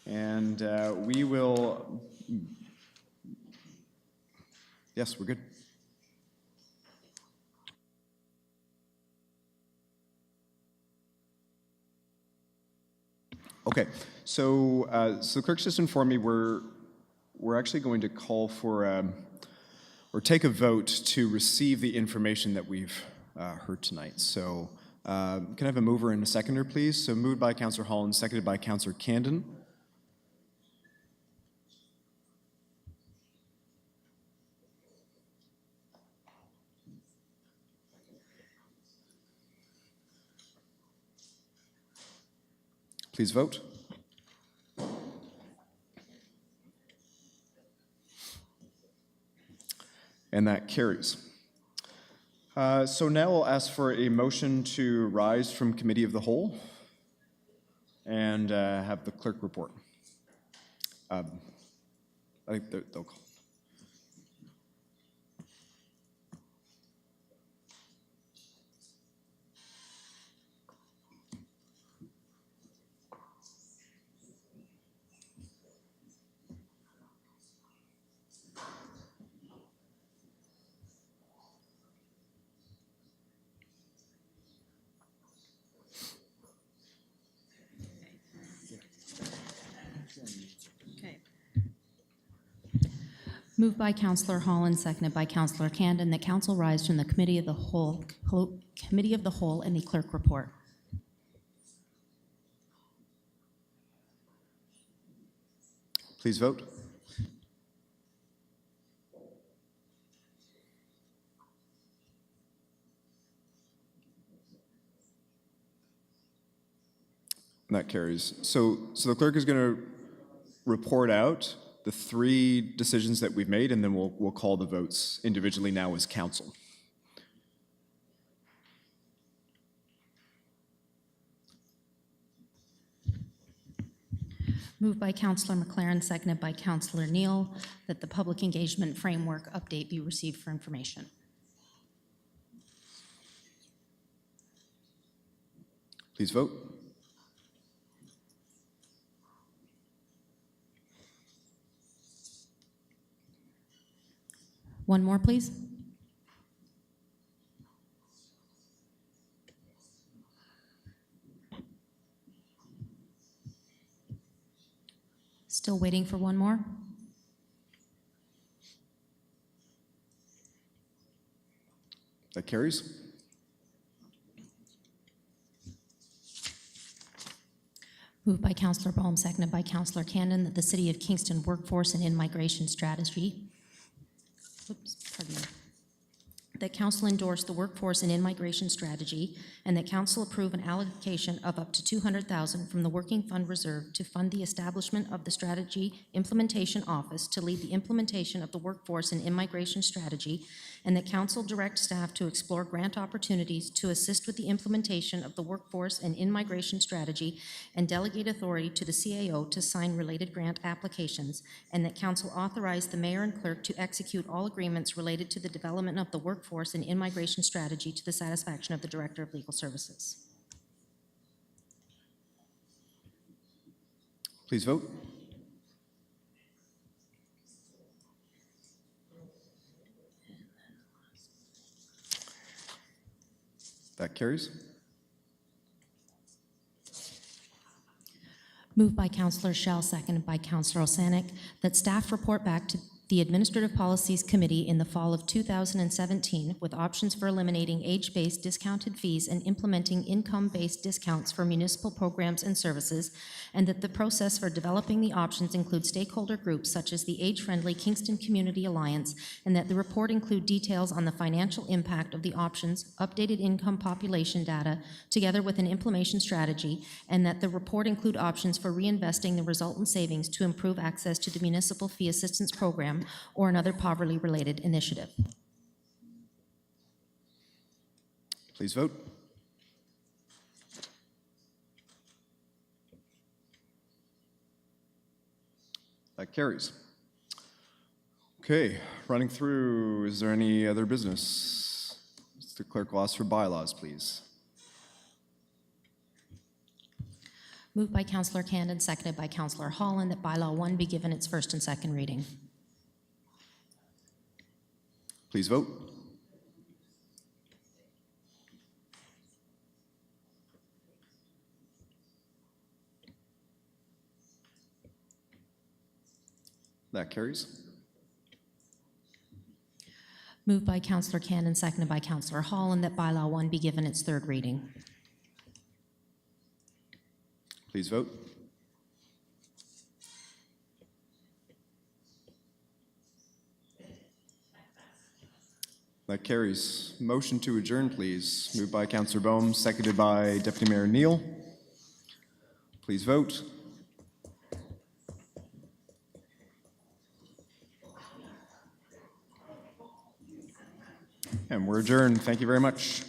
And we will, yes, we're good. Okay, so the clerk's just informed me we're actually going to call for or take a vote to receive the information that we've heard tonight. So can I have a mover and a seconder, please? So moved by Councillor Holland, seconded by Councillor Candon. Please vote. And that carries. So now I'll ask for a motion to rise from Committee of the Whole and have the clerk report. I think they'll call. Moved by Councillor Holland, seconded by Councillor Candon, that council rise from the Committee of the Whole and the clerk report. Please vote. That carries. So the clerk is going to report out the 3 decisions that we've made, and then we'll call the votes individually now as council. Moved by Councillor McLaren, seconded by Councillor Neal, that the public engagement framework update be received for information. Please vote. One more, please. Still waiting for one more. That carries. Moved by Councillor Bohm, seconded by Councillor Candon, that the City of Kingston workforce and in-migration strategy, that council endorse the workforce and in-migration strategy, and that council approve an allocation of up to $200,000 from the Working Fund Reserve to fund the establishment of the Strategy Implementation Office to lead the implementation of the workforce and in-migration strategy, and that council direct staff to explore grant opportunities to assist with the implementation of the workforce and in-migration strategy and delegate authority to the CAO to sign related grant applications, and that council authorize the mayor and clerk to execute all agreements related to the development of the workforce and in-migration strategy to the satisfaction of the Director of Legal Services. Please vote. That carries. Moved by Councillor Schell, seconded by Councillor Olsanic, that staff report back to the Administrative Policies Committee in the fall of 2017 with options for eliminating age-based discounted fees and implementing income-based discounts for municipal programs and services, and that the process for developing the options include stakeholder groups such as the age-friendly Kingston Community Alliance, and that the report include details on the financial impact of the options, updated income population data, together with an implementation strategy, and that the report include options for reinvesting the resultant savings to improve access to the municipal fee assistance program or another poverty-related initiative. Please vote. That carries. Okay, running through, is there any other business? Mr. Clerk will ask for bylaws, please. Moved by Councillor Candon, seconded by Councillor Holland, that bylaw 1 be given its first and second reading. Please vote. That carries. Moved by Councillor Candon, seconded by Councillor Holland, that bylaw 1 be given its third reading. Please vote. That carries. Motion to adjourn, please. Moved by Councillor Bohm, seconded by Deputy Mayor Neal. Please vote. And we're adjourned. Thank you very much.